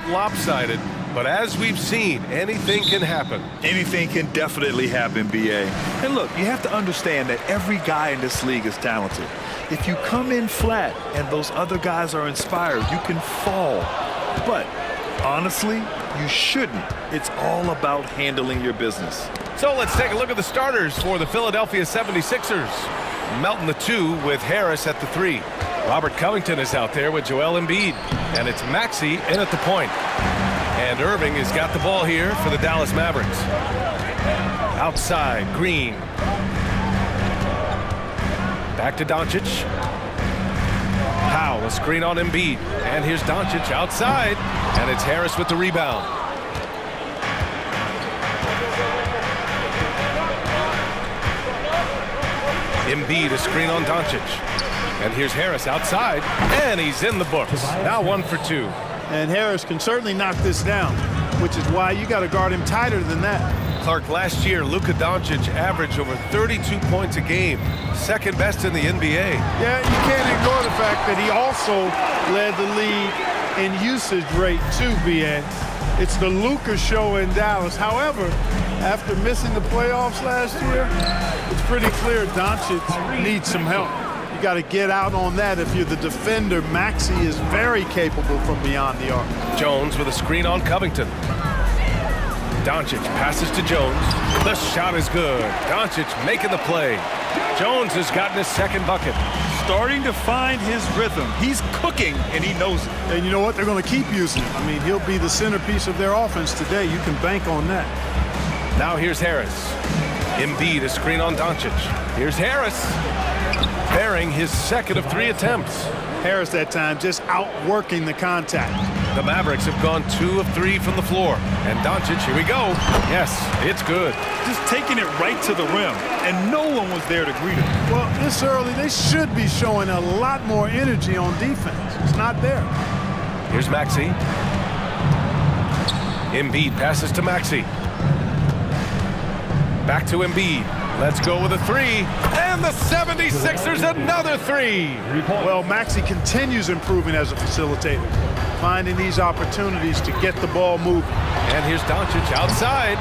lopsided, but as we've seen, anything can happen. Anything can definitely happen, BA. And look, you have to understand that every guy in this league is talented. If you come in flat and those other guys are inspired, you can fall. But honestly, you shouldn't. It's all about handling your business. So let's take a look at the starters for the Philadelphia 76ers. Melton the 2 with Harris at the 3. Robert Covington is out there with Joel Embiid. And it's Maxey in at the point. And Irving has got the ball here for the Dallas Mavericks. Outside, Green. Back to Doncic. Powell, a screen on Embiid. And here's Doncic outside. And it's Harris with the rebound. Embiid, a screen on Doncic. And here's Harris outside. And he's in the books. Now 1 for 2. And Harris can certainly knock this down, which is why you got to guard him tighter than that. Clark, last year, Luka Doncic averaged over 32 points a game, second best in the NBA. Yeah, you can't ignore the fact that he also led the league in usage rate too, BA. It's the Luka show in Dallas. However, after missing the playoffs last year, it's pretty clear Doncic needs some help. You got to get out on that if you're the defender. Maxey is very capable from beyond the arc. Jones with a screen on Covington. Doncic passes to Jones. The shot is good. Doncic making the play. Jones has gotten his second bucket. Starting to find his rhythm. He's cooking, and he knows it. And you know what? They're going to keep using him. I mean, he'll be the centerpiece of their offense today. You can bank on that. Now here's Harris. Embiid, a screen on Doncic. Here's Harris. Bearing his second of 3 attempts. Harris that time just outworking the contact. The Mavericks have gone 2 of 3 from the floor. And Doncic, here we go. Yes, it's good. Just taking it right to the rim, and no one was there to greet him. Well, this early, they should be showing a lot more energy on defense. It's not there. Here's Maxey. Embiid passes to Maxey. Back to Embiid. Let's go with a 3. And the 76ers another 3. Well, Maxey continues improving as a facilitator, finding these opportunities to get the ball moving. And here's Doncic outside.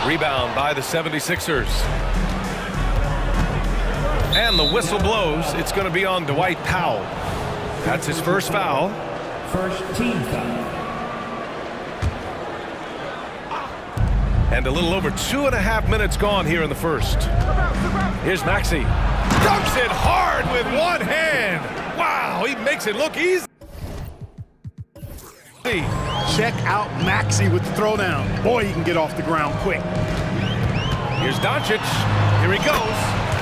Rebound by the 76ers. And the whistle blows. It's going to be on Dwight Powell. That's his first foul. First team foul. And a little over 2.5 minutes gone here in the first. Here's Maxey. Dunks it hard with one hand. Wow, he makes it look easy. Check out Maxey with the throwdown. Boy, he can get off the ground quick. Here's Doncic. Here he goes.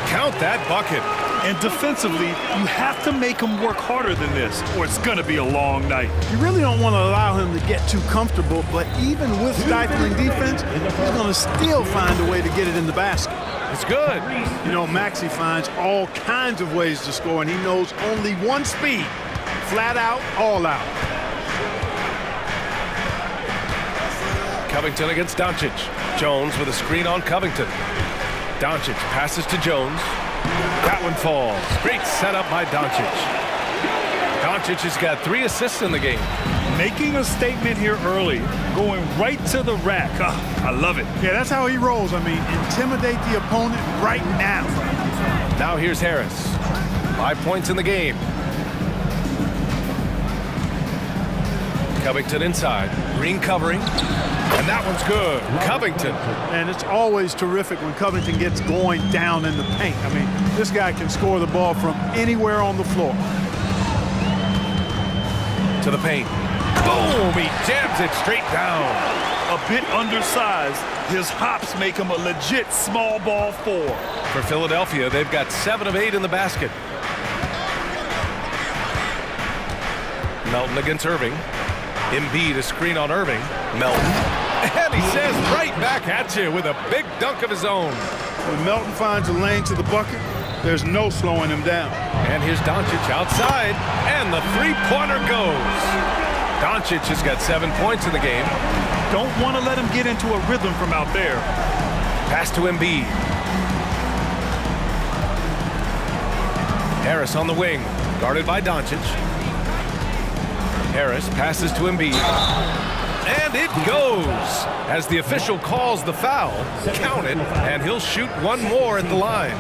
Count that bucket. And defensively, you have to make him work harder than this, or it's going to be a long night. You really don't want to allow him to get too comfortable, but even with stifling defense, he's going to still find a way to get it in the basket. It's good. You know, Maxey finds all kinds of ways to score, and he knows only one speed. Flat out, all out. Covington against Doncic. Jones with a screen on Covington. Doncic passes to Jones. That one falls. Great setup by Doncic. Doncic has got 3 assists in the game. Making a statement here early, going right to the rack. I love it. Yeah, that's how he rolls. I mean, intimidate the opponent right now. Now here's Harris. 5 points in the game. Covington inside. Green covering. And that one's good. Covington. And it's always terrific when Covington gets going down in the paint. I mean, this guy can score the ball from anywhere on the floor. To the paint. Boom! He jams it straight down. A bit undersized. His hops make him a legit small ball 4. For Philadelphia, they've got 7 of 8 in the basket. Melton against Irving. Embiid, a screen on Irving. Melton. And he says right back at you with a big dunk of his own. When Melton finds a lane to the bucket, there's no slowing him down. And here's Doncic outside, and the three-pointer goes. Doncic has got 7 points in the game. Don't want to let him get into a rhythm from out there. Pass to Embiid. Harris on the wing, guarded by Doncic. Harris passes to Embiid. And it goes. As the official calls the foul, count it, and he'll shoot one more at the line.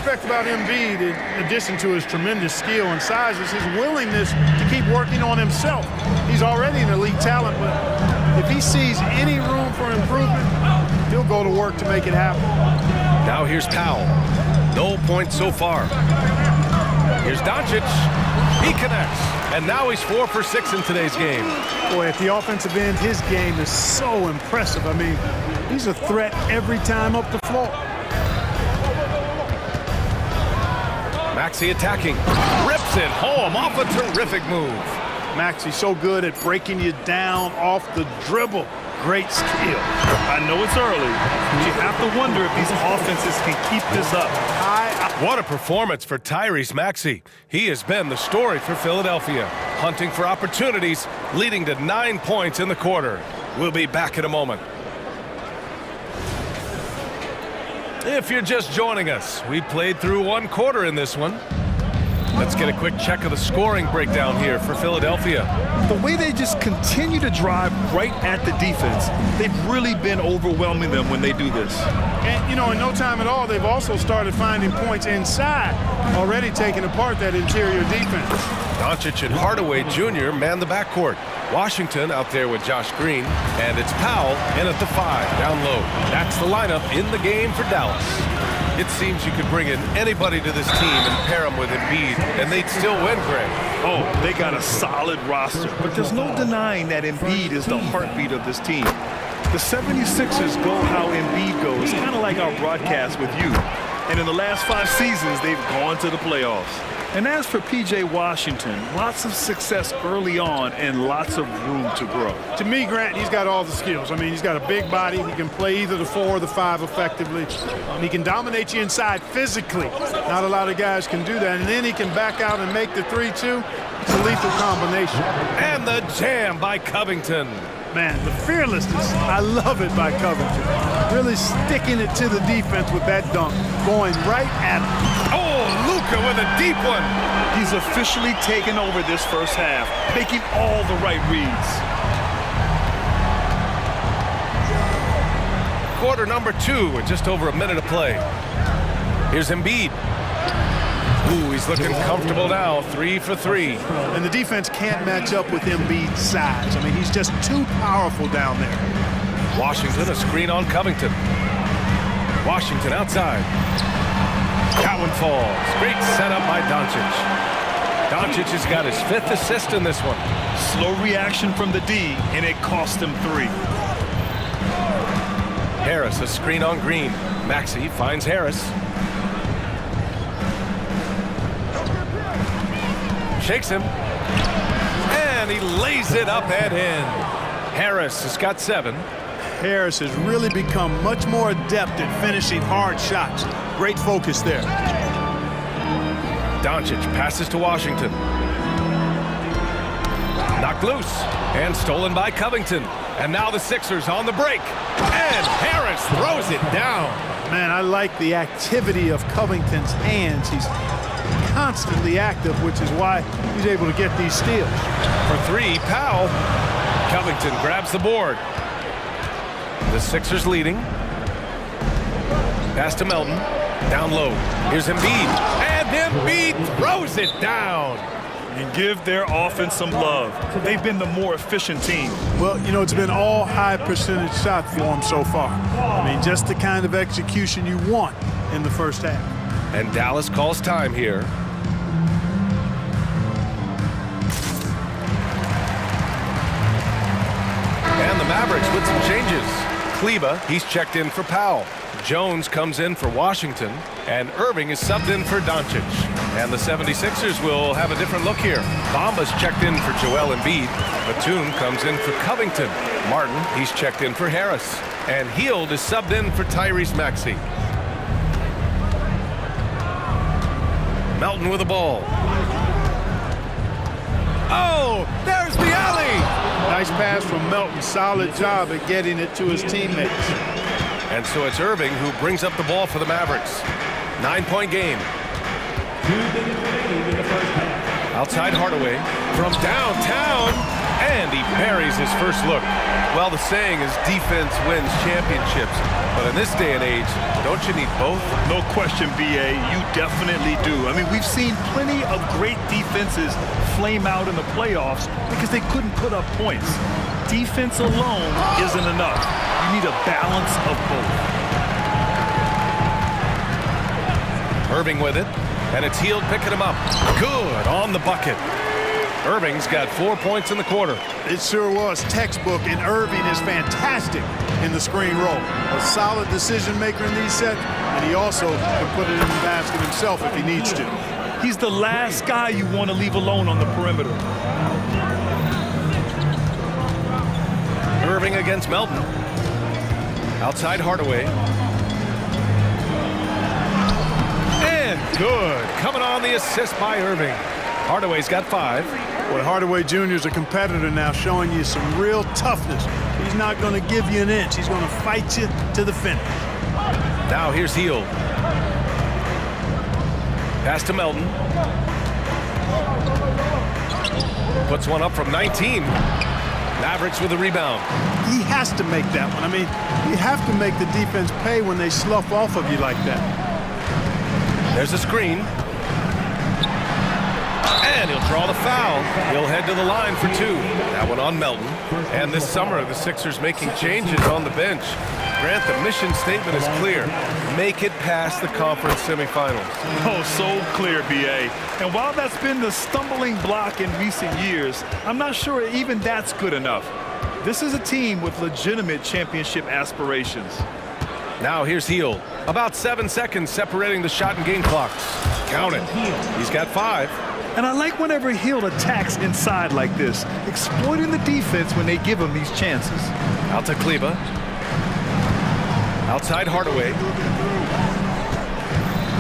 respect about Embiid, in addition to his tremendous skill and size, is his willingness to keep working on himself. He's already an elite talent, but if he sees any room for improvement, he'll go to work to make it happen. Now here's Powell. No points so far. Here's Doncic. He connects. And now he's 4 for 6 in today's game. Boy, at the offensive end, his game is so impressive. I mean, he's a threat every time up the floor. Maxey attacking. Rips it home off a terrific move. Maxey's so good at breaking you down off the dribble. Great skill. I know it's early, but you have to wonder if these offenses can keep this up. What a performance for Tyrese Maxey. He has been the story for Philadelphia, hunting for opportunities, leading to 9 points in the quarter. We'll be back in a moment. If you're just joining us, we played through 1 quarter in this one. Let's get a quick check of the scoring breakdown here for Philadelphia. The way they just continue to drive right at the defense, they've really been overwhelming them when they do this. And, you know, in no time at all, they've also started finding points inside, already taking apart that interior defense. Doncic and Hardaway Jr. man the backcourt. Washington out there with Josh Green, and it's Powell in at the 5, down low. That's the lineup in the game for Dallas. It seems you could bring in anybody to this team and pair them with Embiid, and they'd still win, Greg. Oh, they got a solid roster, but there's no denying that Embiid is the heartbeat of this team. The 76ers go how Embiid goes, kind of like our broadcast with you. And in the last 5 seasons, they've gone to the playoffs. And as for P.J. Washington, lots of success early on and lots of room to grow. To me, Grant, he's got all the skills. I mean, he's got a big body. He can play either the 4 or the 5 effectively. He can dominate you inside physically. Not a lot of guys can do that. And then he can back out and make the 3-2. It's a lethal combination. And the jam by Covington. Man, the fearlessness, I love it by Covington. Really sticking it to the defense with that dunk, going right at him. Oh, Luka with a deep one. He's officially taken over this first half, making all the right reads. Quarter number 2 with just over a minute of play. Here's Embiid. Ooh, he's looking comfortable now, 3 for 3. And the defense can't match up with Embiid's size. I mean, he's just too powerful down there. Washington, a screen on Covington. Washington outside. That one falls. Great setup by Doncic. Doncic has got his 5th assist in this one. Slow reaction from the D, and it cost him 3. Harris, a screen on Green. Maxey finds Harris. Shakes him. And he lays it up and in. Harris has got 7. Harris has really become much more adept at finishing hard shots. Great focus there. Doncic passes to Washington. Knocked loose and stolen by Covington. And now the Sixers on the break. And Harris throws it down. Man, I like the activity of Covington's hands. He's constantly active, which is why he's able to get these steals. For 3, Powell. Covington grabs the board. The Sixers leading. Pass to Melton. Down low. Here's Embiid. And Embiid throws it down. And give their offense some love. They've been the more efficient team. Well, you know, it's been all high percentage shots for them so far. I mean, just the kind of execution you want in the first half. And Dallas calls time here. And the Mavericks with some changes. Kleba, he's checked in for Powell. Jones comes in for Washington. And Irving is subbed in for Doncic. And the 76ers will have a different look here. Bamba's checked in for Joel Embiid. Batum comes in for Covington. Martin, he's checked in for Harris. And Hield is subbed in for Tyrese Maxey. Melton with the ball. Oh, there's the alley! Nice pass from Melton. Solid job at getting it to his teammates. And so it's Irving who brings up the ball for the Mavericks. 9-point game. Outside Hardaway from downtown. And he Buries his first look. Well, the saying is defense wins championships. But in this day and age, don't you need both? No question, BA, you definitely do. I mean, we've seen plenty of great defenses flame out in the playoffs because they couldn't put up points. Defense alone isn't enough. You need a balance of both. Irving with it, and it's Hield picking him up. Good on the bucket. Irving's got 4 points in the quarter. It sure was textbook, and Irving is fantastic in the screen roll. A solid decision maker in these sets, and he also can put it in the basket himself if he needs to. He's the last guy you want to leave alone on the perimeter. Irving against Melton. Outside Hardaway. And good. Coming on the assist by Irving. Hardaway's got 5. Boy, Hardaway Jr. is a competitor now, showing you some real toughness. He's not going to give you an inch. He's going to fight you to the finish. Now here's Hield. Pass to Melton. Puts one up from 19. Mavericks with a rebound. He has to make that one. I mean, you have to make the defense pay when they slough off of you like that. There's a screen. And he'll draw the foul. He'll head to the line for 2. That one on Melton. And this summer, the Sixers making changes on the bench. Grant, the mission statement is clear. Make it past the conference semifinals. Oh, so clear, BA. And while that's been the stumbling block in recent years, I'm not sure even that's good enough. This is a team with legitimate championship aspirations. Now here's Hield. About 7 seconds separating the shot and game clocks. Count it. He's got 5. And I like whenever Hield attacks inside like this, exploiting the defense when they give him these chances. Out to Kleba. Outside Hardaway.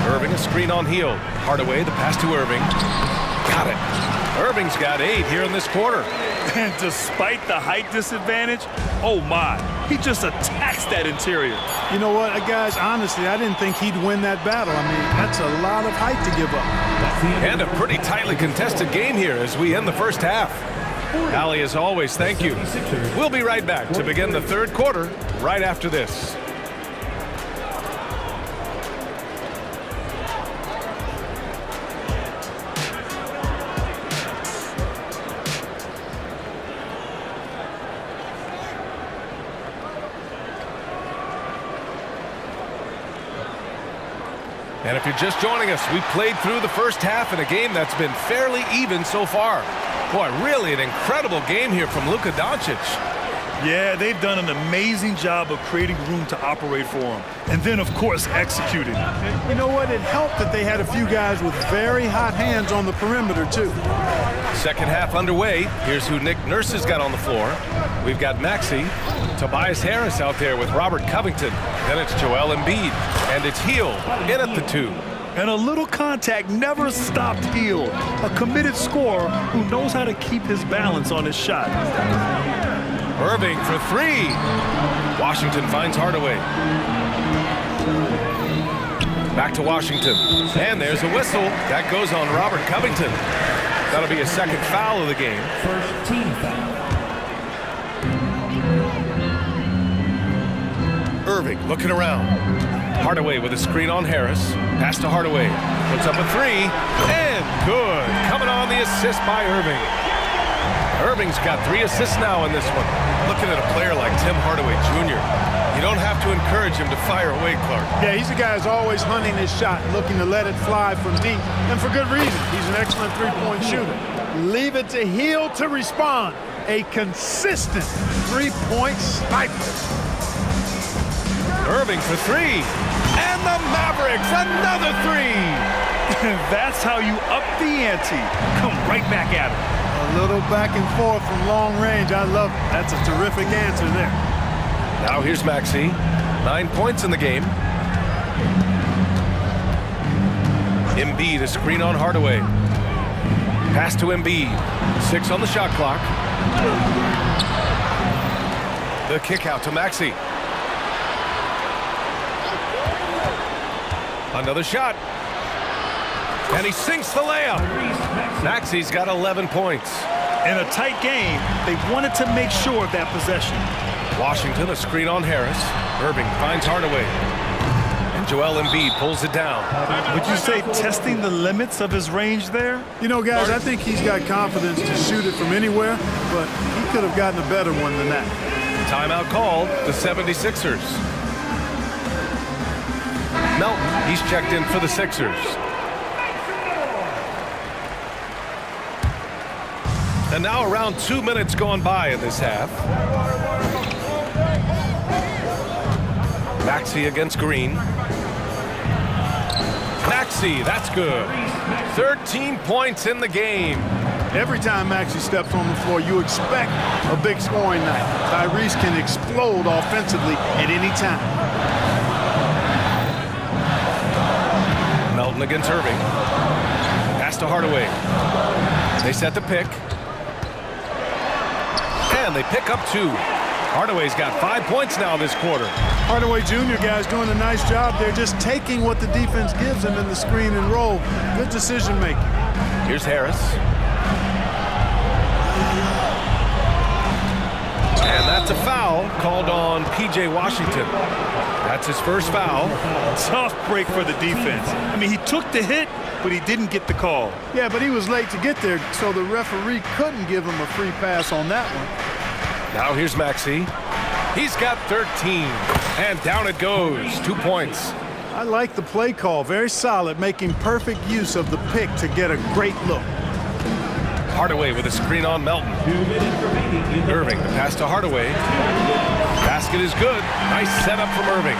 Irving, a screen on Hield. Hardaway, the pass to Irving. Got it. Irving's got 8 here in this quarter. And despite the height disadvantage, oh my, he just attacks that interior. You know what, guys, honestly, I didn't think he'd win that battle. I mean, that's a lot of height to give up. And a pretty tightly contested game here as we end the first half. Allie, as always, thank you. We'll be right back to begin the third quarter right after this. And if you're just joining us, we played through the first half in a game that's been fairly even so far. Boy, really an incredible game here from Luka Doncic. Yeah, they've done an amazing job of creating room to operate for him. And then, of course, executing. And you know what? It helped that they had a few guys with very hot hands on the perimeter, too. Second half underway. Here's who Nick Nurse has got on the floor. We've got Maxey. Tobias Harris out there with Robert Covington. Then it's Joel Embiid. And it's Hield in at the 2. And a little contact never stopped Hield. A committed scorer who knows how to keep his balance on his shot. Irving for 3. Washington finds Hardaway. Back to Washington. And there's a whistle. That goes on Robert Covington. That'll be a second foul of the game. First team foul. Irving looking around. Hardaway with a screen on Harris. Pass to Hardaway. Puts up a 3. And good. Coming on the assist by Irving. Irving's got 3 assists now in this one. Looking at a player like Tim Hardaway Jr., you don't have to encourage him to fire away, Clark. Yeah, he's a guy who's always hunting his shot, looking to let it fly from deep. And for good reason. He's an excellent three-point shooter. Leave it to Hield to respond. A consistent three-point sniper. Irving for 3. And the Mavericks, another 3. That's how you up the ante. Come right back at him. A little back and forth from long range. I love it. That's a terrific answer there. Now here's Maxey. 9 points in the game. Embiid, a screen on Hardaway. Pass to Embiid. 6 on the shot clock. The kick out to Maxey. Another shot. And he sinks the layup. Maxey's got 11 points. In a tight game, they wanted to make sure of that possession. Washington, a screen on Harris. Irving finds Hardaway. And Joel Embiid pulls it down. Would you say testing the limits of his range there? You know, guys, I think he's got confidence to shoot it from anywhere, but he could have gotten a better one than that. Timeout called, the 76ers. Melton, he's checked in for the Sixers. And now around 2 minutes gone by in this half. Maxey against Green. Maxey, that's good. 13 points in the game. Every time Maxey steps on the floor, you expect a big scoring night. Tyrese can explode offensively at any time. Melton against Irving. Pass to Hardaway. They set the pick. And they pick up 2. Hardaway's got 5 points now this quarter. Hardaway Jr. guys doing a nice job. They're just taking what the defense gives them in the screen and roll. Good decision making. Here's Harris. And that's a foul called on P.J. Washington. That's his first foul. Tough break for the defense. I mean, he took the hit, but he didn't get the call. Yeah, but he was late to get there, so the referee couldn't give him a free pass on that one. Now here's Maxey. He's got 13. And down it goes. 2 points. I like the play call. Very solid, making perfect use of the pick to get a great look. Hardaway with a screen on Melton. 2 minutes remaining in the Irving, the pass to Hardaway. Basket is good. Nice setup from Irving.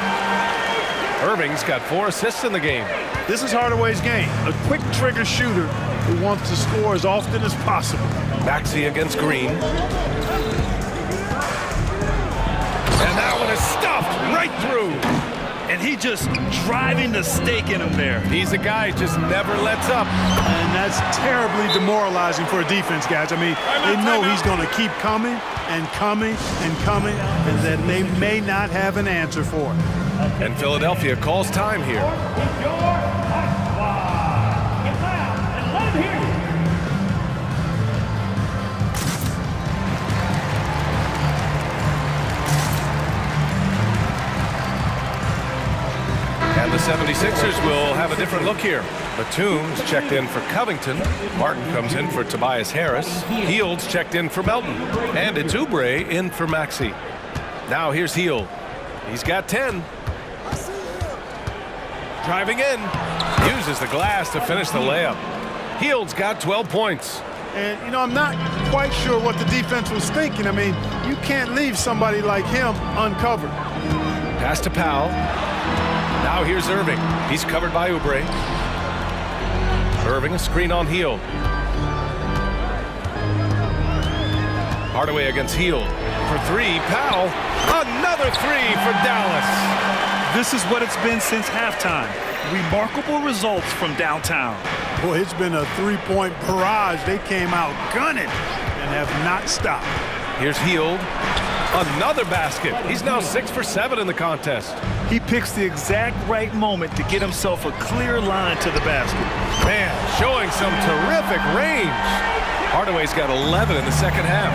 Irving's got 4 assists in the game. This is Hardaway's game. A quick trigger shooter who wants to score as often as possible. Maxey against Green. And that one is stuffed right through. And he just driving the stake in him there. He's a guy who just never lets up. And that's terribly demoralizing for a defense, guys. I mean, they know he's going to keep coming and coming and coming, and that they may not have an answer for it. And Philadelphia calls time here. And the 76ers will have a different look here. Batum's checked in for Covington. Martin comes in for Tobias Harris. Heald's checked in for Melton. And it's Oubre in for Maxey. Now here's Hield. He's got 10. Driving in. Uses the glass to finish the layup. Heald's got 12 points. And, you know, I'm not quite sure what the defense was thinking. I mean, you can't leave somebody like him uncovered. Pass to Powell. Now here's Irving. He's covered by Oubre. Irving, a screen on Hield. Hardaway against Hield. For 3, Powell. Another 3 for Dallas. This is what it's been since halftime. Remarkable results from downtown. Boy, it's been a three-point barrage. They came out gunning and have not stopped. Here's Hield. Another basket. He's now 6 for 7 in the contest. He picks the exact right moment to get himself a clear line to the basket. Man, showing some terrific range. Hardaway's got 11 in the second half.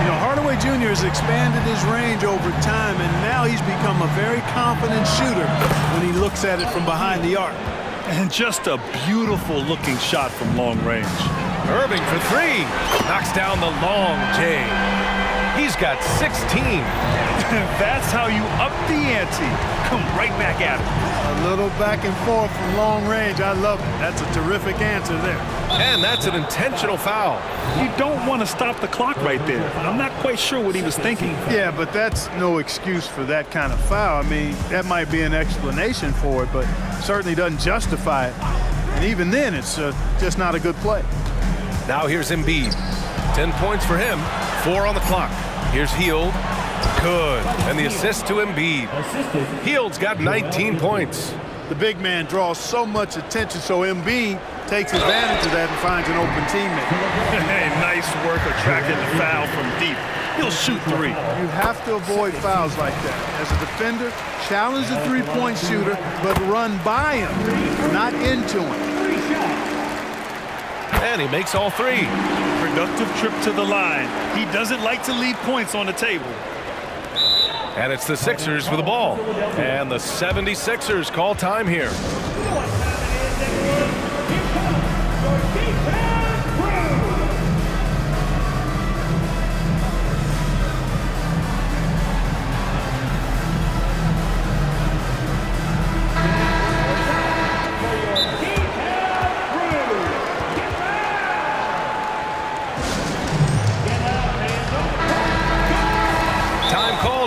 You know, Hardaway Jr. has expanded his range over time, and now he's become a very confident shooter when he looks at it from behind the arc. And just a beautiful looking shot from long range. Irving for 3. Knocks down the long J. He's got 16. That's how you up the ante. Come right back at it. A little back and forth from long range. I love it. That's a terrific answer there. And that's an intentional foul. You don't want to stop the clock right there. I'm not quite sure what he was thinking. Yeah, but that's no excuse for that kind of foul. I mean, that might be an explanation for it, but certainly doesn't justify it. And even then, it's just not a good play. Now here's Embiid. 10 points for him. 4 on the clock. Here's Hield. Good. And the assist to Embiid. Hield's got 19 points. The big man draws so much attention, so Embiid takes advantage of that and finds an open teammate. Hey, nice work attracting the foul from deep. He'll shoot 3. You have to avoid fouls like that. As a defender, challenge the three-point shooter, but run by him, not into him. And he makes all 3. For productive trip to the line. He doesn't like to leave points on the table. And it's the Sixers with the ball. And the 76ers call time here.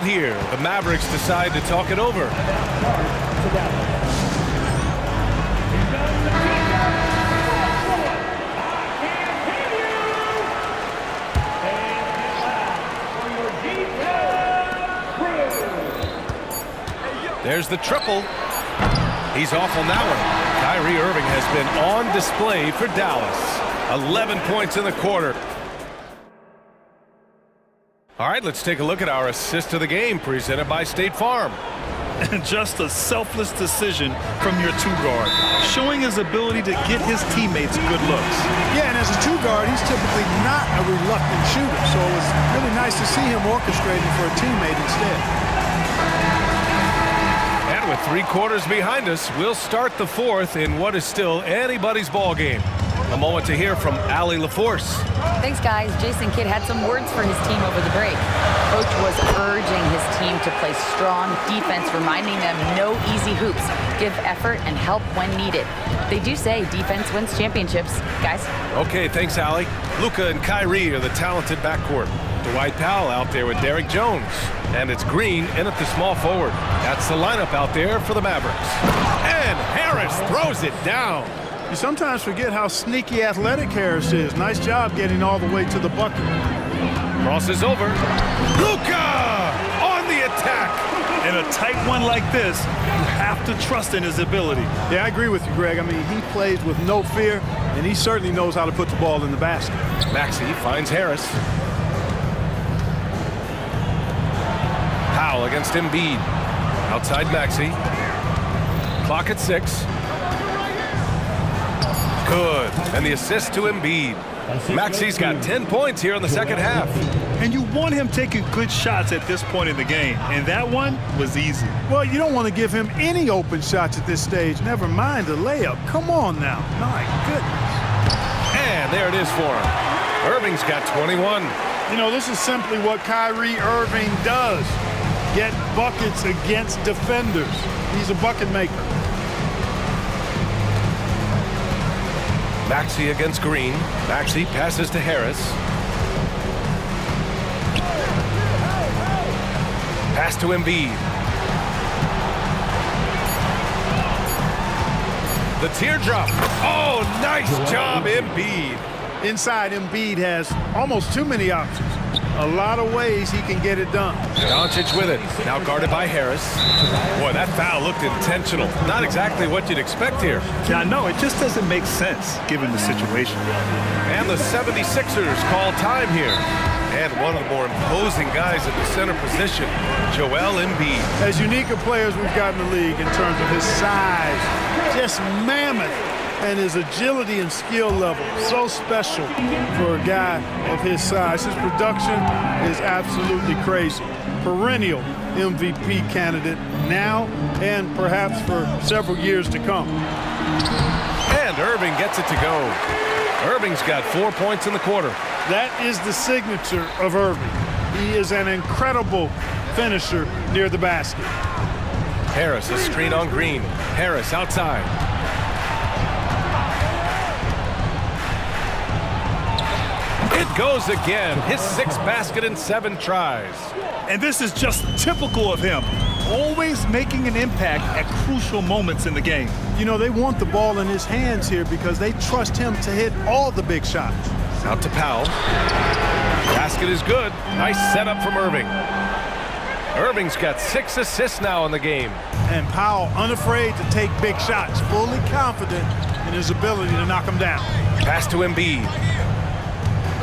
Here, the Mavericks decide to talk it over. There's the triple. He's off on that one. Kyrie Irving has been on display for Dallas. 11 points in the quarter. All right, let's take a look at our assist of the game presented by State Farm. And just a selfless decision from your two-guard, showing his ability to get his teammates good looks. Yeah, and as a two-guard, he's typically not a reluctant shooter, so it's really nice to see him orchestrating for a teammate instead. And with 3 quarters behind us, we'll start the fourth in what is still anybody's ball game. A moment to hear from Allie LaForce. Thanks, guys. Jason Kidd had some words for his team over the break. Coach was urging his team to play strong defense, reminding them no easy hoops, give effort, and help when needed. They do say defense wins championships, guys. Okay, thanks, Allie. Luka and Kyrie are the talented backcourt. Dwight Powell out there with Derrick Jones. And it's Green in at the small forward. That's the lineup out there for the Mavericks. And Harris throws it down. You sometimes forget how sneaky athletic Harris is. Nice job getting all the way to the bucket. Crosses over. Luka on the attack. In a tight one like this, you have to trust in his ability. Yeah, I agree with you, Greg. I mean, he plays with no fear, and he certainly knows how to put the ball in the basket. Maxey finds Harris. Powell against Embiid. Outside Maxey. Clock at 6. Good. And the assist to Embiid. Maxey's got 10 points here in the second half. And you want him taking good shots at this point in the game. And that one was easy. Well, you don't want to give him any open shots at this stage. Never mind a layup. Come on now. My goodness. And there it is for him. Irving's got 21. You know, this is simply what Kyrie Irving does. Get buckets against defenders. He's a bucket maker. Maxey against Green. Maxey passes to Harris. Pass to Embiid. The teardrop. Oh, nice job, Embiid. Inside, Embiid has almost too many options. A lot of ways he can get it done. Doncic with it. Now guarded by Harris. Boy, that foul looked intentional. Not exactly what you'd expect here. Yeah, I know. It just doesn't make sense given the situation. And the 76ers call time here. And one of the more imposing guys at the center position, Joel Embiid. As unique a player as we've got in the league in terms of his size, just mammoth. And his agility and skill level, so special for a guy of his size. His production is absolutely crazy. Perennial MVP candidate now and perhaps for several years to come. And Irving gets it to go. Irving's got 4 points in the quarter. That is the signature of Irving. He is an incredible finisher near the basket. Harris, a screen on Green. Harris outside. It goes again. His 6th basket in 7 tries. And this is just typical of him. Always making an impact at crucial moments in the game. You know, they want the ball in his hands here because they trust him to hit all the big shots. Out to Powell. Basket is good. Nice setup from Irving. Irving's got 6 assists now in the game. And Powell unafraid to take big shots, fully confident in his ability to knock them down. Pass to Embiid.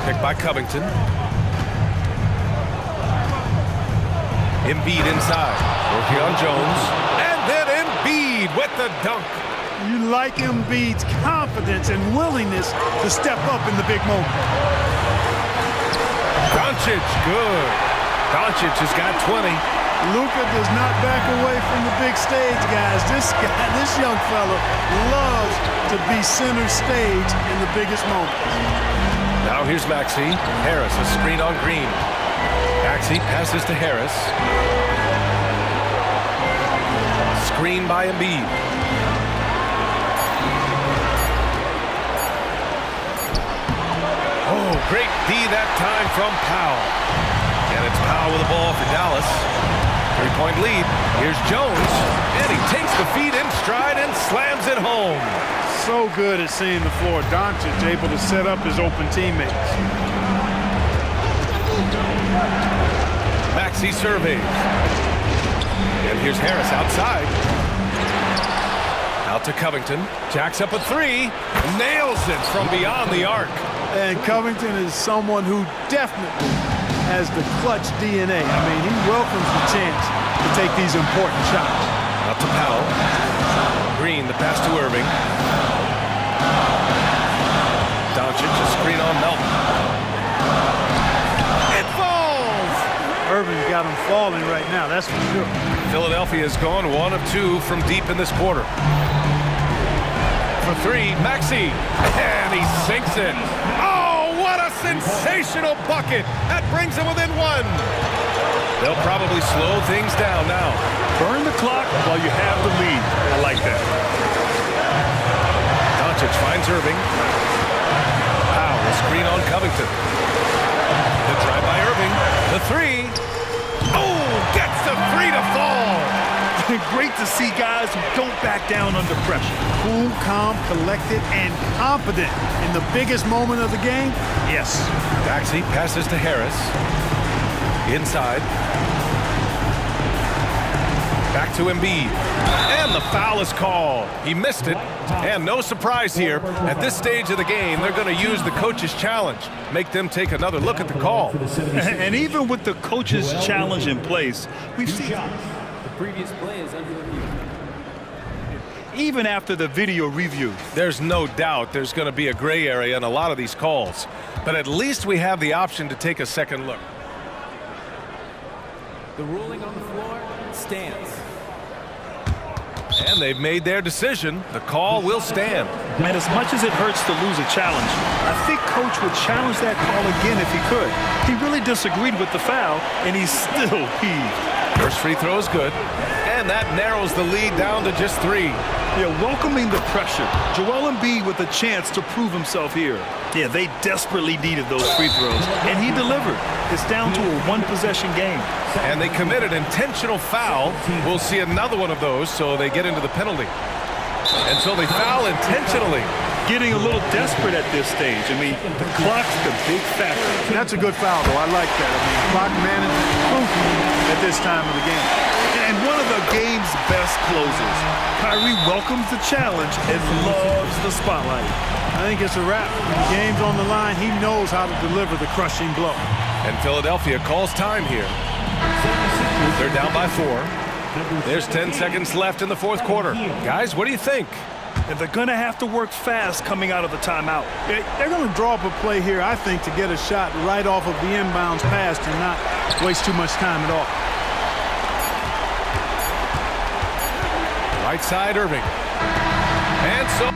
Picked by Covington. Embiid inside. Working on Jones. And then Embiid with the dunk. You like Embiid's confidence and willingness to step up in the big moment. Doncic, good. Doncic has got 20. Luka does not back away from the big stage, guys. This young fella loves to be center stage in the biggest moments. Now here's Maxey. Harris, a screen on Green. Maxey passes to Harris. Screen by Embiid. Oh, great D that time from Powell. And it's Powell with the ball for Dallas. 3-point lead. Here's Jones. And he takes the feet in stride and slams it home. So good at seeing the floor. Doncic able to set up his open teammates. Maxey surveys. And here's Harris outside. Out to Covington. Jacks up a three. Nails it from beyond the arc. And Covington is someone who definitely has the clutch DNA. I mean, he welcomes the chance to take these important shots. Out to Powell. Green, the pass to Irving. Doncic, a screen on Melton. It falls! Irving's got him falling right now, that's for sure. Philadelphia's gone 1 of 2 from deep in this quarter. For three, Maxey. And he sinks it. Oh, what a sensational bucket! That brings him within 1. They'll probably slow things down now. Burn the clock while you have the lead. I like that. Doncic finds Irving. Powell, a screen on Covington. The drive by Irving. The three. Oh, gets the three to fall. Great to see guys who don't back down under pressure. Cool, calm, collected, and confident in the biggest moment of the game. Yes. Maxey passes to Harris. Inside. Back to Embiid. And the foul is called. He missed it. And no surprise here. At this stage of the game, they're going to use the coach's challenge. Make them take another look at the call. And even with the coach's challenge in place, we've seen... The previous play is under review. Even after the video review. There's no doubt there's going to be a gray area in a lot of these calls. But at least we have the option to take a second look. The ruling on the floor stands. And they've made their decision. The call will stand. And as much as it hurts to lose a challenge, I think Coach would challenge that call again if he could. He really disagreed with the foul, and he's still peeved. First free throw is good. And that narrows the lead down to just 3. Yeah, welcoming the pressure. Joel Embiid with a chance to prove himself here. Yeah, they desperately needed those free throws, and he delivered. It's down to a one-possession game. And they committed intentional foul. We'll see another one of those, so they get into the penalty. And so they foul intentionally. Getting a little desperate at this stage. I mean, the clock's the big factor. That's a good foul, though. I like that. I mean, clock management is crucial at this time of the game. And one of the game's best closers. Kyrie welcomes the challenge and loves the spotlight. I think it's a wrap. When the game's on the line, he knows how to deliver the crushing blow. And Philadelphia calls time here. They're down by 4. There's 10 seconds left in the fourth quarter. Guys, what do you think? And they're going to have to work fast coming out of the timeout. They're going to draw up a play here, I think, to get a shot right off of the inbounds pass and not waste too much time at all. Right side, Irving. And so...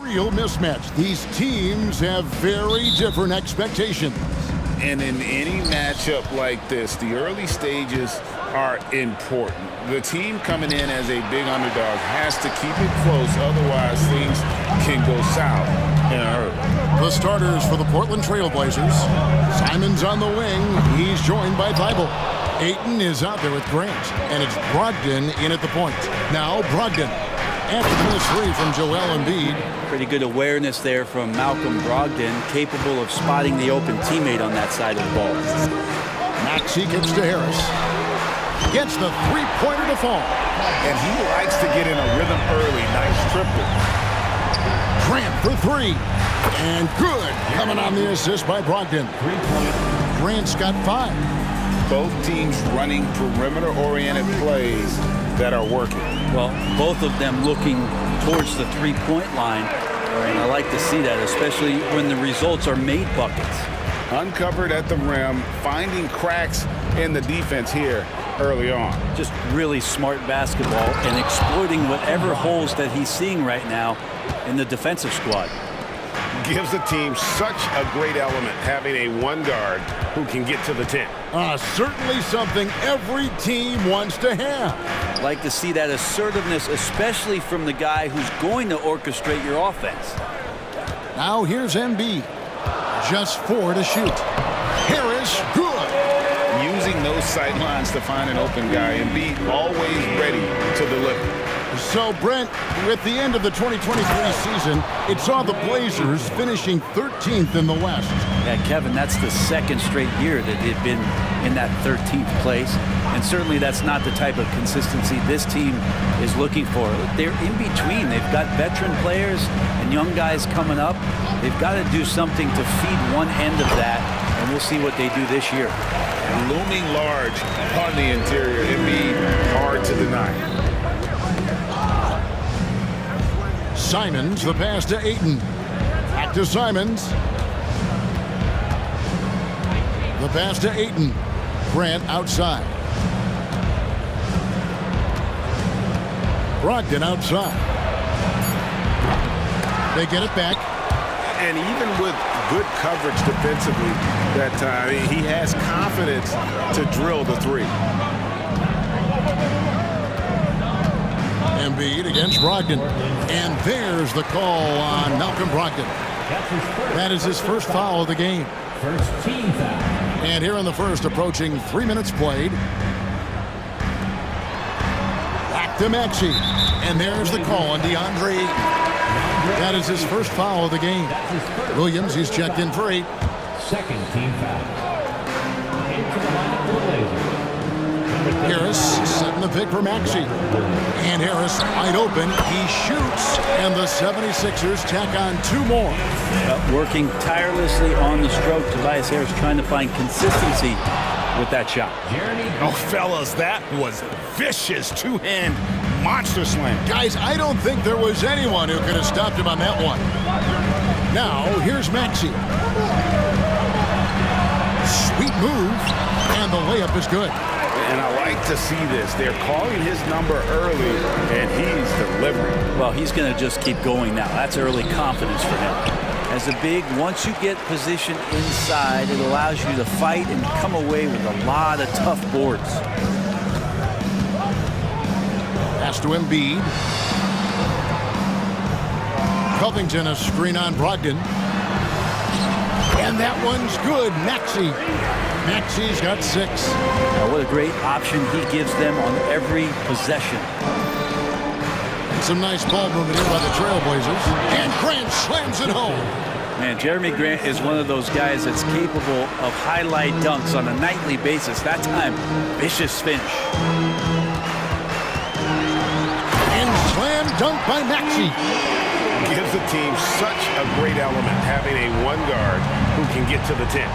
real mismatch. These teams have very different expectations. And in any matchup like this, the early stages are important. The team coming in as a big underdog has to keep it close, otherwise things can go south in a hurry. The starters for the Portland Trailblazers. Simon's on the wing. He's joined by Thibault. Ayton is out there with Grant, and it's Brogdon in at the point. Now Brogdon. After the miss three from Joel Embiid. Pretty good awareness there from Malcolm Brogdon, capable of spotting the open teammate on that side of the ball. Maxey gets to Harris. Gets the three-pointer to fall. And he likes to get in a rhythm early. Nice triple. Grant for three. And good. Coming on the assist by Brogdon. Grant's got 5. Both teams running perimeter-oriented plays that are working. Well, both of them looking towards the three-point line. And I like to see that, especially when the results are made buckets. Uncovered at the rim, finding cracks in the defense here early on. Just really smart basketball and exploiting whatever holes that he's seeing right now in the defensive squad. Gives the team such a great element having a one guard who can get to the 10. Certainly something every team wants to have. Like to see that assertiveness, especially from the guy who's going to orchestrate your offense. Now here's Embiid. Just 4 to shoot. Harris, good. Using those sight lines to find an open guy. Embiid always ready to deliver. So, Brent, with the end of the 2023 season, it saw the Blazers finishing 13th in the West. Yeah, Kevin, that's the second straight year that they've been in that 13th place. And certainly that's not the type of consistency this team is looking for. They're in between. They've got veteran players and young guys coming up. They've got to do something to feed one end of that, and we'll see what they do this year. Looming large on the interior. Embiid, hard to deny. Simons, the pass to Ayton. Back to Simons. The pass to Ayton. Grant outside. Brogdon outside. They get it back. And even with good coverage defensively that time, he has confidence to drill the three. Embiid against Brogdon. And there's the call on Malcolm Brogdon. That is his first foul of the game. First team foul. And here in the first, approaching 3 minutes played. Back to Maxey. And there's the call on DeAndre Ayton. That is his first foul of the game. Williams, he's checked in for 8. Second team foul. Into the line for the Blazers. Harris setting the pick for Maxey. And Harris wide open. He shoots. And the 76ers tack on 2 more. Working tirelessly on the stroke. Tobias Harris trying to find consistency with that shot. Oh, fellas, that was a vicious two-hand monster slam. Guys, I don't think there was anyone who could have stopped him on that one. Now, here's Maxey. Sweet move. And the layup is good. And I like to see this. They're calling his number early, and he's delivering. Well, he's going to just keep going now. That's early confidence for him. As a big, once you get positioned inside, it allows you to fight and come away with a lot of tough boards. Pass to Embiid. Covington, a screen on Brogdon. And that one's good. Maxey. Maxey's got 6. Now, what a great option he gives them on every possession. And some nice ball movement here by the Trailblazers. And Grant slams it home. Man, Jeremy Grant is one of those guys that's capable of highlight dunks on a nightly basis. That time, vicious finish. And slam dunk by Maxey. Gives the team such a great element having a one guard who can get to the 10.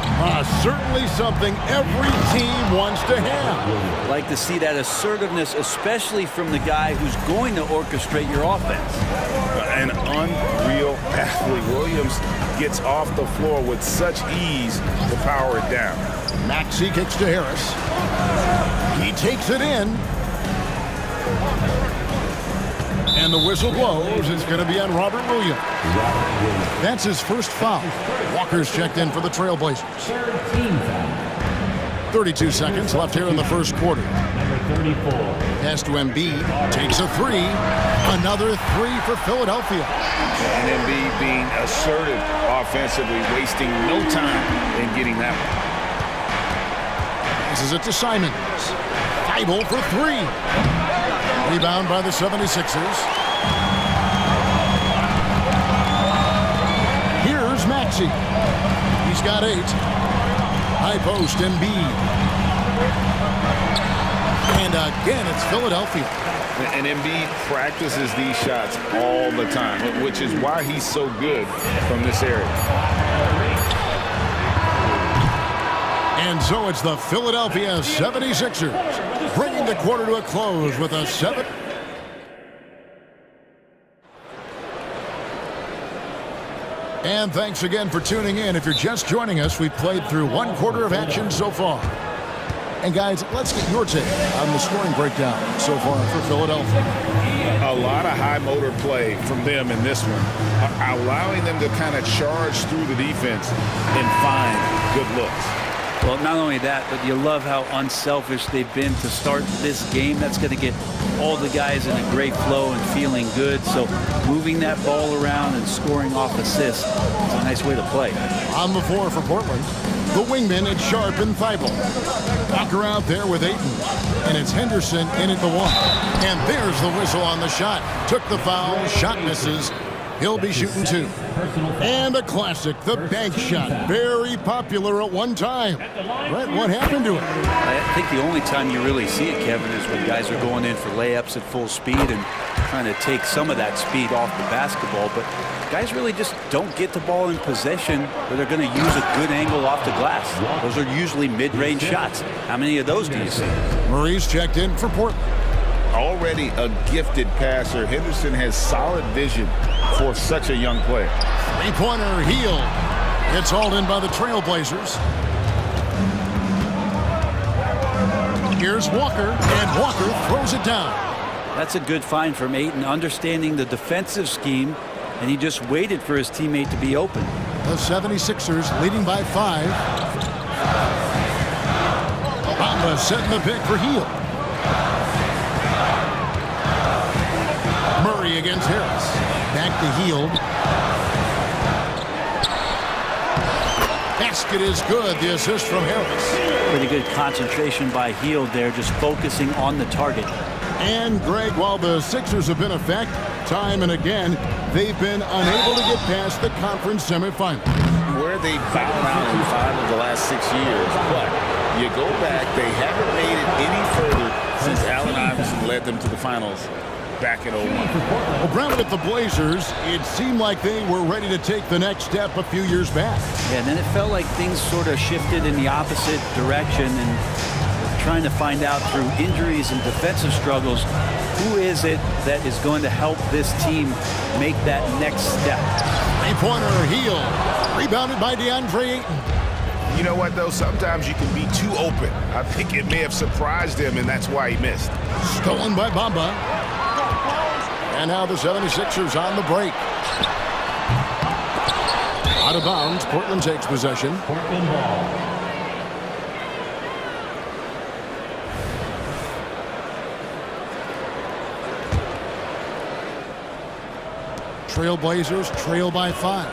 Certainly something every team wants to have. Like to see that assertiveness, especially from the guy who's going to orchestrate your offense. An unreal athlete. Williams gets off the floor with such ease to power it down. Maxey kicks to Harris. He takes it in. And the whistle blows. It's going to be on Robert Williams. That's his first foul. Walker's checked in for the Trailblazers. 32 seconds left here in the first quarter. Number 34. Pass to Embiid. Takes a three. Another three for Philadelphia. And Embiid being assertive offensively, wasting no time in getting that one. Passes it to Simons. Thibault for three. Rebound by the 76ers. Here's Maxey. He's got 8. High post, Embiid. And again, it's Philadelphia. And Embiid practices these shots all the time, which is why he's so good from this area. And so it's the Philadelphia 76ers bringing the quarter to a close with a 7. And thanks again for tuning in. If you're just joining us, we've played through one quarter of action so far. And guys, let's get your take on the scoring breakdown so far for Philadelphia. A lot of high motor play from them in this one, allowing them to kind of charge through the defense and find good looks. Well, not only that, but you love how unselfish they've been to start this game. That's going to get all the guys in a great flow and feeling good. So moving that ball around and scoring off assists is a nice way to play. On the floor for Portland, the wingmen, it's Sharp and Thibault. Walker out there with Ayton. And it's Henderson in at the 1. And there's the whistle on the shot. Took the foul, shot misses. He'll be shooting 2. And a classic, the bank shot. Very popular at one time. Brett, what happened to it? I think the only time you really see it, Kevin, is when guys are going in for layups at full speed and trying to take some of that speed off the basketball. But guys really just don't get the ball in possession where they're going to use a good angle off the glass. Those are usually mid-range shots. How many of those do you see? Murray's checked in for Portland. Already a gifted passer, Henderson has solid vision for such a young player. Three-pointer, Heel. It's hauled in by the Trailblazers. Here's Walker, and Walker throws it down. That's a good find from Ayton, understanding the defensive scheme, and he just waited for his teammate to be open. The 76ers leading by 5. Bamba setting the pick for Heel. Murray against Harris. Back to Heel. Basket is good. The assist from Harris. Pretty good concentration by Heel there, just focusing on the target. And Greg, while the Sixers have been a fact, time and again, they've been unable to get past the conference semifinal. Where they bowed out in 5 of the last 6 years, but you go back, they haven't made it any further since Allen Iverson led them to the finals back in 01. Well, Brown, with the Blazers, it seemed like they were ready to take the next step a few years back. Yeah, and then it felt like things sort of shifted in the opposite direction, and trying to find out through injuries and defensive struggles, who is it that is going to help this team make that next step? Three-pointer, Heel. Rebounded by DeAndre Ayton. You know what, though? Sometimes you can be too open. I think it may have surprised him, and that's why he missed. Stolen by Bamba. And now the 76ers on the break. Out of bounds, Portland takes possession. Portland ball. Trailblazers trail by 5.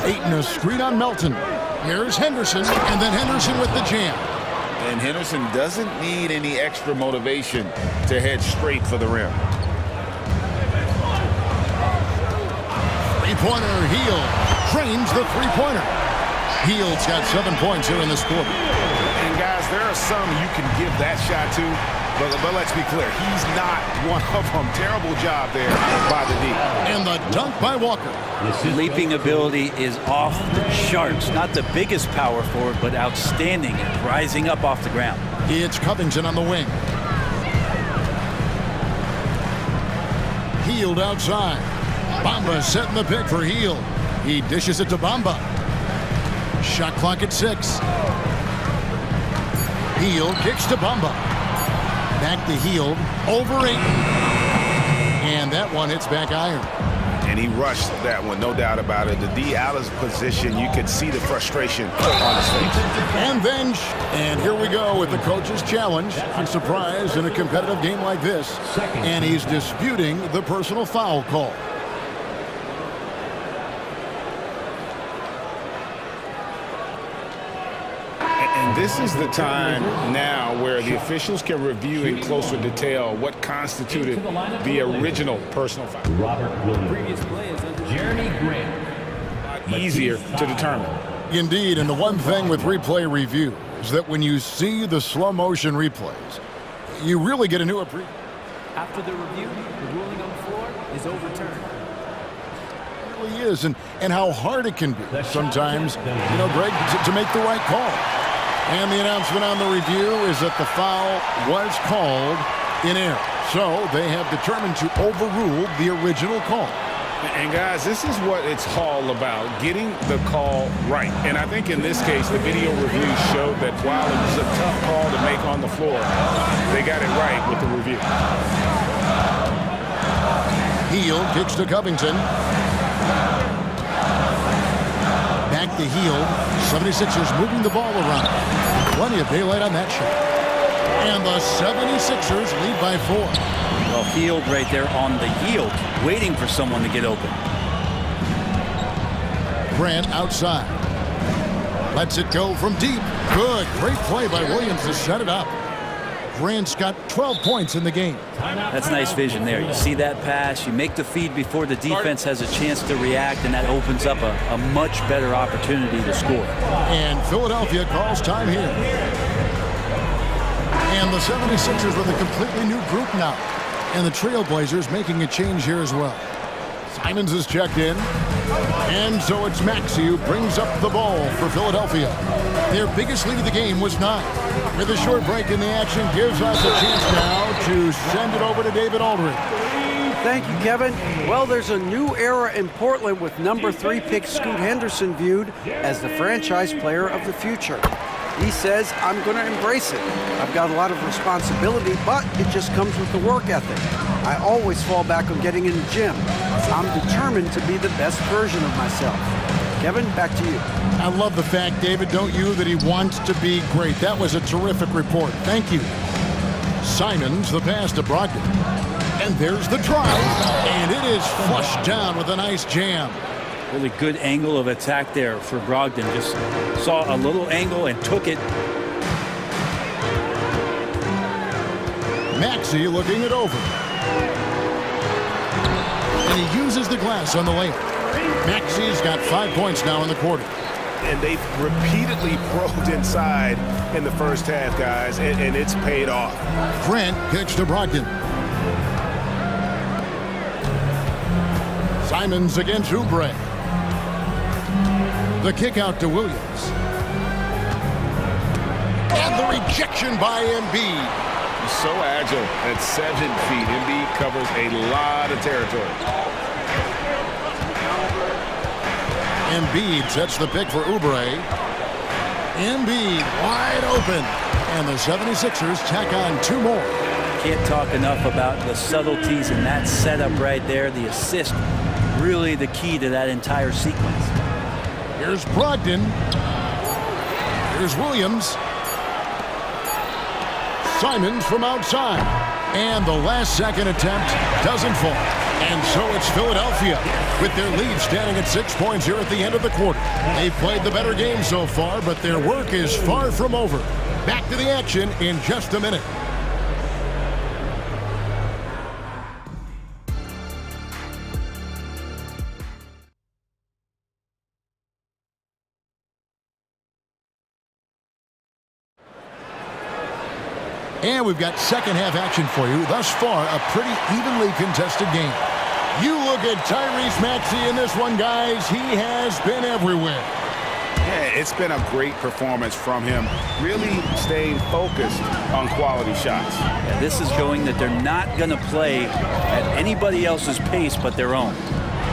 Ayton a screen on Melton. Here's Henderson, and then Henderson with the jam. And Henderson doesn't need any extra motivation to head straight for the rim. Three-pointer, Heel. Trains the three-pointer. Heel's got 7 points here in this quarter. And guys, there are some you can give that shot to, but let's be clear, he's not one of them. Terrible job there by the D. And the dunk by Walker. Leaping ability is off the charts. Not the biggest power forward, but outstanding at rising up off the ground. It's Covington on the wing. Healed outside. Bamba setting the pick for Heel. He dishes it to Bamba. Shot clock at 6. Heel kicks to Bamba. Back to Heel. Over 8. And that one hits back iron. And he rushed that one, no doubt about it. The D out of position, you could see the frustration on his face. And here we go with the coach's challenge. A surprise in a competitive game like this. And he's disputing the personal foul call. And this is the time now where the officials can review in closer detail what constituted the original personal foul. Robert Williams. Previous play is under Jeremy Grant. Easier to determine. Indeed, and the one thing with replay review is that when you see the slow motion replays, you really get a new appreciation. After the review, the ruling on the floor is overturned. It really is, and how hard it can be sometimes, you know, Greg, to make the right call. And the announcement on the review is that the foul was called in error. So they have determined to overrule the original call. And guys, this is what it's all about, getting the call right. And I think in this case, the video review showed that while it was a tough call to make on the floor, they got it right with the review. Heel kicks to Covington. Back to Heel. 76ers moving the ball around. Plenty of daylight on that shot. And the 76ers lead by 4. Well, Field right there on the yield, waiting for someone to get open. Grant outside. Lets it go from deep. Good. Great play by Williams to set it up. Grant's got 12 points in the game. That's nice vision there. You see that pass, you make the feed before the defense has a chance to react, and that opens up a much better opportunity to score. And Philadelphia calls time here. And the 76ers with a completely new group now. And the Trailblazers making a change here as well. Simons is checked in. And so it's Maxey who brings up the ball for Philadelphia. Their biggest lead of the game was 9. With a short break in the action, gives us a chance now to send it over to David Aldridge. Thank you, Kevin. Well, there's a new era in Portland with number 3 pick Scoot Henderson viewed as the franchise player of the future. He says, I'm going to embrace it. I've got a lot of responsibility, but it just comes with the work ethic. I always fall back on getting in the gym. I'm determined to be the best version of myself. Kevin, back to you. I love the fact, David, don't you, that he wants to be great. That was a terrific report. Thank you. Simons, the pass to Brogdon. And there's the drive. And it is flushed down with a nice jam. Really good angle of attack there for Brogdon. Just saw a little angle and took it. Maxey looking it over. And he uses the glass on the lane. Maxey's got 5 points now in the quarter. And they've repeatedly probed inside in the first half, guys, and it's paid off. Grant kicks to Brogdon. Simons against Oubre. The kick out to Williams. And the rejection by Embiid. He's so agile at 7 feet. Embiid covers a lot of territory. Embiid sets the pick for Oubre. Embiid wide open. And the 76ers tack on 2 more. Can't talk enough about the subtleties in that setup right there. The assist, really the key to that entire sequence. Here's Brogdon. Here's Williams. Simons from outside. And the last-second attempt doesn't fall. And so it's Philadelphia with their lead standing at 6 points here at the end of the quarter. They've played the better game so far, but their work is far from over. Back to the action in just a minute. And we've got second half action for you. Thus far, a pretty evenly contested game. You look at Tyrese Maxey in this one, guys. He has been everywhere. Yeah, it's been a great performance from him. Really staying focused on quality shots. Yeah, this is showing that they're not going to play at anybody else's pace but their own.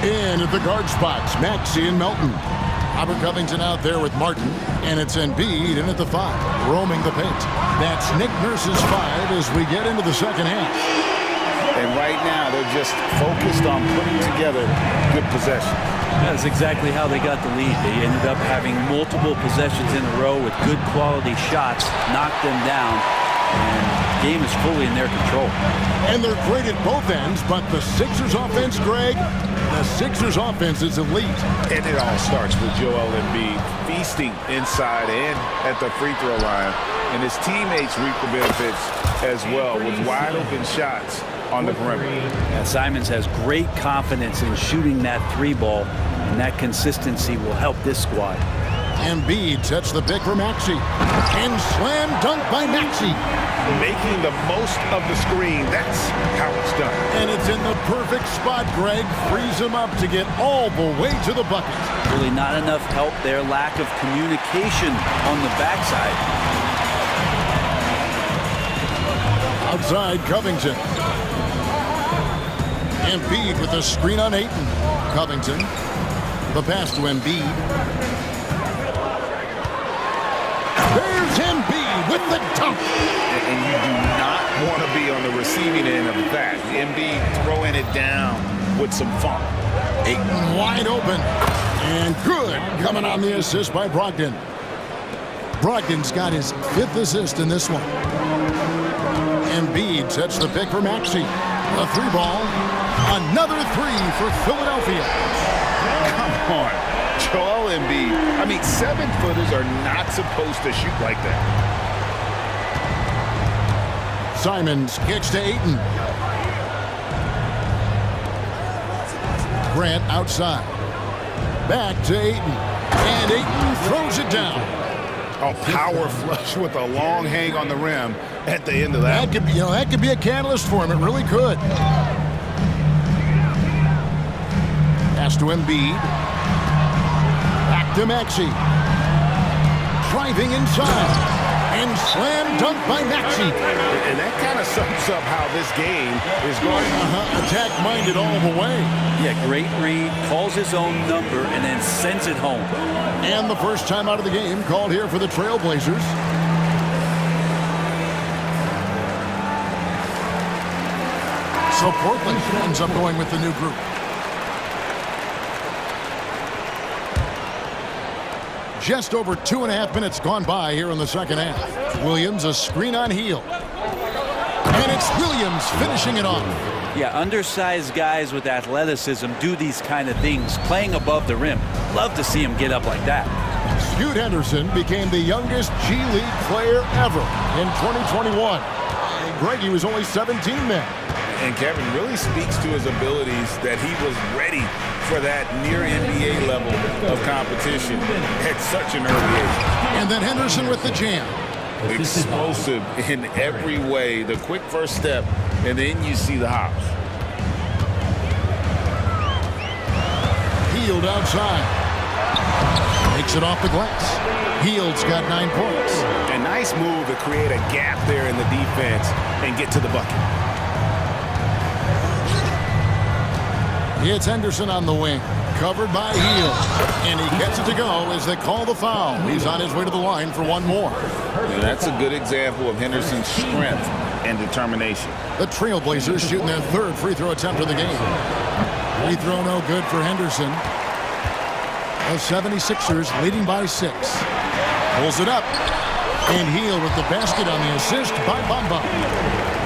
In at the guard spots, Maxey and Melton. Robert Covington out there with Martin, and it's Embiid in at the 5, roaming the paint. That's Nick Nurse's 5 as we get into the second half. And right now, they're just focused on putting together good possession. That's exactly how they got the lead. They ended up having multiple possessions in a row with good quality shots, knocked them down, and the game is fully in their control. And they're great at both ends, but the Sixers offense, Greg, the Sixers offense is elite. And it all starts with Joel Embiid feasting inside and at the free throw line. And his teammates reap the benefits as well with wide open shots on the perimeter. And Simons has great confidence in shooting that three ball, and that consistency will help this squad. Embiid sets the pick for Maxey. And slam dunk by Maxey. Making the most of the screen, that's how it's done. And it's in the perfect spot, Greg. Frees him up to get all the way to the bucket. Really not enough help there. Lack of communication on the backside. Outside Covington. Embiid with the screen on Ayton. Covington. The pass to Embiid. There's Embiid with the dunk. And you do not want to be on the receiving end of that. Embiid throwing it down with some funk. Ayton wide open. And good coming on the assist by Brogdon. Brogdon's got his 5th assist in this one. Embiid sets the pick for Maxey. A three ball. Another three for Philadelphia. Come on. Joel Embiid. I mean, 7-footers are not supposed to shoot like that. Simons kicks to Ayton. Grant outside. Back to Ayton. And Ayton throws it down. A power flush with a long hang on the rim at the end of that. That could be a catalyst for him. It really could. Pass to Embiid. Back to Maxey. Driving inside. And slam dunk by Maxey. And that kind of sums up how this game is going. Attack-minded all the way. Yeah, great read. Calls his own number and then sends it home. And the first time out of the game called here for the Trailblazers. So Portland ends up going with the new group. Just over 2.5 minutes gone by here in the second half. Williams, a screen on Hield. And it's Williams finishing it off. Yeah, undersized guys with athleticism do these kind of things, playing above the rim. Love to see him get up like that. Scoot Henderson became the youngest G League player ever in 2021. Greg, he was only 17 then. And Kevin really speaks to his abilities that he was ready for that near NBA level of competition at such an early age. And then Henderson with the jam. Explosive in every way. The quick first step, and then you see the hops. Hield outside. Makes it off the glass. Hield's got 9 points. A nice move to create a gap there in the defense and get to the bucket. It's Henderson on the wing, covered by Hield. And he gets it to go as they call the foul. He's on his way to the line for one more. And that's a good example of Henderson's strength and determination. The Trailblazers shooting their 3rd free throw attempt of the game. Free throw no good for Henderson. The 76ers leading by 6. Pulls it up. And Hield with the basket on the assist by Bamba.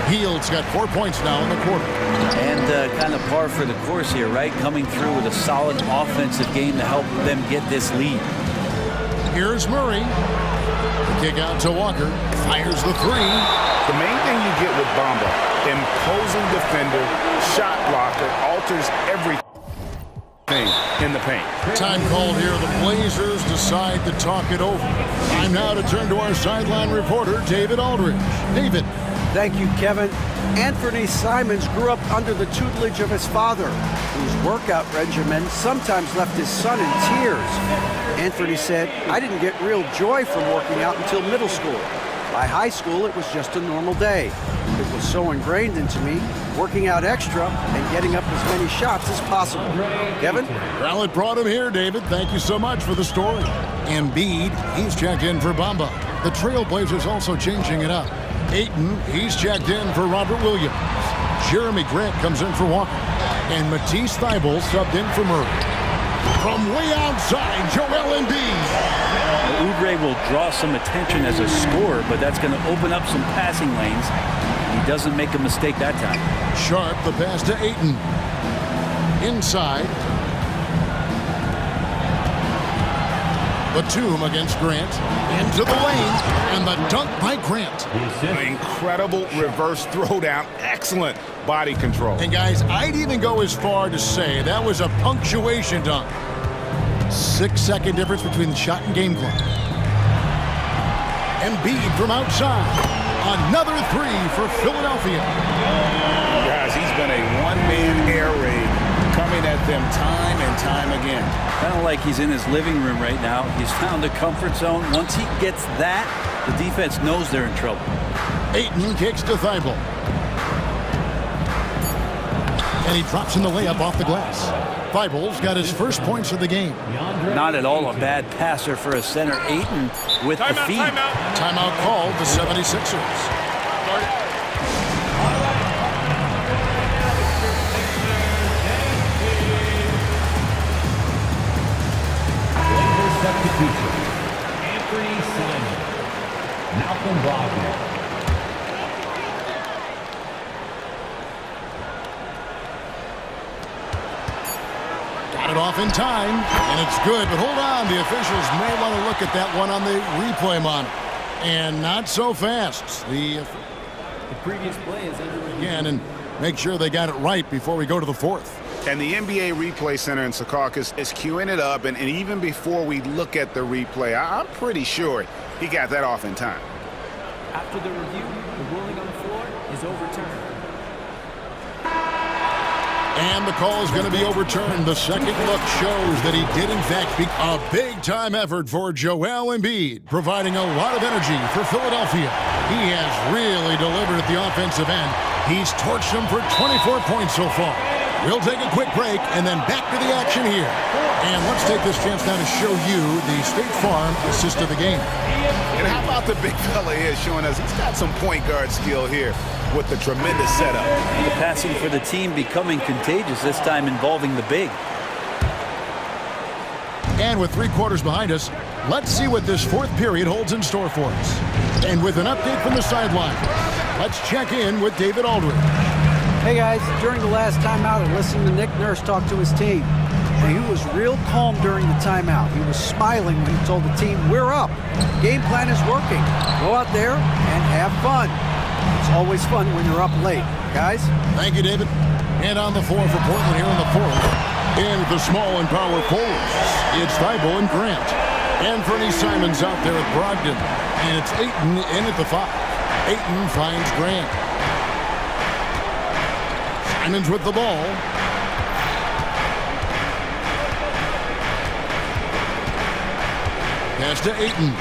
Hield's got 4 points now in the quarter. And kind of par for the course here, right? Coming through with a solid offensive game to help them get this lead. Here's Murray. The kick out to Walker. Fires the 3. The main thing you get with Bamba, imposing defender, shot blocker, alters everything in the paint. Time called here. The Blazers decide to talk it over. Time now to turn to our sideline reporter, David Aldridge. David. Thank you, Kevin. Anthony Simons grew up under the tutelage of his father, whose workout regimen sometimes left his son in tears. Anthony said, "I didn't get real joy from working out until middle school. By high school, it was just a normal day. It was so ingrained into me, working out extra and getting up as many shots as possible." Kevin? Well, it brought him here, David. Thank you so much for the story. Embiid, he's checked in for Bamba. The Trailblazers also changing it up. Ayton, he's checked in for Robert Williams. Jeremy Grant comes in for Walker. And Matisse Thybulle subbed in for Murray. From way outside, Joel Embiid. Oubre will draw some attention as a scorer, but that's going to open up some passing lanes. He doesn't make a mistake that time. Sharp, the pass to Ayton. Inside. Batum against Grant. Into the lane. And the dunk by Grant. Incredible reverse throwdown. Excellent body control. And guys, I'd even go as far to say that was a punctuation dunk. 6-second difference between the shot and game clock. Embiid from outside. Another three for Philadelphia. Guys, he's been a one-man air raid, coming at them time and time again. Kind of like he's in his living room right now. He's found a comfort zone. Once he gets that, the defense knows they're in trouble. Ayton kicks to Thybulle. And he drops in the layup off the glass. Thybulle's got his first points of the game. Not at all a bad passer for a center. Ayton with the feed. Timeout called the 76ers. Substitution. Anthony Simon. Malcolm Brogdon. Got it off in time, and it's good. But hold on, the officials may want to look at that one on the replay monitor. And not so fast. The previous play is under review. Again, and make sure they got it right before we go to the fourth. And the NBA Replay Center in Secaucus is queuing it up, and even before we look at the replay, I'm pretty sure he got that off in time. After the review, the ruling on the floor is overturned. And the call is going to be overturned. The second look shows that he did, in fact, be a big-time effort for Joel Embiid, providing a lot of energy for Philadelphia. He has really delivered at the offensive end. He's torched them for 24 points so far. We'll take a quick break and then back to the action here. And let's take this chance now to show you the State Farm assist of the game. And how about the big fella here showing us he's got some point guard skill here with the tremendous setup. The passing for the team becoming contagious, this time involving the big. And with 3 quarters behind us, let's see what this fourth period holds in store for us. And with an update from the sideline, let's check in with David Aldridge. Hey guys, during the last timeout, I listened to Nick Nurse talk to his team. And he was real calm during the timeout. He was smiling when he told the team, we're up. Game plan is working. Go out there and have fun. It's always fun when you're up late. Guys? Thank you, David. And on the floor for Portland here in the fourth. And with the small and power forwards, it's Thybulle and Grant. Anthony Simon's out there at Brogdon. And it's Ayton in at the 5. Ayton finds Grant. Simon's with the ball. Pass to Ayton.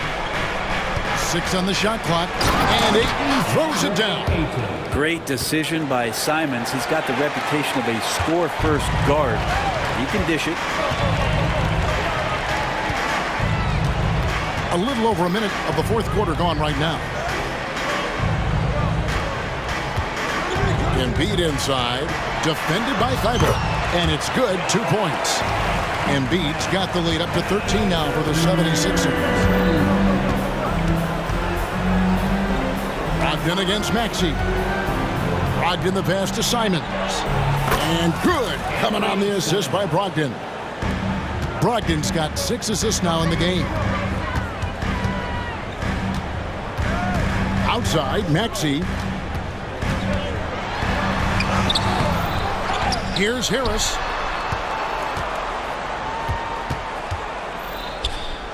6 on the shot clock. And Ayton throws it down. Great decision by Simons. He's got the reputation of a score-first guard. He can dish it. A little over a minute of the fourth quarter gone right now. Embiid inside, defended by Thybulle, and it's good, 2 points. Embiid's got the lead up to 13 now for the 76ers. Brogdon against Maxey. Brogdon the pass to Simons. And good, coming on the assist by Brogdon. Brogdon's got 6 assists now in the game. Outside, Maxey. Here's Harris.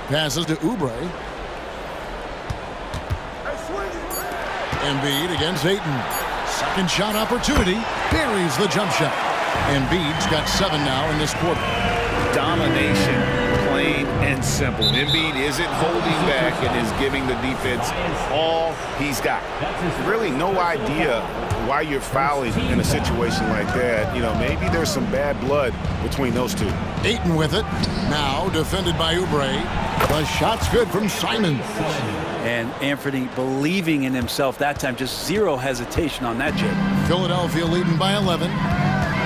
Passes to Oubre. Embiid against Ayton. Second shot opportunity. Buries the jump shot. Embiid's got 7 now in this quarter. Domination, plain and simple. Embiid isn't holding back and is giving the defense all he's got. Really no idea why you're fouling in a situation like that. You know, maybe there's some bad blood between those two. Ayton with it. Now defended by Oubre. The shot's good from Simons. And Anthony believing in himself that time, just zero hesitation on that jig. Philadelphia leading by 11.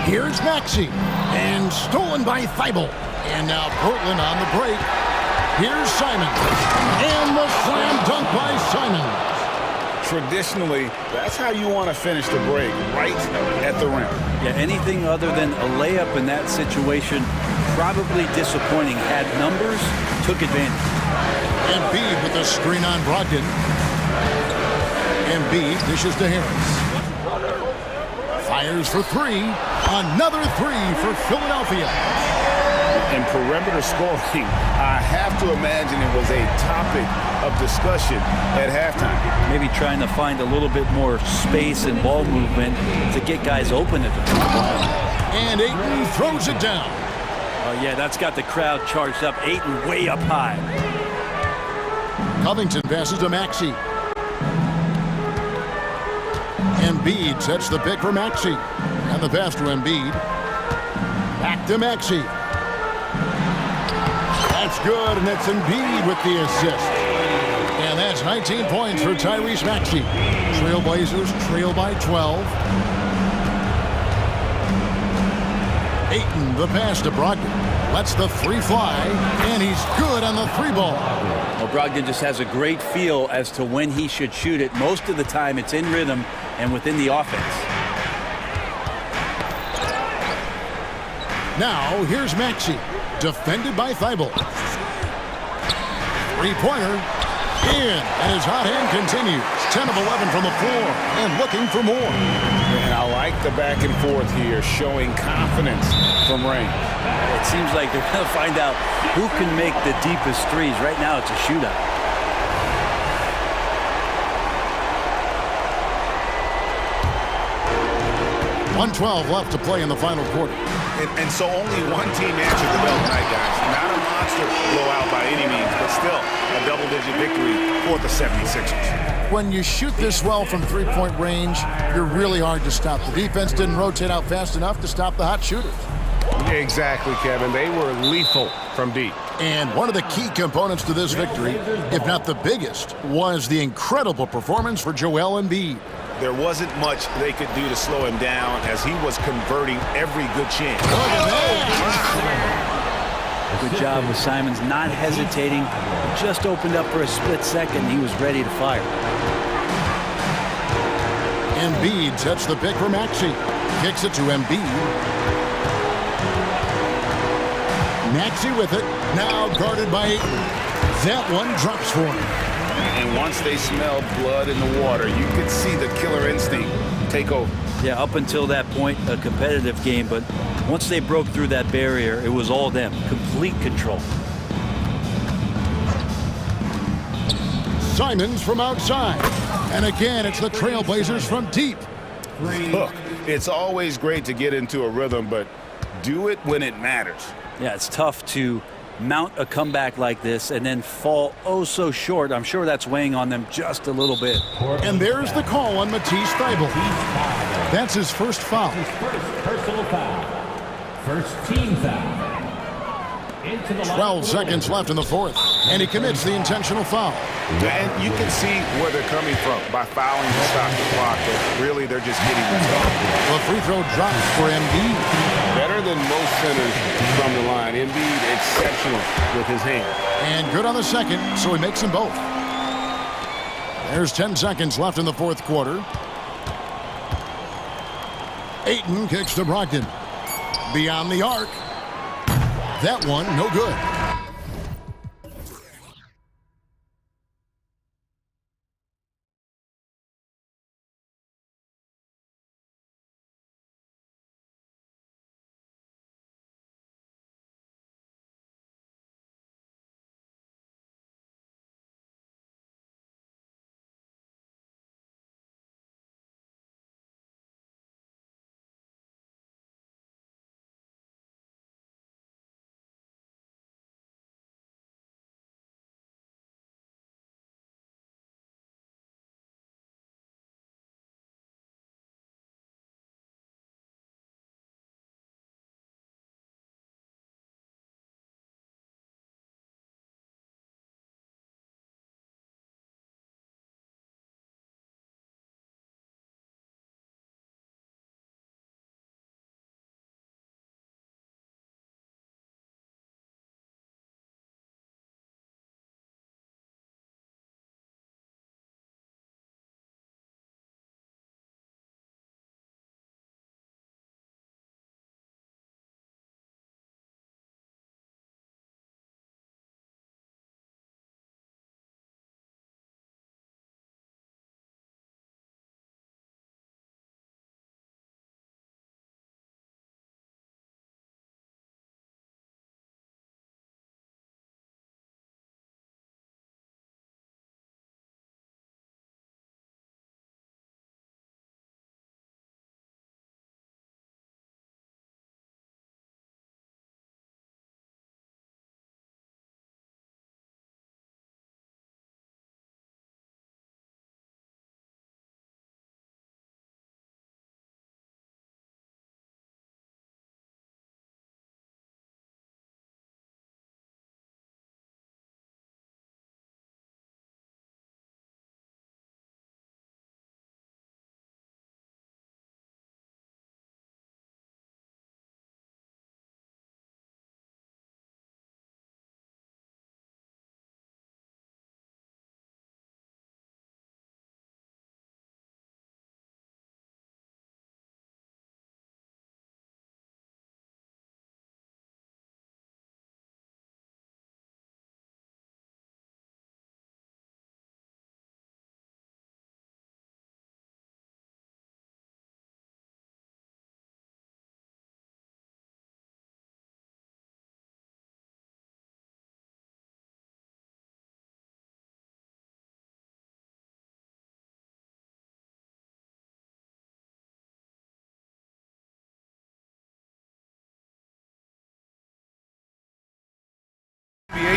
Here's Maxey, and stolen by Thibault. And now Portland on the break. Here's Simon, and the slam dunk by Simon. Traditionally, that's how you want to finish the break, right at the rim. Yeah, anything other than a layup in that situation, probably disappointing. Had numbers, took advantage. Embiid with the screen on Brogdon. Embiid dishes to Harris. Fires for three. Another three for Philadelphia. And perimeter scoring, I have to imagine it was a topic of discussion at halftime. Maybe trying to find a little bit more space and ball movement to get guys open at the ball. And Ayton throws it down. Oh, yeah, that's got the crowd charged up. Ayton way up high. Covington passes to Maxey. Embiid sets the pick for Maxey. And the pass to Embiid. Back to Maxey. That's good, and it's Embiid with the assist. And that's 19 points for Tyrese Maxey. Trailblazers trail by 12. Ayton, the pass to Brogdon. Lets the three fly, and he's good on the three ball. Well, Brogdon just has a great feel as to when he should shoot it. Most of the time, it's in rhythm and within the offense. Now, here's Maxey. Defended by Thibault. Three-pointer. In. And his hot hand continues. 10 of 11 from the floor. And looking for more. And I like the back and forth here, showing confidence from Rain. It seems like they're going to find out who can make the deepest threes. Right now, it's a shootout. .112 left to play in the final quarter. And so only one team answered the bell tonight, guys. Not a monster blowout by any means, but still a double-digit victory for the 76ers. When you shoot this well from three-point range, you're really hard to stop. The defense didn't rotate out fast enough to stop the hot shooters. Exactly, Kevin. They were lethal from deep. And one of the key components to this victory, if not the biggest, was the incredible performance for Joel Embiid. There wasn't much they could do to slow him down as he was converting every good chance. Good job with Simons not hesitating. It just opened up for a split second. He was ready to fire. Embiid sets the pick for Maxey. Kicks it to Embiid. Maxey with it. Now guarded by Ayton. That one drops for him. And once they smelled blood in the water, you could see the killer instinct take over. Yeah, up until that point, a competitive game, but once they broke through that barrier, it was all them. Complete control. Simons from outside. And again, it's the Trailblazers from deep. Look, it's always great to get into a rhythm, but do it when it matters. Yeah, it's tough to mount a comeback like this and then fall oh so short. I'm sure that's weighing on them just a little bit. And there's the call on Matisse Thybulle. That's his first foul. His first personal foul. First team foul. 12 seconds left in the fourth, and he commits the intentional foul. And you can see where they're coming from by fouling to stop the clock, but really they're just getting results. The free throw drops for Embiid. Better than most centers from the line. Embiid exceptional with his hand. And good on the second, so he makes them both. There's 10 seconds left in the fourth quarter. Ayton kicks to Brogdon. Beyond the arc. That one, no good.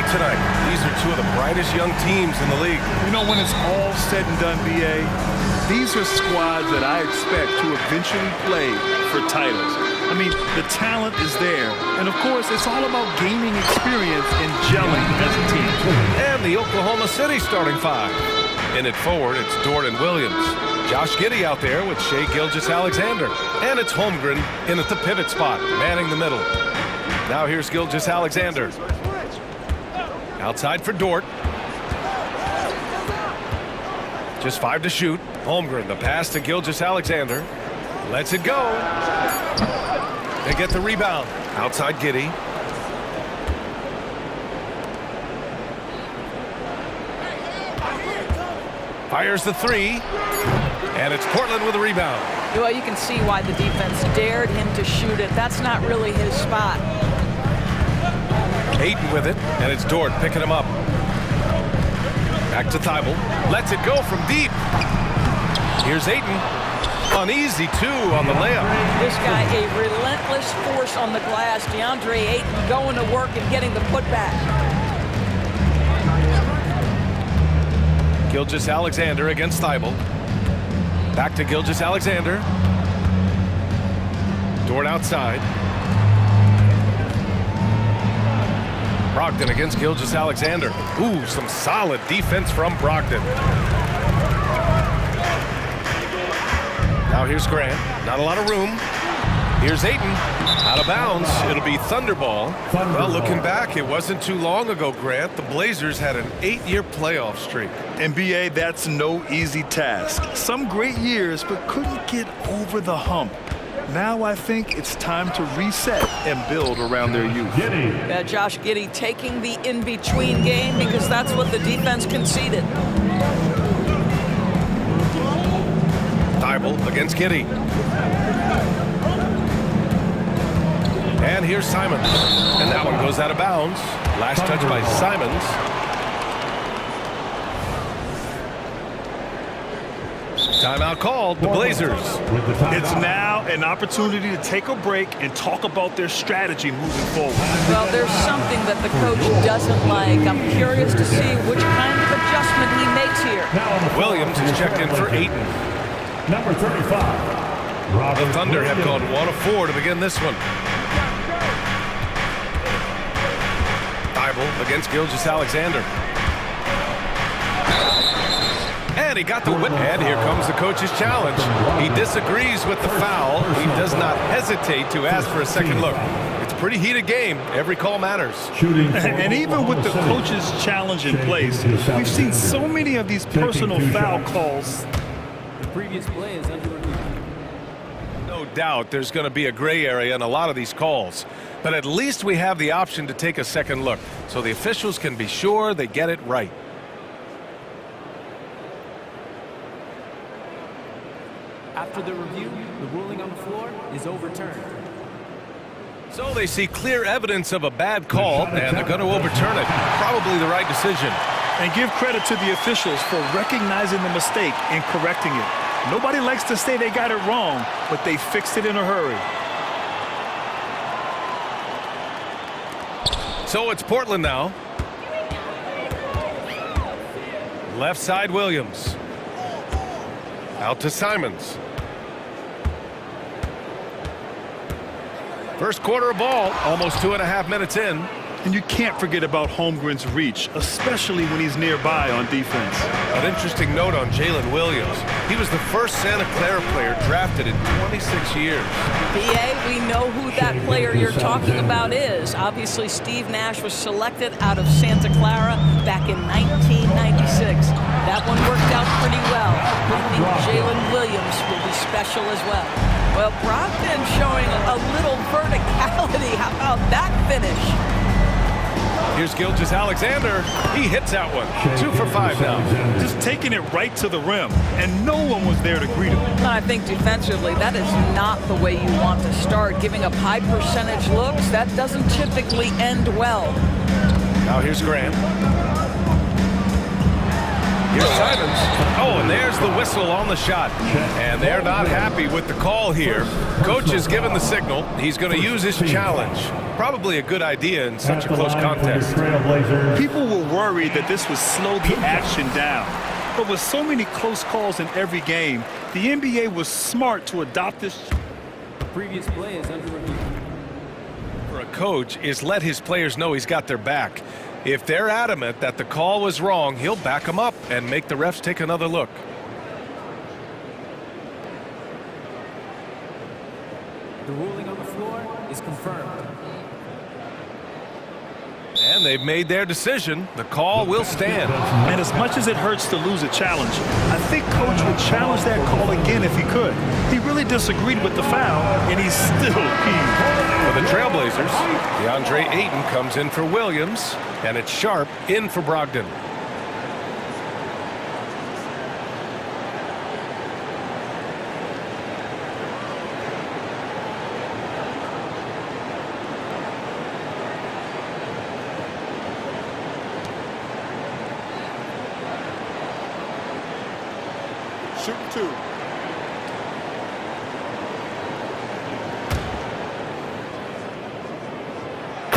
great tonight. These are two of the brightest young teams in the league. You know, when it's all said and done, BA, these are squads that I expect to eventually play for titles. I mean, the talent is there. And, of course, it's all about gaining experience and gelling as a team. And the Oklahoma City starting five. In it forward, it's Jordan Williams. Josh Giddey out there with Shai Gilgeous-Alexander. And it's Holmgren in at the pivot spot, manning the middle. Now here's Gilgeous-Alexander. Outside for Dort. Just 5 to shoot. Holmgren, the pass to Gilgeous-Alexander. Lets it go. They get the rebound. Outside Giddey. Fires the three. And it's Portland with a rebound. Well, you can see why the defense dared him to shoot it. That's not really his spot. Ayton with it, and it's Dort picking him up. Back to Thibault. Lets it go from deep. Here's Ayton. Uneasy, too, on the layup. This guy, a relentless force on the glass. DeAndre Ayton going to work and getting the putback. Gilgeous-Alexander against Thibault. Back to Gilgeous-Alexander. Dort outside. Brogdon against Gilgeous-Alexander. Ooh, some solid defense from Brogdon. Now here's Grant. Not a lot of room. Here's Ayton. Out of bounds. It'll be Thunderball. Well, looking back, it wasn't too long ago, Grant. The Blazers had an 8-year playoff streak. NBA, that's no easy task. Some great years, but couldn't get over the hump. Now I think it's time to reset and build around their youth. Yeah, Josh Giddey taking the in-between game because that's what the defense conceded. Thibault against Giddey. And here's Simons. And that one goes out of bounds. Last touch by Simons. Timeout called, the Blazers. It's now an opportunity to take a break and talk about their strategy moving forward. Well, there's something that the coach doesn't like. I'm curious to see which kind of adjustment he makes here. Williams is checked in for Ayton. Number 35. The Thunder have gone 1 of 4 to begin this one. Thibault against Gilgeous-Alexander. And he got the win. And here comes the coach's challenge. He disagrees with the foul. He does not hesitate to ask for a second look. It's a pretty heated game. Every call matters. And even with the coach's challenge in place, we've seen so many of these personal foul calls. The previous play is under review. No doubt there's going to be a gray area in a lot of these calls. But at least we have the option to take a second look, so the officials can be sure they get it right. After the review, the ruling on the floor is overturned. So they see clear evidence of a bad call, and they're going to overturn it. Probably the right decision. And give credit to the officials for recognizing the mistake and correcting it. Nobody likes to say they got it wrong, but they fixed it in a hurry. So it's Portland now. Left side Williams. Out to Simons. First quarter of ball, almost 2.5 minutes in. And you can't forget about Holmgren's reach, especially when he's nearby on defense. An interesting note on Jalen Williams. He was the first Santa Clara player drafted in 26 years. BA, we know who that player you're talking about is. Obviously, Steve Nash was selected out of Santa Clara back in 1996. That one worked out pretty well. I think Jalen Williams will be special as well. Well, Brogdon showing a little verticality. How about that finish? Here's Gilgeous-Alexander. He hits that one. 2 for 5 now. Just taking it right to the rim, and no one was there to greet him. I think defensively, that is not the way you want to start. Giving up high percentage looks, that doesn't typically end well. Now here's Grant. Here's Simons. Oh, and there's the whistle on the shot. And they're not happy with the call here. Coach has given the signal. He's going to use his challenge. Probably a good idea in such a close contest. People were worried that this would slow the action down. But with so many close calls in every game, the NBA was smart to adopt this. Previous play is under review. For a coach is let his players know he's got their back. If they're adamant that the call was wrong, he'll back them up and make the refs take another look. The ruling on the floor is confirmed. And they've made their decision. The call will stand. And as much as it hurts to lose a challenge, I think Coach would challenge that call again if he could. He really disagreed with the foul, and he's still peeved. For the Trailblazers, DeAndre Ayton comes in for Williams, and it's Sharp in for Brogdon. Shoot two.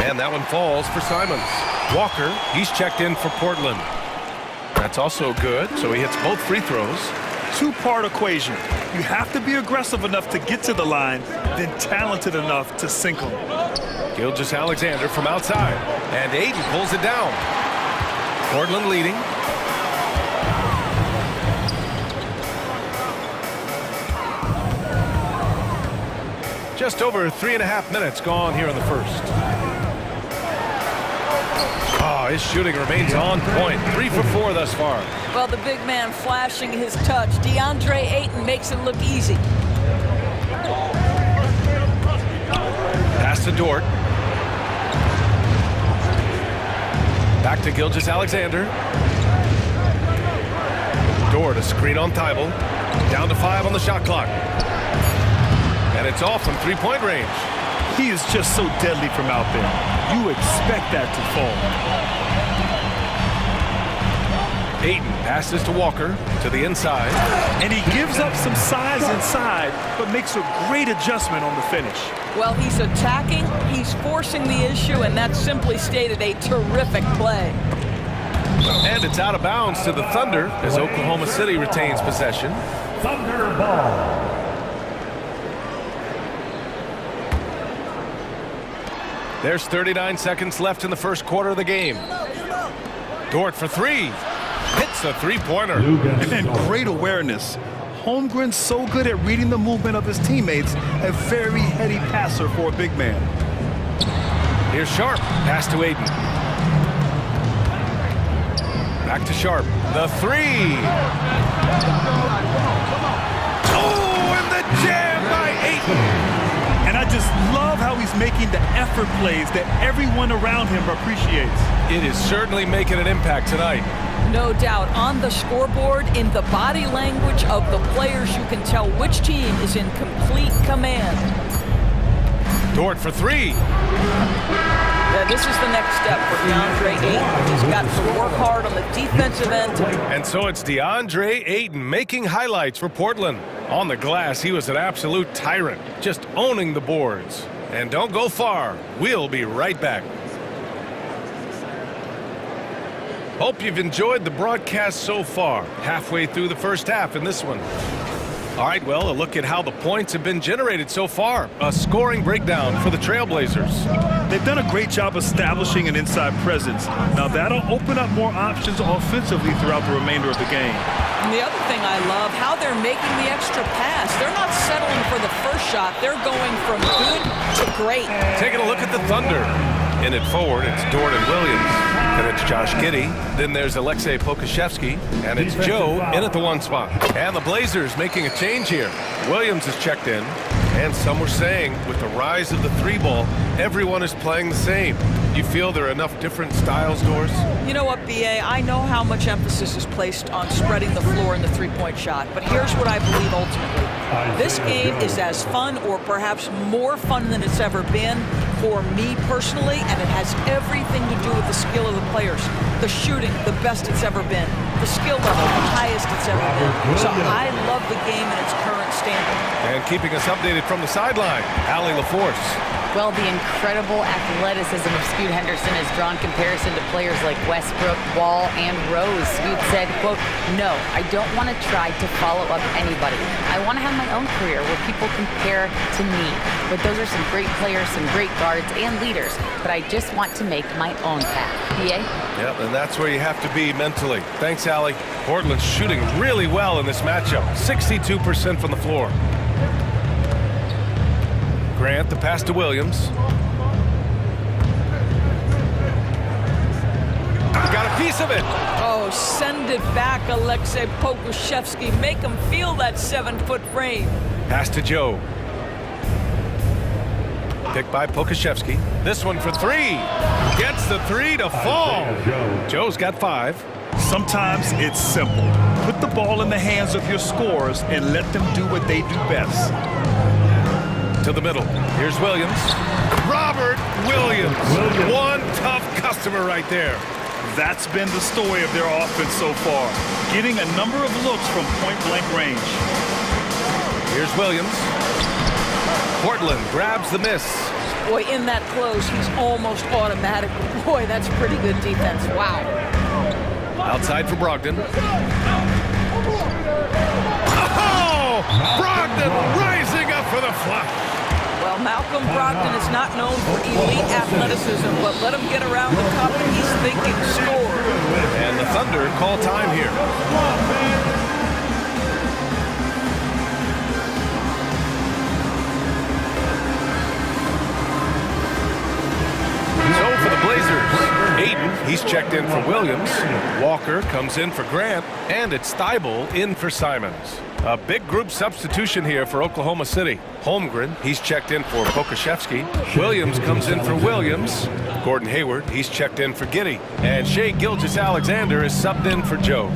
And that one falls for Simons. Walker, he's checked in for Portland. That's also good, so he hits both free throws. Two-part equation. You have to be aggressive enough to get to the line, then talented enough to sink them. Gilgeous-Alexander from outside. And Ayton pulls it down. Portland leading. Just over 3.5 minutes gone here in the first. Oh, his shooting remains on point. 3 for 4 thus far. Well, the big man flashing his touch. DeAndre Ayton makes it look easy. Pass to Dort. Back to Gilgeous-Alexander. Dort, a screen on Thibault. Down to 5 on the shot clock. And it's off from three-point range. He is just so deadly from out there. You expect that to fall. Ayton passes to Walker to the inside. And he gives up some size inside, but makes a great adjustment on the finish. Well, he's attacking, he's forcing the issue, and that's simply stated a terrific play. And it's out of bounds to the Thunder as Oklahoma City retains possession. Thunder ball. There's 39 seconds left in the first quarter of the game. Dort for 3. Hits a three-pointer. And great awareness. Holmgren's so good at reading the movement of his teammates, a very heady passer for a big man. Here's Sharp. Pass to Ayton. Back to Sharp. The 3. Oh, and the jam by Ayton. And I just love how he's making the effort plays that everyone around him appreciates. It is certainly making an impact tonight. No doubt. On the scoreboard, in the body language of the players, you can tell which team is in complete command. Dort for 3. Yeah, this is the next step for DeAndre Ayton. He's got to work hard on the defensive end. And so it's DeAndre Ayton making highlights for Portland. On the glass, he was an absolute tyrant, just owning the boards. And don't go far. We'll be right back. Hope you've enjoyed the broadcast so far. Halfway through the first half in this one. All right, well, a look at how the points have been generated so far. A scoring breakdown for the Trailblazers. They've done a great job establishing an inside presence. Now that'll open up more options offensively throughout the remainder of the game. And the other thing I love, how they're making the extra pass. They're not settling for the first shot. They're going from good to great. Taking a look at the Thunder. In it forward, it's Dort and Williams. And it's Josh Giddey. Then there's Alexei Pokushevsky. And it's Joe in at the 1 spot. And the Blazers making a change here. Williams is checked in. And some were saying, with the rise of the 3-ball, everyone is playing the same. You feel there are enough different styles, Doris? You know what, B.A.? I know how much emphasis is placed on spreading the floor in the three-point shot, but here's what I believe ultimately. This game is as fun or perhaps more fun than it's ever been for me personally, and it has everything to do with the skill of the players. The shooting, the best it's ever been. the skill level, the highest it's ever been. So I love the game in its current standard. And keeping us updated from the sideline, Allie LaForce. Well, the incredible athleticism of Scoot Henderson has drawn comparison to players like Westbrook, Wall, and Rose. Scoot said, quote, "No, I don't want to try to follow up anybody. I want to have my own career where people compare to me. But those are some great players, some great guards and leaders. But I just want to make my own path." BA? Yep, and that's where you have to be mentally. Thanks, Allie. Portland's shooting really well in this matchup. 62% from the floor. Grant, the pass to Williams. Got a piece of it. Oh, send it back, Alexei Pokusevski. Make him feel that 7-foot frame. Pass to Joe. Picked by Pokusevski. This one for three. Gets the three to fall. Joe's got 5. Sometimes it's simple. Put the ball in the hands of your scorers and let them do what they do best. To the middle. Here's Williams. Robert Williams. One tough customer right there. That's been the story of their offense so far. Getting a number of looks from point-blank range. Here's Williams. Portland grabs the miss. Boy, in that close, he's almost automatic. Boy, that's pretty good defense. Wow. Outside for Brogdon. Oh! Brogdon rising up for the flush. Well, Malcolm Brogdon is not known for elite athleticism, but let him get around the cup and he's thinking score. And the Thunder call time here. So for the Blazers, Aiden, he's checked in for Williams. Walker comes in for Grant, and it's Thibault in for Simons. A big group substitution here for Oklahoma City. Holmgren, he's checked in for Pokusevski. Williams comes in for Williams. Gordon Hayward, he's checked in for Giddey. And Shai Gilgeous-Alexander is subbed in for Joe.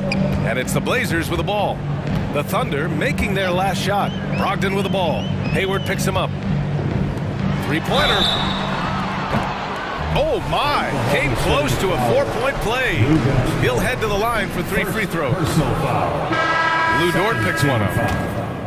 And it's the Blazers with the ball. The Thunder making their last shot. Brogdon with the ball. Hayward picks him up. Three-pointer. Oh my, came close to a 4-point play. He'll head to the line for 3 free throws. Lou Dort picks one up.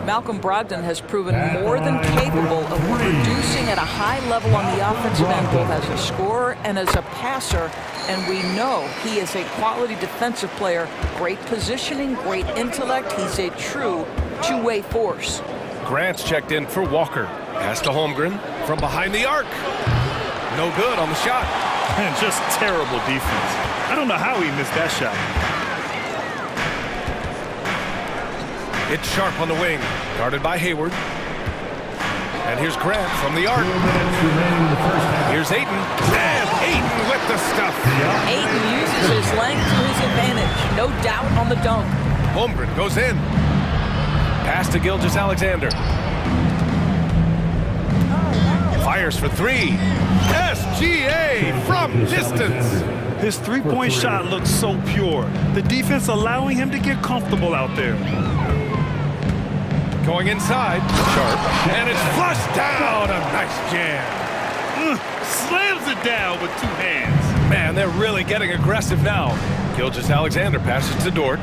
Malcolm Brogdon has proven more than capable of producing at a high level on the offensive end, both as a scorer and as a passer. And we know he is a quality defensive player. Great positioning, great intellect. He's a true two-way force. Grant's checked in for Walker. Pass to Holmgren from behind the arc. No good on the shot. And just terrible defense. I don't know how he missed that shot. It's Sharp on the wing, guarded by Hayward. And here's Grant from the arc. Here's Ayton. And Ayton with the stuff. Ayton uses his length to his advantage. No doubt on the dunk. Holmgren goes in. Pass to Gilgeous-Alexander. Fires for three. SGA from distance. His three-point shot looks so pure. The defense allowing him to get comfortable out there. Going inside, Sharp, and it's flushed down. A nice jam. Slams it down with 2 hands. Man, they're really getting aggressive now. Gilgeous-Alexander passes to Dort.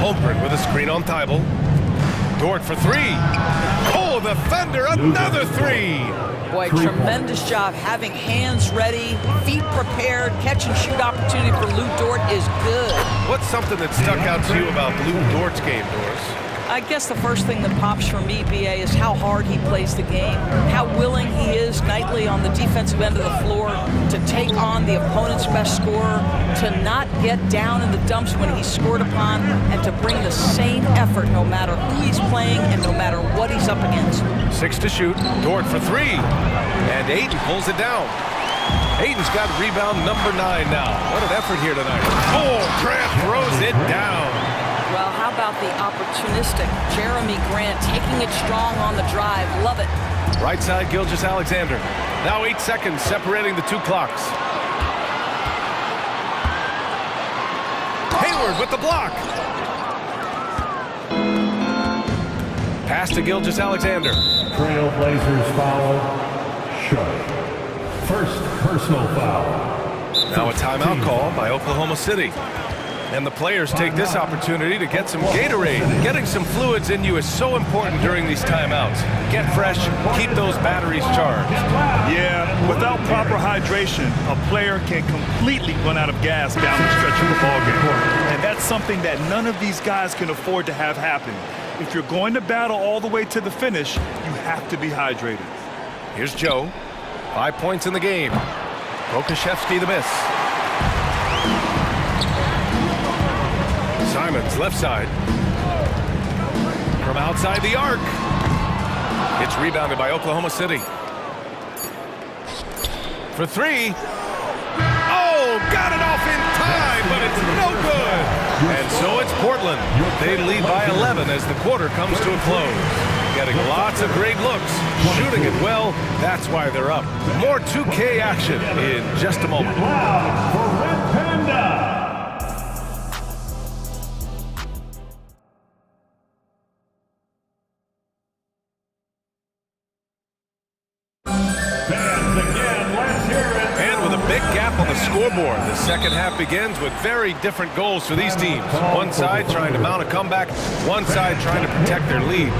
Holmgren with a screen on Thibault. Dort for three. Oh, the Thunder, another three. Boy, tremendous job having hands ready, feet prepared. Catch and shoot opportunity for Lou Dort is good. What's something that stuck out to you about Lou Dort's game, Doris? I guess the first thing that pops for me, BA, is how hard he plays the game, how willing he is nightly on the defensive end of the floor to take on the opponent's best scorer, to not get down in the dumps when he's scored upon, and to bring the same effort no matter who he's playing and no matter what he's up against. 6 to shoot, Dort for three, and Ayton pulls it down. Ayton's got rebound number 9 now. What an effort here tonight. Oh, Grant throws it down. Well, how about the opportunistic Jeremy Grant taking it strong on the drive? Love it. Right side, Gilgeous-Alexander. Now 8 seconds separating the 2 clocks. Hayward with the block. Pass to Gilgeous-Alexander. Trailblazers foul. Sharp. First personal foul. Now a timeout call by Oklahoma City. And the players take this opportunity to get some Gatorade. Getting some fluids in you is so important during these timeouts. Get fresh, keep those batteries charged. Yeah, without proper hydration, a player can completely run out of gas down the stretch of the ballgame. And that's something that none of these guys can afford to have happen. If you're going to battle all the way to the finish, you have to be hydrated. Here's Joe. 5 points in the game. Prokashevsky the miss. Simons left side. From outside the arc. It's rebounded by Oklahoma City. For three. Oh, got it off in time, but it's no good. And so it's Portland. They lead by 11 as the quarter comes to a close. Getting lots of great looks, shooting it well. That's why they're up. More 2K action in just a moment. On the scoreboard, the second half begins with very different goals for these teams. One side trying to mount a comeback, one side trying to protect their lead.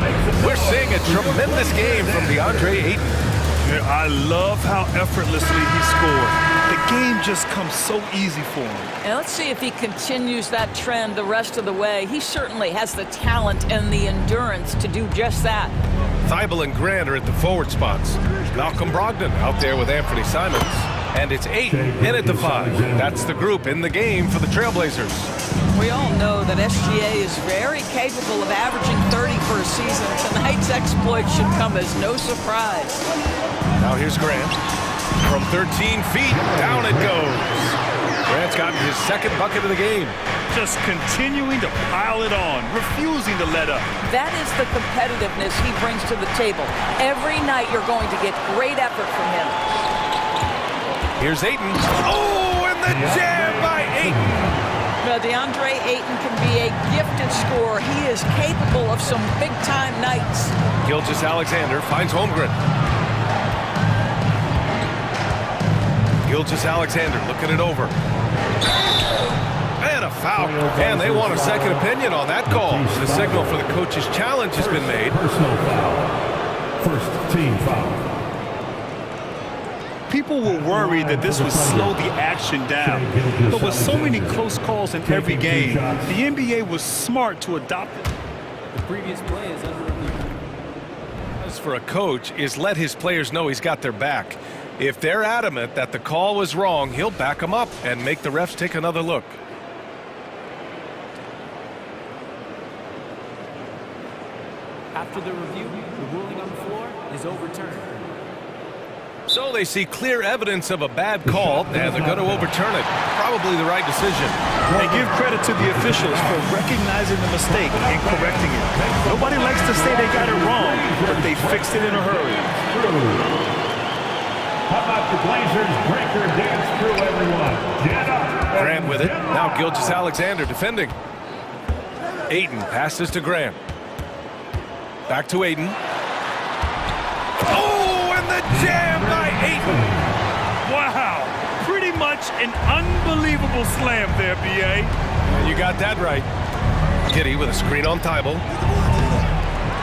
We're seeing a tremendous game from DeAndre Ayton. I love how effortlessly he scored. The game just comes so easy for him. And let's see if he continues that trend the rest of the way. He certainly has the talent and the endurance to do just that. Thibault and Grant are at the forward spots. Malcolm Brogdon out there with Anthony Simons. And it's Ayton in at the 5. That's the group in the game for the Trailblazers. We all know that SGA is very capable of averaging 30 for a season. Tonight's exploit should come as no surprise. Now here's Grant. From 13 feet, down it goes. Grant's gotten his second bucket of the game. Just continuing to pile it on, refusing to let up. That is the competitiveness he brings to the table. Every night you're going to get great effort from him. Here's Ayton. Oh, and the jam by Ayton. Now, DeAndre Ayton can be a gifted scorer. He is capable of some big-time nights. Gilgeous-Alexander finds Holmgren. Gilgeous-Alexander looking it over. And a foul. And they want a second opinion on that call. The signal for the coach's challenge has been made. Personal foul. First team foul. People were worried that this would slow the action down. But with so many close calls in every game, the NBA was smart to adopt it. The previous play is under review. As for a coach, is let his players know he's got their back. If they're adamant that the call was wrong, he'll back them up and make the refs take another look. After the review, the ruling on the floor is overturned. So they see clear evidence of a bad call, and they're going to overturn it. Probably the right decision. They give credit to the officials for recognizing the mistake and correcting it. Nobody likes to say they got it wrong, but they fixed it in a hurry. How about the Blazers breaker dance through everyone? Get up. Grant with it. Now Gilgeous-Alexander defending. Ayton passes to Grant. Back to Ayton. Oh, and the jam by Ayton. Wow, pretty much an unbelievable slam there, B.A. You got that right. Giddey with a screen on Thibault.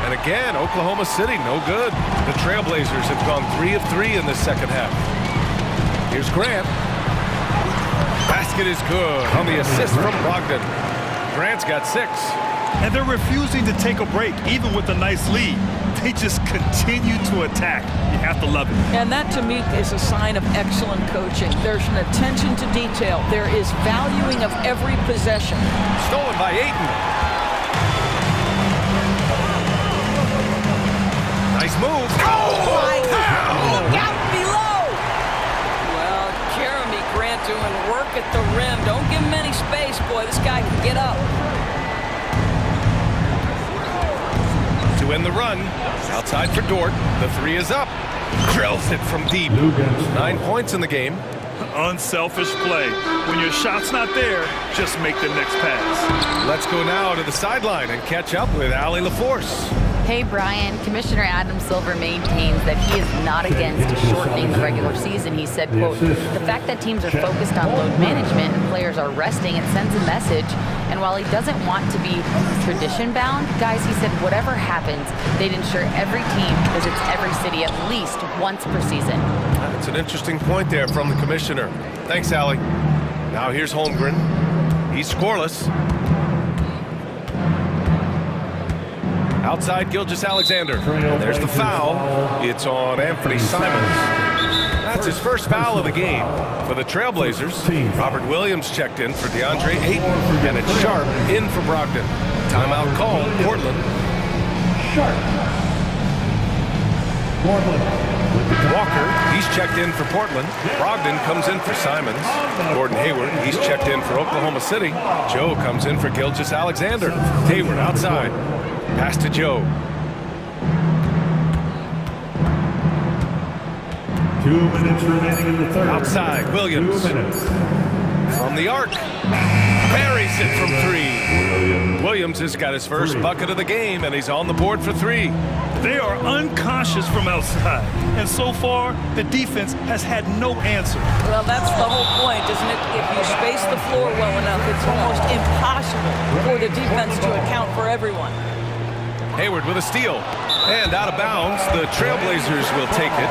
And again, Oklahoma City, no good. The Trailblazers have gone 3 of 3 in the second half. Here's Grant. Basket is good on the assist from Brogdon. Grant's got 6. And they're refusing to take a break, even with a nice lead. They just continue to attack. You have to love it. And that, to me, is a sign of excellent coaching. There's an attention to detail. There is valuing of every possession. Stolen by Ayton. Nice move. Oh, my God. Look out below. Well, Jeremy Grant doing work at the rim. Don't give him any space, boy. This guy can get up. To end the run, outside for Dort. The 3 is up. Drills it from deep. 9 points in the game. Unselfish play. When your shot's not there, just make the next pass. Let's go now to the sideline and catch up with Allie LaForce. Hey, Brian. Commissioner Adam Silver maintains that he is not against shortening the regular season. He said, quote, the fact that teams are focused on load management and players are resting, it sends a message. And while he doesn't want to be tradition-bound, guys, he said whatever happens, they'd ensure every team visits every city at least once per season. That's an interesting point there from the commissioner. Thanks, Allie. Now here's Holmgren. He's scoreless. Outside Gilgeous-Alexander. There's the foul. It's on Anthony Simons. That's his first foul of the game. For the Trailblazers, Robert Williams checked in for DeAndre Ayton, and it's Sharp in for Brogdon. Timeout called, Portland. Walker, he's checked in for Portland. Brogdon comes in for Simons. Gordon Hayward, he's checked in for Oklahoma City. Joe comes in for Gilgeous-Alexander. Hayward outside. Pass to Joe. 2 minutes remaining in the third. Outside, Williams. From the arc. Buries it from three. Williams has got his first bucket of the game, and he's on the board for three. They are unconscious from outside, and so far, the defense has had no answer. Well, that's the whole point, isn't it? If you space the floor well enough, it's almost impossible for the defense to account for everyone. Hayward with a steal. And out of bounds, the Trailblazers will take it.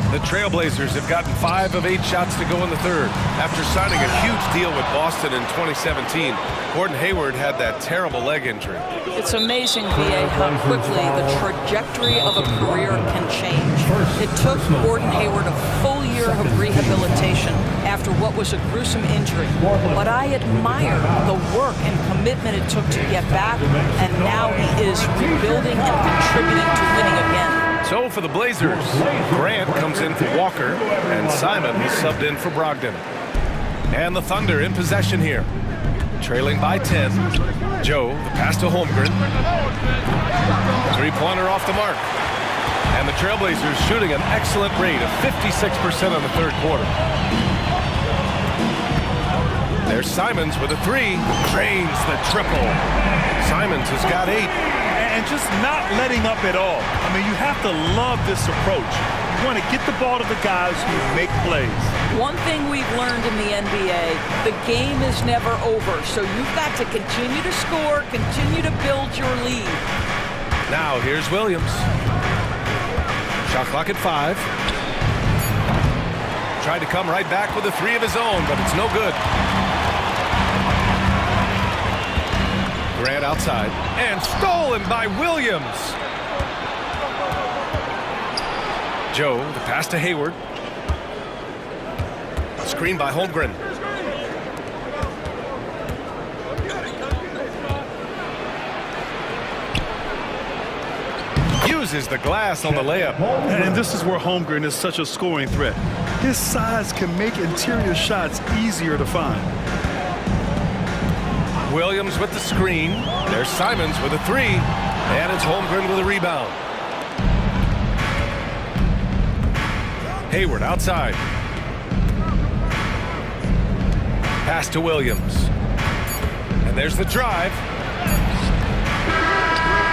The Trailblazers have gotten 5 of 8 shots to go in the third. After signing a huge deal with Boston in 2017, Gordon Hayward had that terrible leg injury. It's amazing, VA, how quickly the trajectory of a career can change. It took Gordon Hayward a full year of rehabilitation after what was a gruesome injury. But I admire the work and commitment it took to get back, and now he is rebuilding and contributing to winning again. So for the Blazers, Grant comes in for Walker, and Simon is subbed in for Brogdon. And the Thunder in possession here. Trailing by 10. Joe, the pass to Holmgren. Three-pointer off the mark. And the Trailblazers shooting an excellent rate of 56% in the third quarter. There's Simons with a three. Drains the triple. Simons has got 8. And just not letting up at all. I mean, you have to love this approach. You want to get the ball to the guys who make plays. One thing we've learned in the NBA, the game is never over. So you've got to continue to score, continue to build your lead. Now here's Williams. Shot clock at 5. Tried to come right back with a 3 of his own, but it's no good. Grant outside, and stolen by Williams. Joe, the pass to Hayward. Screen by Holmgren. Uses the glass on the layup. And this is where Holmgren is such a scoring threat. His size can make interior shots easier to find. Williams with the screen. There's Simons with a 3. And it's Holmgren with a rebound. Hayward outside. Pass to Williams. And there's the drive.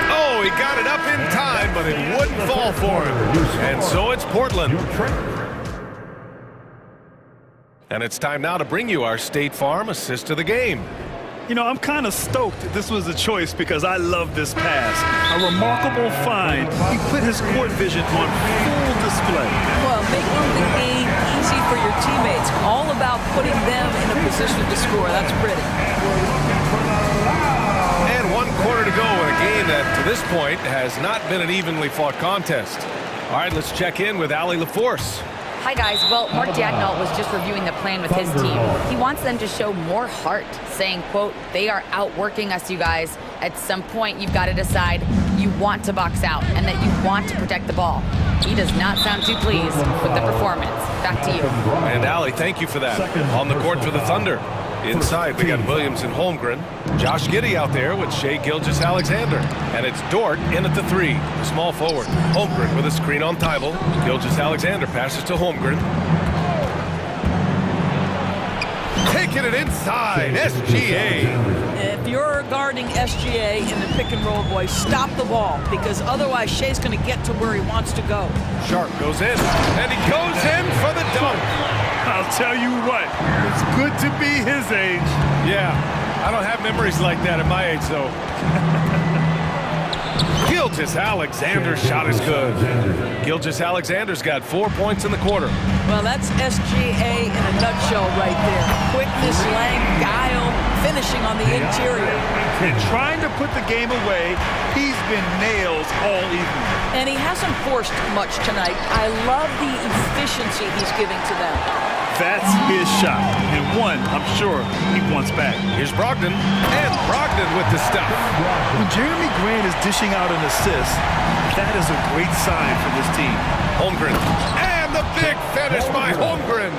Oh, he got it up in time, but it wouldn't fall for him. And so it's Portland. And it's time now to bring you our State Farm assist of the game. You know, I'm kind of stoked this was a choice because I love this pass. A remarkable find. He put his court vision on full display. Well, making the game easy for your teammates. All about putting them in a position to score. That's pretty. And 1 quarter to go in a game that, to this point, has not been an evenly fought contest. All right, let's check in with Allie LaForce. Hi, guys. Well, Mark Dagnall was just reviewing the plan with his team. He wants them to show more heart, saying, quote, they are outworking us, you guys. At some point, you've got to decide you want to box out and that you want to protect the ball. He does not sound too pleased with the performance. Back to you. And Allie, thank you for that. On the court for the Thunder. Inside, we got Williams and Holmgren. Josh Giddey out there with Shai Gilgeous-Alexander. And it's Dort in at the 3, the small forward. Holmgren with a screen on Thibault. Gilgeous-Alexander passes to Holmgren. Taking it inside, SGA. If you're guarding SGA in the pick and roll, boys, stop the ball, because otherwise Shea's going to get to where he wants to go. Sharp goes in, and he goes in for the dunk. I'll tell you what, it's good to be his age. Yeah, I don't have memories like that at my age, though. Gilgeous-Alexander's shot is good. Gilgeous-Alexander's got 4 points in the quarter. Well, that's SGA in a nutshell right there. Quickness, length, guile, finishing on the interior. And trying to put the game away, he's been nails all evening. And he hasn't forced much tonight. I love the efficiency he's giving to them. That's his shot, and one I'm sure he wants back. Here's Brogdon, and Brogdon with the stuff. When Jeremy Grant is dishing out an assist, that is a great sign for this team. Holmgren, and the big finish by Holmgren.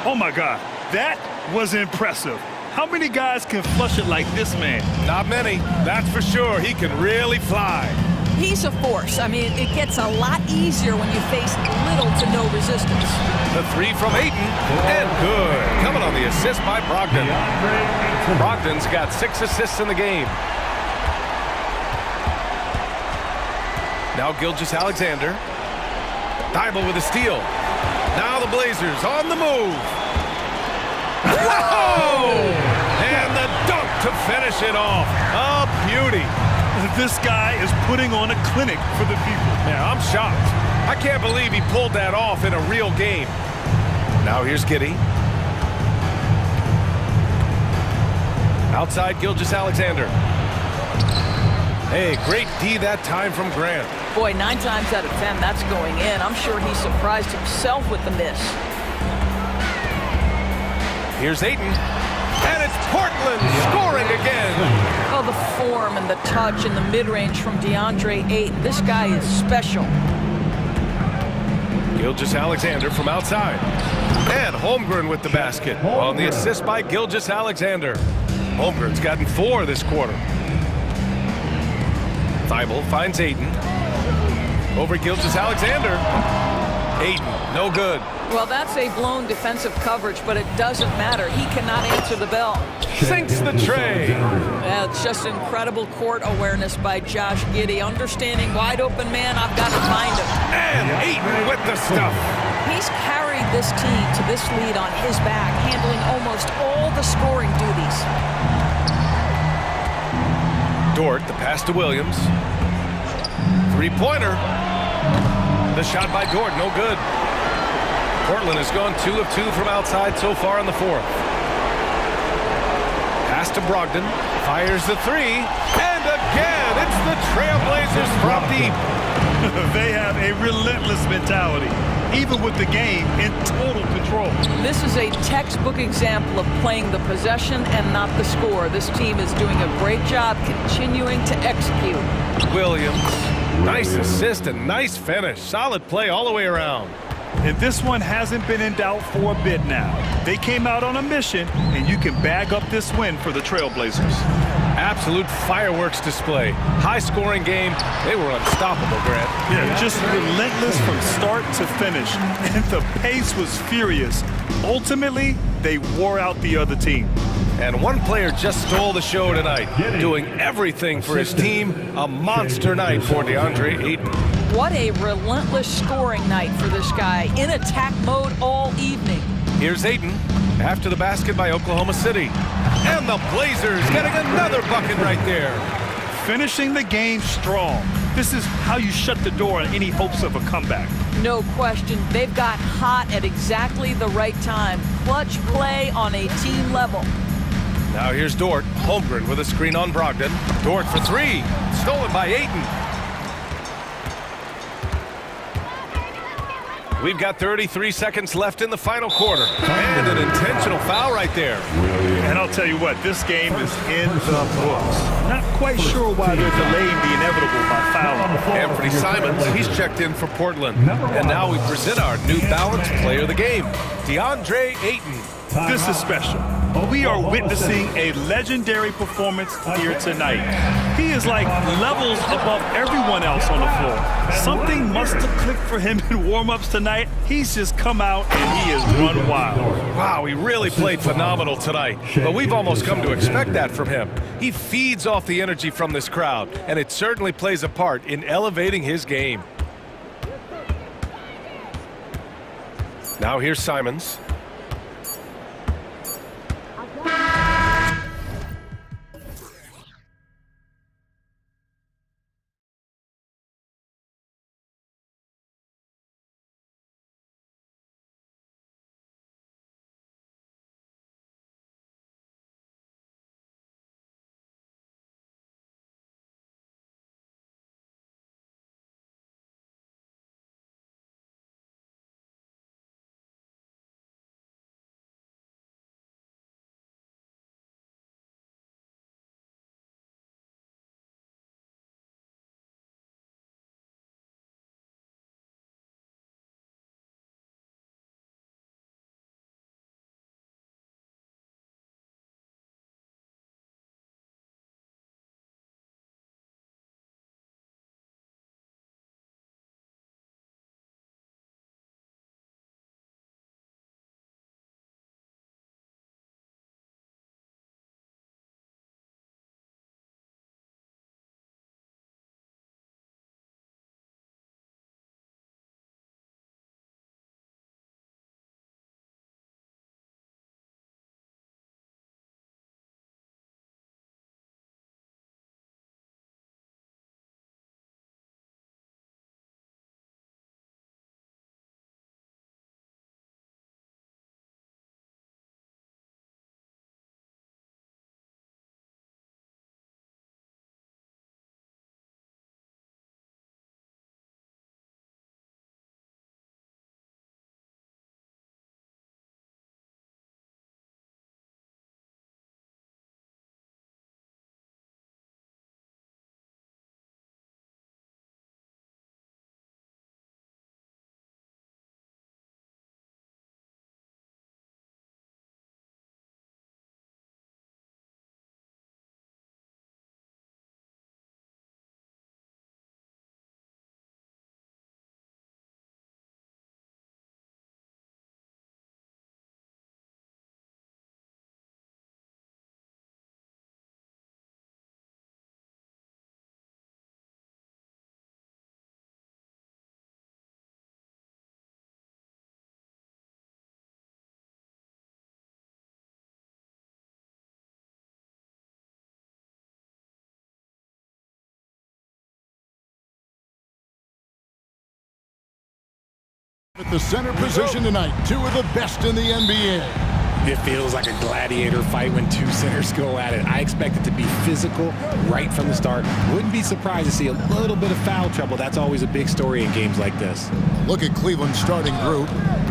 Oh my God, that was impressive. How many guys can flush it like this man? Not many, that's for sure. He can really fly. He's a force. I mean, it gets a lot easier when you face little to no resistance. The three from Ayton, and good. Coming on the assist by Brogdon. Brogdon's got 6 assists in the game. Now Gilgeous-Alexander. Thibault with a steal. Now the Blazers on the move. Whoa! And the dunk to finish it off. A beauty. This guy is putting on a clinic for the people. Yeah, I'm shocked. I can't believe he pulled that off in a real game. Now here's Giddey. Outside Gilgeous-Alexander. Hey, great D that time from Grant. Boy, 9 times out of 10, that's going in. I'm sure he surprised himself with the miss. Here's Ayton. And it's Portland scoring again. Oh, the form and the touch and the mid-range from DeAndre Ayton. This guy is special. Gilgeous-Alexander from outside. And Holmgren with the basket. On the assist by Gilgeous-Alexander. Holmgren's gotten 4 this quarter. Thibault finds Ayton. Over Gilgeous-Alexander. Ayton, no good. Well, that's a blown defensive coverage, but it doesn't matter. He cannot answer the bell. Sinks the tray. Yeah, it's just incredible court awareness by Josh Giddey. Understanding wide open man, I've got to find him. And Ayton with the stuff. He's carried this team to this lead on his back, handling almost all the scoring duties. Dort, the pass to Williams. Three-pointer. The shot by Dort, no good. Portland has gone 2 of 2 from outside so far in the 4th. Pass to Brogdon. Fires the 3. And again, it's the Trailblazers from deep. They have a relentless mentality, even with the game in total control. This is a textbook example of playing the possession and not the score. This team is doing a great job continuing to execute. Williams, nice assist and nice finish. Solid play all the way around. And this one hasn't been in doubt for a bit now. They came out on a mission, and you can bag up this win for the Trailblazers. Absolute fireworks display. High-scoring game. They were unstoppable, Grant. Yeah, just relentless from start to finish. And the pace was furious. Ultimately, they wore out the other team. And one player just stole the show tonight, doing everything for his team. A monster night for DeAndre Ayton. What a relentless scoring night for this guy. In attack mode all evening. Here's Ayton after the basket by Oklahoma City. And the Blazers getting another bucket right there. Finishing the game strong. This is how you shut the door on any hopes of a comeback. No question. They've got hot at exactly the right time. Clutch play on a team level. Now here's Dort. Holmgren with a screen on Brogdon. Dort for 3. Stolen by Ayton. We've got 33 seconds left in the final quarter. And an intentional foul right there. And I'll tell you what, this game is in the books. Not quite sure why they're delaying the inevitable by fouling. Anthony Simons, he's checked in for Portland. And now we present our New Balance player of the game, DeAndre Ayton. This is special. We are witnessing a legendary performance here tonight. He is like levels above everyone else on the floor. Something must have clicked for him in warm-ups tonight. He's just come out and he has run wild. Wow, he really played phenomenal tonight. But we've almost come to expect that from him. He feeds off the energy from this crowd, and it certainly plays a part in elevating his game. Now here's Simons. At the center position tonight, two of the best in the NBA. It feels like a gladiator fight when two centers go at it. I expect it to be physical right from the start. Wouldn't be surprised to see a little bit of foul trouble. That's always a big story in games like this. Look at Cleveland's starting group.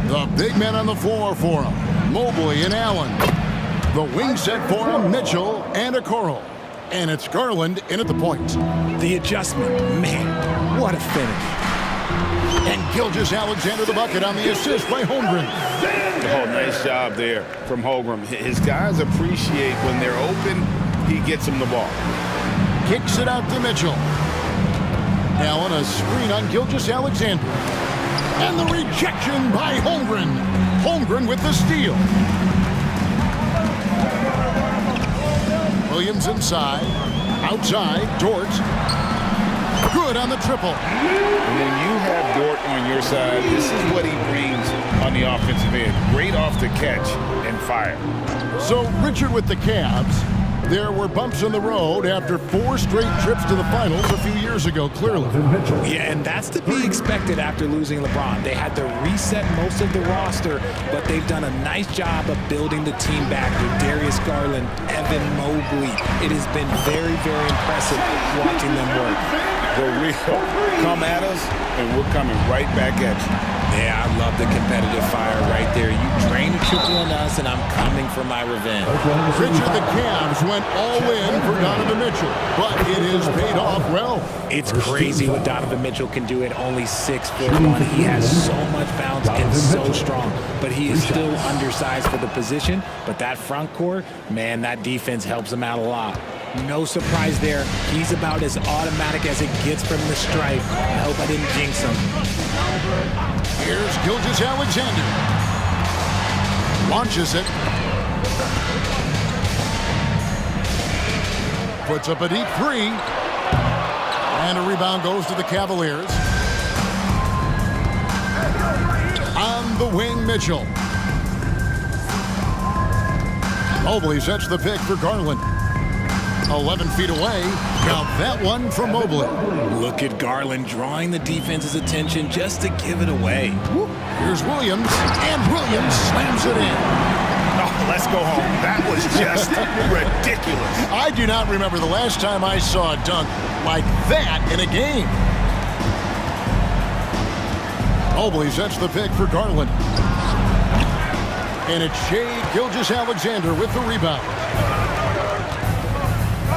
The big men on the floor for them. Mobley and Allen. The wing set for them, Mitchell and Okoro. And it's Garland in at the point. The adjustment, man, what a finish. And Gilgeous-Alexander the bucket on the assist by Holmgren. Oh, nice job there from Holmgren. His guys appreciate when they're open, he gets them the ball. Kicks it out to Mitchell. Allen, a screen on Gilgeous-Alexander. And the rejection by Holmgren. Holmgren with the steal. Williams inside. Outside, Dort. Good on the triple. And when you have Dort on your side, this is what he brings on the offensive end. Great off the catch and fire. So Richard with the Cavs. There were bumps in the road after 4 straight trips to the finals a few years ago, clearly. Yeah, and that's to be expected after losing LeBron. They had to reset most of the roster, but they've done a nice job of building the team back with Darius Garland, Evan Mobley. It has been very, very impressive watching them work. The real come at us, and we're coming right back at you. Yeah, I love the competitive fire right there. You drain a triple on us, and I'm coming for my revenge. Richard, the Cavs went all in for Donovan Mitchell, but it has paid off well. It's crazy what Donovan Mitchell can do at only 6'1". He has so much bounce and so strong, but he is still undersized for the position. But that front court, man, that defense helps him out a lot. No surprise there. He's about as automatic as it gets from the stripe. I hope I didn't jinx him. Here's Gilgeous-Alexander. Launches it. Puts up a deep three. And a rebound goes to the Cavaliers. On the wing, Mitchell. Mobley sets the pick for Garland. 11 feet away. Now that one from Mobley. Look at Garland drawing the defense's attention just to give it away. Here's Williams, and Williams slams it in. Oh, let's go home. That was just ridiculous. I do not remember the last time I saw a dunk like that in a game. Mobley sets the pick for Garland. And it's Shai Gilgeous-Alexander with the rebound.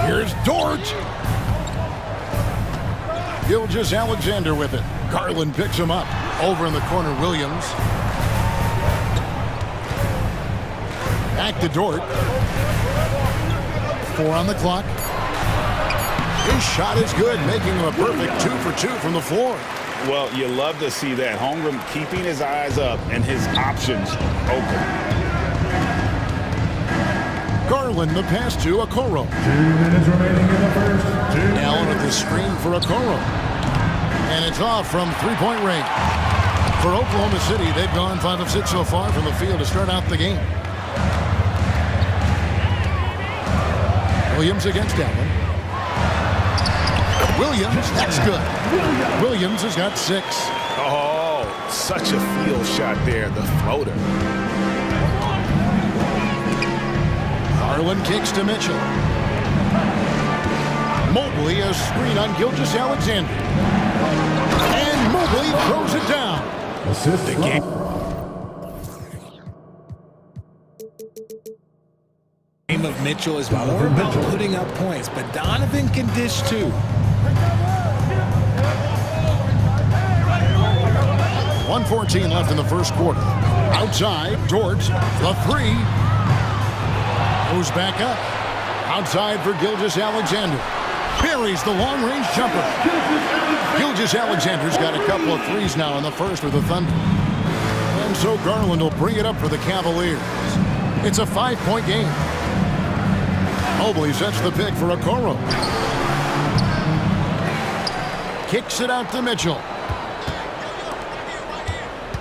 Here's Dort. Gilgeous-Alexander with it. Garland picks him up. Over in the corner, Williams. Back to Dort. 4 on the clock. His shot is good, making him a perfect 2 for 2 from the floor. Well, you love to see that. Holmgren keeping his eyes up and his options open. Garland, the pass to Okoro. 2 minutes remaining in the first. Allen with the screen for Okoro. And it's off from three-point range. For Oklahoma City, they've gone 5 of 6 so far from the field to start out the game. Williams against Allen. Williams, that's good. Williams has got 6. Oh, such a field shot there, the floater. Garland kicks to Mitchell. Mobley, a screen on Gilgeous-Alexander. And Mobley throws it down. Assist The game of Mitchell is more about putting up points, but Donovan can dish too. 1:14 left in the first quarter. Outside, Dort, the 3. Goes back up. Outside for Gilgeous-Alexander. Buries the long-range jumper. Gilgeous-Alexander's got a couple of threes now in the first for the Thunder. And so Garland will bring it up for the Cavaliers. It's a 5-point game. Mobley sets the pick for Okoro. Kicks it out to Mitchell.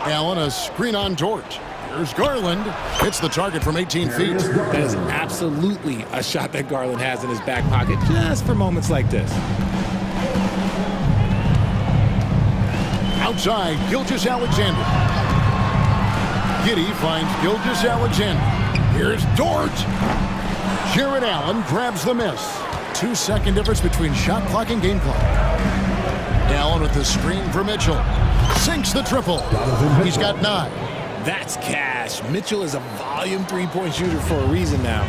Allen, a screen on Dort. Here's Garland. Hits the target from 18 feet. That is absolutely a shot that Garland has in his back pocket just for moments like this. Outside, Gilgeous-Alexander. Giddey finds Gilgeous-Alexander. Here's Dort. Jared Allen grabs the miss. 2-second difference between shot clock and game clock. Allen with the screen for Mitchell. Sinks the triple. He's got 9. That's cash. Mitchell is a volume 3-point shooter for a reason now.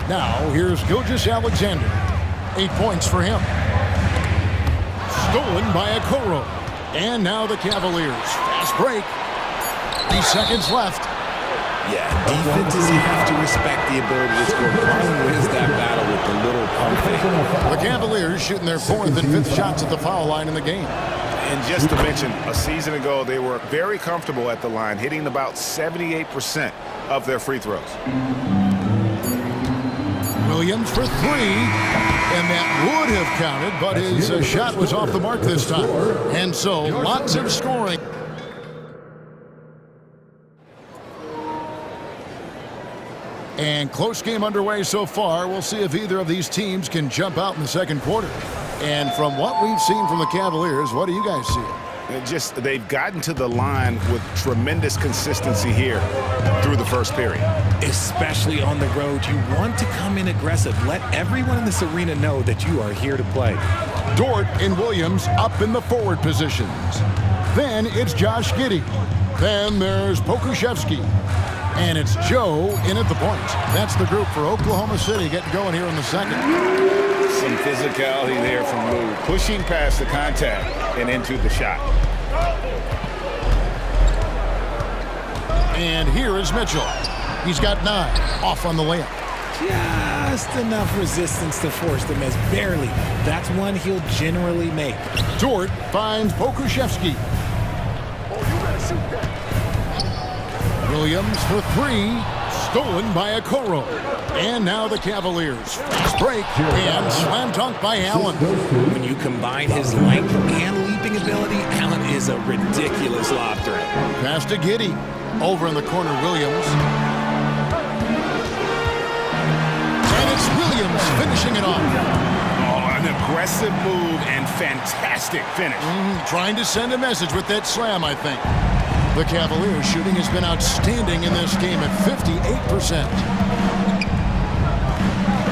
Now, here's Gilgeous-Alexander. 8 points for him. Stolen by Okoro. And now the Cavaliers. Fast break. 3 seconds left. Yeah, defenses have to respect the ability to score. Garland wins that battle with the little pump fake. The Cavaliers shooting their 4th and 5th shots at the foul line in the game. And just to mention, a season ago, they were very comfortable at the line, hitting about 78% of their free throws. Williams for 3, and that would have counted, but his shot was off the mark this time. And so, lots of scoring. And close game underway so far. We'll see if either of these teams can jump out in the second quarter. And from what we've seen from the Cavaliers, what do you guys see? They've gotten to the line with tremendous consistency here through the first period. Especially on the road, you want to come in aggressive. Let everyone in this arena know that you are here to play. Dort and Williams up in the forward positions. Then it's Josh Giddey. Then there's Pokushevsky. And it's Joe in at the point. That's the group for Oklahoma City getting going here in the second. Some physicality there from Lou, pushing past the contact and into the shot. And here is Mitchell. He's got 9, off on the layup. Just enough resistance to force the miss, barely. That's one he'll generally make. Dort finds Pokushevsky. Williams for 3, stolen by Okoro. And now the Cavaliers. Fast break and slam dunk by Allen. When you combine his length and leaping ability, Allen is a ridiculous lob threat. Pass to Giddey. Over in the corner, Williams. And it's Williams finishing it off. Oh, an aggressive move and fantastic finish. Trying to send a message with that slam, I think. The Cavaliers shooting has been outstanding in this game at 58%.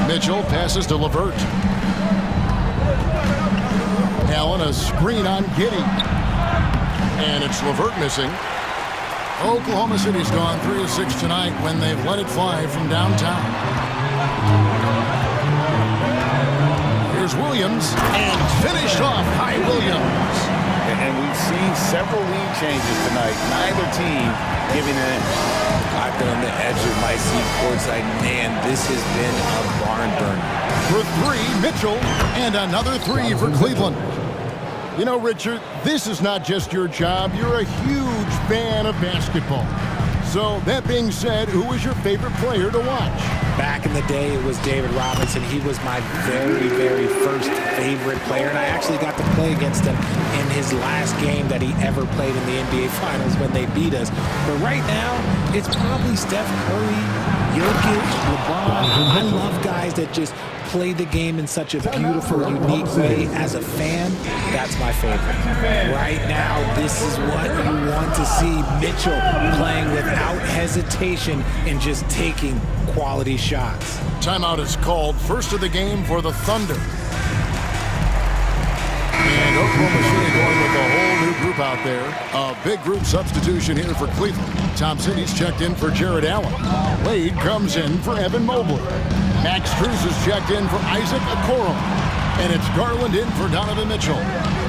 Mitchell passes to LeVert. Allen, a screen on Giddey. And it's LeVert missing. Oklahoma City's gone 3 of 6 tonight when they've let it fly from downtown. Here's Williams, and finished off by Williams. And we've seen several lead changes tonight. Neither team giving in. I've been on the edge of my seat courtside. Man, this has been a barn burner. For 3, Mitchell, and another 3 for Cleveland. You know, Richard, this is not just your job. You're a huge fan of basketball. So, that being said, who is your favorite player to watch? Back in the day, it was David Robinson. He was my very, very first favorite player, and I actually got to play against him in his last game that he ever played in the NBA Finals when they beat us. But right now, it's probably Steph Curry, Jokic, LeBron. I love guys that just play the game in such a beautiful, unique way. As a fan, that's my favorite. Right now, this is what you want to see. Mitchell playing without hesitation and just taking quality shots. Timeout is called. First of the game for the Thunder. And Oklahoma City going with a whole new group out there. A big group substitution here for Cleveland. Thompson, he's checked in for Jared Allen. Wade comes in for Evan Mobley. Max Strus is checked in for Isaac Okoro. And it's Garland in for Donovan Mitchell.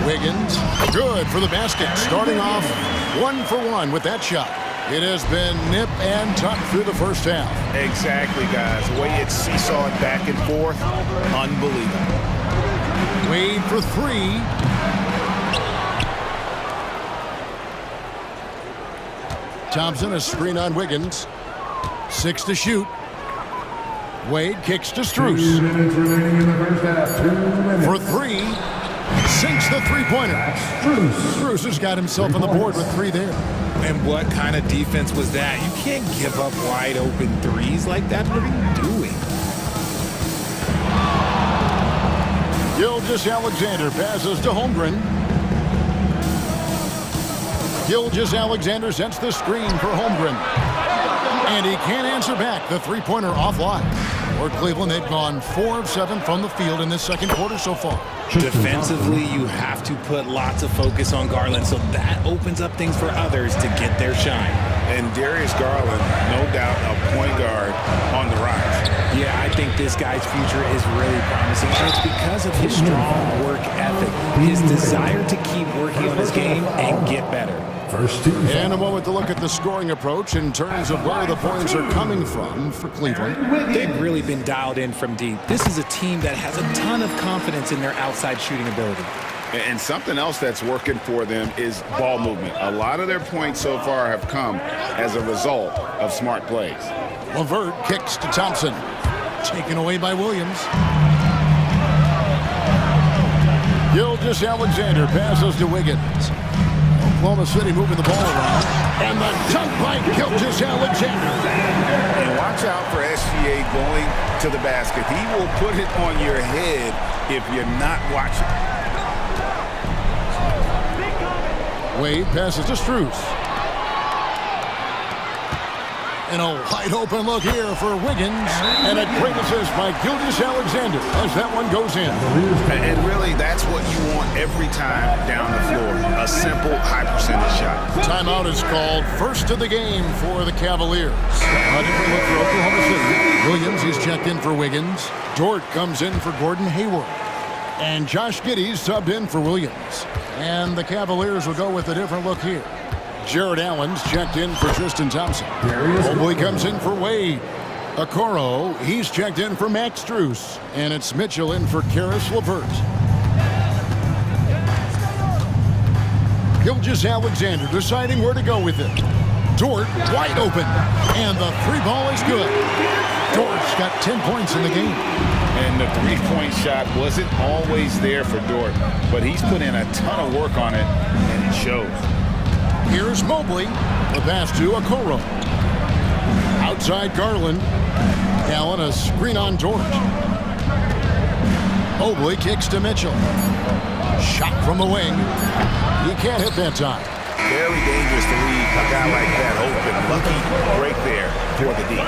Wiggins, good for the basket. Starting off 1 for 1 with that shot. It has been nip and tuck through the first half. Exactly, guys. The way it's seesawed back and forth, unbelievable. Wade for 3. Thompson, a screen on Wiggins. 6 to shoot. Wade kicks to Strus. For 3. Sinks the three-pointer. Strus has got himself on the board with 3 there. And what kind of defense was that? You can't give up wide open threes like that. What are you doing? Gilgeous-Alexander passes to Holmgren. Gilgeous-Alexander sets the screen for Holmgren. And he can't answer back. The three-pointer offline. For Cleveland, they've gone 4 of 7 from the field in this second quarter so far. Defensively, you have to put lots of focus on Garland, so that opens up things for others to get their shine. And Darius Garland, no doubt, a point guard on the rise. Yeah, I think this guy's future is really promising, and it's because of his strong work ethic, his desire to keep working on his game and get better. And a moment to look at the scoring approach in terms of where the points are coming from for Cleveland. They've really been dialed in from deep. This is a team that has a ton of confidence in their outside shooting ability. And something else that's working for them is ball movement. A lot of their points so far have come as a result of smart plays. LeVert kicks to Thompson. Taken away by Williams. Gilgeous-Alexander passes to Wiggins. Oklahoma City moving the ball around. And the dunk by Gilgeous-Alexander. And watch out for SGA going to the basket. He will put it on your head if you're not watching. Wade passes to Strus. And a wide open look here for Wiggins. And a great assist by Gilgeous-Alexander as that one goes in. And really, that's what you want every time down the floor. A simple, high-percentage shot. Timeout is called. First of the game for the Cavaliers. A different look for Oklahoma City. Williams, he's checked in for Wiggins. Dort comes in for Gordon Hayward. And Josh Giddey's subbed in for Williams. And the Cavaliers will go with a different look here. Jared Allen's checked in for Tristan Thompson. Mobley comes in for Wade. Okoro, he's checked in for Max Strus. And it's Mitchell in for Karis LeVert. Gilgeous-Alexander deciding where to go with it. Dort wide open. And the three ball is good. Dort's got 10 points in the game. And the three-point shot wasn't always there for Dort, but he's put in a ton of work on it, and it shows. Here's Mobley. The pass to Okoro. Outside Garland. Allen, a screen on Dort. Mobley kicks to Mitchell. Shot from the wing. He can't hit that time. Very dangerous to leave a guy like that open. Lucky break there for the D.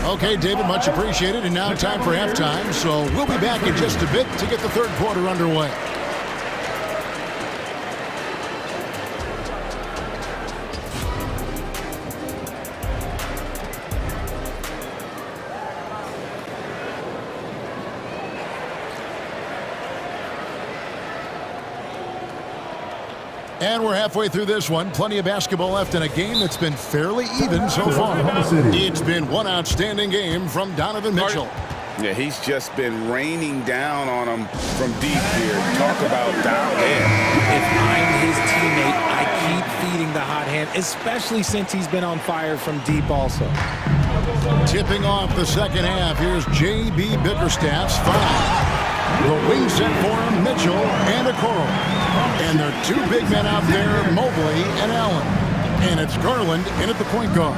Okay, David, much appreciated. And now time for halftime. So we'll be back in just a bit to get the third quarter underway. And we're halfway through this one. Plenty of basketball left in a game that's been fairly even so far. It's been one outstanding game from Donovan Mitchell. Yeah, he's just been raining down on him from deep here. Talk about dialed in. If I'm his teammate, I keep feeding the hot hand, especially since he's been on fire from deep also. Tipping off the second half, here's J.B. Bickerstaff's foul. The wing set for him, Mitchell and Okoro. And there are two big men out there, Mobley and Allen. And it's Garland in at the point guard.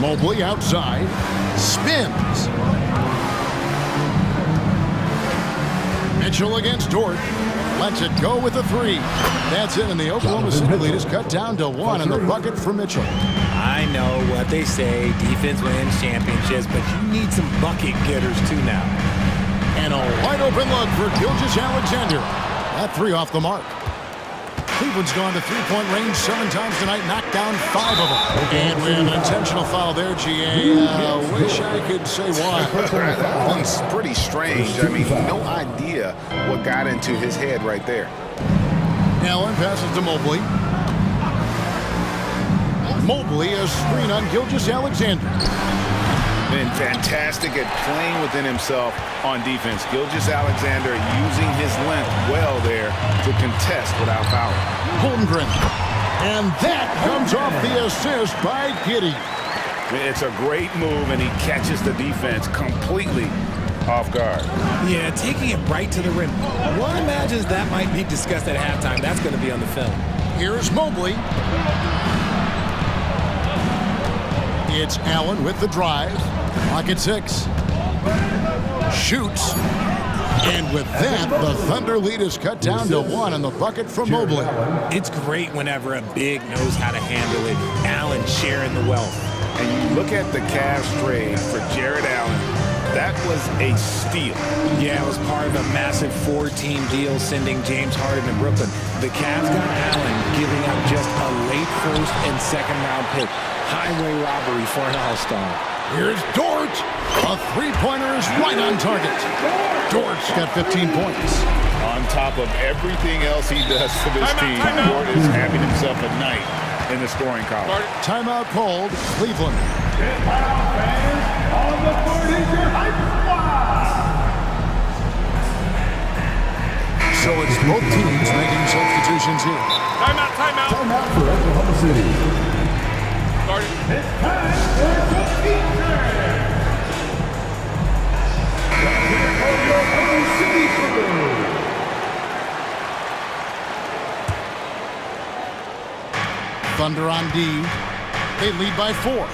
Mobley outside, spins. Mitchell against Dort. Lets it go with a three. That's it, and the Oklahoma City lead is cut down to one in the bucket for Mitchell. I know what they say, defense wins championships, but you need some bucket getters too now. And a wide open look for Gilgeous-Alexander. That three off the mark. Cleveland's gone to three-point range 7 times tonight, knocked down 5 of them. And we have an intentional foul there, G.A. Wish I could say why. It's pretty strange. I mean, no idea what got into his head right there. Allen passes to Mobley. Mobley, a screen on Gilgeous-Alexander. Been fantastic at playing within himself on defense. Gilgeous-Alexander using his length well there to contest without foul. Holmgren. And that comes off the assist by Giddey. It's a great move, and he catches the defense completely off guard. Yeah, taking it right to the rim. One imagines that might be discussed at halftime. That's going to be on the film. Here's Mobley. It's Allen with the drive. Clock at 6. Shoots. And with that, the Thunder lead is cut down to 1 in the bucket from Mobley. It's great whenever a big knows how to handle it. Allen sharing the wealth. And you look at the Cavs trade for Jared Allen. That was a steal. Yeah, it was part of a massive 4-team deal sending James Harden to Brooklyn. The Cavs got Allen, giving up just a late first and second round pick. Highway robbery for an all-star. Here's Dort. A three-pointer is right on target. Dort's got 15 points. On top of everything else he does for this team, Dort is having himself a night in the scoring column. Timeout called, Cleveland. So it's both teams making substitutions here. Timeout. Timeout for Oklahoma City. It's time for the feature. Oklahoma City Thunder. Thunder on D. They lead by 4.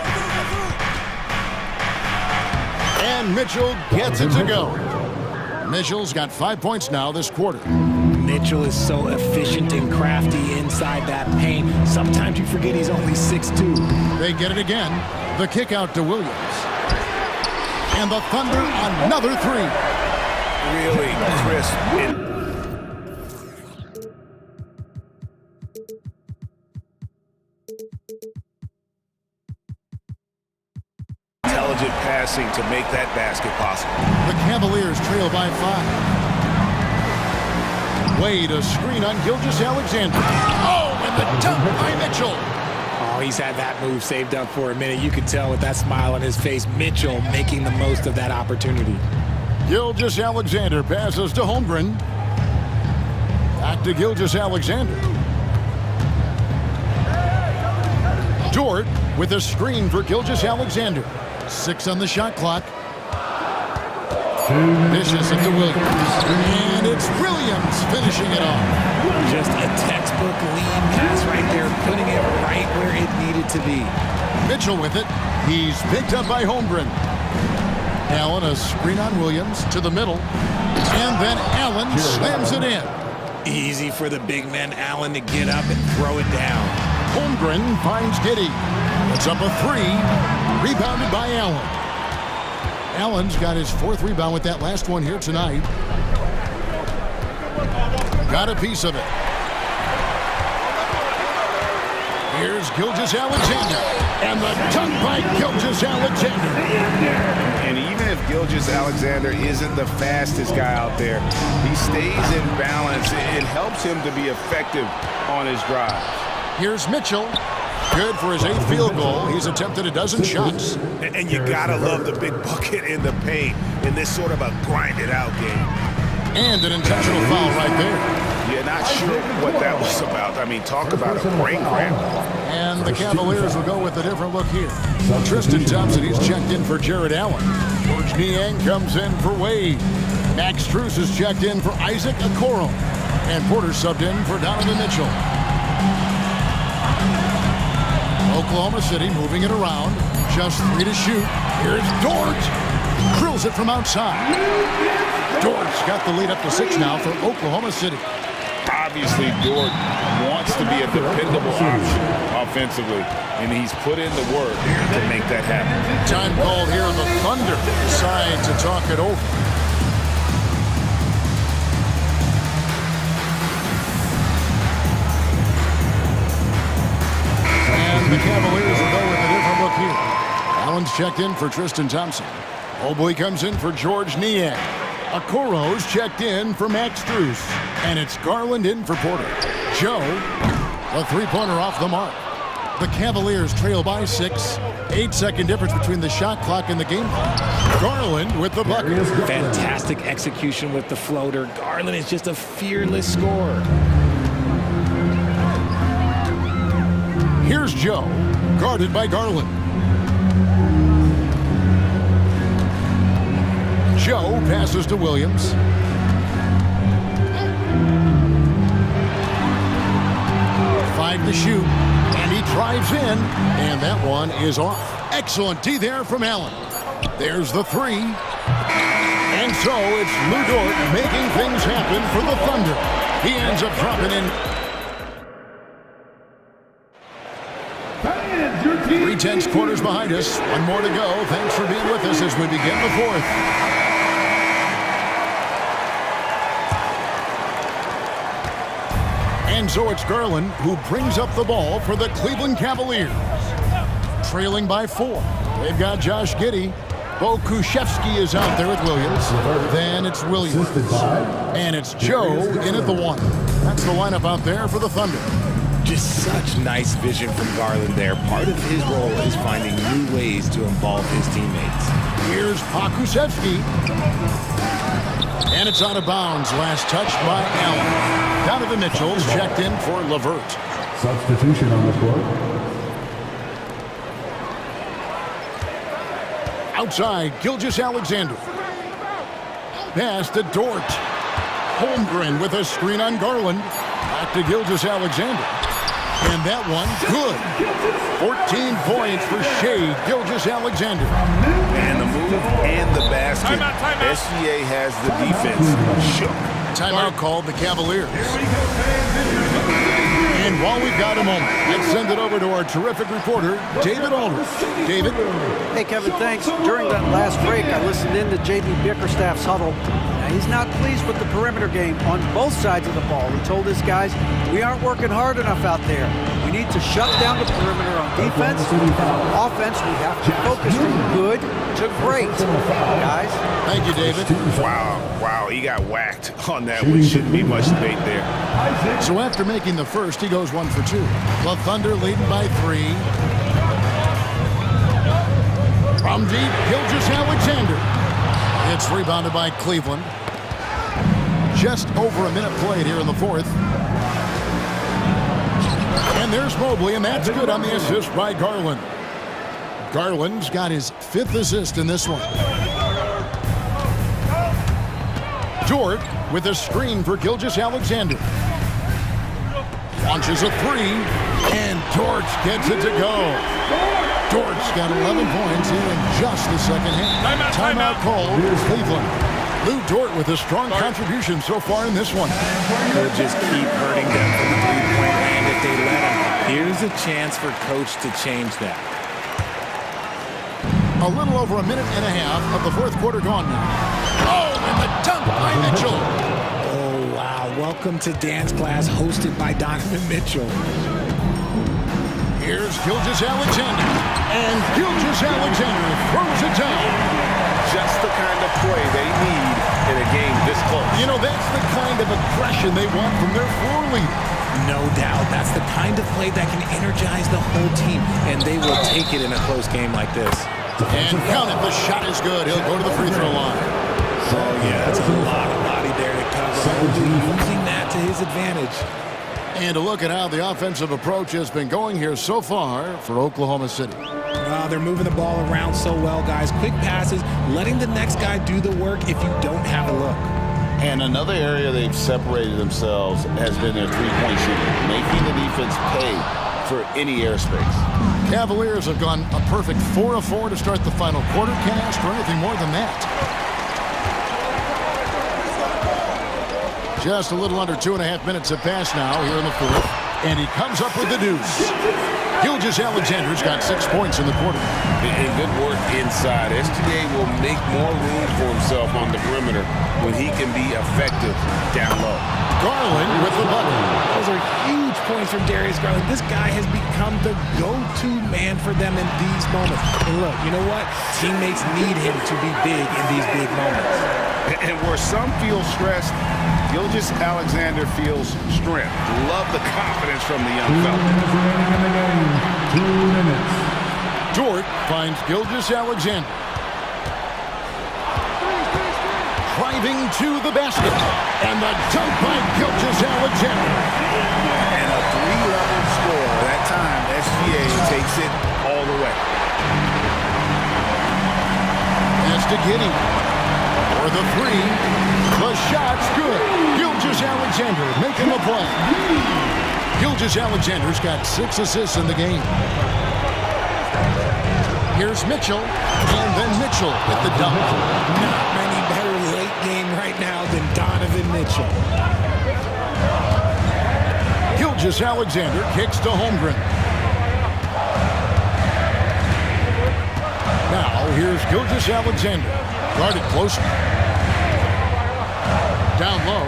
And Mitchell gets it to go. Mitchell's got 5 points now this quarter. Mitchell is so efficient and crafty inside that paint. Sometimes you forget he's only 6'2". They get it again. The kick out to Williams. And the Thunder another three. Really crisp. Intelligent passing to make that basket possible. The Cavaliers trail by 5. Wade, a screen on Gilgeous-Alexander. Oh, and the dunk by Mitchell. Oh, he's had that move saved up for a minute. You could tell with that smile on his face, Mitchell making the most of that opportunity. Gilgeous-Alexander passes to Holmgren. Back to Gilgeous-Alexander. Dort with a screen for Gilgeous-Alexander. 6 on the shot clock. Dishes it to Williams. And it's Williams finishing it off. Just a textbook lead pass right there, putting it right where it needed to be. Mitchell with it. He's picked up by Holmgren. Allen, a screen on Williams to the middle. And then Allen slams it in. Easy for the big man Allen to get up and throw it down. Holmgren finds Giddey. It's up a 3. Rebounded by Allen. Allen's got his 4th rebound with that last one here tonight. Got a piece of it. Here's Gilgeous-Alexander. And the dunk by Gilgeous-Alexander. And even if Gilgeous-Alexander isn't the fastest guy out there, he stays in balance. It helps him to be effective on his drive. Here's Mitchell. Good for his 8th field goal. He's attempted a dozen shots. And you gotta love the big bucket in the paint in this sort of a grinded-out game. And an intentional foul right there. You're not sure what that was about. I mean, talk about a brain cramp. And the Cavaliers will go with a different look here. Tristan Thompson, he's checked in for Jared Allen. George Niang comes in for Wade. Max Strus is checked in for Isaac Okoro. And Porter subbed in for Donovan Mitchell. Oklahoma City moving it around. Just 3 to shoot. Here's Dort. Drills it from outside. Dort's got the lead up to 6 now for Oklahoma City. Obviously, Dort wants to be a dependable option offensively, and he's put in the work to make that happen. Time called here on the Thunder. Decide to talk it over. The Cavaliers will go with a different look here. Allen's checked in for Tristan Thompson. Mobley comes in for George Niang. Okoro's checked in for Max Strus. And it's Garland in for Porter. Joe, a 3-pointer off the mark. The Cavaliers trail by 6. 8-second difference between the shot clock and the game clock. Garland with the bucket. Fantastic execution with the floater. Garland is just a fearless scorer. Here's Joe, guarded by Garland. Joe passes to Williams. Five to shoot, and he drives in, and that one is off. Excellent D there from Allen. There's the 3. And so it's Lou Dort making things happen for the Thunder. He ends up dropping in. 3 quarters behind us. One more to go. Thanks for being with us as we begin the 4th. And so it's Garland who brings up the ball for the Cleveland Cavaliers. Trailing by 4. They've got Josh Giddey. Bo Kushevsky is out there with Williams. Then it's Williams. And it's Joe in at the 1. That's the lineup out there for the Thunder. Just such nice vision from Garland there. Part of his role is finding new ways to involve his teammates. Here's Pokusevsky. And it's out of bounds. Last touched by Allen. Donovan Mitchell's checked in for LeVert. Substitution on the court. Outside, Gilgeous-Alexander. Pass to Dort. Holmgren with a screen on Garland. Back to Gilgeous-Alexander. And that one, good. 14 points for Shea Gilgeous-Alexander. And the move and the basket basket. SGA has the defense shook. Timeout called the Cavaliers. And while we've got a moment, let's send it over to our terrific reporter, David Aldridge. David? Hey, Kevin, thanks. During that last break, I listened in to J.D. Bickerstaff's huddle. Now, he's not pleased with the perimeter game on both sides of the ball. He told his guys, we aren't working hard enough out there. We need to shut down the perimeter on defense. On offense, we have to focus from good to great. Guys? Thank you, David. Wow, he got whacked on that one. Shouldn't be much debate there. So after making the first, he goes 1 for 2. The Thunder leading by 3. From deep, Gilgeous-Alexander. It's rebounded by Cleveland. Just over a minute played here in the fourth. And there's Mobley, and that's good on the assist by Garland. Garland's got his 5th assist in this one. Dort with a screen for Gilgeous-Alexander. Launches a 3, and Dort gets it to go. Dort's got 11 points in just the second half. Timeout called Cleveland. Lou Dort with a strong contribution so far in this one. They'll just keep hurting them from the three-point land if they let them. Here's a chance for Coach to change that. A little over a minute and a half of the fourth quarter gone now. Oh, and the dunk by Mitchell. Oh, wow. Welcome to dance class hosted by Donovan Mitchell. Here's Gilgeous-Alexander. And Gilgeous-Alexander throws it down. Just the kind of play they need in a game this close. You know, that's the kind of aggression they want from their floor leader. No doubt. That's the kind of play that can energize the whole team, and they will take it in a close game like this. And count it, the shot is good. He'll go to the free throw line. Oh, yeah, that's a lot of body there to cover. Using that to his advantage. And a look at how the offensive approach has been going here so far for Oklahoma City. They're moving the ball around so well, guys. Quick passes, letting the next guy do the work if you don't have a look. And another area they've separated themselves has been their three-point shooting, making the defense pay for any airspace. Cavaliers have gone a perfect 4 of 4 to start the final quarter. Can't ask for anything more than that. Just a little under 2.5 minutes have passed now here in the fourth. And he comes up with the deuce. Gilgeous-Alexander's got 6 points in the quarter. And good work inside. SGA will make more room for himself on the perimeter when he can be effective down low. Garland with the bucket. Those are huge points from Darius Garland. This guy has become the go-to man for them in these moments. And look, you know what? Teammates need him to be big in these big moments. And where some feel stressed, Gilgeous-Alexander feels strength. Love the confidence from the young fella. 2 minutes. Dort finds Gilgeous-Alexander. Driving to the basket. And the dunk by Gilgeous-Alexander. And a 3-level score. That time, SGA takes it all the way. That's to Giddey. For the 3. The shot's good. Gilgeous-Alexander making the play. Gilgeous-Alexander's got 6 assists in the game. Here's Mitchell, and then Mitchell with the dunk. Not many better late game right now than Donovan Mitchell. Gilgeous-Alexander kicks to Holmgren. Now here's Gilgeous-Alexander. Guarded closely. Down low.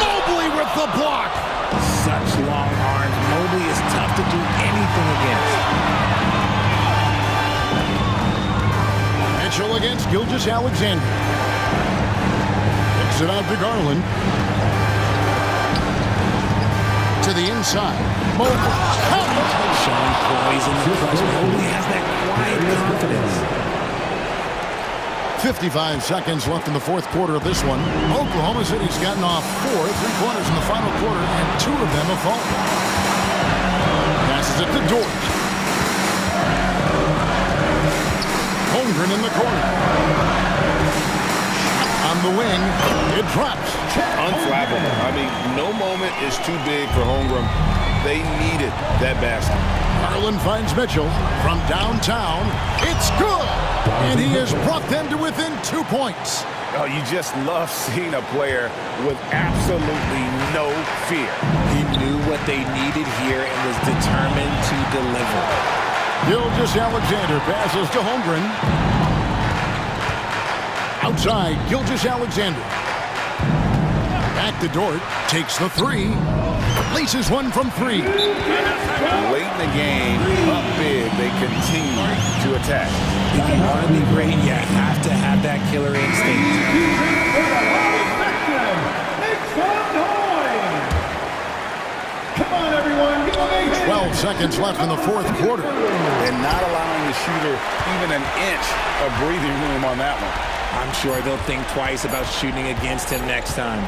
Mobley with the block. Such long arms. Mobley is tough to do anything against. Mitchell against Gilgeous-Alexander. Kicks it out to Garland. To the inside. Mobley. Showing poise in the press. Mobley has that quiet confidence. 55 seconds left in the fourth quarter of this one. Oklahoma City's gotten off 4 3-pointers in the final quarter, and 2 of them have fallen. Passes it to Dort. Holmgren in the corner. On the wing, it drops. Unflappable. I mean, no moment is too big for Holmgren. They needed that basket. Garland finds Mitchell from downtown. It's good! And he has brought them to within 2 points. Oh, you just love seeing a player with absolutely no fear. He knew what they needed here and was determined to deliver. Gilgeous-Alexander passes to Holmgren. Outside, Gilgeous-Alexander. Back to Dort, takes the three. Laces one from three. Late in the game, up big, they continue to attack. If you want to be great, you have to have that killer instinct. 12 seconds left in the fourth quarter. And not allowing the shooter even an inch of breathing room on that one. I'm sure they'll think twice about shooting against him next time.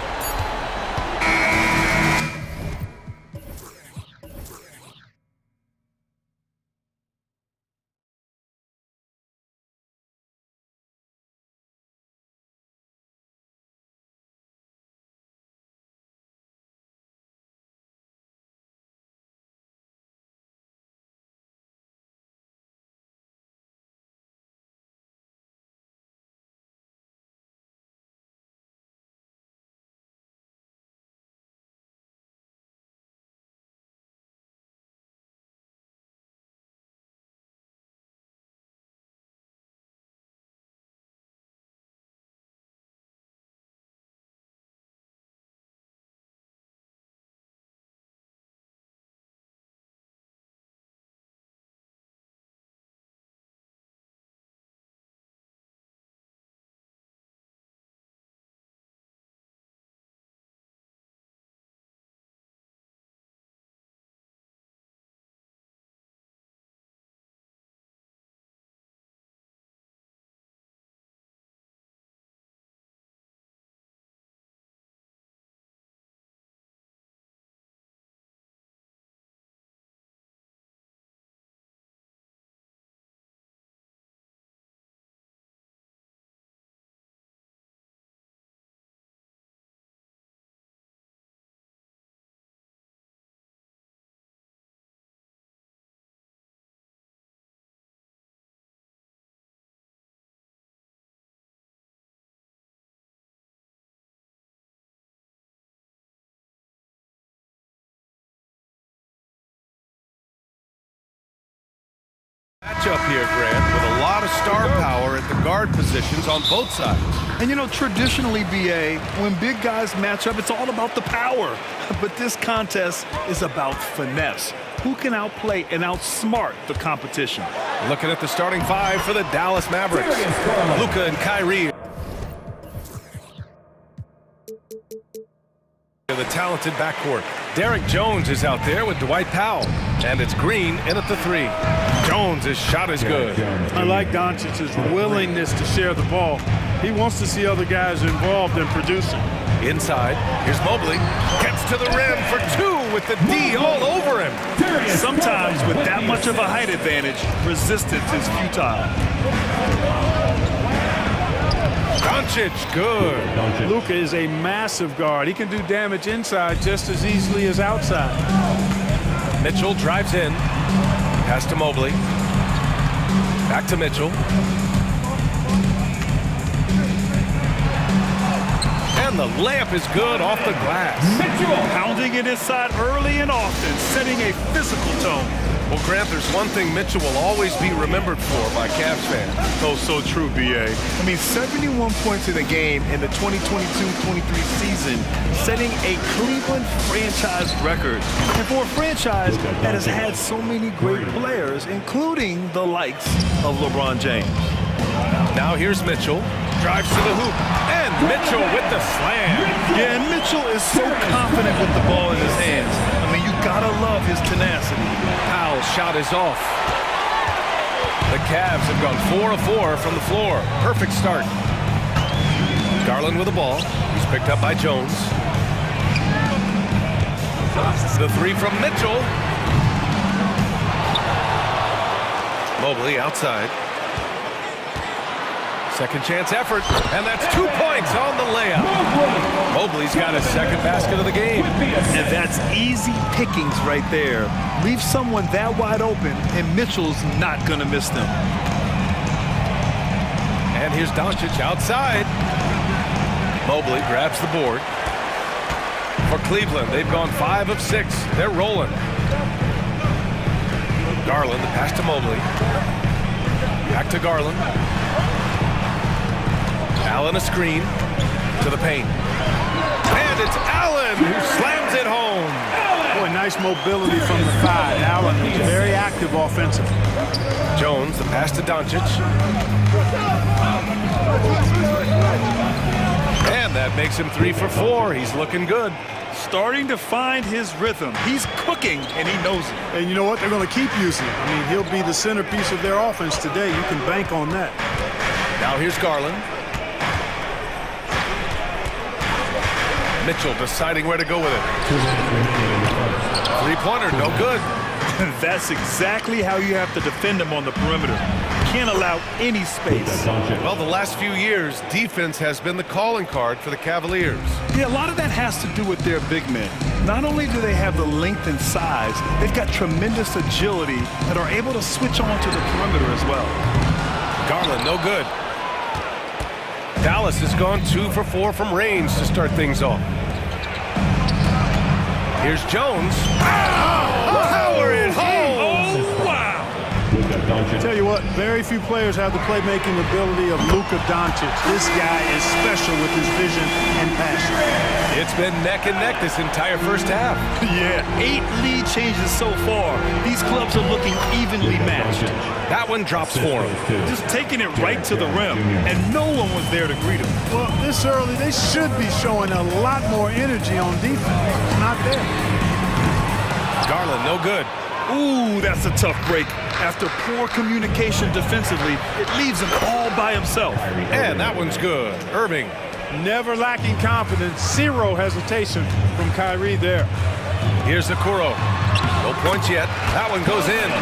Matchup here, Grant, with a lot of star power at the guard positions on both sides. And you know, traditionally, BA, when big guys match up, it's all about the power. But this contest is about finesse. Who can outplay and outsmart the competition? Looking at the starting five for the Dallas Mavericks. Luka and Kyrie. The talented backcourt. Derek Jones is out there with Dwight Powell. And it's Green in at the three. Jones' shot is good. I like Doncic's willingness to share the ball. He wants to see other guys involved in producing. Inside, here's Mobley. Gets to the rim for two with the D all over him. Sometimes with that much of a height advantage, resistance is futile. Doncic, good. Luka is a massive guard. He can do damage inside just as easily as outside. Mitchell drives in. Pass to Mobley. Back to Mitchell. And the layup is good off the glass. Mitchell pounding it inside early and often, setting a physical tone. Well, Grant, there's one thing Mitchell will always be remembered for by Cavs fans. Oh, so true, BA. I mean, 71 points in the game in the 2022-23 season, setting a Cleveland franchise record. And for a franchise that has had so many great players, including the likes of LeBron James. Now here's Mitchell. Drives to the hoop. And Mitchell with the slam. Yeah, and Mitchell is so confident with the ball in his hands. I mean, you gotta love his tenacity. Powell's shot is off. The Cavs have gone 4 of 4 from the floor. Perfect start. Garland with the ball. He's picked up by Jones. The three from Mitchell. Mobley outside. Second chance effort, and that's 2 points on the layup. Mobley's got his second basket of the game. And that's easy pickings right there. Leave someone that wide open, and Mitchell's not going to miss them. And here's Doncic outside. Mobley grabs the board. For Cleveland, they've gone 5 of 6. They're rolling. Garland, the pass to Mobley. Back to Garland. Allen a screen to the paint. And it's Allen who slams it home. Boy, nice mobility from the 5. Allen is very active offensively. Jones, the pass to Doncic. And that makes him 3 for 4. He's looking good. Starting to find his rhythm. He's cooking, and he knows it. And you know what? They're going to keep using him. I mean, he'll be the centerpiece of their offense today. You can bank on that. Now here's Garland. Mitchell deciding where to go with it. Three-pointer, no good. That's exactly how you have to defend him on the perimeter. Can't allow any space. Well, the last few years, defense has been the calling card for the Cavaliers. Yeah, a lot of that has to do with their big men. Not only do they have the length and size, they've got tremendous agility and are able to switch on to the perimeter as well. Garland, no good. Dallas has gone 2 for 4 from range to start things off. Here's Jones. Power it home! Oh, wow! I tell you what, very few players have the playmaking ability of Luka Doncic. This guy is special with his vision and passion. It's been neck and neck this entire first half. Yeah, 8 lead changes so far. These clubs are looking evenly matched. That one drops for him. Just taking it right to the rim, and no one was there to greet him. Well, this early, they should be showing a lot more energy on defense. It's not there. Garland, no good. Ooh, that's a tough break. After poor communication defensively, it leaves him all by himself. And that one's good. Irving. Never lacking confidence. Zero hesitation from Kyrie there. Here's Okoro. No points yet. That one goes in.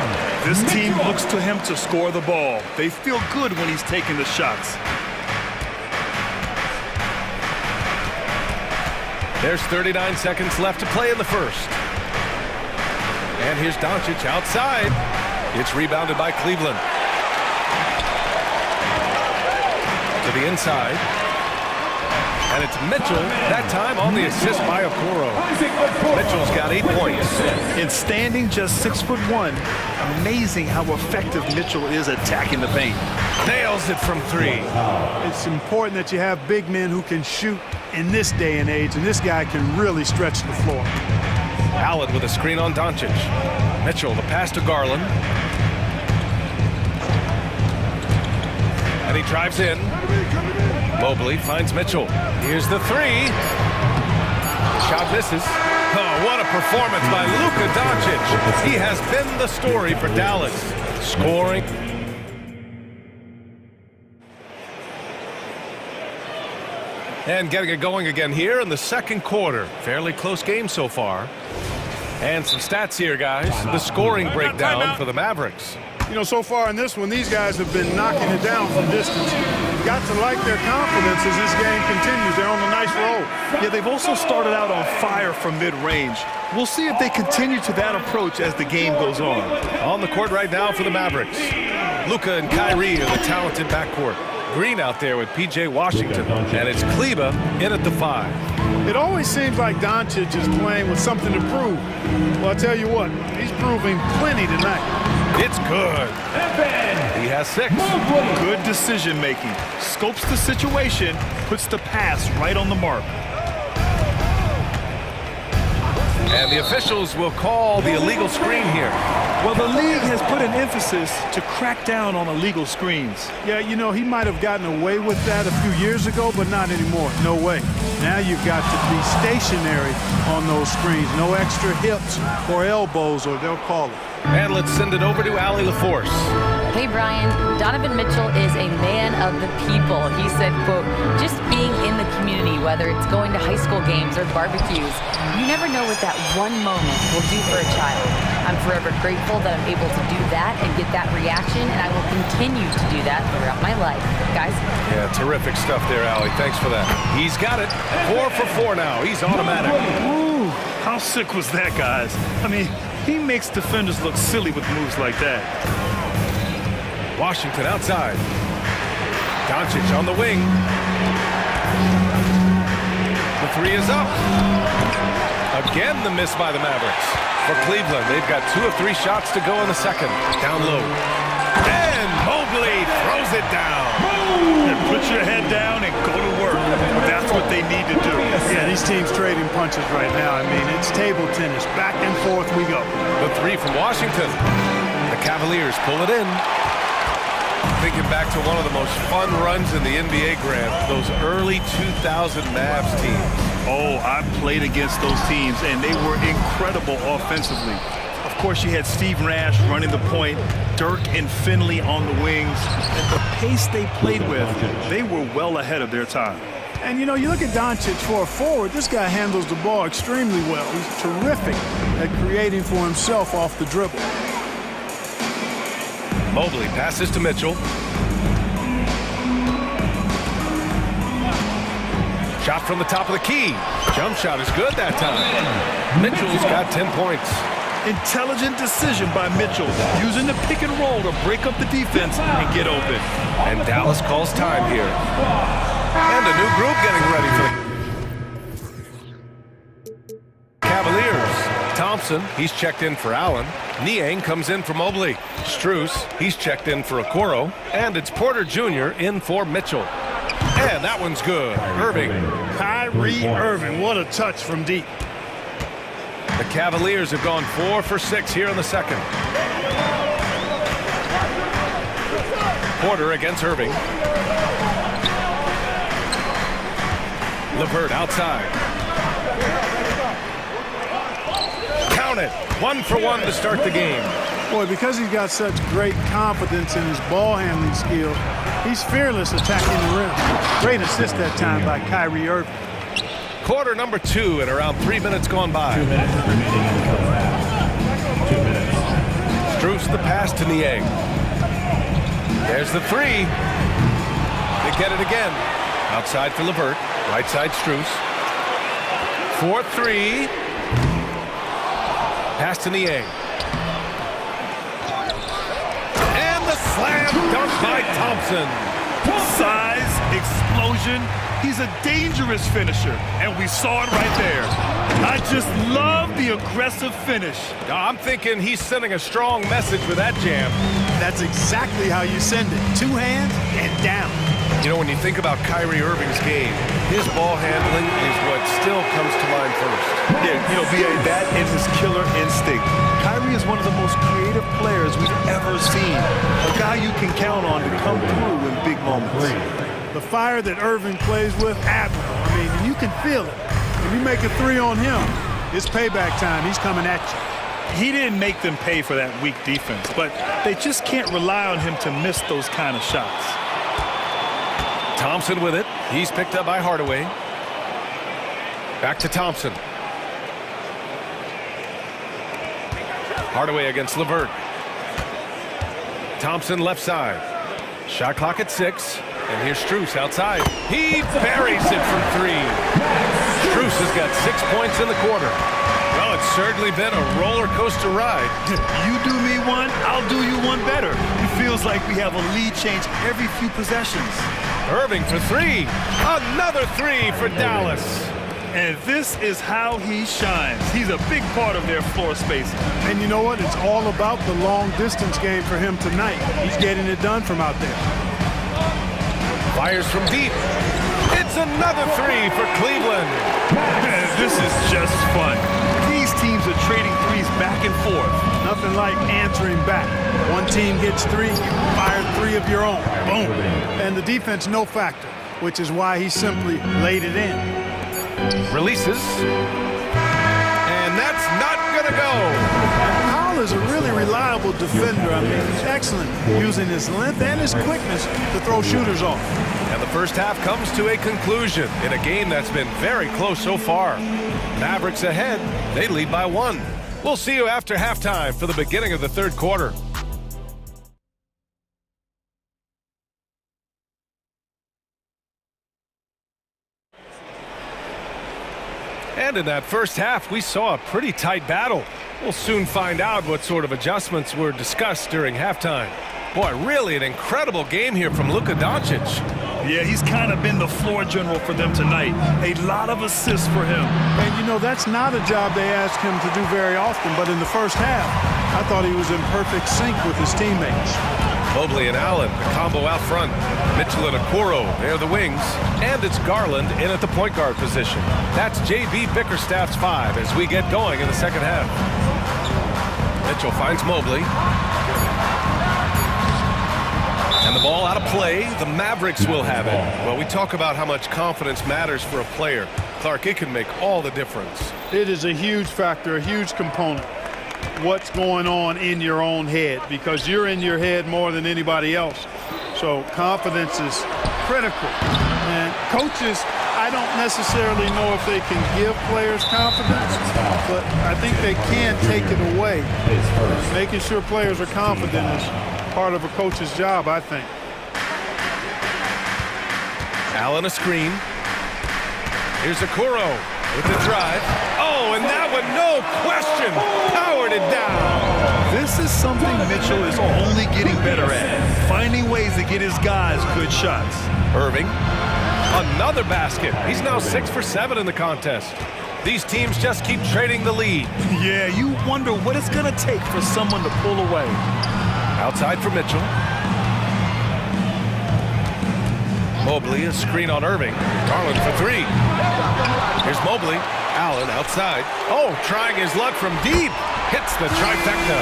This team looks to him to score the ball. They feel good when he's taking the shots. There's 39 seconds left to play in the first. And here's Doncic outside. It's rebounded by Cleveland. To the inside. And it's Mitchell, that time on the assist by Okoro. Mitchell's got 8 points. In standing just 6'1", amazing how effective Mitchell is attacking the paint. Nails it from 3. It's important that you have big men who can shoot in this day and age, and this guy can really stretch the floor. Allen with a screen on Doncic. Mitchell, the pass to Garland. And he drives in. Mobley finds Mitchell. Here's the 3. Shot misses. Oh, what a performance by Luka Doncic. He has been the story for Dallas. Scoring. And getting it going again here in the second quarter. Fairly close game so far. And some stats here, guys. The scoring breakdown for the Mavericks. You know, so far in this one, these guys have been knocking it down from distance. Got to like their confidence as this game continues. They're on a nice roll. Yeah, they've also started out on fire from mid-range. We'll see if they continue to that approach as the game goes on. On the court right now for the Mavericks. Luka and Kyrie are the talented backcourt. Green out there with P.J. Washington. And it's Kleba in at the 5. It always seems like Doncic is playing with something to prove. Well, I tell you what, he's proving plenty tonight. It's good. He has 6. Good decision making. Scopes the situation, puts the pass right on the mark. And the officials will call the illegal screen here. Well, the league has put an emphasis to crack down on illegal screens. Yeah, you know, he might have gotten away with that a few years ago, but not anymore. No way. Now you've got to be stationary on those screens. No extra hips or elbows, or they'll call it. And let's send it over to Allie LaForce. Hey, Brian, Donovan Mitchell is a man of the people. He said, quote, just being in the community whether it's going to high school games or barbecues. You never know what that one moment will do for a child. I'm forever grateful that I'm able to do that and get that reaction, and I will continue to do that throughout my life. Guys? Yeah, terrific stuff there, Allie. Thanks for that. He's got it. 4 for 4 now. He's automatic. Ooh, how sick was that, guys? I mean, he makes defenders look silly with moves like that. Washington outside. Doncic on the wing. The three is up. Again, the miss by the Mavericks. For Cleveland, they've got 2 of 3 shots to go in the second. Down low. And Mobley throws it down. And put your head down and go to work. That's what they need to do. Yeah, these teams trading punches right now. I mean, it's table tennis. Back and forth we go. The 3 from Washington. The Cavaliers pull it in. Thinking back to one of the most fun runs in the NBA, Grant, those early 2000 Mavs teams. Oh, I played against those teams, and they were incredible offensively. Of course, you had Steve Nash running the point, Dirk and Finley on the wings. And the pace they played with, they were well ahead of their time. And, you know, you look at Doncic for a forward, this guy handles the ball extremely well. He's terrific at creating for himself off the dribble. Mobley passes to Mitchell. Shot from the top of the key. Jump shot is good that time. Mitchell's got 10 points. Intelligent decision by Mitchell, using the pick and roll to break up the defense and get open. And Dallas calls time here. And a new group getting ready for the Cavaliers. Thompson, he's checked in for Allen. Niang comes in for Mobley. Strus, he's checked in for Okoro. And it's Porter Jr. in for Mitchell. And that one's good. Irving. Kyrie Irving, what a touch from deep. The Cavaliers have gone 4 for 6 here in the second. Porter against Irving. LeVert outside. Count it. 1 for 1 to start the game. Boy, because he's got such great confidence in his ball handling skill, he's fearless attacking the rim. Great assist that time by Kyrie Irving. Quarter number 2 and around 3 minutes gone by. 2 minutes remaining in the first half. 2 minutes. Strus the pass to Niang. There's the 3. They get it again. Outside for LeVert. Right side Strus. 4-3. Pass to Niang. And the slam dunk by Thompson. Size, explosion. He's a dangerous finisher, and we saw it right there. I just love the aggressive finish. I'm thinking he's sending a strong message with that jam. That's exactly how you send it. 2 hands and down. You know, when you think about Kyrie Irving's game, his ball handling is what still comes to mind first. Yeah, you know, B.A., that is his killer instinct. Kyrie is one of the most creative players we've ever seen. A guy you can count on to come through in big moments. The fire that Irving plays with, admirable. I mean, you can feel it. When you make a 3 on him, it's payback time. He's coming at you. He didn't make them pay for that weak defense, but they just can't rely on him to miss those kind of shots. Thompson with it. He's picked up by Hardaway. Back to Thompson. Hardaway against LeVert. Thompson left side. Shot clock at 6. And here's Strus outside. He buries it from 3. Strus has got 6 points in the quarter. Well, it's certainly been a roller coaster ride. You do me one, I'll do you one better. It feels like we have a lead change every few possessions. Irving for 3. Another 3 for Dallas. And this is how he shines. He's a big part of their floor space. And you know what? It's all about the long distance game for him tonight. He's getting it done from out there. Fires from deep. It's another 3 for Cleveland. Man, this is just fun. These teams are trading threes back and forth. Nothing like answering back. One team gets 3, you fire 3 of your own. Boom. And the defense no factor, which is why he simply laid it in. Releases. And that's not going to go. Powell is a really reliable defender. I mean, he's excellent using his length and his quickness to throw shooters off. And the first half comes to a conclusion in a game that's been very close so far. Mavericks ahead. They lead by 1. We'll see you after halftime for the beginning of the third quarter. And in that first half, we saw a pretty tight battle. We'll soon find out what sort of adjustments were discussed during halftime. Boy, really an incredible game here from Luka Doncic. Yeah, he's kind of been the floor general for them tonight. A lot of assists for him. And, you know, that's not a job they ask him to do very often, but in the first half, I thought he was in perfect sync with his teammates. Mobley and Allen, the combo out front. Mitchell and Okoro, they're the wings. And it's Garland in at the point guard position. That's J.B. Bickerstaff's 5 as we get going in the second half. Mitchell finds Mobley. And the ball out of play. The Mavericks will have it. Well, we talk about how much confidence matters for a player. Clark, it can make all the difference. It is a huge factor, a huge component. What's going on in your own head, because you're in your head more than anybody else. So confidence is critical. And coaches, I don't necessarily know if they can give players confidence, but I think they can take it away. Making sure players are confident is part of a coach's job, I think. Allen a screen. Here's Okoro with the drive. Oh, and that one, no question, powered it down. This is something Mitchell is only getting better at, finding ways to get his guys good shots. Irving, another basket. He's now 6 for 7 in the contest. These teams just keep trading the lead. Yeah, you wonder what it's going to take for someone to pull away. Outside for Mitchell. Mobley, a screen on Irving. Garland for 3. Here's Mobley. Allen outside. Oh, trying his luck from deep. Hits the trifecta.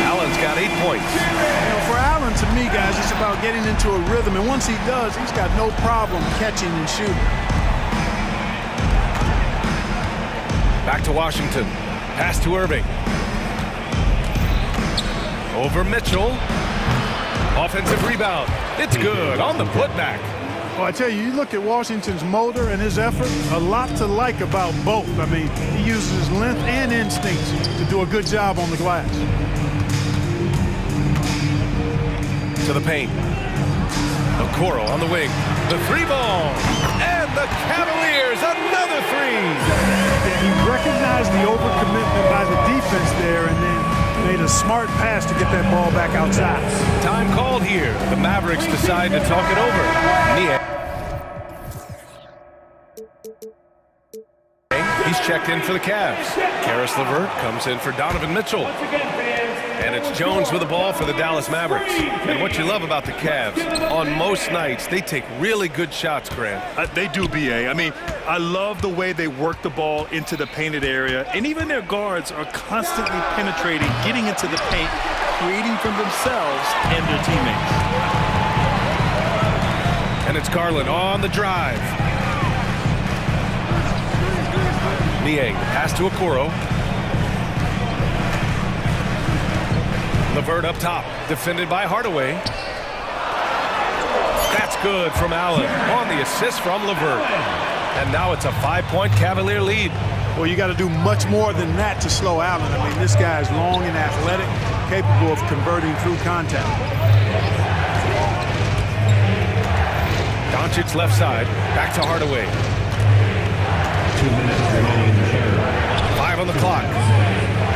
Allen's got 8 points. You know, for Allen, to me, guys, it's about getting into a rhythm. And once he does, he's got no problem catching and shooting. Back to Washington. Pass to Irving. Over Mitchell. Offensive rebound. It's good on the putback. Well, I tell you, you look at Washington's motor and his effort, a lot to like about both. I mean, he uses his length and instincts to do a good job on the glass. To the paint. Okoro on the wing. The 3-ball. And the Cavaliers, another 3. He recognized the overcommitment by the defense there and then made a smart pass to get that ball back outside. Time called here. The Mavericks decide to talk it over. He's checked in for the Cavs. Karis LeVert comes in for Donovan Mitchell. And it's Jones with the ball for the Dallas Mavericks. And what you love about the Cavs, on most nights, they take really good shots, Grant. They do, B.A. I mean, I love the way they work the ball into the painted area. And even their guards are constantly penetrating, getting into the paint, creating for themselves and their teammates. And it's Garland on the drive. Niang, pass to Okoro. LeVert up top, defended by Hardaway. That's good from Allen on the assist from LeVert. And now it's a 5-point Cavalier lead. Well, you got to do much more than that to slow Allen. I mean, this guy is long and athletic, capable of converting through contact. Doncic left side, back to Hardaway. 2 minutes remaining in the quarter. 5 on the clock.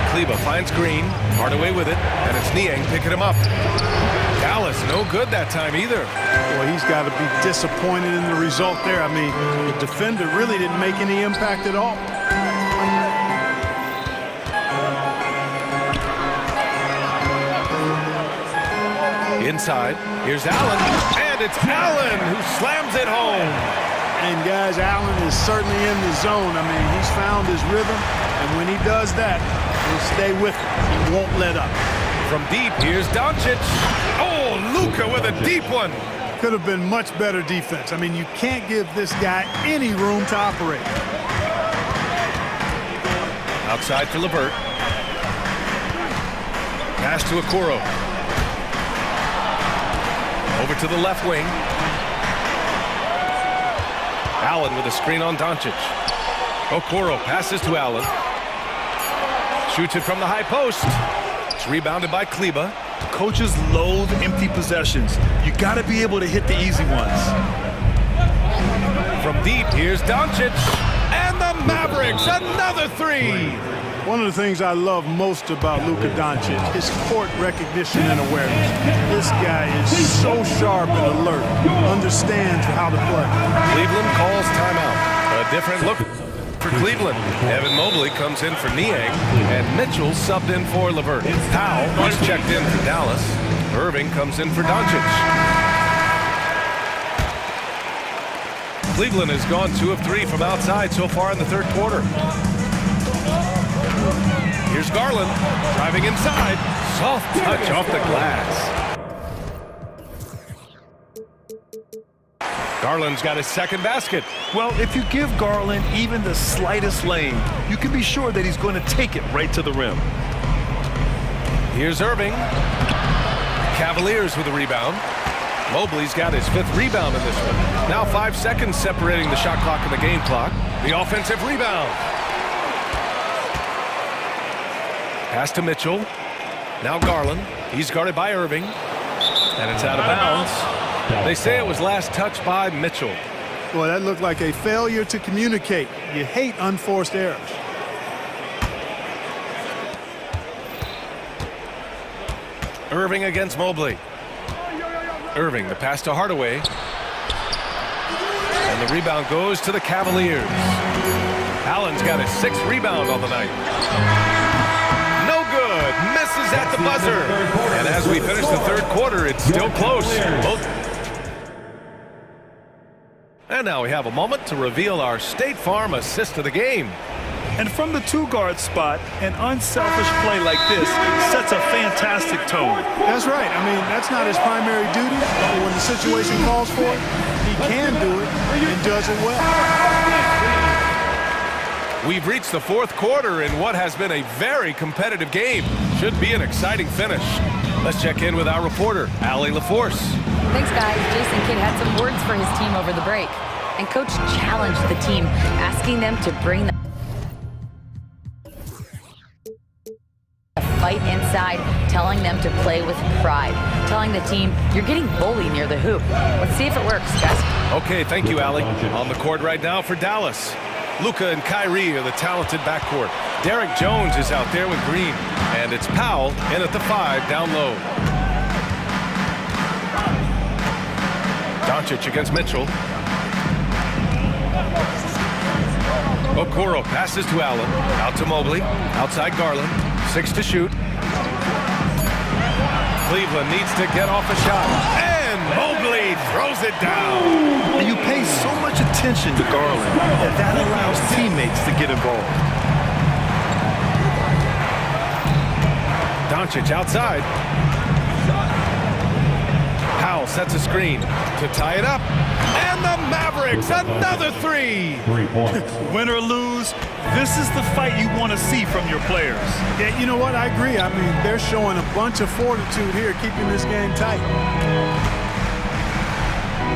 Kleba finds Green, Hardaway with it, and it's Niang picking him up. Dallas, no good that time either. Well, he's got to be disappointed in the result there. I mean, the defender really didn't make any impact at all. Inside, here's Allen, and it's Allen who slams it home. And guys, Allen is certainly in the zone. I mean, he's found his rhythm, and when he does that, he'll stay with it. He won't let up. From deep, here's Doncic. Oh, Luka with a deep one. Could have been much better defense. I mean, you can't give this guy any room to operate. Outside for LeVert. Pass to Okoro. Over to the left wing. Allen with a screen on Doncic. Okoro passes to Allen. Shoots it from the high post. It's rebounded by Kleba. Coaches loathe empty possessions. You got to be able to hit the easy ones. From deep, here's Doncic. And the Mavericks, another three. One of the things I love most about Luka Doncic is court recognition and awareness. This guy is so sharp and alert, understands how to play. Cleveland calls timeout. A different look for Cleveland. Evan Mobley comes in for Niang, and Mitchell subbed in for LeVert. Powell was checked in for Dallas. Irving comes in for Doncic. Cleveland has gone 2 of 3 from outside so far in the third quarter. Here's Garland driving inside. Soft touch off the glass. Garland's got his second basket. Well, if you give Garland even the slightest lane, you can be sure that he's going to take it right to the rim. Here's Irving. Cavaliers with a rebound. Mobley's got his 5th rebound in this one. Now 5 seconds separating the shot clock and the game clock. The offensive rebound. Pass to Mitchell. Now Garland. He's guarded by Irving. And it's out of bounds. They say it was last touched by Mitchell. Boy, that looked like a failure to communicate. You hate unforced errors. Irving against Mobley. Irving, the pass to Hardaway. And the rebound goes to the Cavaliers. Allen's got his 6th rebound on the night. No good. Misses at the buzzer. And as we finish the third quarter, it's still close. And now we have a moment to reveal our State Farm assist of the game. And from the 2-guard spot, an unselfish play like this sets a fantastic tone. That's right. I mean, that's not his primary duty, but when the situation calls for it, he can do it and does it well. We've reached the fourth quarter in what has been a very competitive game. Should be an exciting finish. Let's check in with our reporter, Allie LaForce. Thanks, guys. Jason Kidd had some words for his team over the break. And Coach challenged the team, asking them to bring the fight inside, telling them to play with pride, telling the team, you're getting bullied near the hoop. Let's see if it works, guys. Okay, thank you, Allie. On the court right now for Dallas. Luka and Kyrie are the talented backcourt. Derek Jones is out there with Green. And it's Powell in at the 5 down low. Doncic against Mitchell. Okoro passes to Allen. Out to Mobley. Outside Garland. 6 to shoot. Cleveland needs to get off a shot. And Mobley throws it down. And you pay so much attention to Garland that allows teammates to get involved. Doncic outside. Powell sets a screen to tie it up. And the Mavericks, another 3. 3 points. Win or lose, this is the fight you want to see from your players. Yeah, you know what? I agree. I mean, they're showing a bunch of fortitude here, keeping this game tight.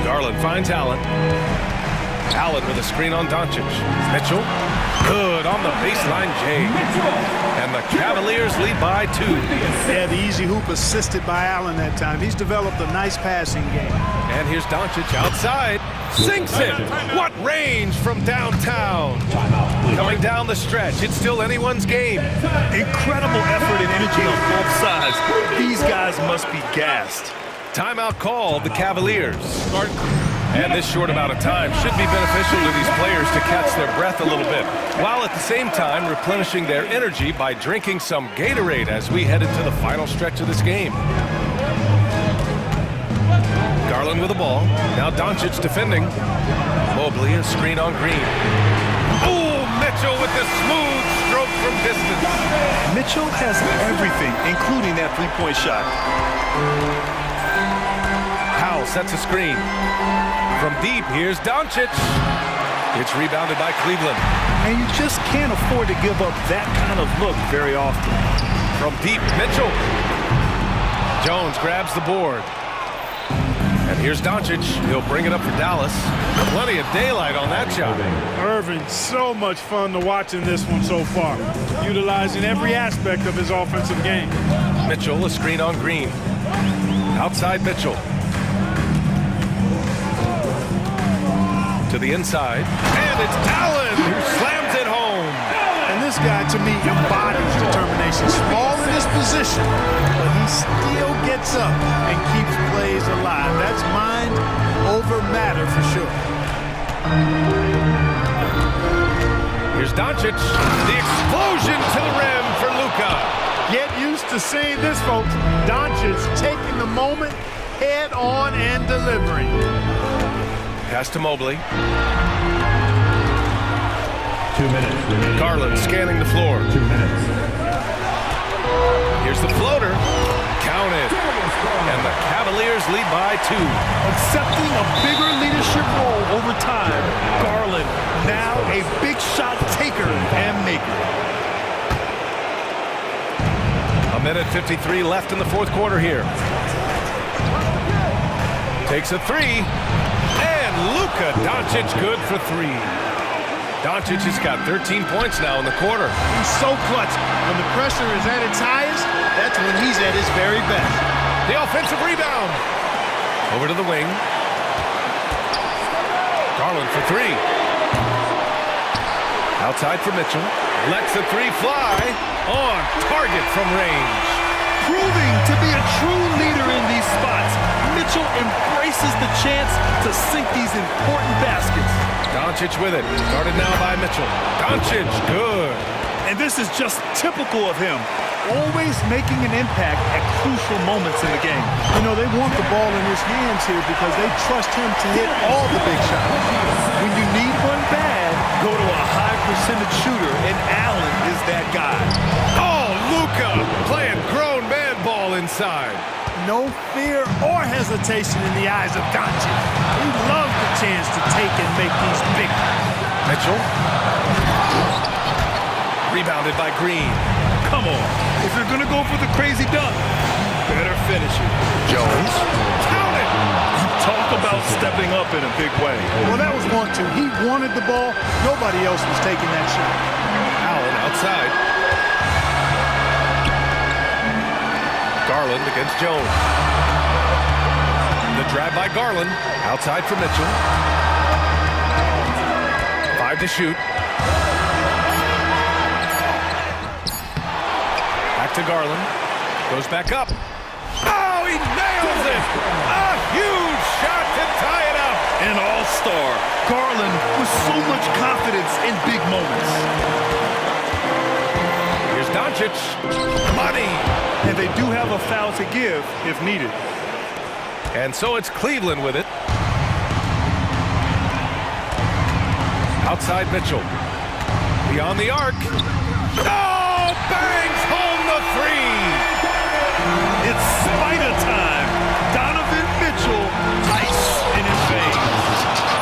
Garland finds Allen. Allen with a screen on Doncic. Mitchell, good on the baseline J. And the Cavaliers lead by 2. Yeah, the easy hoop assisted by Allen that time. He's developed a nice passing game. And here's Doncic outside. Sinks it. What range from downtown. Coming down the stretch. It's still anyone's game. Incredible effort and energy on both sides. These guys must be gassed. Timeout called the Cavaliers. And this short amount of time should be beneficial to these players to catch their breath a little bit, while at the same time replenishing their energy by drinking some Gatorade as we head into the final stretch of this game. Garland with the ball. Now Doncic defending. Mobley, a screen on Green. Oh, Mitchell with the smooth stroke from distance. Mitchell has everything, including that three-point shot. Powell sets a screen. From deep, here's Doncic. It's rebounded by Cleveland. And you just can't afford to give up that kind of look very often. From deep, Mitchell. Jones grabs the board. And Here's Doncic. He'll bring it up for Dallas. Plenty of daylight on that shot. Irving, so much fun to watch in this one so far, utilizing every aspect of his offensive game. Mitchell, a screen on Green. Outside Mitchell. To the inside. And it's Allen who slams it home. And this guy, to me, embodies determination. Small in his position, but he still gets up and keeps plays alive. That's mind over matter for sure. Here's Doncic. The explosion to the rim for Luka. Get used to seeing this, folks. Doncic taking the moment head on and delivering. Pass to Mobley. 2 minutes remaining. Garland scanning the floor. 2 minutes. Here's the floater. Counted. And the Cavaliers lead by 2. Accepting a bigger leadership role over time, Garland now a big shot taker and maker. A minute 53 left in the fourth quarter here. Takes a 3. And Luka Doncic good for 3. Doncic has got 13 points now in the quarter. He's so clutch. When the pressure is at its highest, that's when he's at his very best. The offensive rebound. Over to the wing. Garland for 3. Outside for Mitchell. Lets the 3 fly. On target from range. Proving to be a true leader in these spots, Mitchell embraces the chance to sink these important baskets. Doncic with it. Guarded now by Mitchell. Doncic, good. And this is just typical of him. Always making an impact at crucial moments in the game. You know, they want the ball in his hands here because they trust him to hit all the big shots. When you need one bad, go to a high percentage shooter, and Allen is that guy. Oh, Luka playing grown man ball inside. No fear or hesitation in the eyes of Doncic. He loves the chance to take and make these big ones. Mitchell. Rebounded by Green. Come on. If you're going to go for the crazy dunk, better finish it. Jones. Count it. Talk about stepping up in a big way. Well, that was 1-2. He wanted the ball. Nobody else was taking that shot. Allen outside. Garland against Jones. The drive by Garland. Outside for Mitchell. 5 to shoot. Back to Garland. Goes back up. Oh, he nails it! A huge shot to tie it up! An all-star. Garland with so much confidence in big moments. Here's Doncic. Money! And they do have a foul to give if needed. And so it's Cleveland with it. Outside Mitchell. Beyond the arc. Oh, bangs home the 3! It's spider time. Donovan Mitchell, ice in his veins.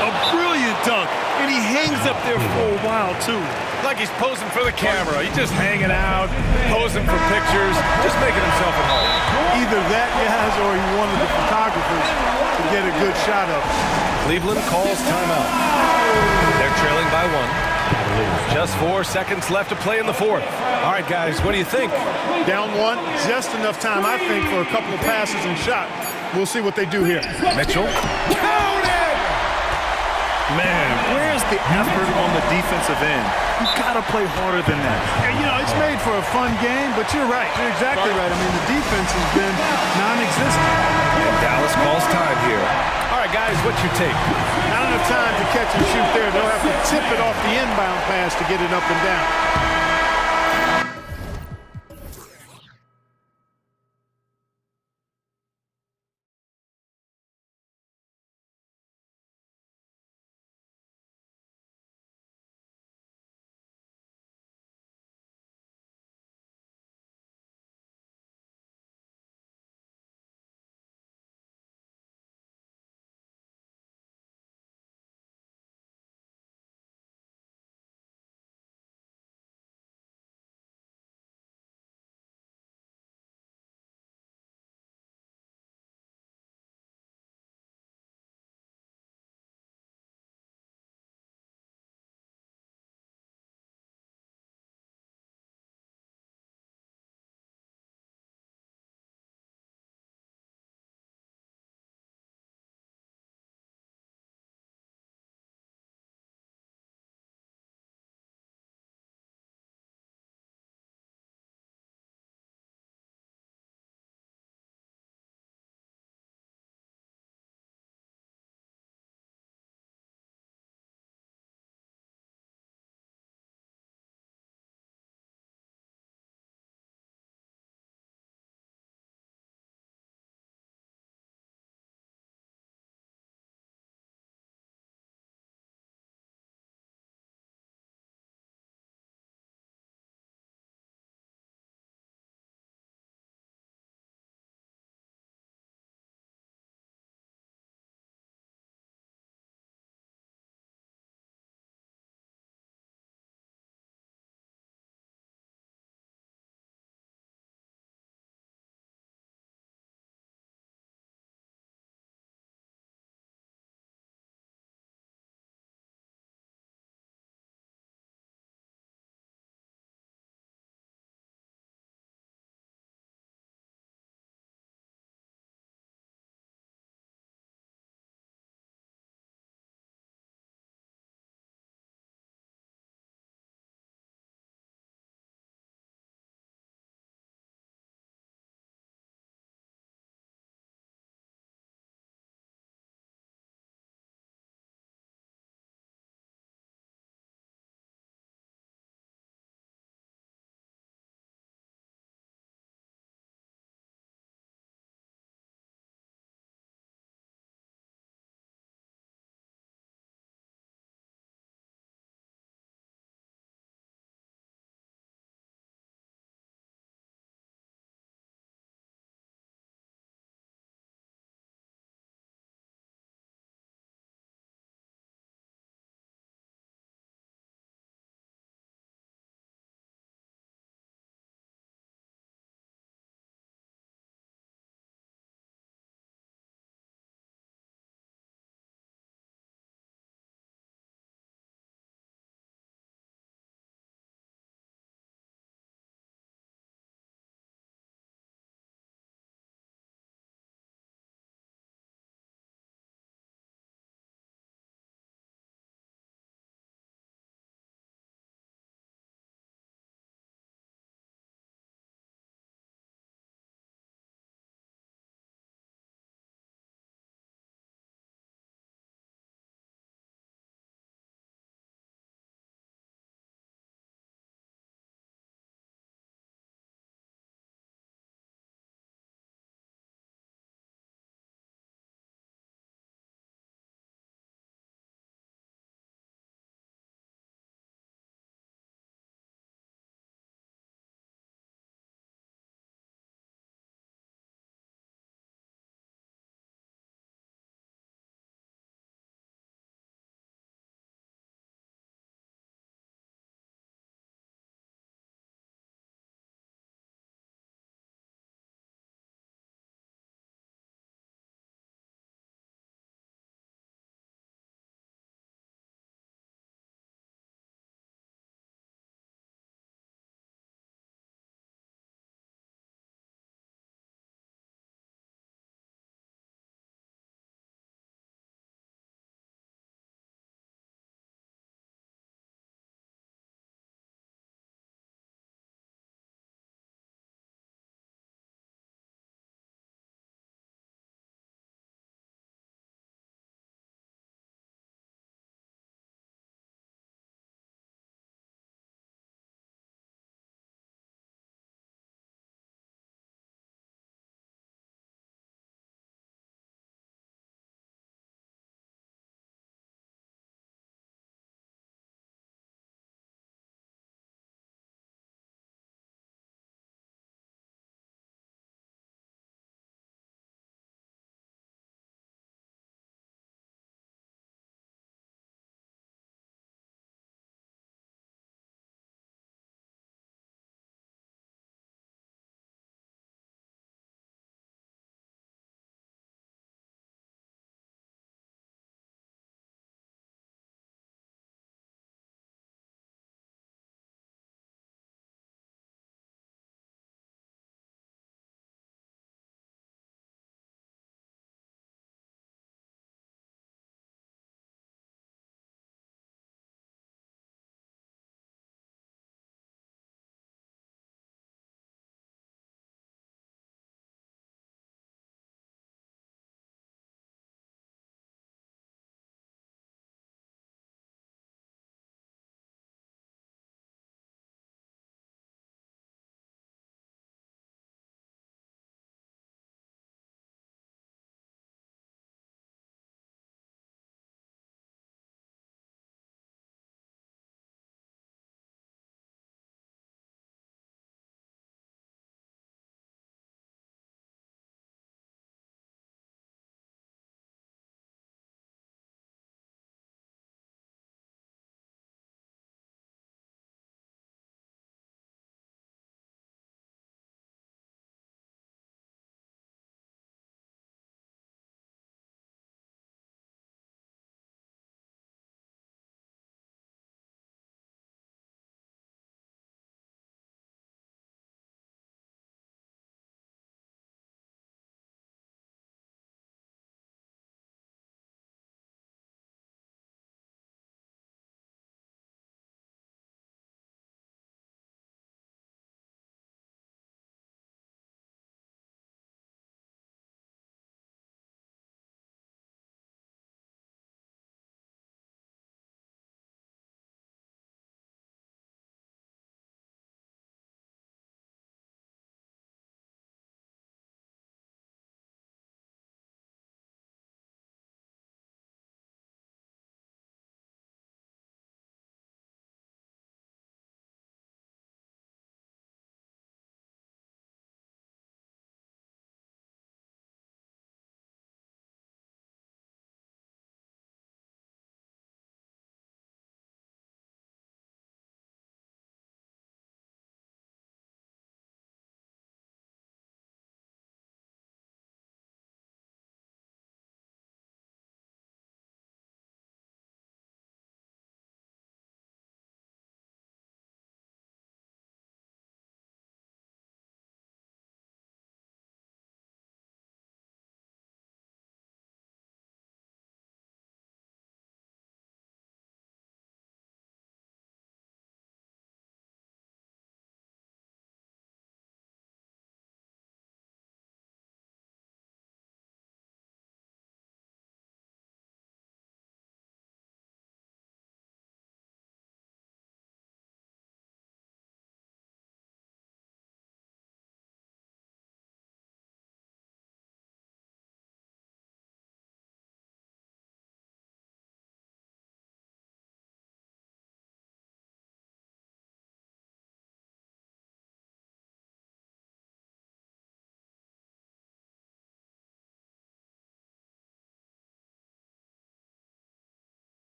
A brilliant dunk, and he hangs up there for a while, too. Like he's posing for the camera. He's just hanging out, posing for pictures, just making himself at home. Either that, guys, or he wanted the photographers to get a good shot of him. Cleveland calls timeout. They're trailing by 1. Just 4 seconds left to play in the fourth. All right, guys, what do you think? Down 1, just enough time, I think, for a couple of passes and shot. We'll see what they do here. Mitchell. Count it! Man, where's the effort on the defensive end? You gotta play harder than that. And, you know, it's made for a fun game, but you're right. You're exactly right. I mean, the defense has been non-existent. And Dallas calls time here. All right, guys, what's your take? Not enough time to catch and shoot there. They'll have to tip it off the inbound pass to get it up and down.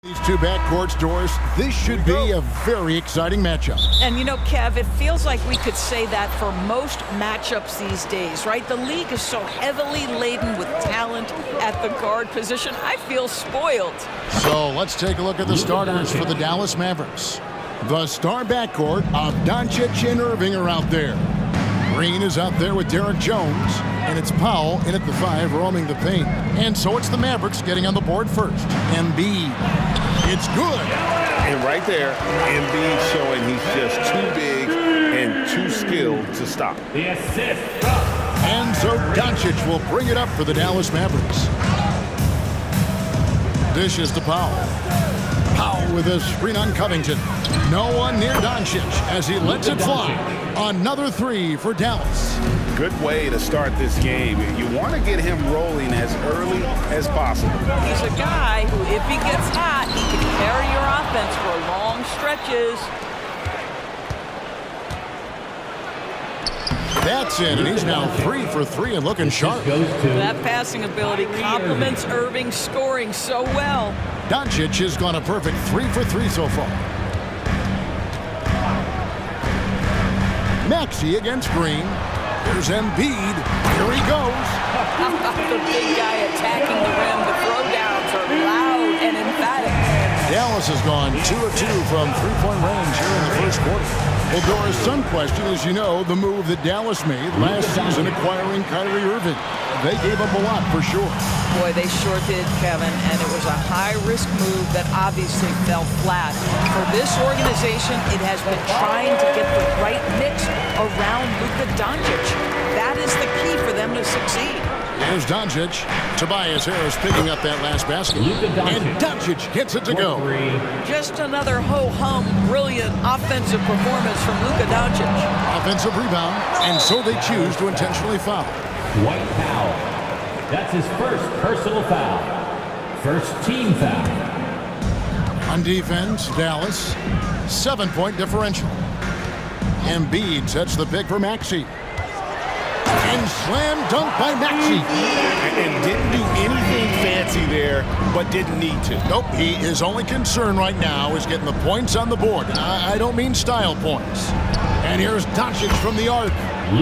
These two backcourts, Doris, this should be a very exciting matchup. And you know, Kev, it feels like we could say that for most matchups these days, right? The league is so heavily laden with talent at the guard position. I feel spoiled. So let's take a look at the starters for the Dallas Mavericks. The star backcourt of Doncic and Irving are out there. Green is out there with Derek Jones, and it's Powell in at the 5 roaming the paint. And so it's the Mavericks getting on the board first. Embiid. It's good. And right there, Embiid showing he's just too big and too skilled to stop. The assist. And so Doncic will bring it up for the Dallas Mavericks. Dishes to Powell. Powell with a screen on Covington. No one near Doncic as he lets it fly. Another 3 for Dallas. Good way to start this game. You want to get him rolling as early as possible. He's a guy who, if he gets hot, he can carry your offense for long stretches. That's it, and he's now 3 for 3 and looking sharp. That passing ability complements Irving's scoring so well. Doncic has gone a perfect 3 for 3 so far. Maxey against Green. Here's Embiid. Here he goes. The big guy attacking the rim. The throwdowns are loud and emphatic. Dallas has gone 2 of 2 from three-point range here in the first quarter. Well, Doris, some question, as you know, the move that Dallas made last season acquiring Kyrie Irving. They gave up a lot for sure. Boy, they sure did, Kevin, and it was a high-risk move that obviously fell flat. For this organization, it has been trying to get the right mix around Luka Doncic. That is the key for them to succeed. Here's Doncic. Tobias Harris picking up that last basket. And Doncic gets it to go. Just another ho-hum, brilliant offensive performance from Luka Doncic. Offensive rebound, and so they choose to intentionally foul. White Powell. That's his first personal foul. First team foul. On defense, Dallas, 7-point differential. Embiid sets the pick for Maxey. And slam dunk by Maxey. And didn't do anything fancy there, but didn't need to. Nope, his only concern right now is getting the points on the board. I don't mean style points. And here's Doncic from the arc.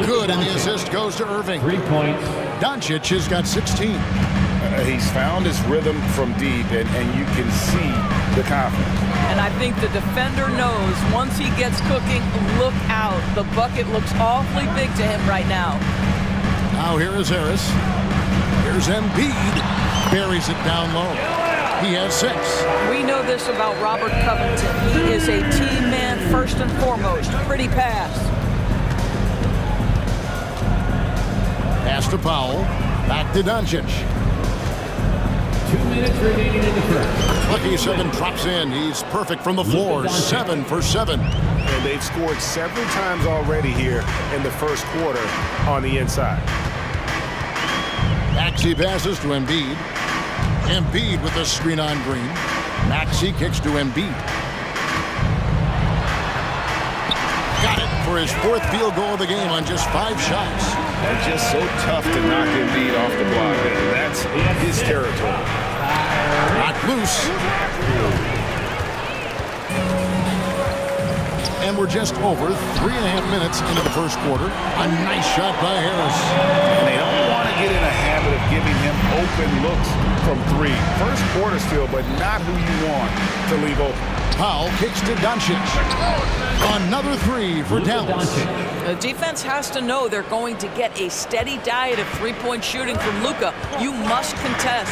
Good, and the assist goes to Irving. 3 points. Doncic has got 16. He's found his rhythm from deep, and you can see the confidence. And I think the defender knows once he gets cooking, look out. The bucket looks awfully big to him right now. Now here is Harris. Here's Embiid. Buries it down low. He has 6. We know this about Robert Covington. He is a team man first and foremost. Pretty pass. Pass to Powell. Back to Doncic. 2 minutes remaining in the first. Lucky 7 drops in. He's perfect from the floor. 7 for 7. And they've scored several times already here in the first quarter on the inside. Maxey passes to Embiid. Embiid with the screen on Green. Maxey kicks to Embiid. Got it for his 4th field goal of the game on just 5 shots. It's just so tough to knock Embiid off the block. That's his territory. Knocked loose. And we're just over 3.5 minutes into the first quarter. A nice shot by Harris. And they don't want to get in a habit of giving him open looks from 3. First quarter still, but not who you want to leave open. Powell kicks to Doncic. Another 3 for Dallas. The defense has to know they're going to get a steady diet of three-point shooting from Luka. You must contest.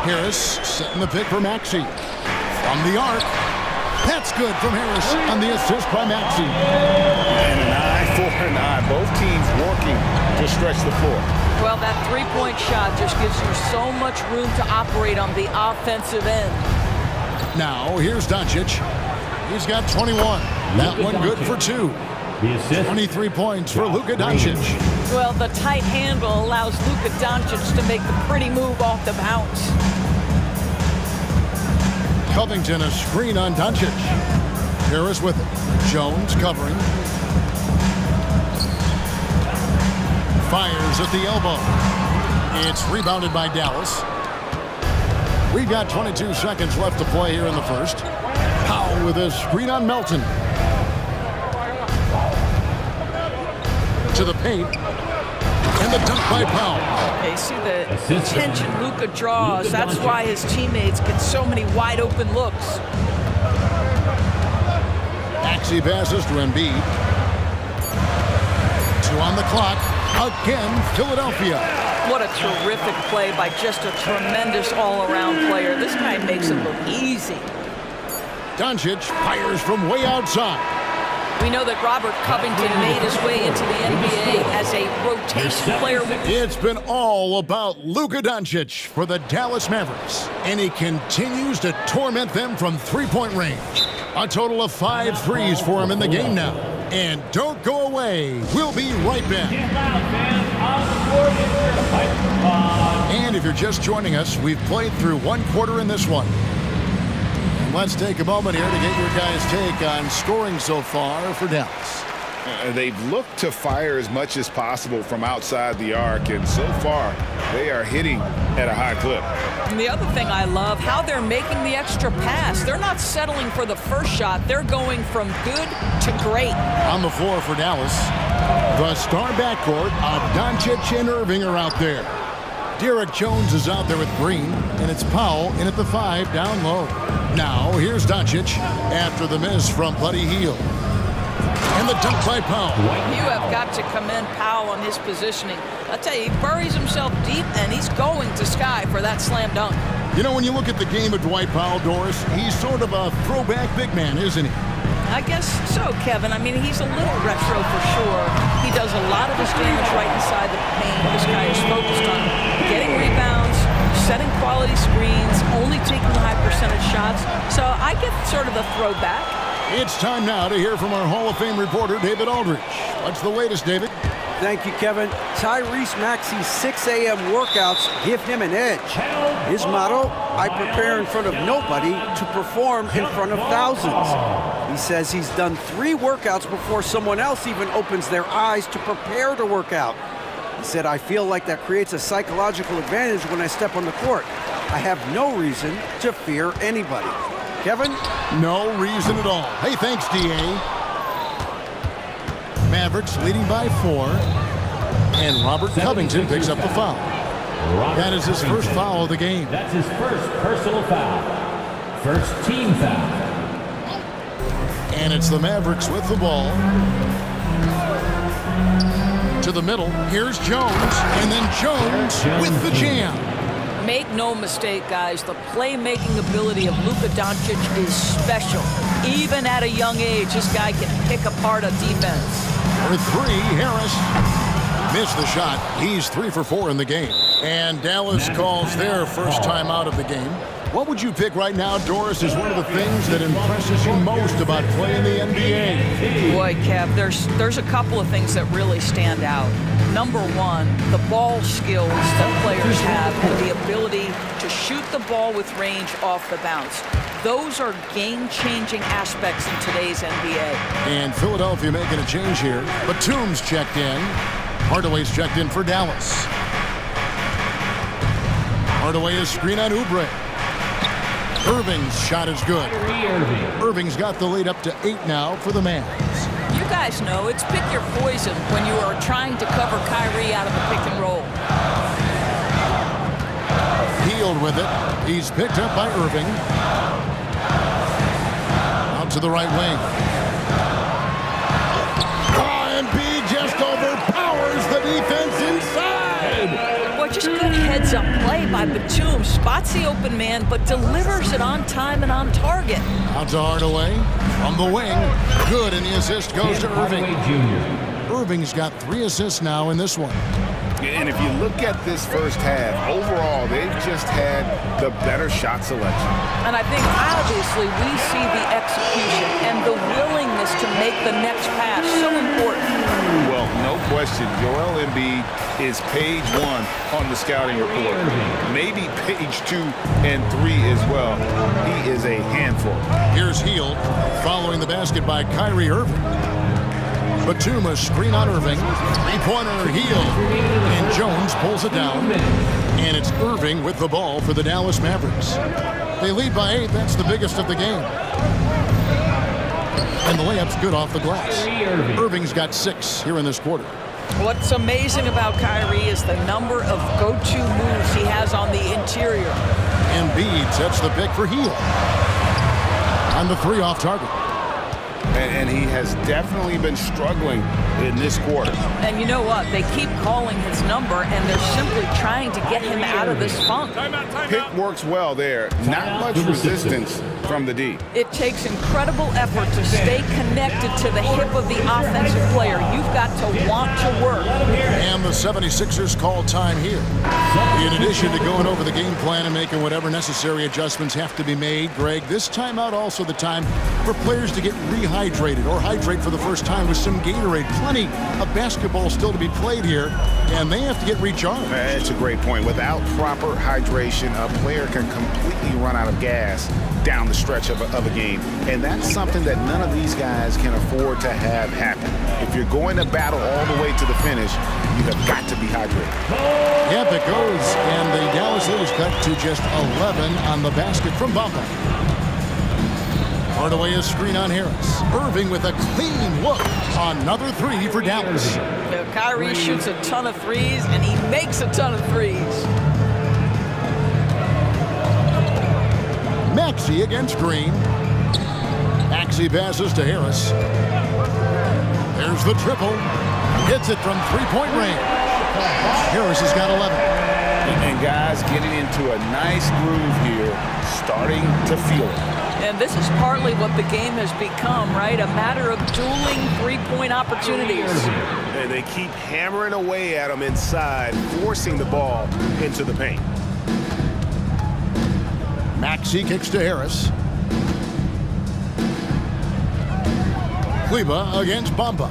Harris setting the pick for Maxey. From the arc. That's good from Harris on the assist by Maxey. And an eye for an eye. Both teams working to stretch the floor. Well, that three-point shot just gives you so much room to operate on the offensive end. Now, here's Doncic. He's got 21. That one good for 2. 23 points for Luka Doncic. Well, the tight handle allows Luka Doncic to make the pretty move off the bounce. Covington a screen on Doncic. Harris with it. Jones covering. Fires at the elbow. It's rebounded by Dallas. We've got 22 seconds left to play here in the first. Powell with a screen on Melton. To the paint. And the dunk by Powell. Okay, see the attention Luka draws. That's why his teammates get so many wide open looks. Maxey passes to Embiid. 2 on the clock. Again, Philadelphia. What a terrific play by just a tremendous all-around player. This guy makes it look easy. Doncic fires from way outside. We know that Robert Covington made his way into the NBA as a rotation player. It's been all about Luka Doncic for the Dallas Mavericks, and he continues to torment them from three-point range. A total of 5 threes for him in the game now. And don't go away. We'll be right back. And if you're just joining us, we've played through 1 quarter in this one. Let's take a moment here to get your guys' take on scoring so far for Dallas. They've looked to fire as much as possible from outside the arc, and so far they are hitting at a high clip. And the other thing I love, how they're making the extra pass. They're not settling for the first shot. They're going from good to great. On the floor for Dallas, the star backcourt of Doncic and Irving are out there. Derek Jones is out there with Green, and it's Powell in at the 5 down low. Now, here's Doncic after the miss from Buddy Hield. And the dunk by Powell. You have got to commend Powell on his positioning. I tell you, he buries himself deep, and he's going to sky for that slam dunk. You know, when you look at the game of Dwight Powell, Doris, he's sort of a throwback big man, isn't he? I guess so, Kevin. I mean, he's a little retro for sure. He does a lot of his damage right inside the paint. This guy is focused on getting rebounds, setting quality screens, only taking high percentage shots. So I get sort of the throwback. It's time now to hear from our Hall of Fame reporter, David Aldridge. What's the latest, David? Thank you, Kevin. Tyrese Maxey's 6 a.m. workouts give him an edge. His motto, I prepare in front of nobody to perform in front of thousands. He says he's done 3 workouts before someone else even opens their eyes to prepare to work out. He said, I feel like that creates a psychological advantage when I step on the court. I have no reason to fear anybody. Kevin? No reason at all. Hey, thanks, D.A. Mavericks leading by 4. And Robert Covington picks up the foul. That is his first foul of the game. That's his first personal foul. First team foul. And it's the Mavericks with the ball. To the middle. Here's Jones. And then Jones with the jam. Make no mistake, guys, the playmaking ability of Luka Doncic is special. Even at a young age, this guy can pick apart a defense. For 3, Harris missed the shot. He's 3 for 4 in the game. And Dallas calls their first time out of the game. What would you pick right now, Doris, is one of the things that impresses you most about playing the NBA? Boy, Kev, there's a couple of things that really stand out. Number 1, the ball skills that players have and the ability to shoot the ball with range off the bounce. Those are game-changing aspects in today's NBA. And Philadelphia making a change here. Batum's checked in. Hardaway's checked in for Dallas. Hardaway is screen on Oubre. Irving's shot is good. Irving's got the lead up to 8 now for the Mavs. You guys know it's pick your poison when you are trying to cover Kyrie out of the pick and roll. Hield with it. He's picked up by Irving. Out to the right wing. Embiid just overpowers the defense inside. Boy, just good heads-up play by Batum. Spots the open man, but delivers it on time and on target. Out to Hardaway. From the wing. Good, and the assist goes to Irving. Irving's got 3 assists now in this one. And if you look at this first half, overall, they've just had the better shot selection. And I think, obviously, we see the execution and the willingness to make the next pass so important. Well, no question, Joel Embiid is page 1 on the scouting report. Maybe page 2 and 3 as well. He is a handful. Here's Hield following the basket by Kyrie Irving. Batum a screen on Irving. 3-pointer Hield. And Jones pulls it down. And it's Irving with the ball for the Dallas Mavericks. They lead by 8. That's the biggest of the game. And the layup's good off the glass. Irving's got 6 here in this quarter. What's amazing about Kyrie is the number of go-to moves he has on the interior. Embiid sets the pick for Hield. On the 3 off target. And he has definitely been struggling in this quarter. And you know what? They keep calling his number, and they're simply trying to get him out of this funk. Pick works well there. Not much resistance from the D. It takes incredible effort to stay connected to the hip of the offensive player. You've got to want to work. And the 76ers call time here. In addition to going over the game plan and making whatever necessary adjustments have to be made, Greg, this timeout also the time for players to get rehydrated or hydrate for the first time with some Gatorade. Plenty of basketball still to be played here, and they have to get recharged. That's a great point. Without proper hydration, a player can completely run out of gas down the stretch of a game. And that's something that none of these guys can afford to have happen. If you're going to battle all the way to the finish, you have got to be hydrated. Yep, it goes. And the Dallas leaders cut to just 11 on the basket from Bamba. Part away a screen on Harris. Irving with a clean look. Another 3 for Dallas. Kyrie shoots a ton of threes, and he makes a ton of threes. Maxey against Green. Maxey passes to Harris. There's the triple. Hits it from 3-point range. Harris has got 11. And guys getting into a nice groove here, starting to feel it. And this is partly what the game has become, right? A matter of dueling three-point opportunities. And they keep hammering away at them inside, forcing the ball into the paint. Maxey kicks to Harris. Kleba against Bamba.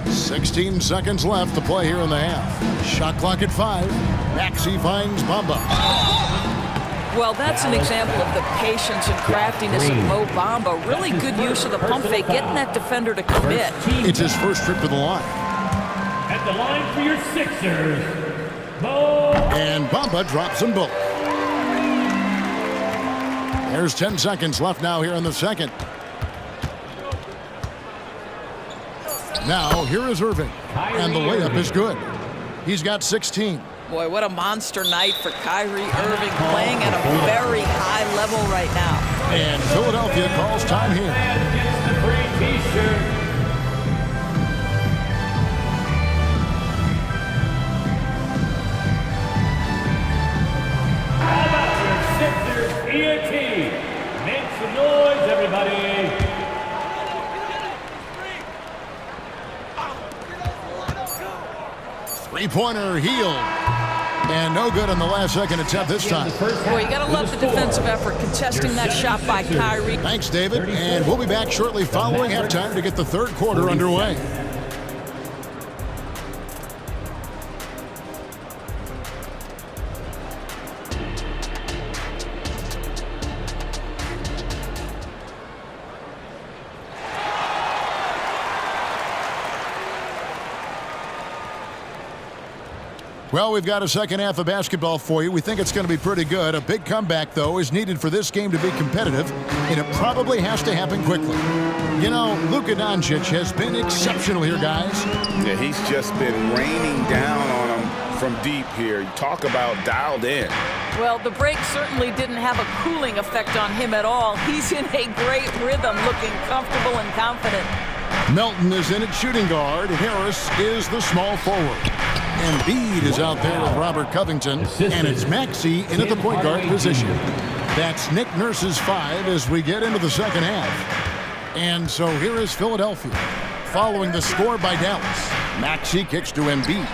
16 seconds left to play here in the half. Shot clock at 5. Maxey finds Bamba. Well, that's an example of the patience and craftiness of Mo Bamba. Really good use of the pump fake, getting that defender to commit. It's his first trip to the line. At the line for your Sixers, Mo. And Bamba drops them both. There's 10 seconds left now here in the second. Now, here is Irving. And the layup is good. He's got 16. Boy, what a monster night for Kyrie Irving, playing at a very high level right now. And Philadelphia calls time here. The free T-shirt. How about your Sixers ENT? Make some noise, everybody. Three-pointer, Hield. And no good on the last second attempt this time. Boy, you got to love the defensive effort, contesting that shot by Kyrie. Thanks, David. And we'll be back shortly following halftime to get the third quarter underway. Well, we've got a second half of basketball for you. We think it's going to be pretty good. A big comeback, though, is needed for this game to be competitive, and it probably has to happen quickly. You know, Luka Doncic has been exceptional here, guys. Yeah, he's just been raining down on them from deep here. Talk about dialed in. Well, the break certainly didn't have a cooling effect on him at all. He's in a great rhythm, looking comfortable and confident. Melton is in at shooting guard. Harris is the small forward. Embiid is out there with Robert Covington, and it's Maxey in at the point guard position. That's Nick Nurse's 5 as we get into the second half. And so here is Philadelphia, following the score by Dallas. Maxey kicks to Embiid.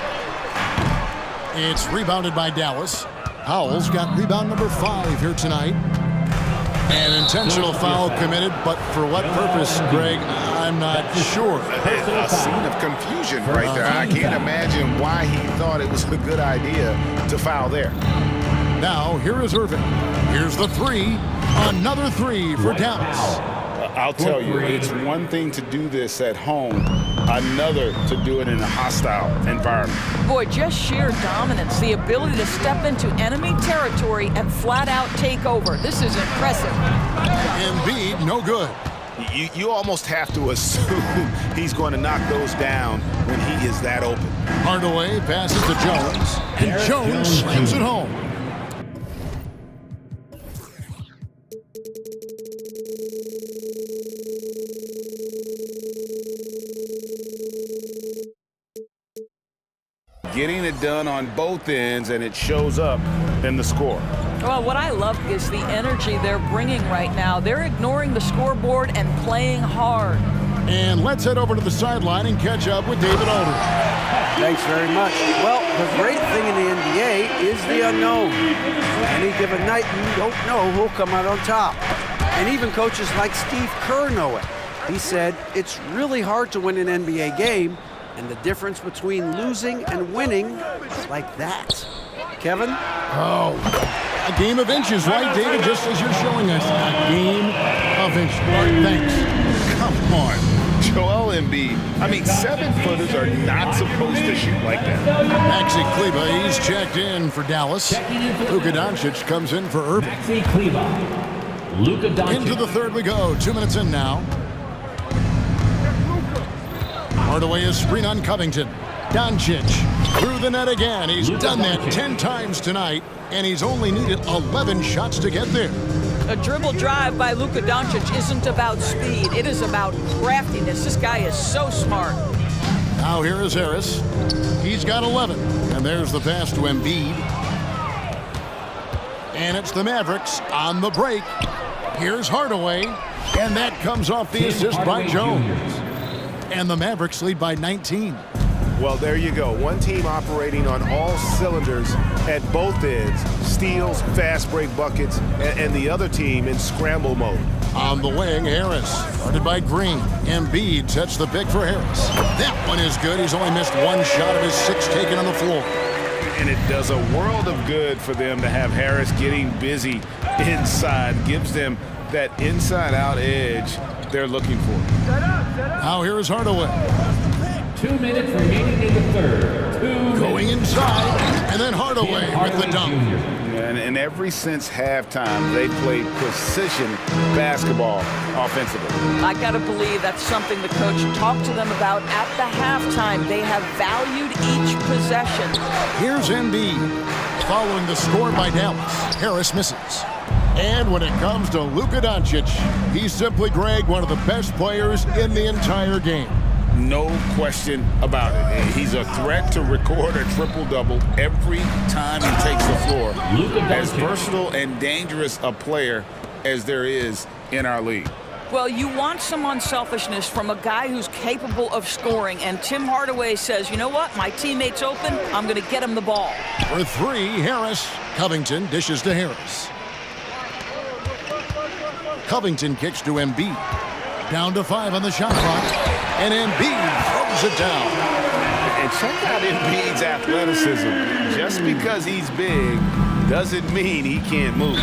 It's rebounded by Dallas. Howell's got rebound number 5 here tonight. An intentional foul committed, but for what purpose, Greg, I'm not sure. A scene of confusion right there. I can't imagine why he thought it was a good idea to foul there. Now, here is Irving. Here's the 3. Another 3 for Dallas. I'll tell you, it's one thing to do this at home, another to do it in a hostile environment. Boy, just sheer dominance, the ability to step into enemy territory and flat out take over. This is impressive. Embiid, no good. You almost have to assume he's going to knock those down when he is that open. Hardaway passes to Jones, and Jones slams it home. Getting it done on both ends, and it shows up in the score. Well, what I love is the energy they're bringing right now. They're ignoring the scoreboard and playing hard. And let's head over to the sideline and catch up with David Aldridge. Thanks very much. Well, the great thing in the NBA is the unknown. Any given night, you don't know who'll come out on top. And even coaches like Steve Kerr know it. He said it's really hard to win an NBA game, and the difference between losing and winning is like that. Kevin? Oh, a game of inches, right, David? Just as you're showing us, a game of inches. Thanks. Come on. Joel Embiid. I mean, 7-footers are not supposed to shoot like that. Maxi Kleber, he's checked in for Dallas. Luka Doncic comes in for Irving. Maxi Kleber. Luka Doncic. Into the third we go. 2 minutes in now. Hardaway is screen on Covington. Doncic through the net again. He's done that 10 times tonight, and he's only needed 11 shots to get there. A dribble drive by Luka Doncic isn't about speed. It is about craftiness. This guy is so smart. Now here is Harris. He's got 11. And there's the pass to Embiid. And it's the Mavericks on the break. Here's Hardaway. And that comes off the assist by Jones. And the Mavericks lead by 19. Well, there you go. One team operating on all cylinders at both ends. Steals, fast break buckets, and the other team in scramble mode. On the wing, Harris. Guarded by Green. Embiid sets the pick for Harris. That one is good. He's only missed one shot of his 6 taken on the floor. And it does a world of good for them to have Harris getting busy inside. Gives them that inside-out edge they're looking for. Now here is Hardaway. 2 minutes remaining in the third. Going inside, and then Hardaway with the dunk. And ever since halftime, they played precision basketball offensively. I got to believe that's something the coach talked to them about at the halftime. They have valued each possession. Here's Embiid. Following the score by Dallas, Harris misses. And when it comes to Luka Doncic, he's simply, Greg, one of the best players in the entire game. No question about it. He's a threat to record a triple-double every time he takes the floor. As versatile and dangerous a player as there is in our league. Well, you want some unselfishness from a guy who's capable of scoring, and Tim Hardaway says, you know what, my teammate's open, I'm going to get him the ball. For 3, Harris. Covington dishes to Harris. Covington kicks to Embiid. Down to 5 on the shot clock. And Embiid throws it down. And check out Embiid's athleticism. Just because he's big doesn't mean he can't move.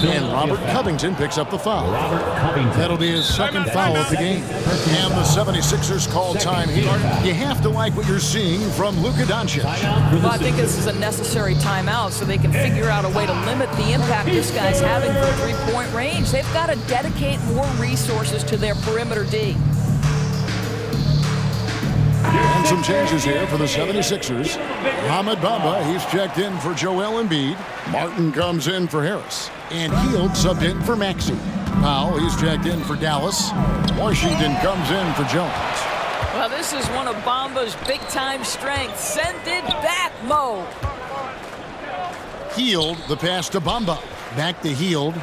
And Robert Covington picks up the foul. That'll be his second foul of the game. And the 76ers call time here. You have to like what you're seeing from Luka Doncic. Well, I think this is a necessary timeout so they can figure out a way to limit the impact this guy's having from three-point range. They've got to dedicate more resources to their perimeter D. And some changes here for the 76ers. Ahmed Bamba, he's checked in for Joel Embiid. Martin comes in for Harris. And Hield subbed in for Maxey. Powell, he's checked in for Dallas. Washington comes in for Jones. Well, this is one of Bamba's big-time strengths. Send it back mode. Hield, the pass to Bamba. Back to Hield.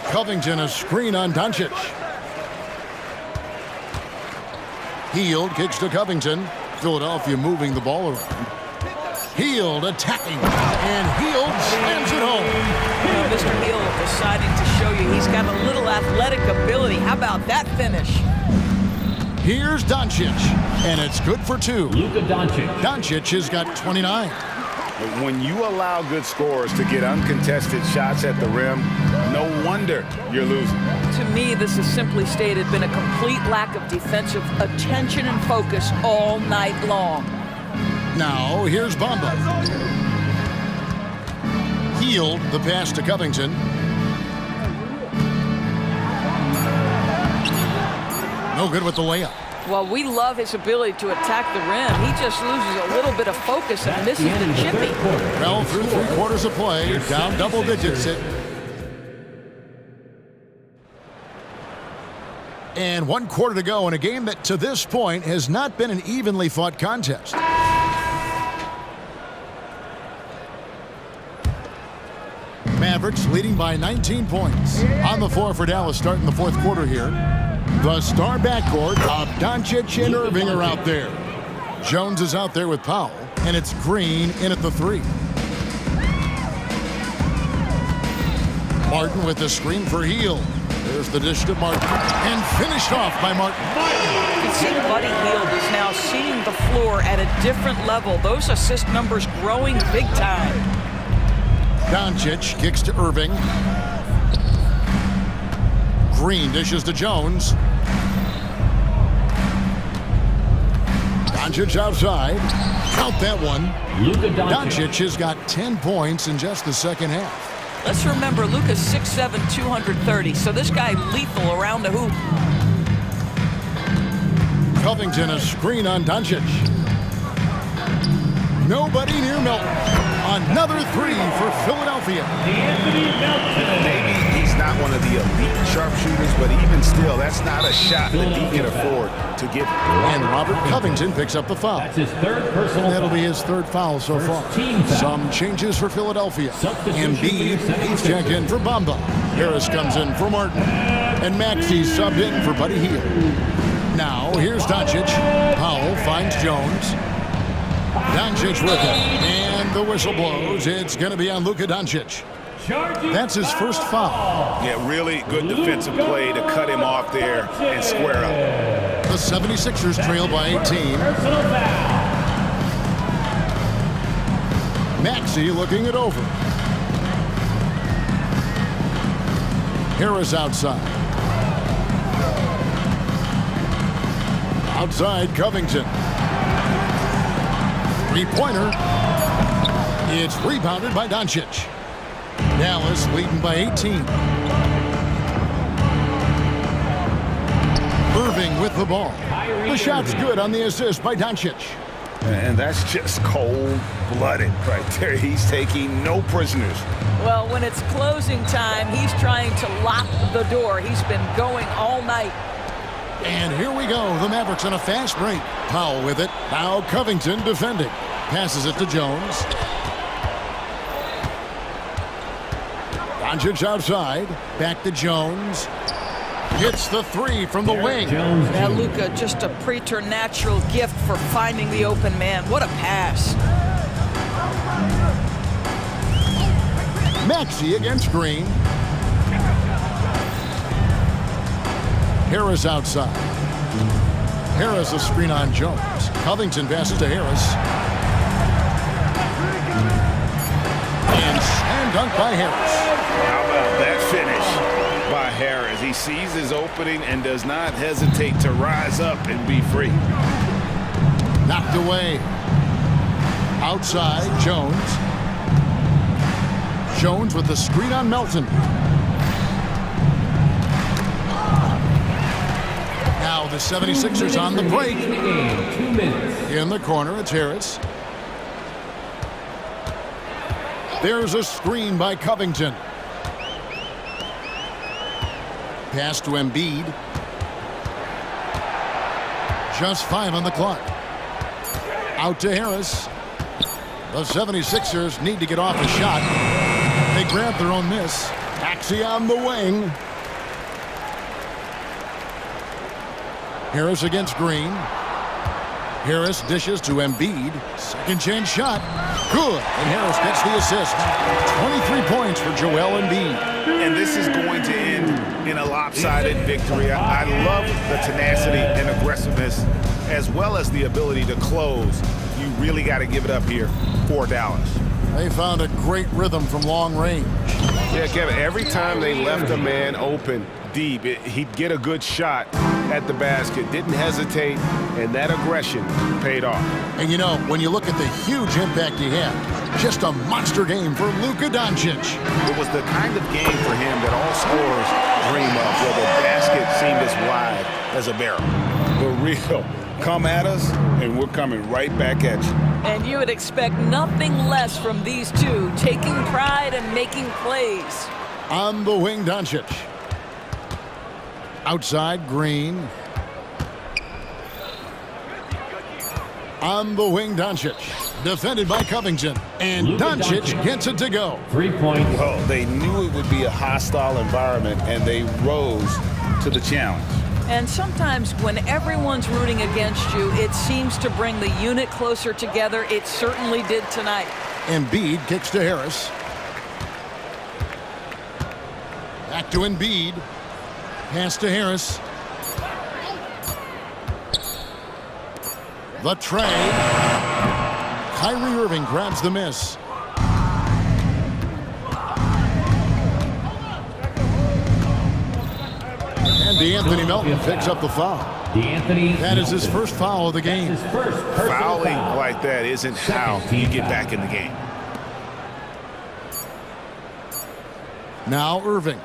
Covington, a screen on Doncic. Hield kicks to Covington. Philadelphia moving the ball around. Hield attacking. And Hield slams it home. Well, Mr. Hield deciding to show you he's got a little athletic ability. How about that finish? Here's Doncic. And it's good for 2. Luka Doncic. Doncic has got 29. But when you allow good scorers to get uncontested shots at the rim, no wonder you're losing. To me, this has simply stated been a complete lack of defensive attention and focus all night long. Now, here's Bamba. Healed the pass to Covington. No good with the layup. Well, we love his ability to attack the rim. He just loses a little bit of focus and misses the chippy. Well, through 3 quarters of play, down double digits. And 1 quarter to go in a game that to this point has not been an evenly fought contest. Mavericks leading by 19 points. On the floor for Dallas starting the 4th quarter here. The star backcourt of Doncic and Irving are out there. Jones is out there with Powell, and it's Green in at the 3. Martin with the screen for Hield. There's the dish to Martin, and finished off by Martin. You can see Buddy Hield is now seeing the floor at a different level. Those assist numbers growing big time. Doncic kicks to Irving. Green dishes to Jones. Doncic outside. Count that one. Doncic has got 10 points in just the second half. Let's remember, Luka's 6'7", 230, so this guy lethal around the hoop. Covington a screen on Doncic. Nobody near Melton. Another 3 for Philadelphia. Maybe he's not one of the elite sharpshooters, but even still, that's not a shot that he can afford to give. And Robert Covington picks up the foul. That's his 3rd personal That'll foul. be his 3rd foul so far. Some changes for Philadelphia. Substitution Embiid, he's checked in for Bamba. Harris comes in for Martin. And Maxey's subbed in for Buddy Hield. Now, here's Doncic. Powell finds Jones. Doncic with him. And the whistle blows. It's going to be on Luka Doncic. That's his 1st foul. Yeah, really good defensive play to cut him off there and square up. The 76ers trail by 18. Maxey looking it over. Harris outside. Outside Covington. 3-pointer. It's rebounded by Doncic. Dallas leading by 18. Irving with the ball. The shot's good on the assist by Doncic. And that's just cold-blooded right there. He's taking no prisoners. Well, when it's closing time, he's trying to lock the door. He's been going all night. And here we go. The Mavericks on a fast break. Powell with it. Now Covington defending. Passes it to Jones. Doncic outside. Back to Jones. Hits the 3 from the wing. Now Luka, just a preternatural gift for finding the open man. What a pass. Maxey against Green. Harris outside. Harris a screen on Jones. Covington passes to Harris. And slam dunk by Harris. How about that finish by Harris? He sees his opening and does not hesitate to rise up and be free. Knocked away. Outside, Jones. Jones with the screen on Melton. Now the 76ers on the break. In the corner, it's Harris. There's a screen by Covington. Pass to Embiid. Just 5 on the clock. Out to Harris. The 76ers need to get off a shot. They grab their own miss. Maxey on the wing. Harris against Green. Harris dishes to Embiid. Second chance shot. Good. And Harris gets the assist. 23 points for Joel Embiid. And this is going to end in a lopsided victory. I love the tenacity and aggressiveness as well as the ability to close. You really got to give it up here for Dallas. They found a great rhythm from long range. Yeah, Kevin, every time they left a man open deep, he'd get a good shot at the basket, didn't hesitate, and that aggression paid off. And you know, when you look at the huge impact he had, just a monster game for Luka Doncic. It was the kind of game for him that all scorers dream of, where the basket seemed as wide as a barrel. The real come at us, and we're coming right back at you. And you would expect nothing less from these two, taking pride and making plays. On the wing, Doncic. Outside, Green. On the wing, Doncic. Defended by Covington. And Doncic gets it to go. 3-point. Well, they knew it would be a hostile environment, and they rose to the challenge. And sometimes when everyone's rooting against you, it seems to bring the unit closer together. It certainly did tonight. Embiid kicks to Harris. Back to Embiid. Pass to Harris. The tray. Kyrie Irving grabs the miss. And DeAnthony Melton picks up the foul. That is his first foul of the game. Fouling like that isn't how you get back in the game. Now Irving.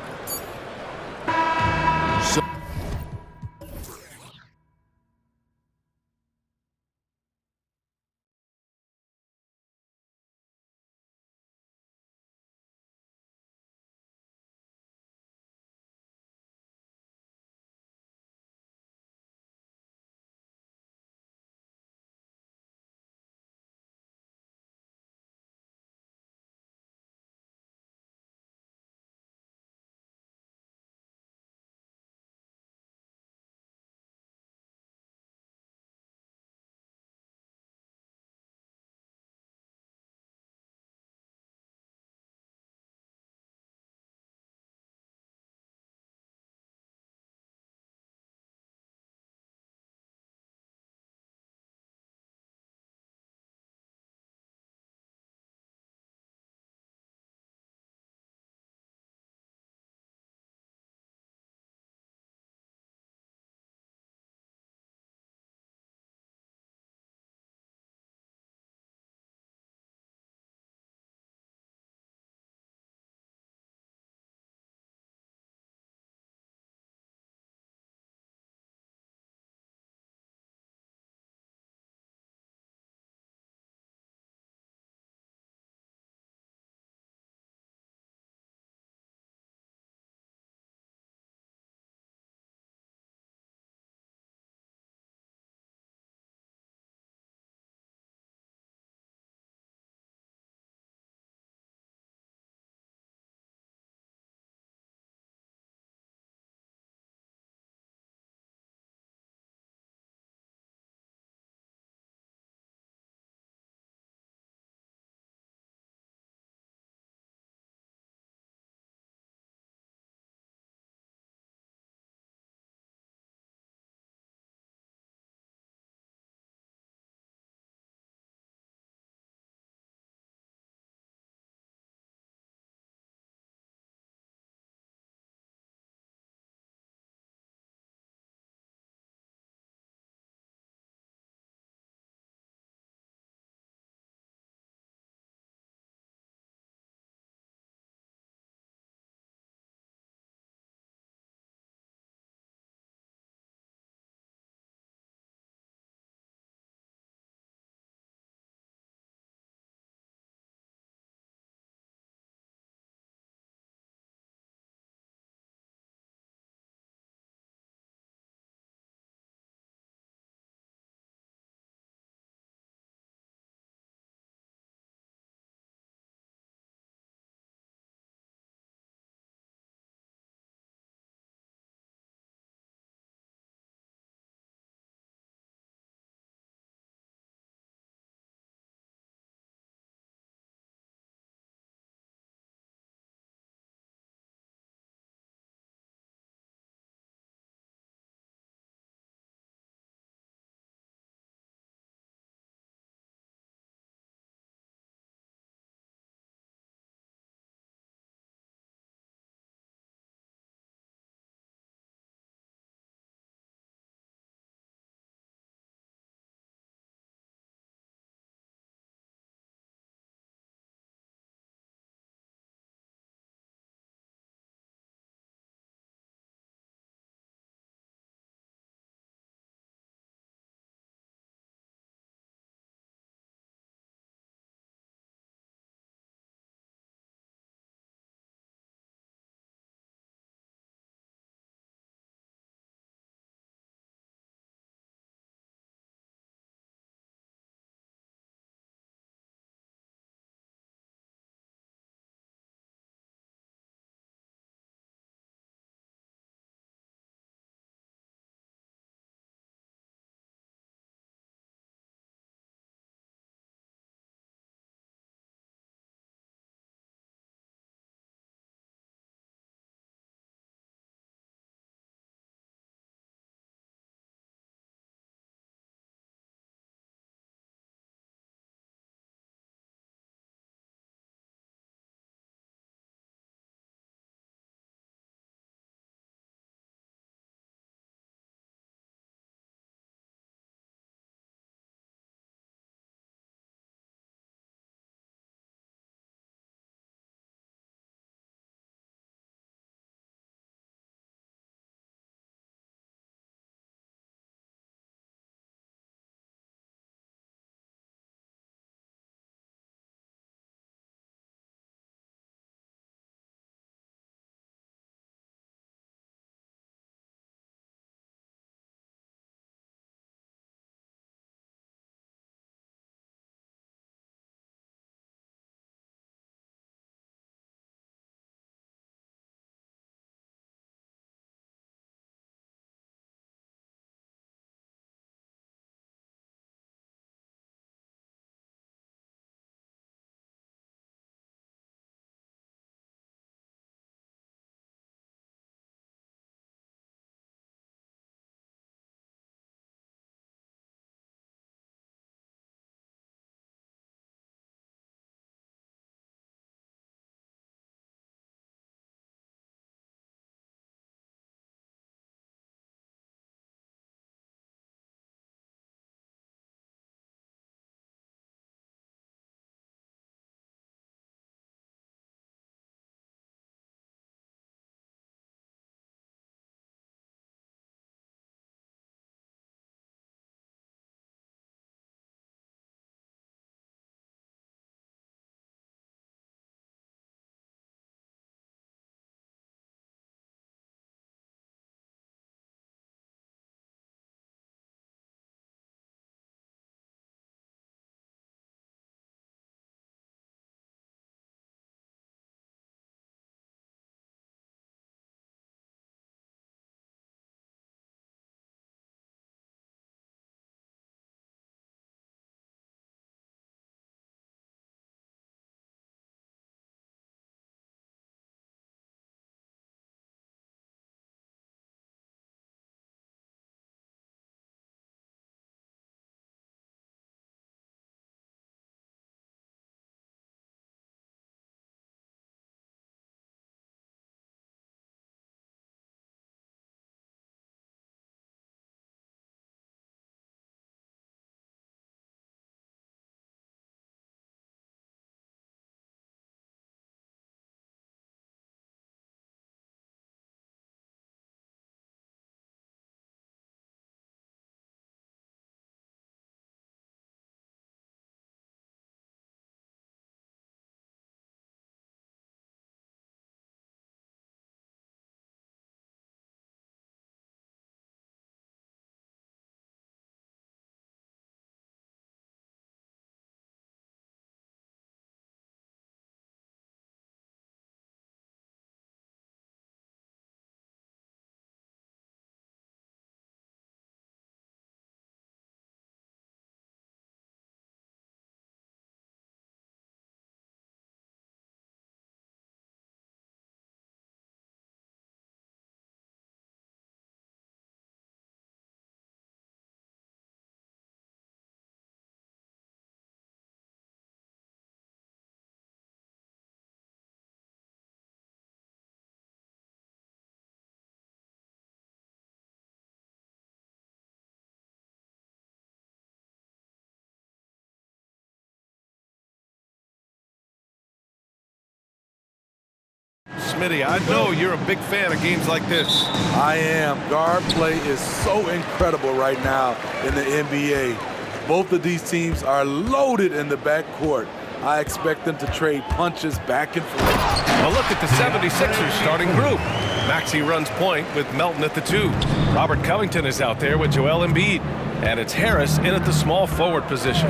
Smitty, I know you're a big fan of games like this. I am. Guard play is so incredible right now in the NBA. Both of these teams are loaded in the backcourt. I expect them to trade punches back and forth. A look at the 76ers starting group. Maxey runs point with Melton at the 2. Robert Covington is out there with Joel Embiid. And it's Harris in at the small forward position.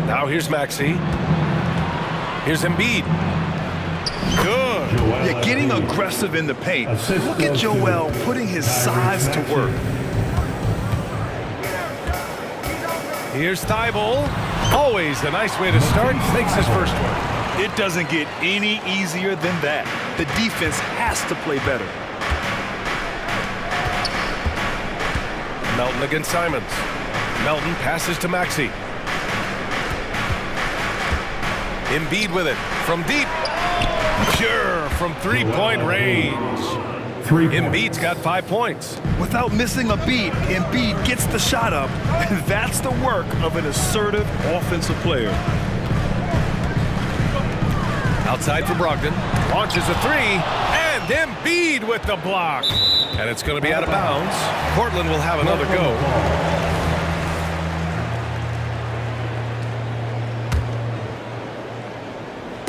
Now here's Maxey. Here's Embiid. Good. Yeah, getting aggressive in the paint. Look at Joel putting his size to work. Here's Thibault. Always a nice way to start. Takes his first one. It doesn't get any easier than that. The defense has to play better. Melton against Simons. Melton passes to Maxey. Embiid with it from deep. Pure from three-point range. Embiid's got 5 points. Without missing a beat, Embiid gets the shot up. And that's the work of an assertive offensive player. Outside for Brogdon. Launches a 3. And Embiid with the block. And it's going to be out of bounds. Portland will have another go.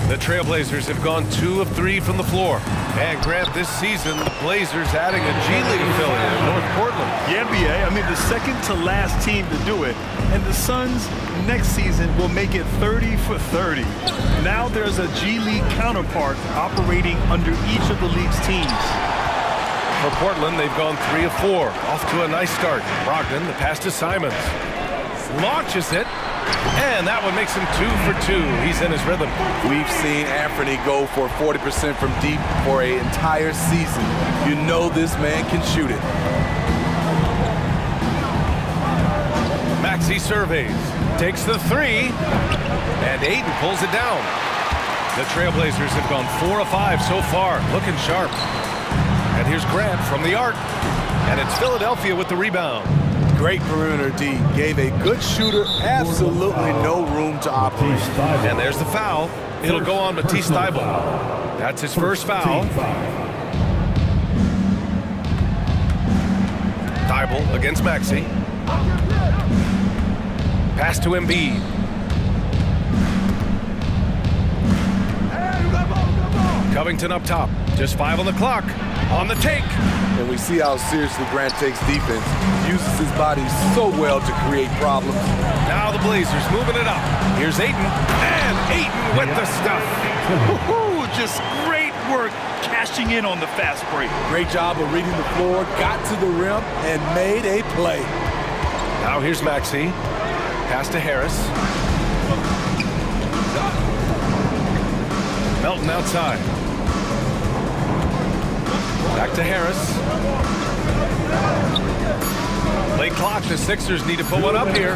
The Trailblazers have gone 2 of 3 from the floor. And Grant, this season, the Blazers adding a G League affiliate in North Portland. Yeah, BA. I mean, the second to last team to do it. And the Suns next season will make it 30 for 30. Now there's a G League counterpart operating under each of the league's teams. For Portland, they've gone 3 of 4. Off to a nice start. Brogdon, the pass to Simons. Launches it. And that one makes him 2 for 2. He's in his rhythm. We've seen Anthony go for 40% from deep for an entire season. You know this man can shoot it. Maxey surveys. Takes the 3. And Ayton pulls it down. The Trailblazers have gone 4 of 5 so far. Looking sharp. And here's Grant from the arc. And it's Philadelphia with the rebound. Great perimeter D. Gave a good shooter absolutely no room to operate. And there's the foul. It'll go on Matisse Thybulle. That's his first foul. Thybulle against Maxey. Pass to Embiid. Covington up top. Just 5 on the clock. On the take. And we see how seriously Grant takes defense. Uses his body so well to create problems. Now the Blazers moving it up. Here's Ayton. And Ayton with the stuff. Woo-hoo, just great work cashing in on the fast break. Great job of reading the floor, got to the rim, and made a play. Now here's Maxey. Pass to Harris. Melton outside. Back to Harris. Late clock, the Sixers need to put one up here.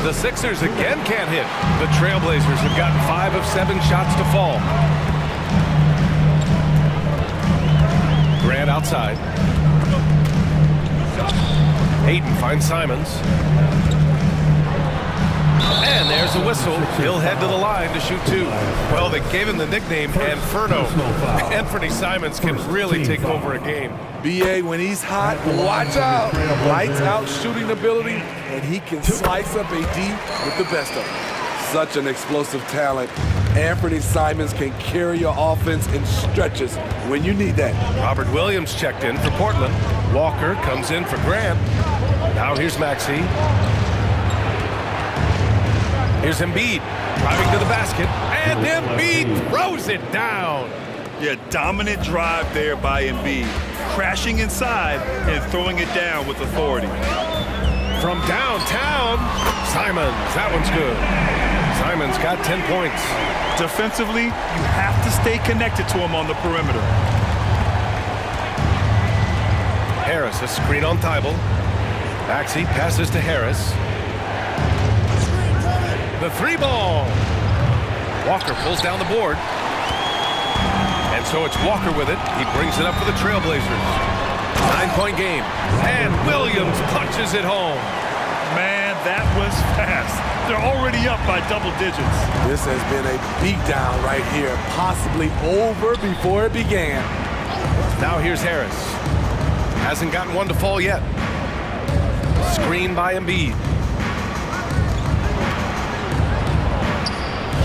The Sixers again can't hit. The Trailblazers have gotten 5 of 7 shots to fall. Grant outside. Ayton finds Simons. And there's a whistle. He'll head to the line to shoot 2. Well, they gave him the nickname Inferno. Anthony Simons can really take over a game. BA, when he's hot, watch out. Lights out shooting ability, and he can slice up a D with the best of them. Such an explosive talent. Anthony Simons can carry your offense in stretches when you need that. Robert Williams checked in for Portland. Walker comes in for Grant. Now here's Maxey. Here's Embiid, driving to the basket, and Embiid throws it down. Yeah, dominant drive there by Embiid. Crashing inside and throwing it down with authority. From downtown, Simons, that one's good. Simons got 10 points. Defensively, you have to stay connected to him on the perimeter. Harris, a screen on Thybulle. Maxey passes to Harris. The 3 ball. Walker pulls down the board. And so it's Walker with it. He brings it up for the Trailblazers. 9-point game. And Williams punches it home. Man, that was fast. They're already up by double digits. This has been a beatdown right here, possibly over before it began. Now here's Harris. Hasn't gotten one to fall yet. Screen by Embiid.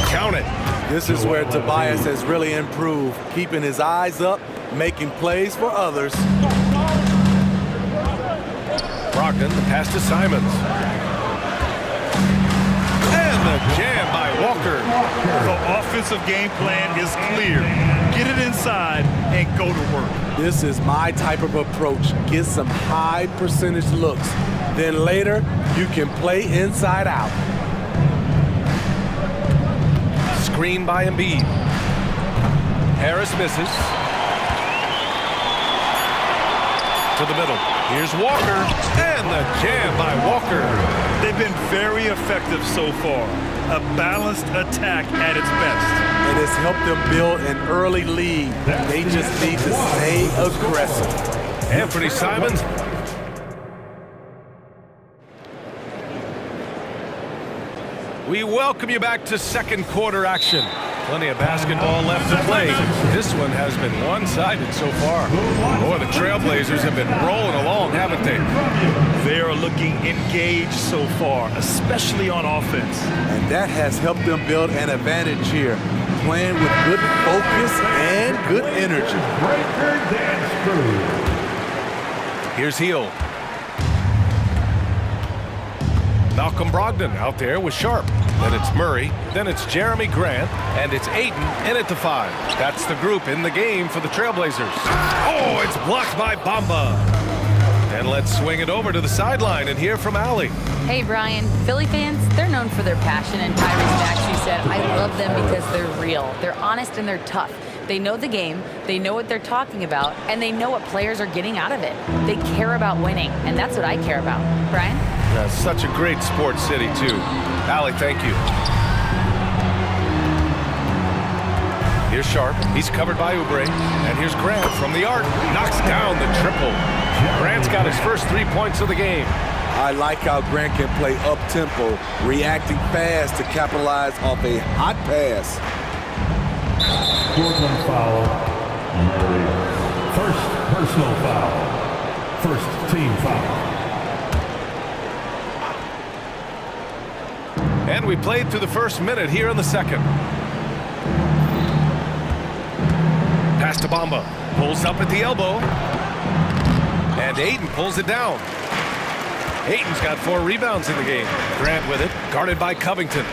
Count it. This is where Tobias has really improved, keeping his eyes up, making plays for others. Brogdon, the pass to Simons. And the jam by Walker. The offensive game plan is clear. Get it inside and go to work. This is my type of approach. Get some high percentage looks. Then later, you can play inside out. Screen by Embiid. Harris misses. To the middle. Here's Walker. And the jam by Walker. They've been very effective so far. A balanced attack at its best. And it's helped them build an early lead. They just need to stay aggressive. Anthony Simons. We welcome you back to second quarter action. Plenty of basketball left to play. This one has been one-sided so far. Boy, the Trailblazers have been rolling along, haven't they? They are looking engaged so far, especially on offense. And that has helped them build an advantage here, playing with good focus and good energy. Here's Heel. Malcolm Brogdon out there with Sharp. Then it's Murray. Then it's Jeremy Grant. And it's Ayton in at the 5. That's the group in the game for the Trailblazers. Oh, it's blocked by Bamba. And let's swing it over to the sideline and hear from Allie. Hey, Brian. Philly fans, they're known for their passion, and Tyrese Maxey said, I love them because they're real. They're honest and they're tough. They know the game, they know what they're talking about, and they know what players are getting out of it. They care about winning, and that's what I care about. Brian? Yeah, such a great sports city, too. Allie, thank you. Here's Sharp. He's covered by Oubre. And here's Grant from the arc. Knocks down the triple. Grant's got his first 3 points of the game. I like how Grant can play up-tempo, reacting fast to capitalize off a hot pass. Portland foul. First personal foul. First team foul. And we played through the first minute here in the second. Pass to Bamba. Pulls up at the elbow. And Ayton pulls it down. Ayton's got 4 rebounds in the game. Grant with it, guarded by Covington.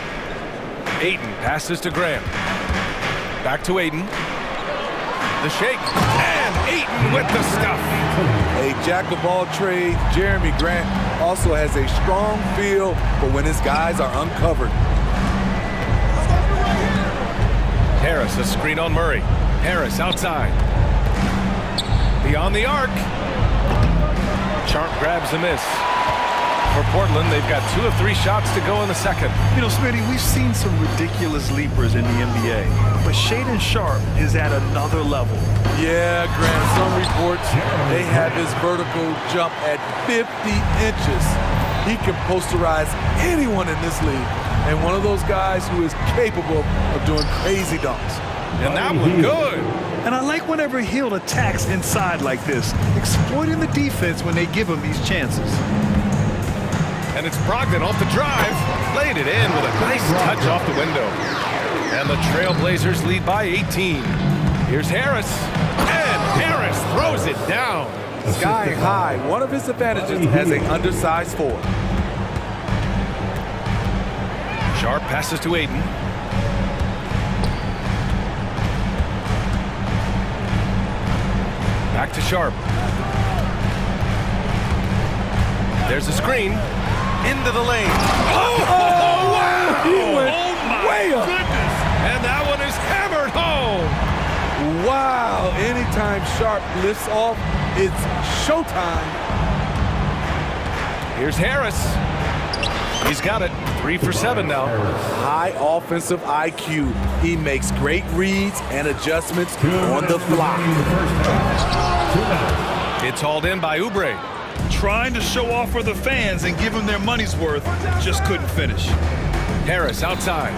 Ayton passes to Grant. Back to Ayton. The shake. And Ayton with the stuff. A jack-of-all trades, Jeremy Grant also has a strong feel for when his guys are uncovered. Harris, a screen on Murray. Harris outside. Beyond the arc. Sharp grabs a miss. For Portland, they've got 2 of 3 shots to go in the second. You know, Smitty, we've seen some ridiculous leapers in the NBA, but Shaedon Sharp is at another level. Yeah, Grant, some reports, they have his vertical jump at 50 inches. He can posterize anyone in this league, and one of those guys who is capable of doing crazy dunks. And that one good. And I like whenever Hill attacks inside like this, exploiting the defense when they give him these chances. And it's Brogdon off the drive. Laid it in with a nice touch off the window. And the Trailblazers lead by 18. Here's Harris. And Harris throws it down. Sky high. One of his advantages as an undersized forward. Sharp passes to Ayton. Back to Sharp. There's a screen. Into the lane. Oh, wow! He went way up. Goodness. And that one is hammered home. Wow. Anytime Sharp lifts off, it's showtime. Here's Harris. He's got it. 3 for 7 now. High offensive IQ. He makes great reads and adjustments on the fly. It's hauled in by Oubre. trying to show off for the fans and give them their money's worth, just couldn't finish. Harris outside.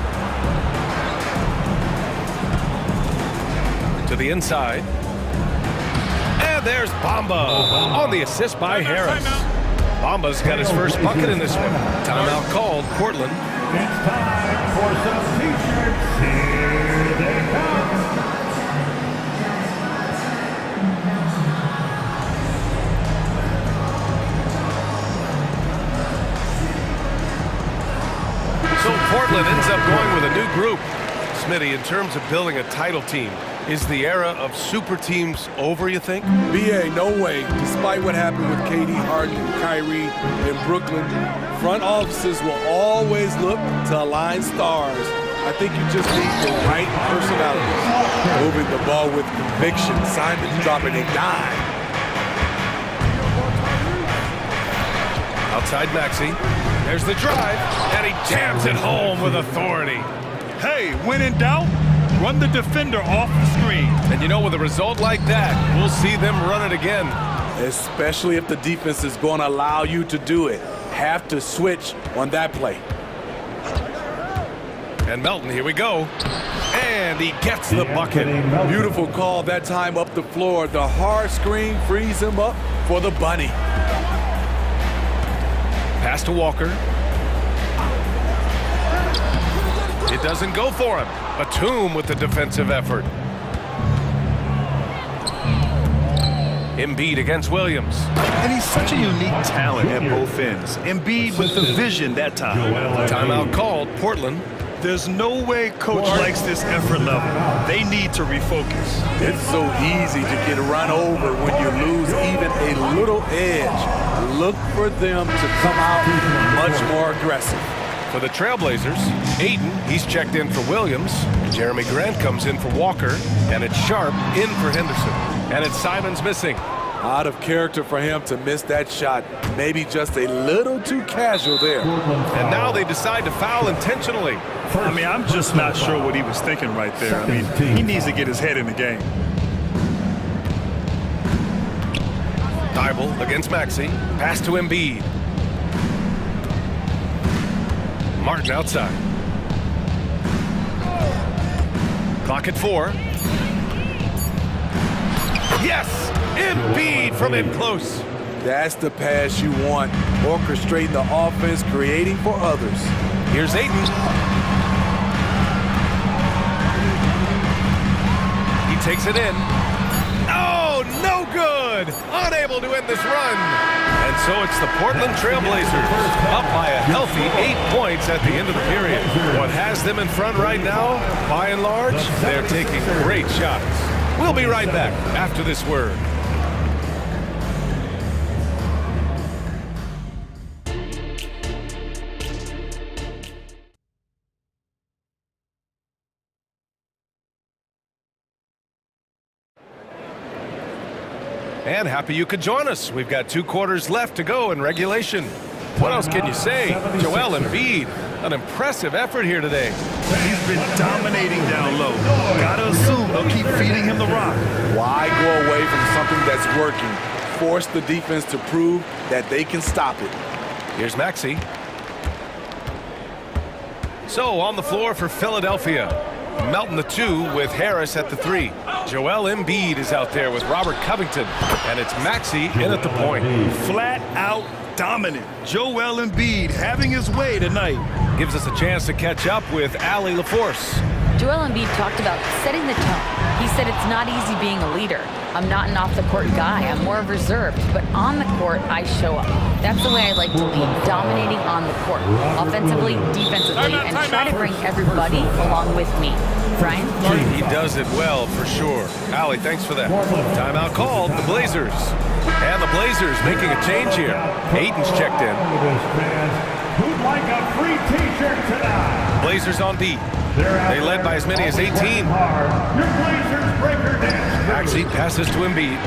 To the inside. And there's Bamba on the assist by Harris. Bamba's got his first bucket in this one. Timeout called, Portland. It's time for some t-shirts. Here they come. So Portland ends up going with a new group. Smitty, in terms of building a title team, is the era of super teams over, you think? BA, no way. Despite what happened with KD, Harden, Kyrie in Brooklyn, front offices will always look to align stars. I think you just need the right personality. Moving the ball with conviction. Simon dropping a dime. Outside Maxey. There's the drive, and he jams it home with authority. Hey, when in doubt, run the defender off the screen. And you know, with a result like that, we'll see them run it again. Especially if the defense is going to allow you to do it. Have to switch on that play. And Melton, here we go. And he gets the bucket. Beautiful call that time up the floor. The hard screen frees him up for the bunny. Pass to Walker. It doesn't go for him. Batum with the defensive effort. Embiid against Williams. And he's such a unique talent at both ends. Embiid with the vision that time. Timeout called, Portland. There's no way coach likes this effort level. They need to refocus. It's so easy to get run over when you lose even a little edge. Look for them to come out much more aggressive. For the Trailblazers, Ayton, he's checked in for Williams. Jeremy Grant comes in for Walker. And it's Sharp in for Henderson. And it's Simons missing. Out of character for him to miss that shot. Maybe just a little too casual there. And now they decide to foul intentionally. I mean, I'm just not sure what he was thinking right there. I mean, he needs to get his head in the game. Thibault against Maxey. Pass to Embiid. Martin outside. Clock at 4. Yes! Embiid from in close. That's the pass you want. Orchestrating the offense, creating for others. Here's Ayton. He takes it in. Oh, no good! Unable to end this run. And so it's the Portland Trailblazers up by a healthy 8 points at the end of the period. What has them in front right now, by and large, they're taking great shots. We'll be right back after this word. And happy you could join us. We've got 2 quarters left to go in regulation. What else can you say? Joel Embiid, an impressive effort here today. He's been dominating down low. Gotta assume they'll keep feeding him the rock. Why go away from something that's working? Force the defense to prove that they can stop it. Here's Maxey. So on the floor for Philadelphia. Melton the 2 with Harris at the 3. Joel Embiid is out there with Robert Covington. And it's Maxey in at the point. Flat out dominant. Joel Embiid having his way tonight. Gives us a chance to catch up with Allie LaForce. Joel Embiid talked about setting the tone. He said it's not easy being a leader. I'm not an off-the-court guy. I'm more reserved. But on the court, I show up. That's the way I like to lead, dominating on the court. Offensively, defensively, and try to bring everybody along with me. Brian? He does it well, for sure. Allie, thanks for that. Timeout called, the Blazers. And the Blazers making a change here. Ayton's checked in. Who'd like a free t-shirt tonight? Blazers on D. They led by as many as 18. Your Blazers breaker dance. Maxey passes to Embiid.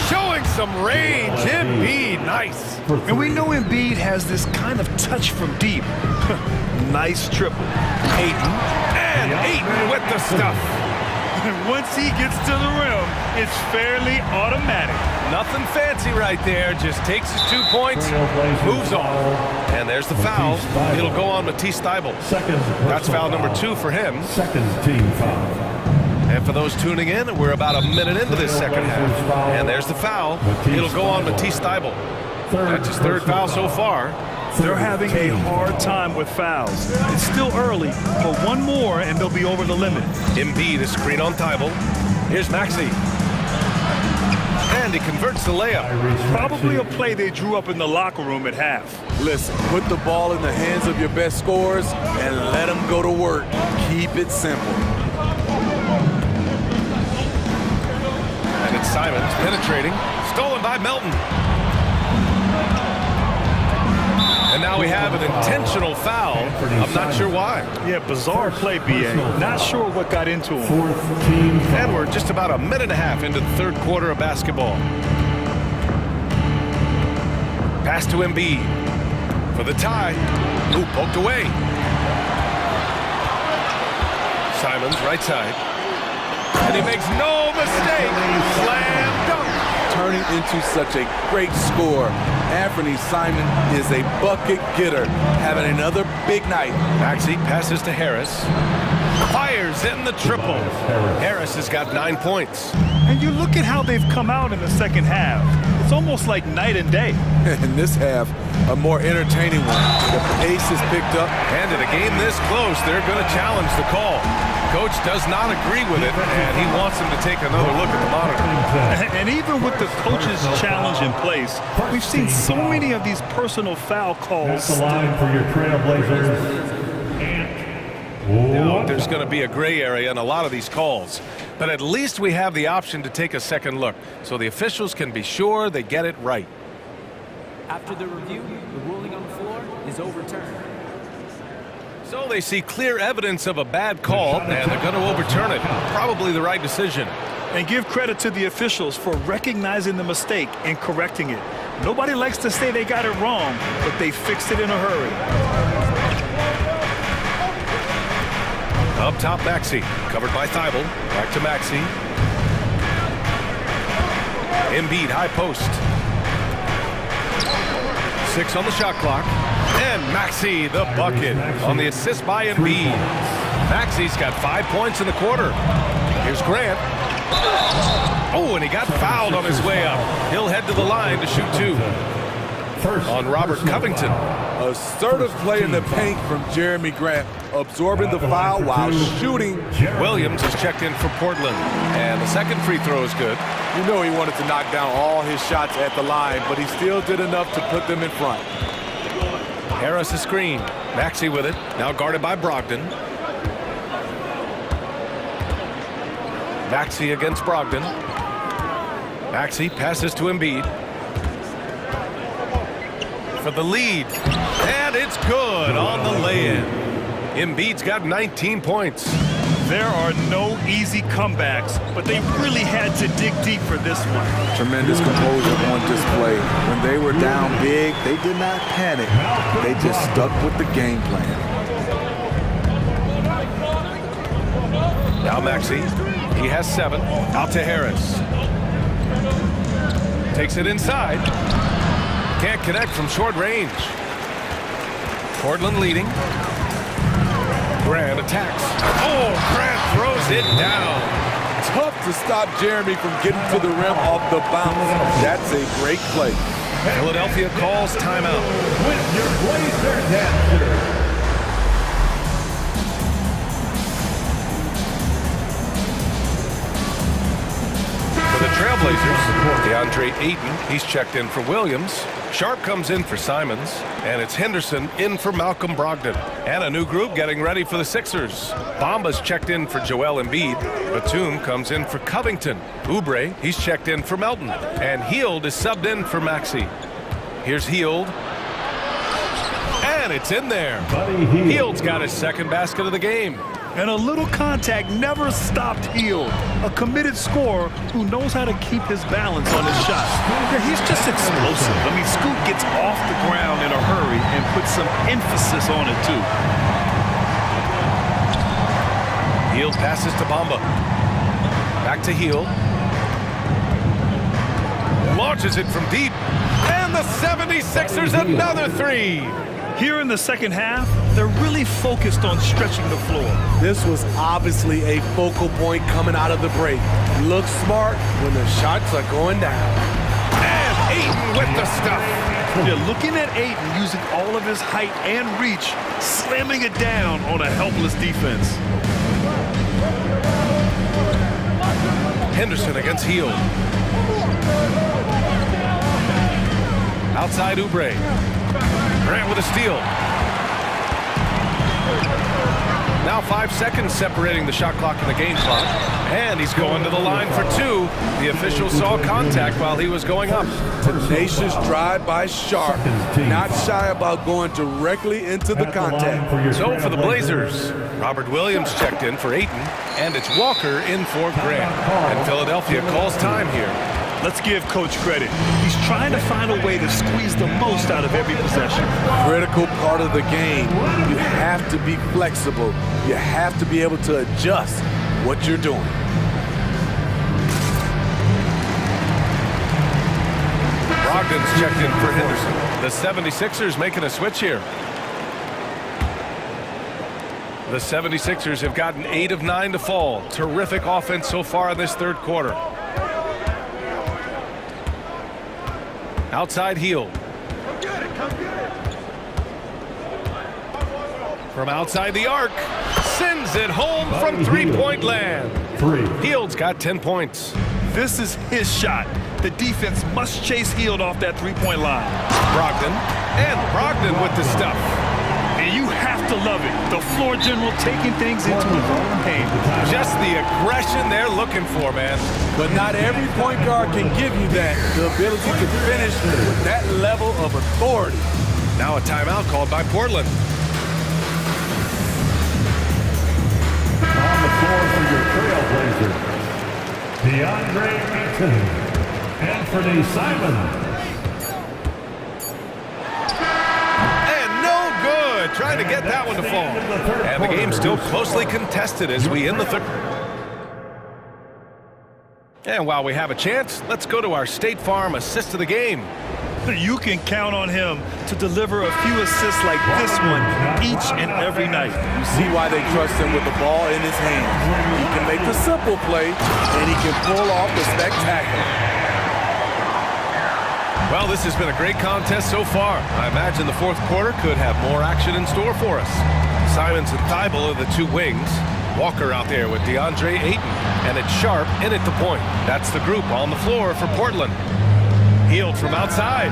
Showing some range. Embiid, nice. And we know Embiid has this kind of touch from deep. Nice triple. Ayton. And Ayton with the stuff. Once he gets to the rim, it's fairly automatic. Nothing fancy right there. Just takes his 2 points, moves on. And there's the foul. It'll go on Matisse Thybulle. That's foul number 2 for him. Second team foul. And for those tuning in, we're about a minute into this second half. And there's the foul. It'll go on Matisse Thybulle. That's his 3rd foul so far. They're having a hard time with fouls. It's still early, but one more and they'll be over the limit. Embiid is screen on Thybulle. Here's Maxey. And he converts the layup. Probably a play they drew up in the locker room at half. Listen, put the ball in the hands of your best scorers and let them go to work. Keep it simple. And it's Simons penetrating. Stolen by Melton. And now we have an intentional foul. I'm not sure why. Yeah, bizarre play, BA. Not sure what got into him. And we're just about a minute and a half into the 3rd quarter of basketball. Pass to Embiid for the tie. Ooh, poked away. Simons, right side. And he makes no mistake. Slam dunk. Turning into such a great score. Anthony Simon is a bucket getter, having another big night. Maxey passes to Harris. Fires in the triple. Harris has got 9 points. And you look at how they've come out in the second half. It's almost like night and day. In this half, a more entertaining one. The pace is picked up. And in a game this close, they're going to challenge the call. Coach does not agree with it, and he wants him to take another look at the monitor. And even with the coach's challenge in place, we've seen so many of these personal foul calls. That's the line for your Trailblazers. Now, there's going to be a gray area in a lot of these calls, but at least we have the option to take a second look, so the officials can be sure they get it right. After the review, the ruling on the floor is overturned. So they see clear evidence of a bad call, and they're going to overturn it. Probably the right decision. And give credit to the officials for recognizing the mistake and correcting it. Nobody likes to say they got it wrong, but they fixed it in a hurry. Up top, Maxey. Covered by Thybulle. Back to Maxey. Embiid, high post. 6 on the shot clock. And Maxey, the bucket, on the assist by Embiid. Maxey's got 5 points in the quarter. Here's Grant. Oh, and he got fouled on his way up. He'll head to the line to shoot 2. On Robert Covington. Assertive play in the paint from Jeremy Grant, absorbing the foul while shooting. Williams is checked in for Portland, and the second free throw is good. You know he wanted to knock down all his shots at the line, but he still did enough to put them in front. Harris a screen. Maxey with it. Now guarded by Brogdon. Maxey against Brogdon. Maxey passes to Embiid. For the lead. And it's good on the lay-in. Embiid's got 19 points. There are no easy comebacks, but they really had to dig deep for this one. Tremendous composure on display. When they were down big, they did not panic. They just stuck with the game plan. Now Maxey. He has 7. Out to Harris. Takes it inside. Can't connect from short range. Portland leading. Grant attacks. Oh, Grant throws it down. Tough to stop Jeremy from getting to the rim off the bounce. That's a great play. Philadelphia calls timeout. With your Blazers answer. For the Trailblazers, DeAndre Ayton, he's checked in for Williams. Sharp comes in for Simons, and it's Henderson in for Malcolm Brogdon. And a new group getting ready for the Sixers. Bamba's checked in for Joel Embiid. Batum comes in for Covington. Oubre, he's checked in for Melton. And Hield is subbed in for Maxey. Here's Hield. And it's in there. Hield's got his second basket of the game. And a little contact never stopped Hield. A committed scorer who knows how to keep his balance on his shot. He's just explosive. I mean, Scoot gets off the ground in a hurry and puts some emphasis on it, too. Hield passes to Bamba. Back to Heel. Launches it from deep. And the 76ers another three. Here in the second half, they're really focused on stretching the floor. This was obviously a focal point coming out of the break. Look smart when the shots are going down. And Ayton with the stuff. You're looking at Ayton using all of his height and reach, slamming it down on a helpless defense. Henderson against Heel. Outside Oubre. Grant with a steal. Now 5 seconds separating the shot clock and the game clock. And he's going to the line for two. The official saw contact while he was going up. Tenacious drive by Sharp. Not shy about going directly into the contact. So for the Blazers, Robert Williams checked in for Ayton, and it's Walker in for Grant. And Philadelphia calls time here. Let's give Coach credit. He's trying to find a way to squeeze the most out of every possession. Critical part of the game. You have to be flexible. You have to be able to adjust what you're doing. Brogdon's checked in for Henderson. The 76ers making a switch here. The 76ers have gotten 8 of 9 to fall. Terrific offense so far in this third quarter. Outside Heel. From outside the arc. Sends it home from three-point land. Hield's got 10 points. This is his shot. The defense must chase Hield off that three-point line. Brogdon. And Brogdon with the stuff. And you have to love it. The floor general taking things into his own hand. Just the aggression they're looking for, man. But not every point guard can give you that. The ability to finish with that level of authority. Now a timeout called by Portland. On the floor for your Trailblazers, DeAndre Ayton, Anthony Simons. Trying to get that one to fall. And the game's still closely contested as we end the third. And while we have a chance, let's go to our State Farm assist of the game. You can count on him to deliver a few assists like this one each and every night. You see why they trust him with the ball in his hands. He can make the simple play, and he can pull off the spectacular. Well, this has been a great contest so far. I imagine the fourth quarter could have more action in store for us. Simons and Thibault are the two wings. Walker out there with DeAndre Ayton. And it's Sharp in at the point. That's the group on the floor for Portland. Hield from outside.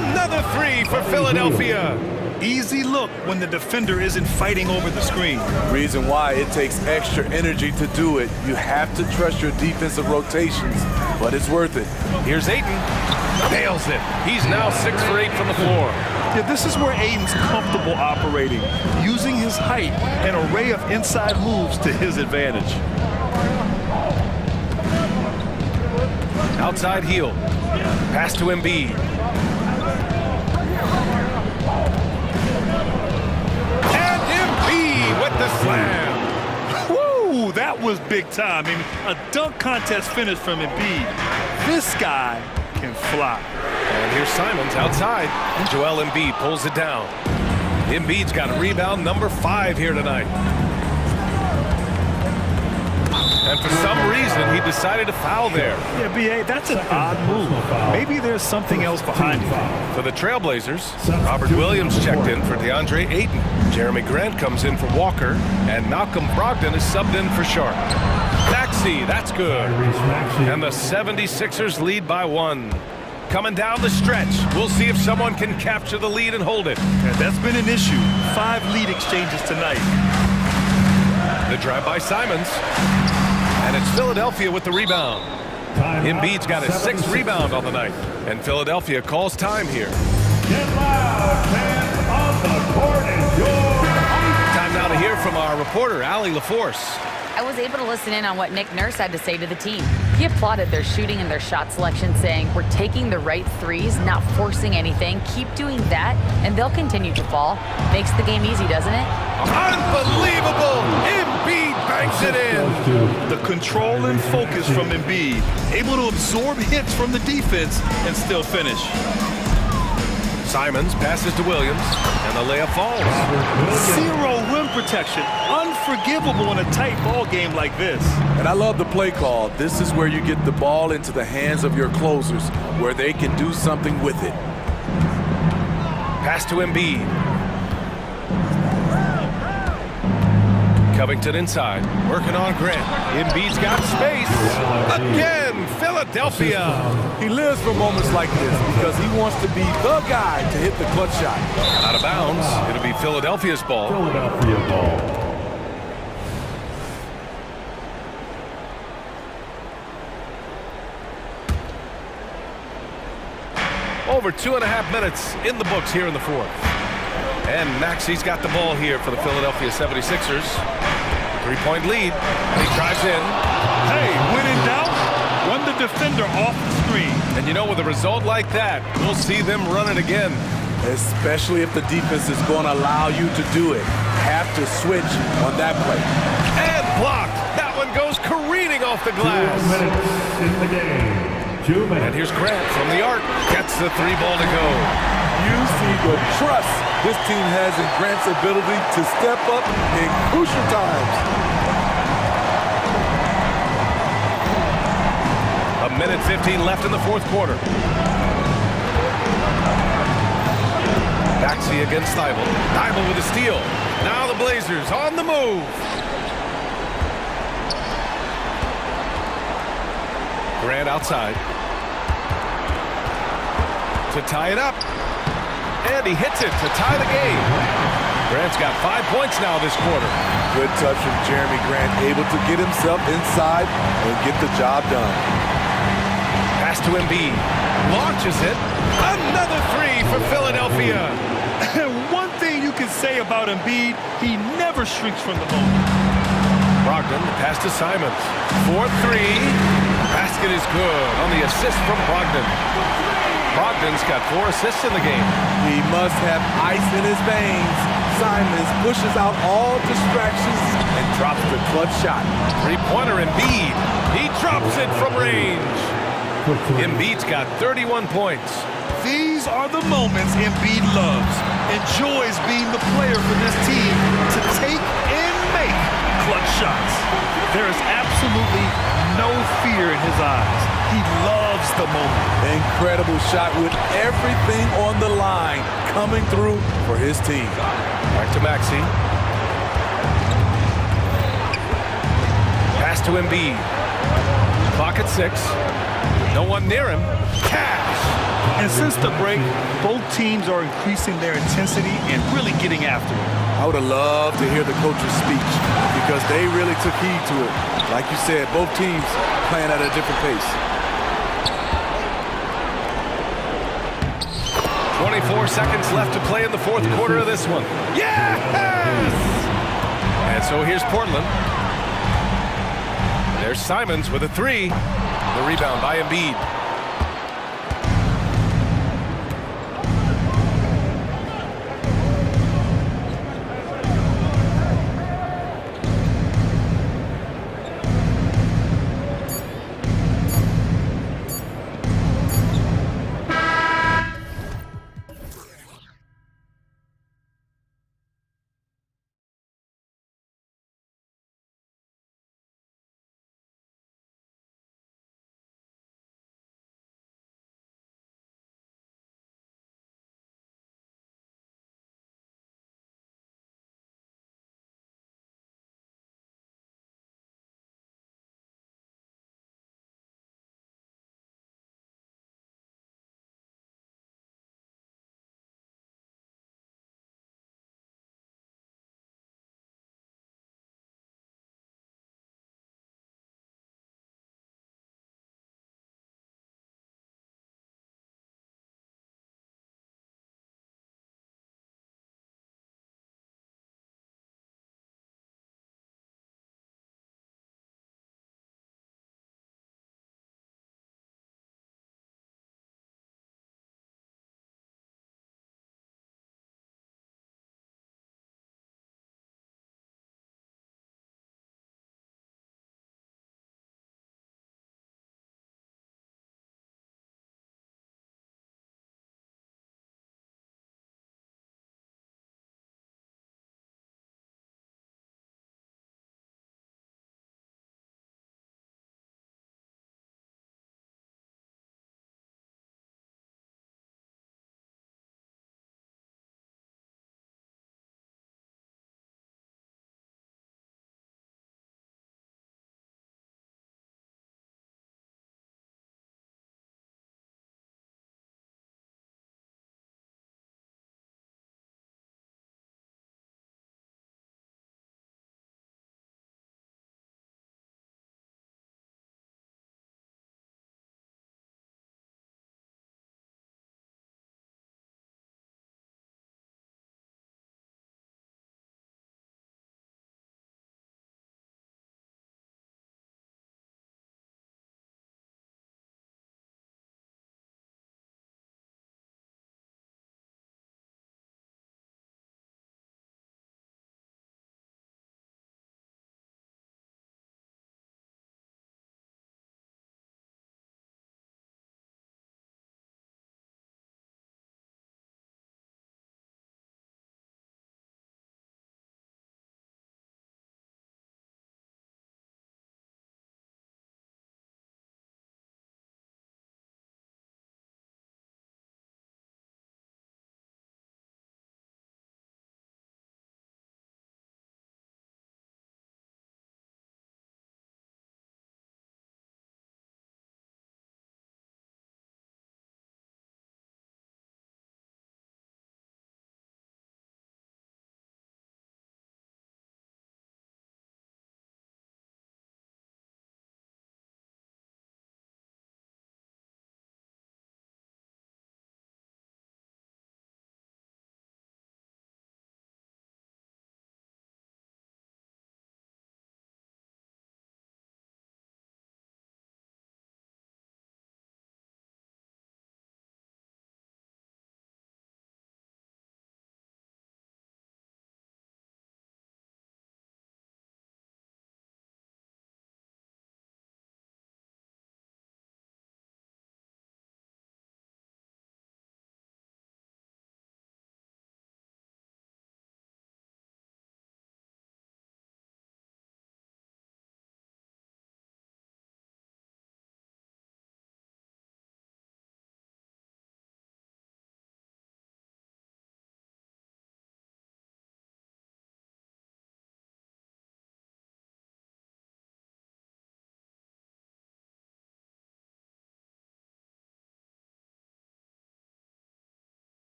Another three for Philadelphia. Easy look when the defender isn't fighting over the screen. Reason why it takes extra energy to do it. You have to trust your defensive rotations, but it's worth it. Here's Ayton. Nails it. He's now 6 for 8 from the floor. Yeah, this is where Ayton's comfortable operating, using his height and array of inside moves to his advantage. Outside Heel. Pass to Embiid. And Embiid with the slam. Woo, that was big time. I mean, a dunk contest finish from Embiid. This guy can fly. And here's Simons outside. And Joel Embiid pulls it down. Embiid's got a rebound number 5 here tonight. And for some reason, he decided to foul there. Yeah, B.A., that's an odd move. Maybe there's something else behind it. For the Trailblazers, Robert Williams checked in for DeAndre Ayton. Jeremy Grant comes in for Walker. And Malcolm Brogdon is subbed in for Sharp. Maxey, that's good. And the 76ers lead by 1. Coming down the stretch. We'll see if someone can capture the lead and hold it. Yeah, that's been an issue. 5 lead exchanges tonight. The drive by Simons. And it's Philadelphia with the rebound. Embiid's got his 6th rebound on the night. And Philadelphia calls time here. Get loud, fans on the court is yours. Time now to hear from our reporter, Allie LaForce. I was able to listen in on what Nick Nurse had to say to the team. He applauded their shooting and their shot selection, saying, "We're taking the right threes, not forcing anything. Keep doing that, and they'll continue to fall." Makes the game easy, doesn't it? Unbelievable! Embiid banks it in. The control and focus from Embiid, able to absorb hits from the defense and still finish. Simons passes to Williams, and the layup falls. Zero rim protection. Unforgivable in a tight ball game like this. And I love the play call. This is where you get the ball into the hands of your closers, where they can do something with it. Pass to Embiid. Covington inside, working on Grant. Embiid's got space. Again, Philadelphia. He lives for moments like this because he wants to be the guy to hit the clutch shot. Out of bounds. It'll be Philadelphia's ball. Philadelphia ball. Over 2.5 minutes in the books here in the fourth. And Maxi's got the ball here for the Philadelphia 76ers. 3-point lead. He drives in. Hey, when in doubt, run the defender off the screen. And you know, with a result like that, we'll see them run it again. Especially if the defense is going to allow you to do it. Have to switch on that play. And blocked. That one goes careening off the glass. 2 minutes in the game. 2 minutes. And here's Grant from the arc. Gets the 3-ball to go. You see the trust this team has in Grant's ability to step up in crucial times. A minute 15 left in the fourth quarter. Maxey against Thibault. Thibault with a steal. Now the Blazers on the move. Grant outside. To tie it up. And he hits it to tie the game. Grant's got 5 points now this quarter. Good touch from Jeremy Grant, able to get himself inside and get the job done. Pass to Embiid. Launches it. Another 3 for Philadelphia. One thing you can say about Embiid, he never shrinks from the moment. Brogdon, the pass to Simons. 4-3. Basket is good on the assist from Brogdon. Brogdon's got 4 assists in the game. He must have ice in his veins. Simons pushes out all distractions and drops the clutch shot. 3-pointer Embiid. He drops it from range. Embiid's got 31 points. These are the moments Embiid loves. Enjoys being the player for this team to take and make clutch shots. There is absolutely no fear in his eyes. He loves the moment. Incredible shot with everything on the line coming through for his team. Back to Maxey. Pass to Embiid. Clock at 6. No one near him. Cash! And since the break, both teams are increasing their intensity and really getting after it. I would have loved to hear the coach's speech because they really took heed to it. Like you said, both teams playing at a different pace. 24 seconds left to play in the fourth quarter of this one. Yes! And so here's Portland. There's Simons with a 3. The rebound by Embiid.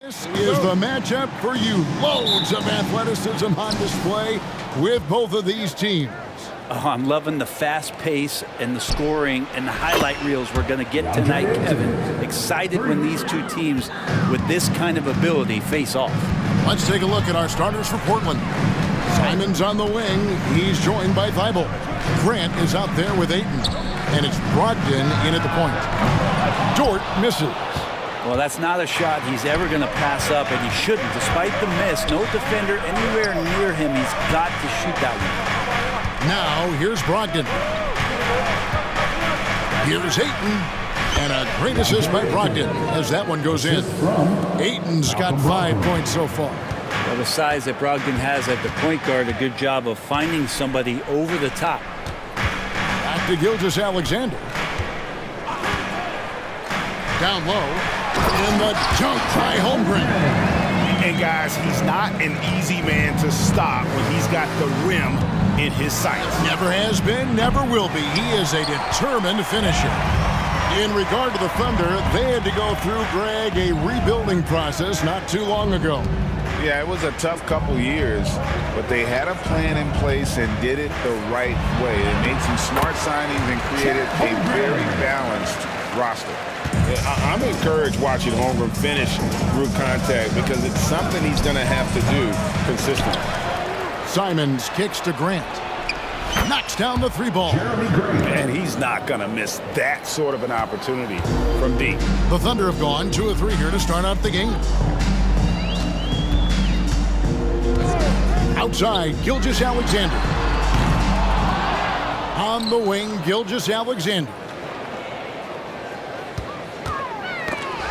This is the matchup for you. Loads of athleticism on display with both of these teams. Oh, I'm loving the fast pace and the scoring and the highlight reels we're going to get tonight, Kevin. Excited when these two teams with this kind of ability face off. Let's take a look at our starters for Portland. Simon's on the wing. He's joined by Thibault. Grant is out there with Ayton. And it's Brogdon in at the point. Dort misses. Well, that's not a shot he's ever going to pass up, and he shouldn't. Despite the miss, no defender anywhere near him. He's got to shoot that one. Now, here's Brogdon. Here's Ayton. And a great assist by Brogdon as that one goes in. Ayton's got 5 points so far. Well, the size that Brogdon has at the point guard, a good job of finding somebody over the top. Back to Gilgeous-Alexander. Down low. In the jump by Holmgren. And guys, he's not an easy man to stop when he's got the rim in his sights. Never has been, never will be. He is a determined finisher. In regard to the Thunder, they had to go through, Greg, a rebuilding process not too long ago. Yeah, it was a tough couple years, but they had a plan in place and did it the right way. They made some smart signings and created a very balanced roster. I'm encouraged watching Holmgren finish through contact because it's something he's going to have to do consistently. Simons kicks to Grant. Knocks down the three ball. And he's not going to miss that sort of an opportunity from deep. The Thunder have gone 2 of 3 here to start out the game. Outside, Gilgeous-Alexander. On the wing, Gilgeous-Alexander.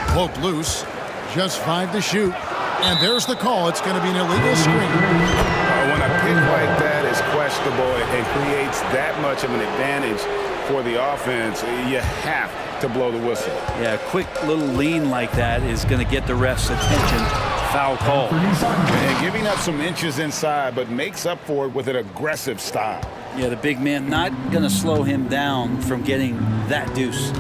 Poked loose. Just 5 to shoot. And there's the call. It's going to be an illegal screen. When a pick like that is questionable and creates that much of an advantage for the offense, you have to blow the whistle. Yeah, a quick little lean like that is going to get the ref's attention. Foul call. And giving up some inches inside, but makes up for it with an aggressive style. Yeah, the big man not going to slow him down from getting that deuce.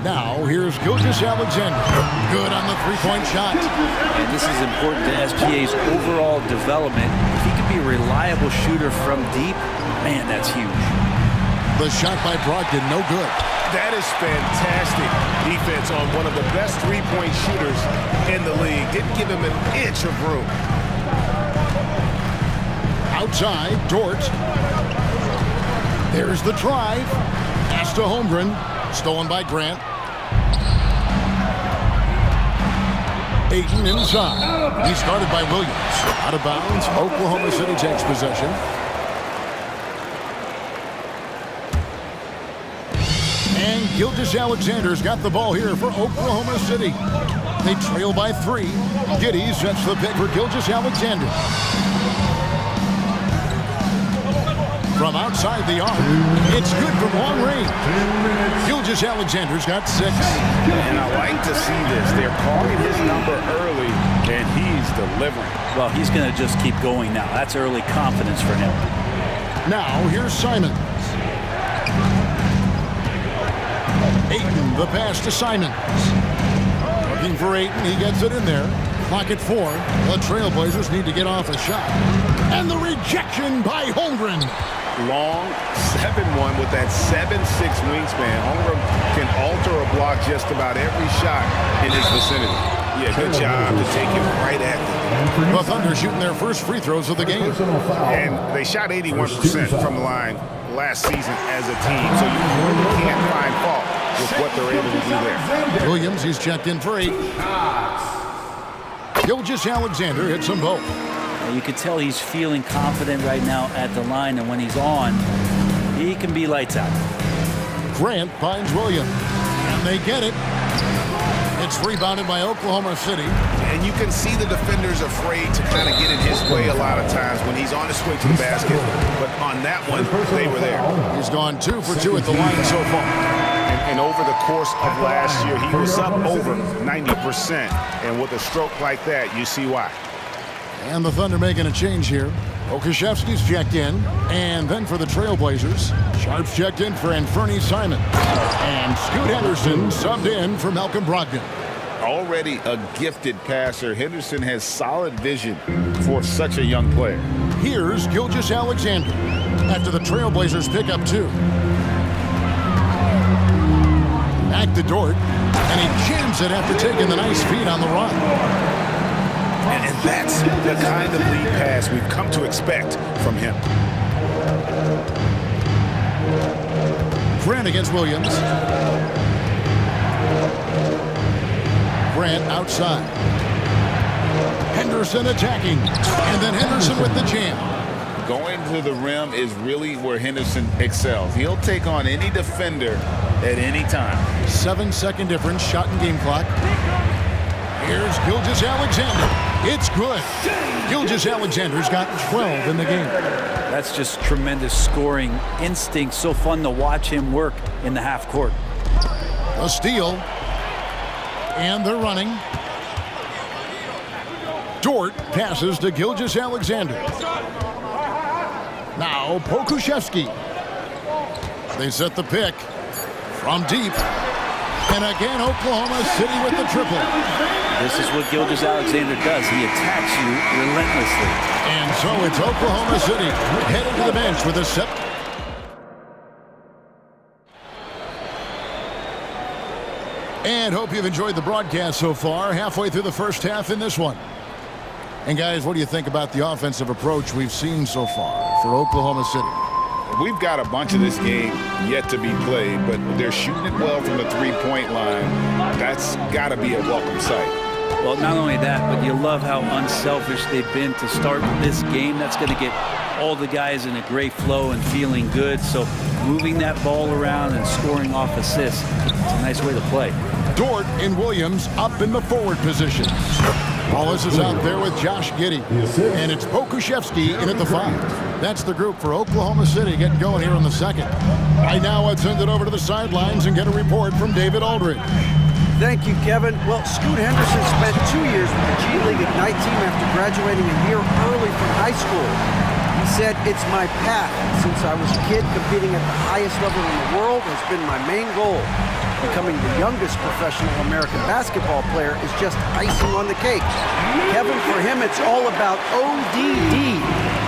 Now, here's Gilgeous-Alexander. Good on the three-point shot. And this is important to SGA's overall development. If he could be a reliable shooter from deep, man, that's huge. The shot by Brogdon, no good. That is fantastic defense on one of the best three-point shooters in the league. Didn't give him an inch of room. Outside, Dort. There's the drive. Pass to Holmgren. Stolen by Grant. Ayton inside. He started by Williams. Out of bounds. Oklahoma City takes possession. And Gilgeous-Alexander's got the ball here for Oklahoma City. They trail by 3. Giddey sets the pick for Gilgeous-Alexander. From outside the arc, it's good from long range. Gilgeous-Alexander's got 6. And I like to see this. They're calling his number early, and he's delivering. Well, he's going to just keep going now. That's early confidence for him. Now, here's Simons. Ayton, the pass to Simons. Looking for Ayton, he gets it in there. Clock at 4. The Trailblazers need to get off a shot. And the rejection by Holmgren. Long 7-1 with that 7'6" wingspan. Holmgren can alter a block just about every shot in his vicinity. Yeah, good job to take him right at them. The Thunder shooting their first free throws of the game. And they shot 81% from the line last season as a team, so you really can't find fault with what they're able to do there. Williams, he's checked in for 8. Gilgeous-Alexander hits them both. You can tell he's feeling confident right now at the line, and when he's on, he can be lights out. Grant finds Williams, and they get it. It's rebounded by Oklahoma City. And you can see the defenders afraid to kind of get in his way a lot of times when he's on his way to the basket. But on that one, they were there. He's gone 2 for 2 at the line so far. And over the course of last year, he was up over 90%. And with a stroke like that, you see why. And the Thunder making a change here. Okashevsky's checked in. And then for the Trailblazers, Sharp's checked in for Anfernee Simons. And Scoot Henderson subbed in for Malcolm Brogdon. already a gifted passer. Henderson has solid vision for such a young player. Here's Gilgeous-Alexander after the Trailblazers pick up 2. Back to Dort, and he jams it after taking the nice feed on the run. And that's the kind of lead pass we've come to expect from him. Grant against Williams. Grant outside. Henderson attacking, and then Henderson with the jam. Going to the rim is really where Henderson excels. He'll take on any defender at any time. 7-second difference, shot and game clock. Here's Gilgeous-Alexander. It's good. Gilgeous-Alexander's got 12 in the game. That's just tremendous scoring instinct. So fun to watch him work in the half court. A steal. And they're running. Dort passes to Gilgeous-Alexander. Now Pokuševski. They set the pick from deep. And again, Oklahoma City with the triple. This is what Gilgeous-Alexander does. He attacks you relentlessly. And so it's Oklahoma City headed to the bench with a set. And hope you've enjoyed the broadcast so far. Halfway through the first half in this one. And guys, what do you think about the offensive approach we've seen so far for Oklahoma City? We've got a bunch of this game yet to be played, but they're shooting it well from the three-point line. That's got to be a welcome sight. Well, not only that, but you love how unselfish they've been to start this game. That's going to get all the guys in a great flow and feeling good. So moving that ball around and scoring off assists, it's a nice way to play. Dort and Williams up in the forward position. Wallace is out there with Josh Giddey. And it's Pokuševski in at the 5. That's the group for Oklahoma City getting going here in the second. Right now, I'd send it over to the sidelines and get a report from David Aldridge. Thank you, Kevin. Well, Scoot Henderson spent 2 years with the G League Ignite team after graduating a year early from high school. He said, "It's my path. Since I was a kid, competing at the highest level in the world has been my main goal. Becoming the youngest professional American basketball player is just icing on the cake." Kevin, for him, it's all about ODD,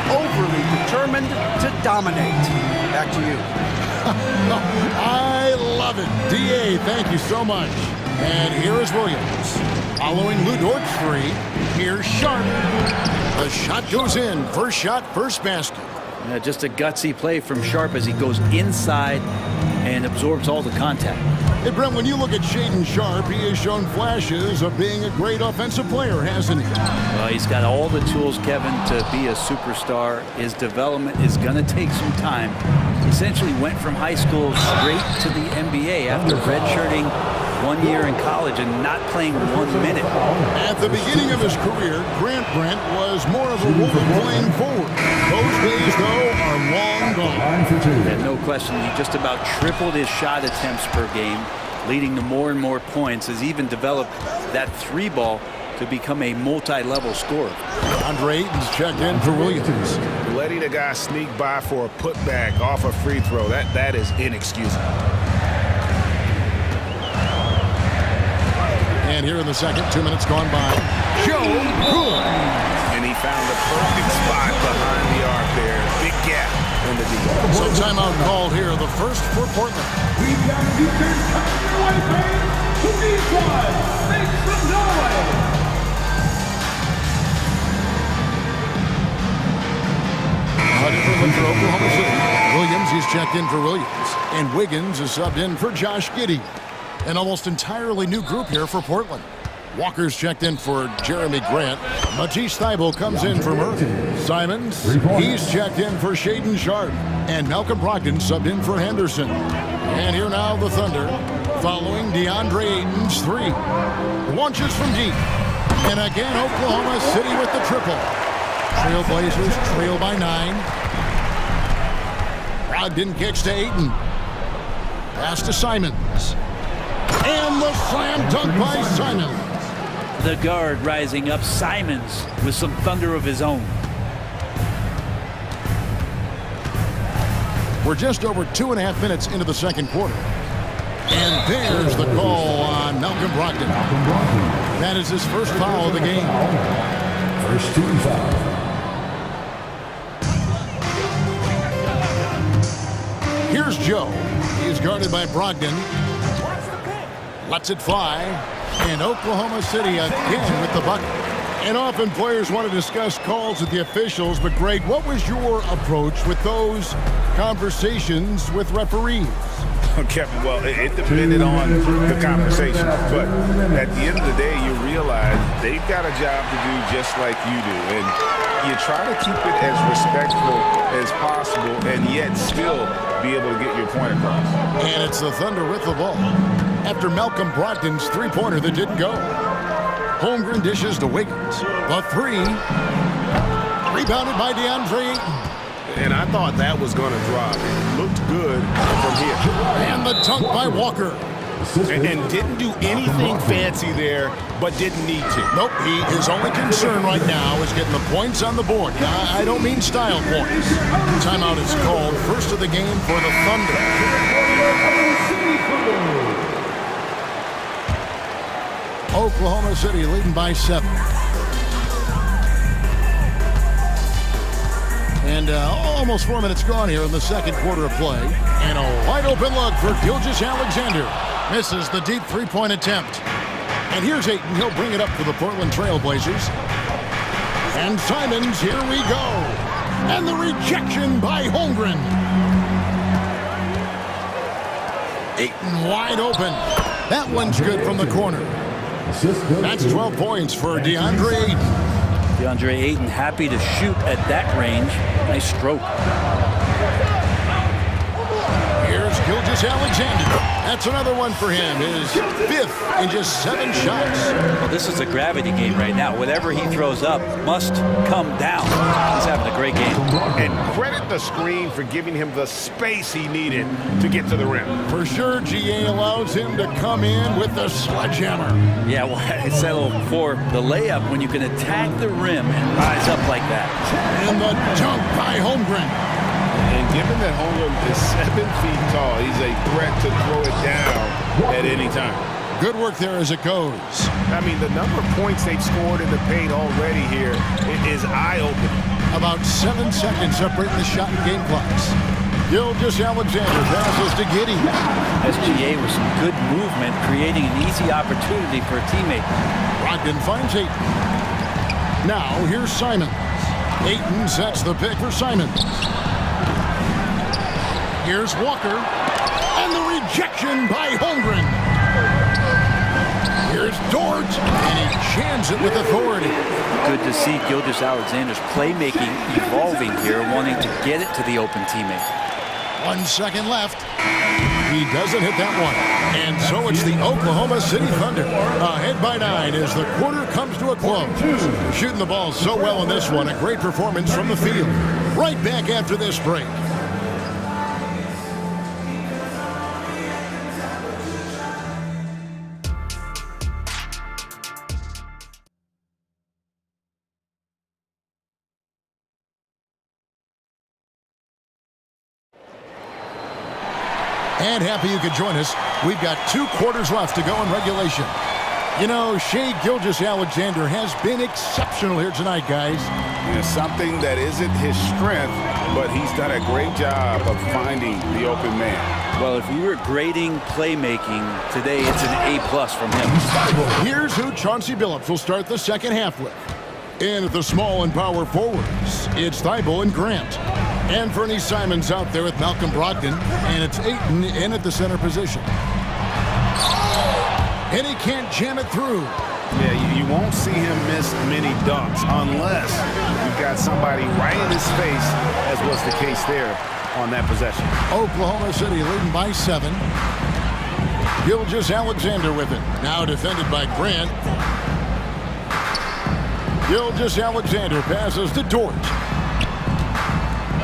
overly determined to dominate. Back to you. I love it. DA, thank you so much. And here is Williams. Following Lou Dort's 3, here's Sharp. The shot goes in. First shot, first basket. Just a gutsy play from Sharp as he goes inside and absorbs all the contact. Hey, Brent, when you look at Shaedon Sharp, he has shown flashes of being a great offensive player, hasn't he? Well, he's got all the tools, Kevin, to be a superstar. His development is going to take some time. He essentially went from high school straight to the NBA after redshirting 1 year in college and not playing 1 minute. At the beginning of his career, Grant Brent was more of a role playing forward. Those days, though, are long gone. And no question, he just about tripled his shot attempts per game, leading to more and more points, has even developed that 3-ball to become a multi-level scorer. Andre Ayton's checked in for Williams. Letting a guy sneak by for a putback off a free throw, that is inexcusable. And here in the second, 2 minutes gone by. Joe Good. And he found the perfect spot behind the arc there. Big gap in the defense. So timeout called here, the first for Portland. We've got defense coming your way, fans. To these guys, make some noise. For Oklahoma City. Williams, he's checked in for Williams. And Wiggins is subbed in for Josh Giddey. An almost entirely new group here for Portland. Walker's checked in for Jeremy Grant. Matisse Thybulle comes in for Murphy. Simons, he's checked in for Shaedon Sharp. And Malcolm Brogdon subbed in for Henderson. And here now the Thunder, following DeAndre Ayton's 3. Launches from deep. And again, Oklahoma City with the triple. Trailblazers trail by 9. Brogdon kicks to Ayton. Pass to Simons. And the slam dunk by Simons. The guard rising up, Simons, with some thunder of his own. We're just over 2.5 minutes into the second quarter. And there's the call on Malcolm Brogdon. That is his first foul of the game. First team foul. Here's Joe. He's guarded by Brogdon. Lets it fly. And Oklahoma City again with the bucket. And often players want to discuss calls with the officials, but Greg, what was your approach with those conversations with referees? Kevin, well, it depended on the conversation, but at the end of the day, you realize they've got a job to do just like you do, and you try to keep it as respectful as possible and yet still be able to get your point across. And it's the Thunder with the ball after Malcolm Brogdon's three-pointer that didn't go. Holmgren dishes to Wiggins. The three. Rebounded by DeAndre Ayton. And I thought that was going to drop. It looked good from here. And the dunk by Walker. And didn't do anything fancy there, but didn't need to. Nope, his only concern right now is getting the points on the board. I don't mean style points. Timeout is called. First of the game for the Thunder. Oklahoma City leading by 7. And almost 4 minutes gone here in the second quarter of play. And a wide open look for Gilgeous-Alexander. Misses the deep three-point attempt. And here's Ayton. He'll bring it up for the Portland Trailblazers. And Simons, here we go. And the rejection by Holmgren. Ayton wide open. That one's good from the corner. That's 12 points for DeAndre Ayton. DeAndre Ayton happy to shoot at that range. Nice stroke. Here's Gilgeous-Alexander. That's another one for him. His 5th in just 7 shots. Well, this is a gravity game right now. Whatever he throws up must come down. He's having a great game. And credit the screen for giving him the space he needed to get to the rim. For sure, GA allows him to come in with the sledgehammer. Yeah, well, I settled for the layup when you can attack the rim and rise up like that. And the dunk by Holmgren. And given that Holmgren is 7 feet tall, he's a threat to throw it down at any time. Good work there as it goes. I mean, the number of points they've scored in the paint already here is eye-opening. About 7 seconds separating the shot and game clocks. Gilgeous-Alexander passes to Giddey. SGA with some good movement, creating an easy opportunity for a teammate. Brogdon finds Ayton. Now, here's Simons. Ayton sets the pick for Simons. Here's Walker. And the rejection by Holmgren. Here's Dort. And he jams it with authority. Good to see Gilgeous-Alexander's playmaking evolving here, wanting to get it to the open teammate. 1 second left. He doesn't hit that one. And so it's the Oklahoma City Thunder ahead by 9 as the quarter comes to a close. Shooting the ball so well in this one. A great performance from the field. Right back after this break. And happy you could join us. We've got 2 quarters left to go in regulation. You know, Shai Gilgeous-Alexander has been exceptional here tonight, guys. Something that isn't his strength, but he's done a great job of finding the open man. Well, if we were grading playmaking today, it's an A+ from him. Here's who Chauncey Billups will start the second half with. In at the small and power forwards, it's Thibault and Grant. And Fernie Simons out there with Malcolm Brogdon, and it's Ayton in at the center position. And he can't jam it through. Yeah, you won't see him miss many dunks unless you've got somebody right in his face, as was the case there on that possession. Oklahoma City leading by 7. Gilgeous-Alexander with it. Now defended by Grant. Gilgeous-Alexander passes to Dort.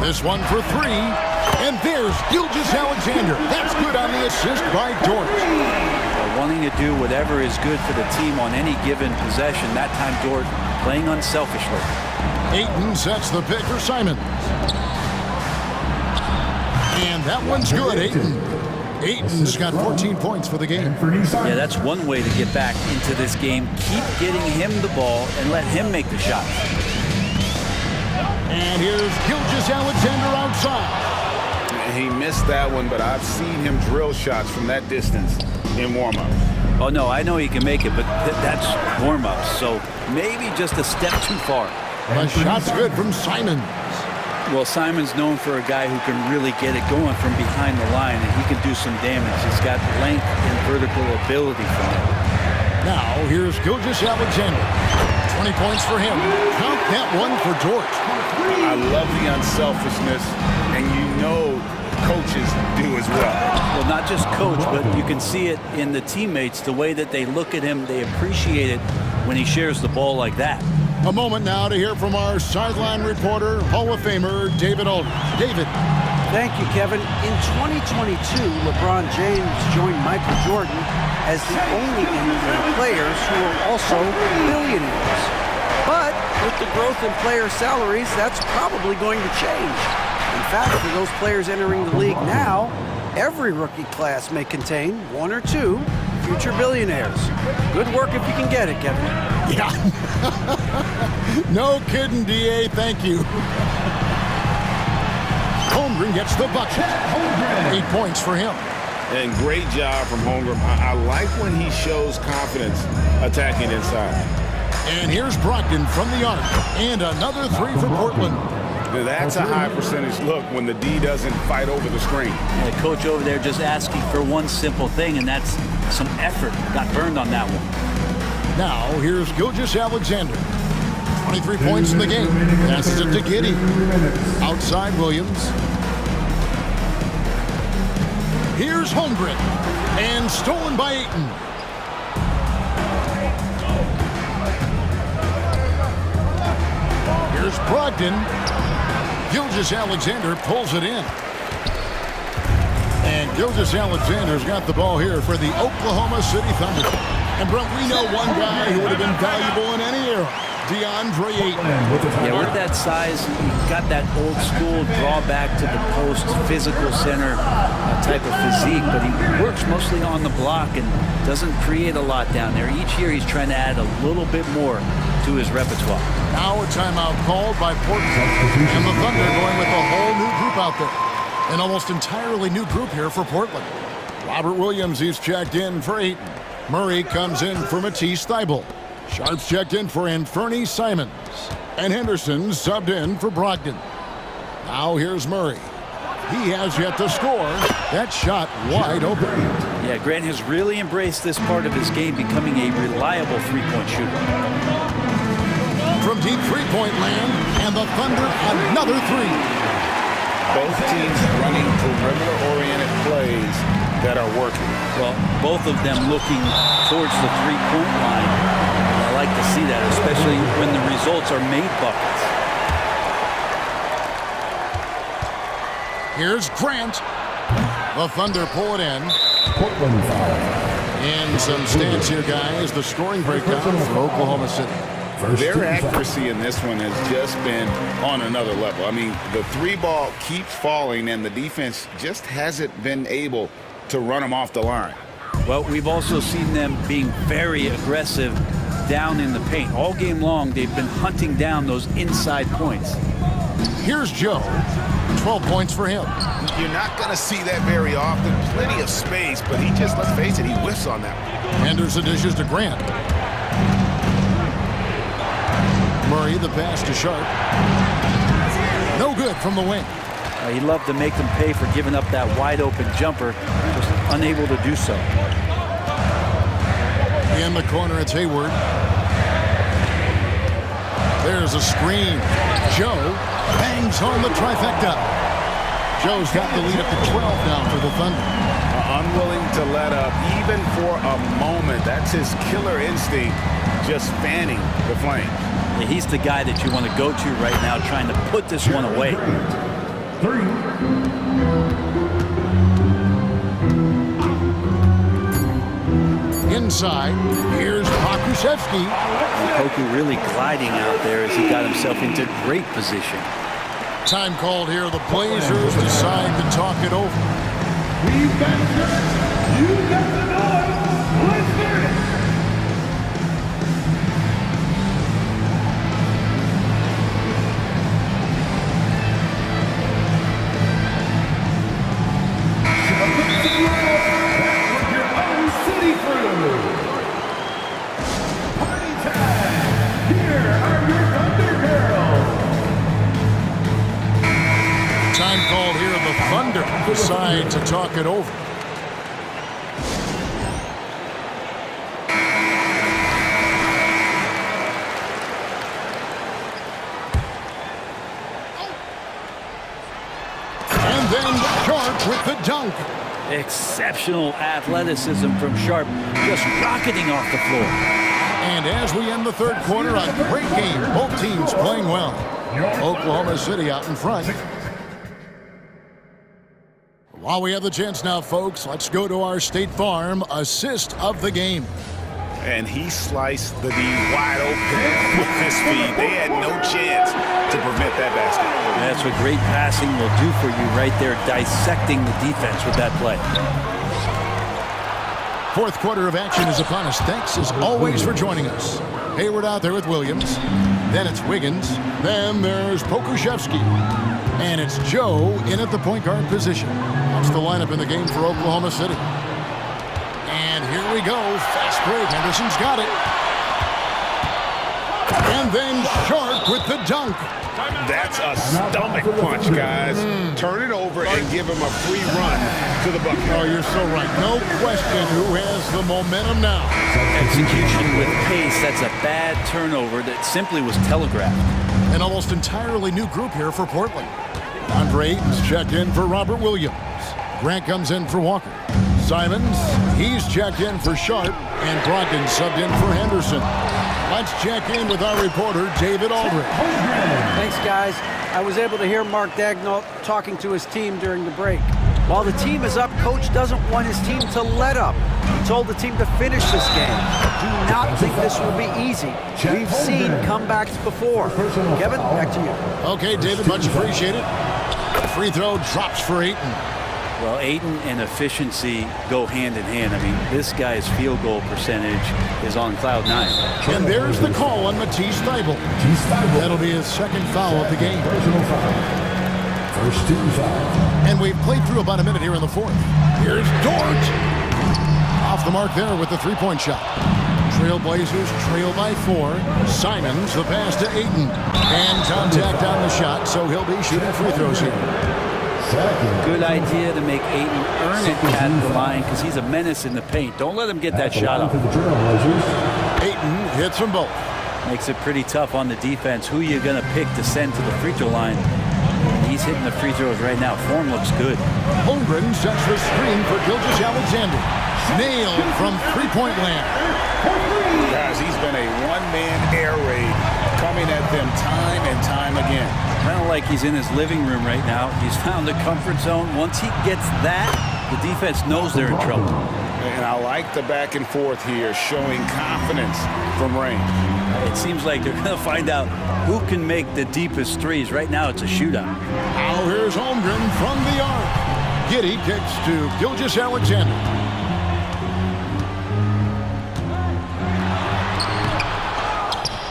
This one for 3. And there's Gilgeous-Alexander. That's good on the assist by Dort. Wanting to do whatever is good for the team on any given possession. That time, Dort playing unselfishly. Ayton sets the pick for Simons. And that one's good, Ayton. Aiton's got 14 points for the game. Yeah, that's one way to get back into this game. Keep getting him the ball and let him make the shots. And here's Gilgeous-Alexander outside. He missed that one, but I've seen him drill shots from that distance in warm-up. Oh, no, I know he can make it, but that's warm-up, so maybe just a step too far. The shot's good from Simons. Well, Simon's known for a guy who can really get it going from behind the line, and he can do some damage. He's got length and vertical ability from it. Now, here's Gilgeous-Alexander. 20 points for him. Count that one for George. I love the unselfishness, and you know coaches do as well. Well, not just coach, but you can see it in the teammates, the way that they look at him. They appreciate it when he shares the ball like that. A moment now to hear from our sideline reporter, Hall of Famer David Aldridge. David. Thank you, Kevin. In 2022, LeBron James joined Michael Jordan as the only NBA players who are also billionaires. But with the growth in player salaries, that's probably going to change. In fact, for those players entering the league now, every rookie class may contain one or two future billionaires. Good work if you can get it, Kevin. Yeah. No kidding, DA. Thank you. Holmgren gets the bucket. 8 points for him. And great job from Holmgren. I like when he shows confidence attacking inside. And here's Brogdon from the arc. And another three for Portland. That's a high percentage look when the D doesn't fight over the screen. The coach over there just asking for one simple thing, and that's some effort. Got burned on that one. Now, here's Gilgeous-Alexander. 23 points in the game. Passes it to Giddey. Outside Williams. Here's Holmgren. And stolen by Ayton. Here's Brogdon. Gilgeous-Alexander pulls it in. And Gilgeous-Alexander's got the ball here for the Oklahoma City Thunder. And, Brent, we know one guy who would have been valuable in any era. DeAndre Ayton. Yeah, with that size, you've got that old school drawback to the post, physical center type of physique, but he works mostly on the block and doesn't create a lot down there. Each year he's trying to add a little bit more to his repertoire. Now a timeout called by Portland. And the Thunder going with a whole new group out there. An almost entirely new group here for Portland. Robert Williams, he's checked in for Ayton. Murray comes in for Matisse Thybulle. Sharp's checked in for Anthony Simons. And Henderson subbed in for Brogdon. Now here's Murray. He has yet to score. That shot wide open. Yeah, Grant has really embraced this part of his game, becoming a reliable three-point shooter. From deep three-point land, and the Thunder another three. Both teams running perimeter-oriented plays that are working. Well, both of them looking towards the three-point line. I like to see that, especially when the results are made buckets. Here's Grant. The Thunder pull it in. Portland foul. And some stats here, guys. The scoring breakdown for Oklahoma City. Their accuracy in this one has just been on another level. I mean, the three ball keeps falling, and the defense just hasn't been able to run them off the line. Well, we've also seen them being very aggressive down in the paint. All game long, they've been hunting down those inside points. Here's Joe. 12 points for him. You're not going to see that very often. Plenty of space, but he just, let's face it, he whiffs on that one. Henderson dishes to Grant. Murray, the pass to Sharp. No good from the wing. He'd love to make them pay for giving up that wide-open jumper, just unable to do so. In the corner, it's Hayward. There's a screen. Joe bangs on the trifecta. Joe's got the lead up to 12 now for the Thunder. Unwilling to let up, even for a moment. That's his killer instinct, just fanning the flame. Yeah, he's the guy that you want to go to right now, trying to put this one away. Inside, here's Pokusevski. Poku really gliding out there as he got himself into great position. Time called here. The Blazers decide to talk it over. We've got shirts. You got the noise. Let's hear it. Time called here. The Thunder decide to talk it over. And then Sharp with the dunk. Exceptional athleticism from Sharp, just rocketing off the floor. And as we end the third quarter, a great game. Both teams playing well. Oklahoma City out in front. While we have the chance now, folks, let's go to our State Farm assist of the game. And he sliced the D wide open with his feet. They had no chance to prevent that basket. That's what great passing will do for you right there, dissecting the defense with that play. Fourth quarter of action is upon us. Thanks, as always, for joining us. Hayward out there with Williams. Then it's Wiggins. Then there's Pokuševski. And it's Joe in at the point guard position. That's the lineup in the game for Oklahoma City. And here we go. Fast break. Henderson's got it. And then Sharp with the dunk. That's a stomach punch, guys. Turn it over and give him a free run to the bucket. Oh, you're so right. No question who has the momentum now. Execution with pace. That's a bad turnover that simply was telegraphed. An almost entirely new group here for Portland. Andre Ayton's checked in for Robert Williams. Grant comes in for Walker. Simons, he's checked in for Sharp, and Brogdon subbed in for Henderson. Let's check in with our reporter, David Aldridge. Thanks, guys. I was able to hear Mark Daigneault talking to his team during the break. While the team is up, Coach doesn't want his team to let up. He told the team to finish this game. Do not think this will be easy. We've seen comebacks before. Kevin, back to you. Okay, David, much appreciated. Free throw drops for Ayton. Well, Ayton and efficiency go hand in hand. I mean, this guy's field goal percentage is on cloud 9. And there's the call on Matisse Thybulle. That'll be his second foul of the game. First team foul. And we've played through about a minute here in the fourth. Here's Dort. Off the mark there with the three-point shot. Trailblazers trail by 4. Simons, the pass to Ayton. And contact on the shot, so he'll be shooting free throws here. Good idea to make Ayton earn it at the line because he's a menace in the paint. Don't let him get that shot off. Ayton hits them both. Makes it pretty tough on the defense. Who you going to pick to send to the free throw line? He's hitting the free throws right now. Form looks good. Holmgren sets the screen for Gilgeous-Alexander. Nailed from three-point land. Guys, he's been a one-man air raid coming at them time and time again. Kind of like he's in his living room right now. He's found the comfort zone. Once he gets that, the defense knows they're in trouble. And I like the back and forth here, showing confidence from range. It seems like they're going to find out who can make the deepest threes. Right now, it's a shootout. Now here's Holmgren from the arc. Giddey kicks to Gilgeous-Alexander.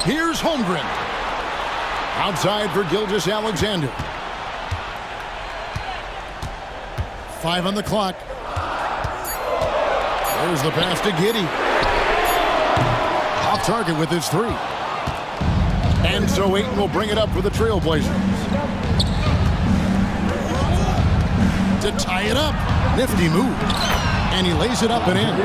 Here's Holmgren. Outside for Gilgeous-Alexander. 5 on the clock. There's the pass to Giddey. Off target with his 3. And so Ayton will bring it up for the Trailblazers. To tie it up. Nifty move. And he lays it up and in.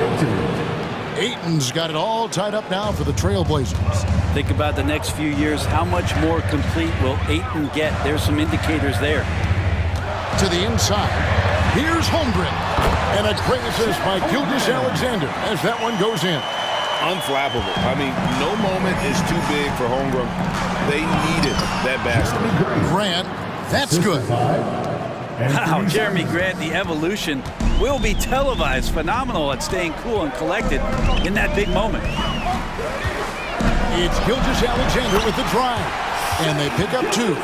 Ayton's got it all tied up now for the Trailblazers. Think about the next few years. How much more complete will Ayton get? There's some indicators there. To the inside. Here's Holmgren. And a great assist by Gilgeous-Alexander as that one goes in. Unflappable. I mean, no moment is too big for Holmgren. They needed that basket. Grant, that's good. Wow, Jeremy Grant, the evolution will be televised. Phenomenal at staying cool and collected in that big moment. It's Gilgeous-Alexander with the drive. And they pick up 2.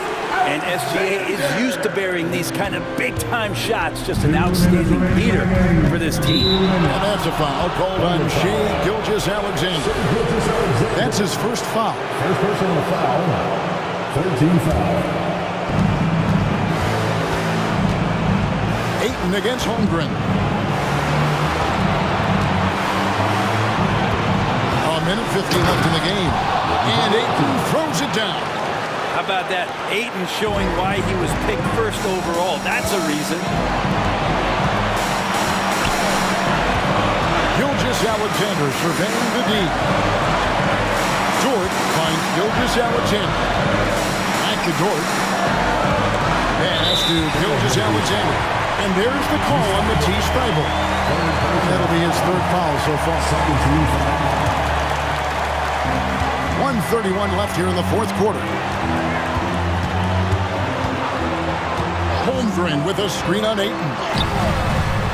And SGA is used to bearing these kind of big-time shots. Just an outstanding leader for this team. And that's a foul called on Shea Gilgeous-Alexander. That's his first foul. First personal foul. 13 foul. Ayton against Holmgren. A minute 50 left in the game. And Ayton throws it down. How about that? Ayton showing why he was picked first overall. That's a reason. Gilgeous-Alexander surveying the D. Dort finds Gilgeous-Alexander. Back to Dort. Pass to Gilgeous-Alexander. And there's the call on Matisse Thybulle. That'll be his third foul so far. 1:31 left here in the fourth quarter. Holmgren with a screen on Ayton.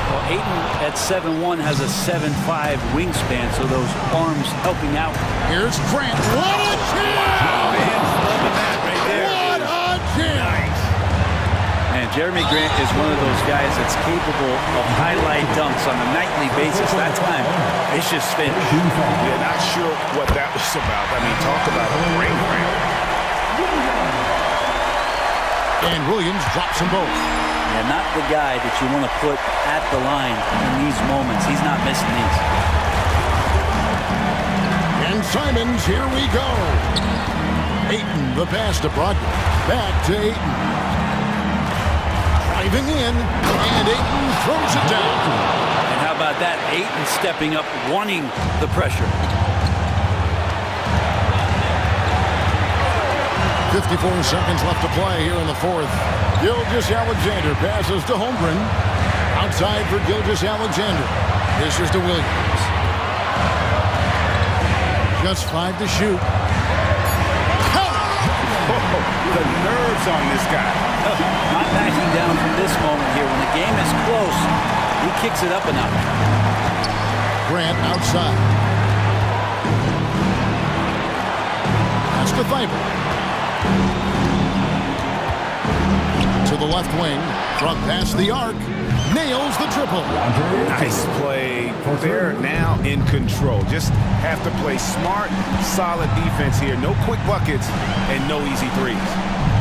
Well, Ayton at 7'1" has a 7'5" wingspan, so those arms helping out. Here's Grant. What a chance! What a chance! And Jeremy Grant is one of those guys that's capable of highlight dunks on a nightly basis. That time, it's just finished. You're not sure what that was about. I mean, talk about a brain cramp. And Williams drops them both. Yeah, not the guy that you want to put at the line in these moments. He's not missing these. And Simons, here we go. Ayton, the pass to Brogdon. Back to Ayton. Driving in, and Ayton throws it down. And how about that? Ayton stepping up, wanting the pressure. 54 seconds left to play here in the fourth. Gilgeous-Alexander passes to Holmgren. Outside for Gilgeous-Alexander. This is to Williams. Just 5 to shoot. The nerves on this guy. Not backing down from this moment here. When the game is close, he kicks it up a notch. Grant outside. That's to Thybulle. To the left wing. Front past the arc. Nails the triple. Nice play. They're now in control. Just have to play smart, solid defense here. No quick buckets and no easy threes.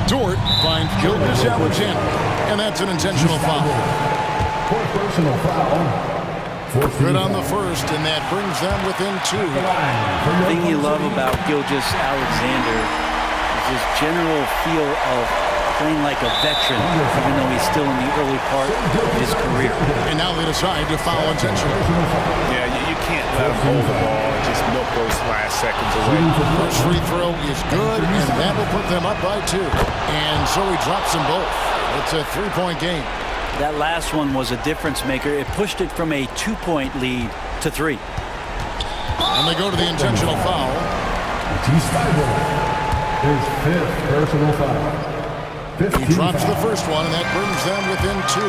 Dort finds Gilgeous-Alexander. And that's an intentional foul. Personal foul. Good on the first, and that brings them within 2. The thing you love about Gilgeous-Alexander is his general feel of playing like a veteran, even though he's still in the early part of his career. And now they decide to foul intentionally. Yeah, you can't let him hold the ball and just milk those last seconds away. First free throw is good, and that will put them up by 2. And so he drops them both. It's a 3-point game. That last one was a difference maker. It pushed it from a 2-point lead to 3. And they go to the intentional foul. His 5th personal foul. He drops the first one, and that brings them within 2.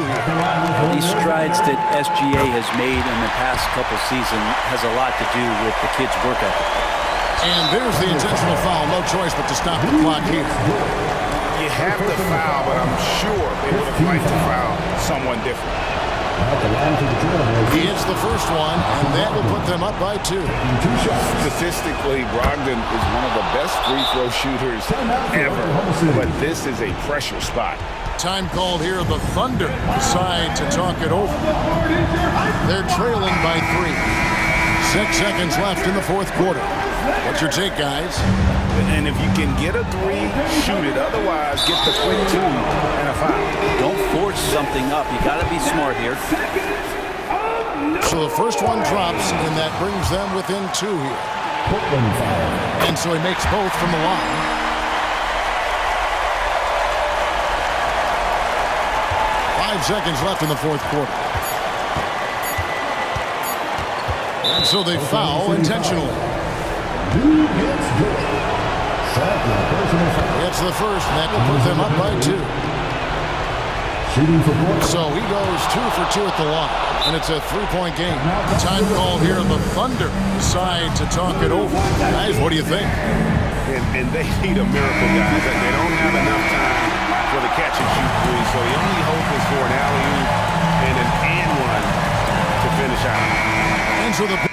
These strides that SGA has made in the past couple seasons has a lot to do with the kid's work ethic. And there's the intentional foul. No choice but to stop the clock here. You have to foul, but I'm sure they would have liked to foul someone different. He hits the first one, and that will put them up by 2. Statistically, Brogdon is one of the best free throw shooters ever, but this is a pressure spot. Time called here. The Thunder decide to talk it over. They're trailing by 3. 6 seconds left in the fourth quarter. What's your take, guys? And if you can get a 3, shoot it. Otherwise, get the quick 2 and a foul. Don't force something up. You got to be smart here. So the first one drops, and that brings them within 2 here. And so he makes both from the line. Five seconds left in the fourth quarter. And so they foul intentionally. It's the first, and that will put them up by 2. So he goes 2 for 2 at the line, and it's a 3-point game. Time call here. The Thunder decide to talk it over. Guys, what do you think? And they need a miracle, guys. They don't have enough time So the only hope is for an alley-oop and an and-one to finish out. And so the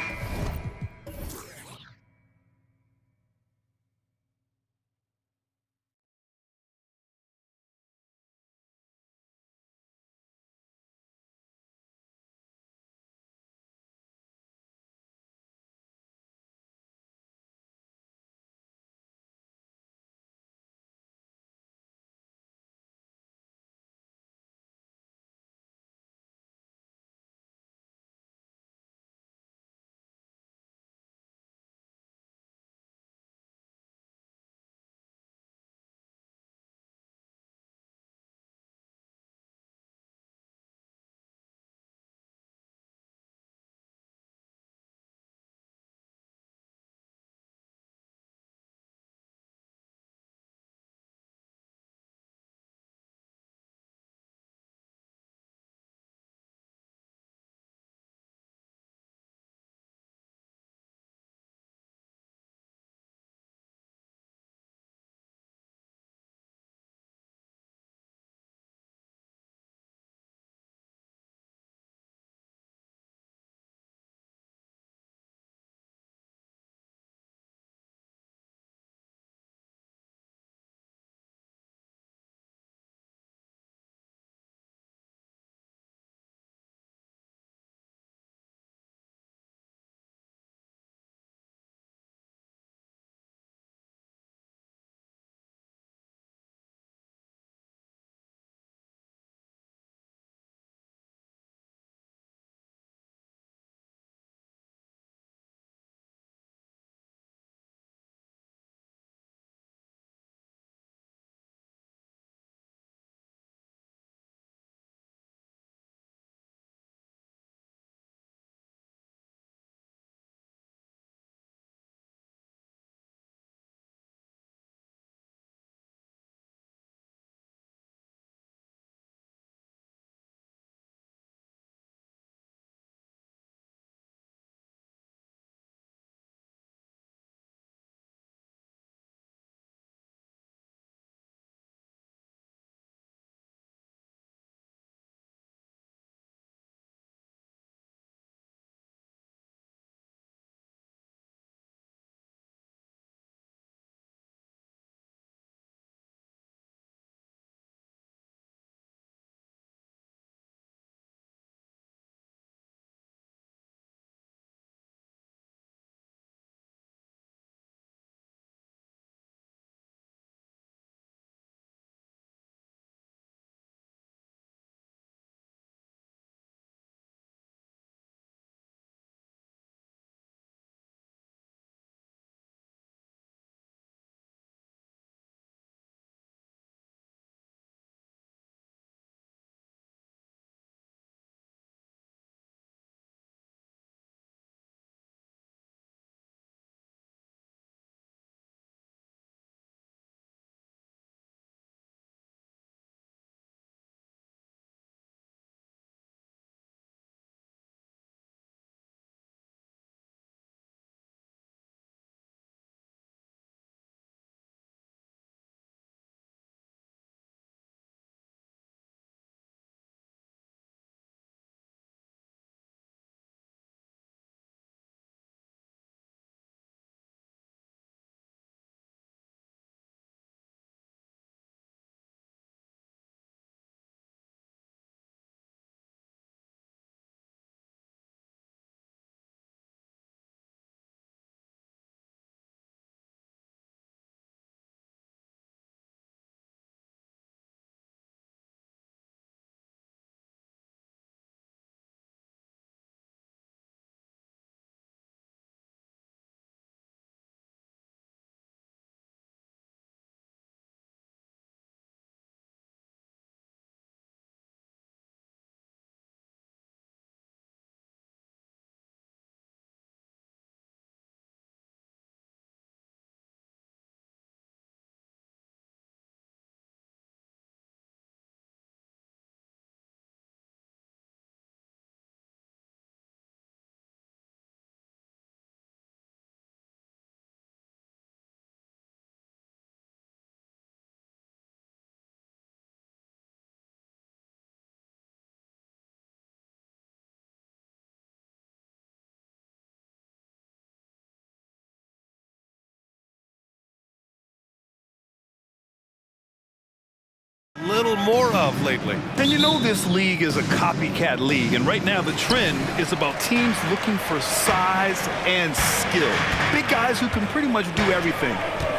little more of lately. And you know this league is a copycat league, and right now the trend is about teams looking for size and skill. Big guys who can pretty much do everything.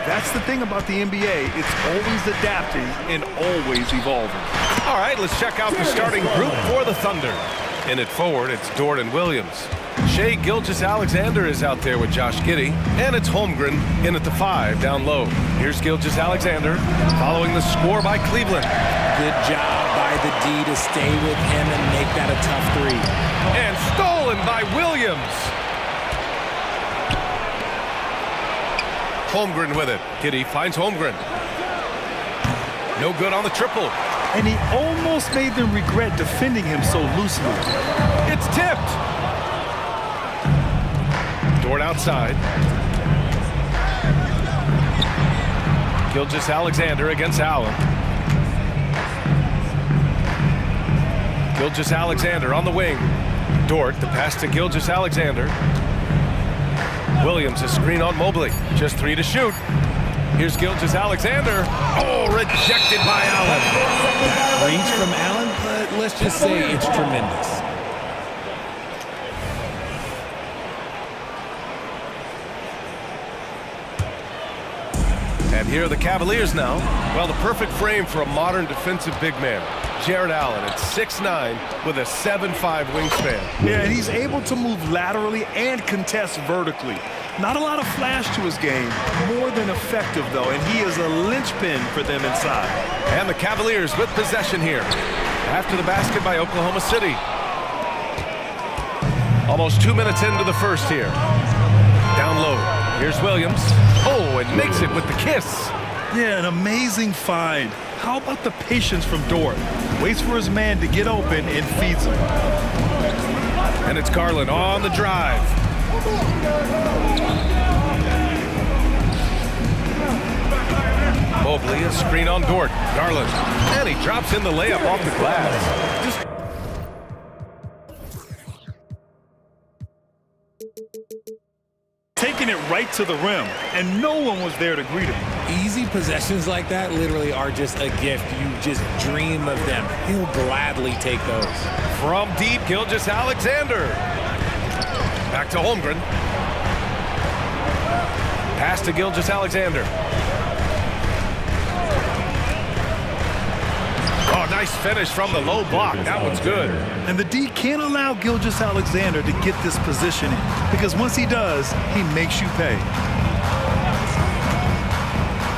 That's the thing about the NBA. It's always adapting and always evolving. All right, let's check out the starting group for the Thunder. In it forward, it's Dort and Williams. Shai Gilgeous-Alexander is out there with Josh Giddey, and it's Holmgren in at the 5 down low. Here's Gilgeous-Alexander following the score by Cleveland. Good job by the D to stay with him and make that a tough 3. And stolen by Williams. Holmgren with it. Giddey finds Holmgren. No good on the triple. And he almost made them regret defending him so loosely. It's tipped. Dort outside. Gilgeous-Alexander against Allen. Gilgeous-Alexander on the wing. Dort, the pass to Gilgeous-Alexander. Williams, a screen on Mobley. Just 3 to shoot. Here's Gilgeous-Alexander. Oh, rejected by Allen. Reach from Allen, but let's just say it's tremendous. And here are the Cavaliers now. Well, the perfect frame for a modern defensive big man. Jared Allen at 6'9" with a 7'5" wingspan. Yeah, and he's able to move laterally and contest vertically. Not a lot of flash to his game, more than effective though, and he is a linchpin for them inside. And the Cavaliers with possession here. After the basket by Oklahoma City. Almost 2 minutes into the first here. Down low. Here's Williams. Oh, and makes it with the kiss. Yeah, an amazing find. How about the patience from Dort? Waits for his man to get open and feeds him. And it's Garland on the drive. Mobley, a screen on Dort. Garland. And he drops in the layup off the glass. Just taking it right to the rim, and no one was there to greet him. Easy possessions like that literally are just a gift. You just dream of them. He'll gladly take those. From deep, Gilgeous-Alexander. Back to Holmgren. Pass to Gilgeous-Alexander. Oh, nice finish from the low block. That one's good. And the D can't allow Gilgeous-Alexander to get this positioning, because once he does, he makes you pay.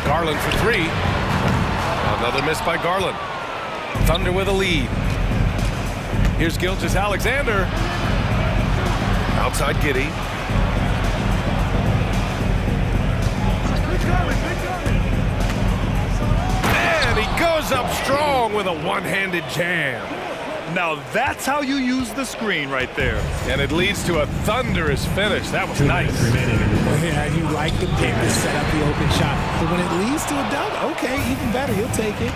Garland for 3. Another miss by Garland. Thunder with a lead. Here's Gilgeous-Alexander. Outside Giddey. And he goes up strong with a one-handed jam. Now that's how you use the screen right there. And it leads to a thunderous finish. That was nice. Yeah, you like the pick to set up the open shot. But when it leads to a dunk, okay, even better. He'll take it.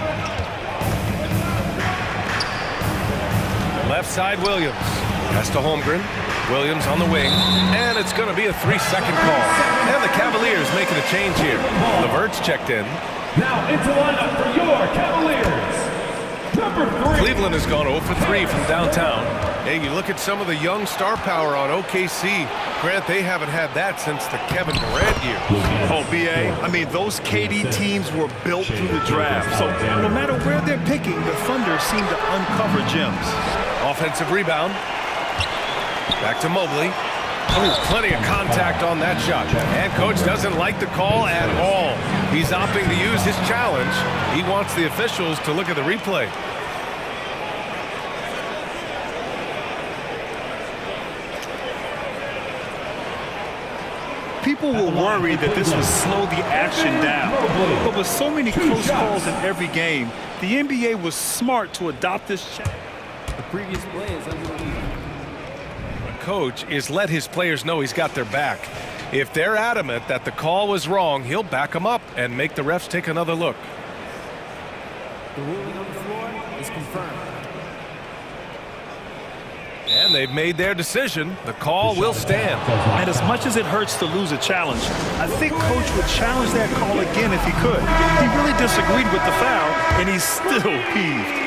Left side, Williams. Pass to Holmgren. Williams on the wing. And it's going to be a 3-second call. And the Cavaliers making a change here. LeVert's checked in. Now into lineup for your Cavaliers. Number 3. Cleveland has gone 0 for 3 from downtown. Hey, you look at some of the young star power on OKC. Grant, they haven't had that since the Kevin Durant year. Oh, BA, I mean, those KD teams were built through the draft. So no matter where they're picking, the Thunder seem to uncover gems. Offensive rebound. Back to Mobley. Oh, plenty of contact on that shot. And coach doesn't like the call at all. He's opting to use his challenge. He wants the officials to look at the replay. People were worried that this would slow the action down. But with so many close calls in every game, the NBA was smart to adopt this challenge. The previous play is underneath. Coach is let his players know he's got their back. If they're adamant that the call was wrong, he'll back them up and make the refs take another look. The ruling on the floor is confirmed. And they've made their decision. The call will stand. And as much as it hurts to lose a challenge, I think Coach would challenge that call again if he could. He really disagreed with the foul, and he's still peeved.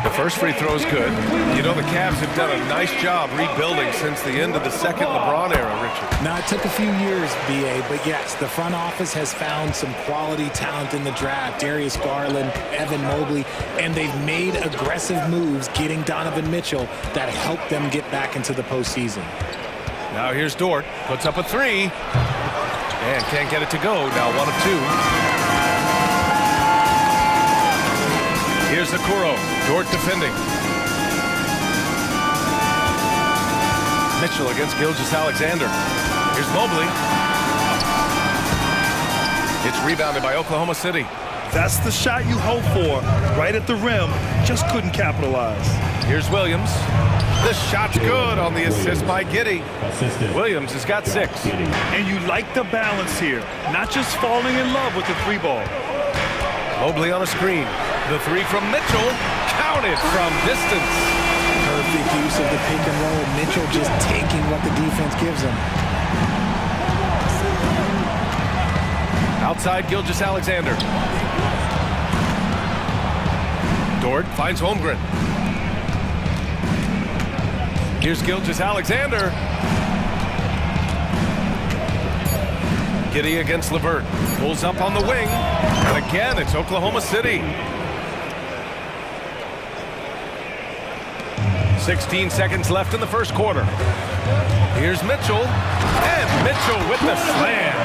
The first free throw is good. You know, the Cavs have done a nice job rebuilding since the end of the second LeBron era, Richard. Now, it took a few years, B.A., but yes, the front office has found some quality talent in the draft. Darius Garland, Evan Mobley, and they've made aggressive moves getting Donovan Mitchell that helped them get back into the postseason. Now here's Dort. Puts up a three. And can't get it to go. Now 1 of 2. Here's Okoro. Dort defending. Mitchell against Gilgeous-Alexander. Here's Mobley. It's rebounded by Oklahoma City. That's the shot you hope for. Right at the rim. Just couldn't capitalize. Here's Williams. The shot's good on the assist by Giddey. Williams has got 6. And you like the balance here. Not just falling in love with the 3 ball. Mobley on a screen. The 3 from Mitchell. Counted from distance. Perfect use of the pick and roll. Mitchell just taking what the defense gives him. Outside Gilgeous-Alexander. Dort finds Holmgren. Here's Gilgeous-Alexander. Giddey against LeVert. Pulls up on the wing. And again, it's Oklahoma City. 16 seconds left in the first quarter. Here's Mitchell. And Mitchell with the slam.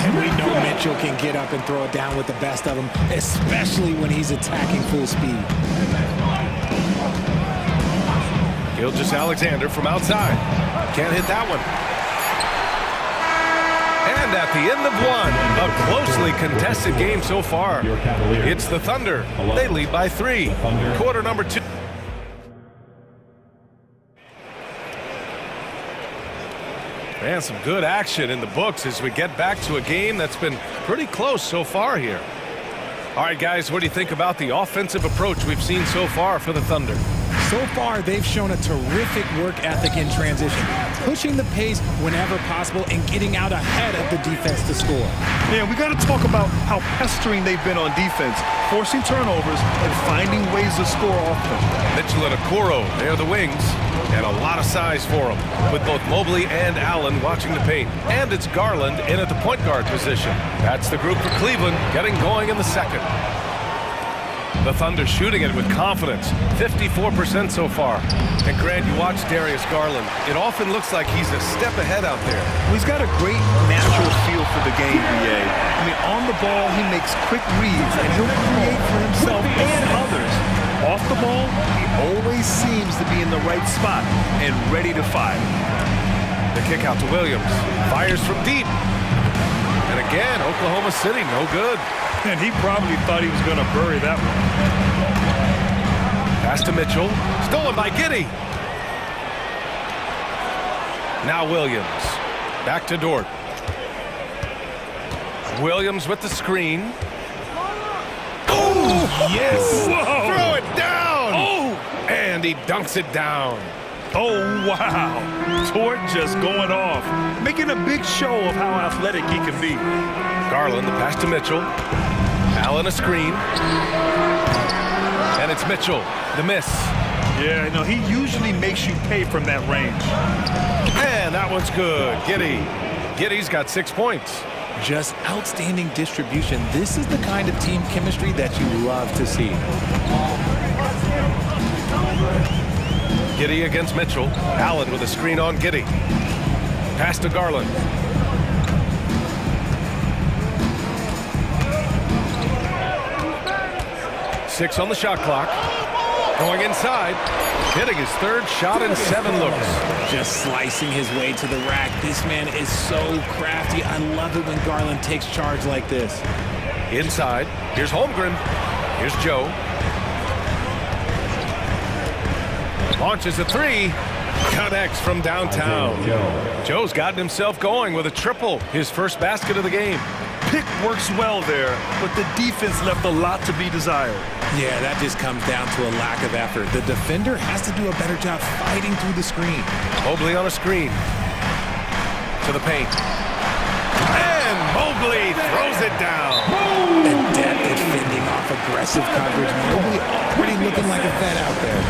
And we know Mitchell can get up and throw it down with the best of them, especially when he's attacking full speed. Gilgeous-Alexander from outside. Can't hit that one. And at the end of 1, a closely contested game so far. It's the Thunder. They lead by 3. Quarter number 2. And some good action in the books as we get back to a game that's been pretty close so far here. All right, guys, what do you think about the offensive approach we've seen so far for the Thunder? So far, they've shown a terrific work ethic in transition, pushing the pace whenever possible and getting out ahead of the defense to score. Yeah, we got to talk about how pestering they've been on defense, forcing turnovers and finding ways to score off them. Mitchell and Okoro, they're the wings, and a lot of size for them, with both Mobley and Allen watching the paint. And it's Garland in at the point guard position. That's the group for Cleveland, getting going in the second. The Thunder shooting it with confidence, 54% so far. And Grant, you watch Darius Garland. It often looks like he's a step ahead out there. Well, he's got a great natural feel for the game, BA. I mean, on the ball, he makes quick reads, and he'll create for himself and others. Off the ball, he always seems to be in the right spot and ready to fire. The kick out to Williams. Fires from deep. And again, Oklahoma City, no good. And he probably thought he was going to bury that one. Pass to Mitchell. Stolen by Giddey. Now Williams. Back to Dort. Williams with the screen. Oh, yes. Whoa. Throw it down. Oh. And he dunks it down. Oh, wow. Dort just going off, making a big show of how athletic he can be. Garland, the pass to Mitchell. Allen a screen. And it's Mitchell, the miss. Yeah, no, he usually makes you pay from that range. And that one's good. Giddey's got 6 points. Just outstanding distribution. This is the kind of team chemistry that you love to see. Giddey against Mitchell. Allen with a screen on Giddey. Pass to Garland. Six on the shot clock. Going inside. Hitting his 3rd shot in 7 looks. Just slicing his way to the rack. This man is so crafty. I love it when Garland takes charge like this. Inside. Here's Holmgren. Here's Joe. Launches a 3. Connects from downtown. Joe's gotten himself going with a triple. His first basket of the game. pick works well there, but the defense left a lot to be desired. Yeah, that just comes down to a lack of effort. The defender has to do a better job fighting through the screen. Mobley on a screen. To the paint. And Mobley throws it down. Adept at fending off aggressive coverage. Mobley already looking like a vet out there.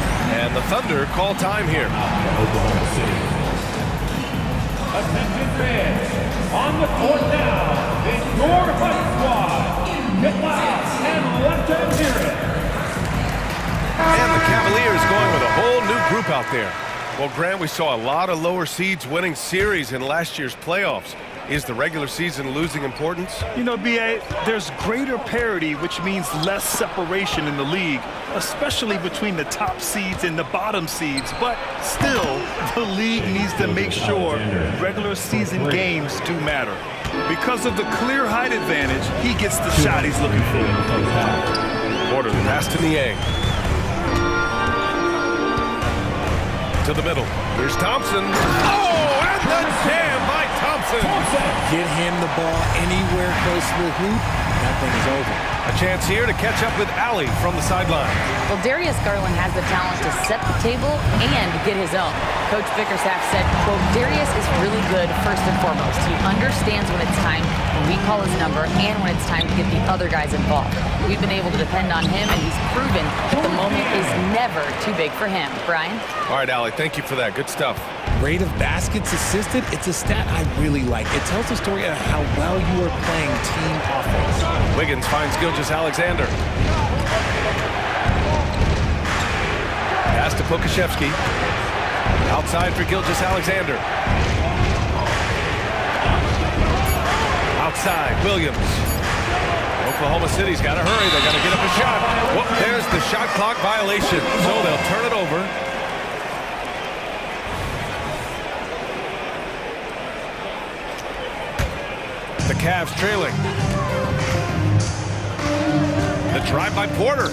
And the Thunder call time here. Oklahoma City. Attention fans, on the court now, it's your fight squad. Get loud and let them hear it. And the Cavaliers going with a whole new group out there. Well, Grant, we saw a lot of lower seeds winning series in last year's playoffs. Is the regular season losing importance? You know, B.A., there's greater parity, which means less separation in the league, especially between the top seeds and the bottom seeds. But still, the league needs to make sure regular season games do matter. Because of the clear height advantage, he gets the shot he's looking for. Porter, the pass to Niang. To the middle. Here's Thompson. Oh, and the jam by Thompson. Get him the ball anywhere close to the hoop, that thing is over. A chance here to catch up with Allie from the sideline. Well, Darius Garland has the talent to set the table and get his own. Coach Bickerstaff said, quote, Darius is really good first and foremost. He understands when it's time when we call his number and when it's time to get the other guys involved. We've been able to depend on him, and he's proven that the moment is never too big for him. Brian? All right, Allie, thank you for that. Good stuff. Rate of baskets assisted, it's a stat I really like. It tells the story of how well you are playing team offense. Wiggins finds Gilgeous-Alexander. Pass to Pokashevsky. Outside for Gilgeous-Alexander. Outside, Williams. Oklahoma City's got to hurry. They got to get up a shot. Whoop, there's the shot clock violation. So they'll turn it over. The Cavs trailing. The drive by Porter.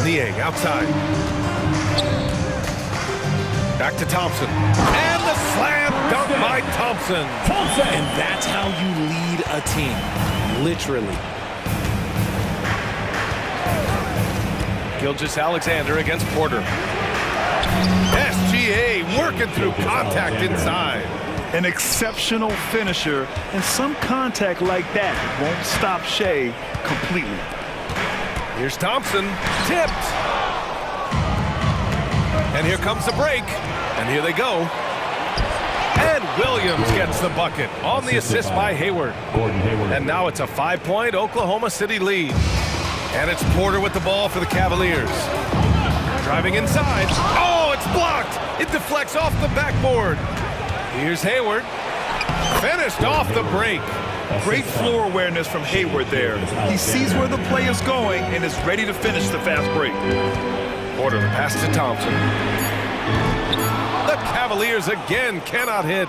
Niang outside. Back to Thompson. And the slam dunk by Thompson. And that's how you lead a team. Literally. Gilgeous-Alexander against Porter. SGA working through contact inside. An exceptional finisher, and some contact like that won't stop Shea completely. Here's Thompson, tipped. And here comes the break, and here they go. And Williams gets the bucket on the assist by Hayward. And now it's a 5-point Oklahoma City lead. And it's Porter with the ball for the Cavaliers. Driving inside. Oh, it's blocked. It deflects off the backboard. Here's Hayward. Finished off the break. Great floor awareness from Hayward there. He sees where the play is going and is ready to finish the fast break. Porter, the pass to Thompson. The Cavaliers again cannot hit.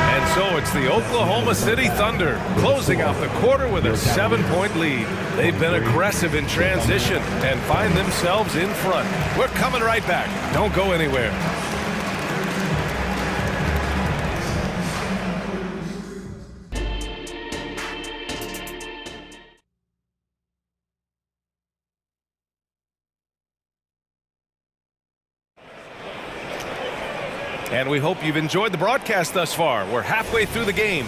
And so it's the Oklahoma City Thunder closing out the quarter with a 7-point lead. They've been aggressive in transition and find themselves in front. We're coming right back. Don't go anywhere. And we hope you've enjoyed the broadcast thus far. We're halfway through the game.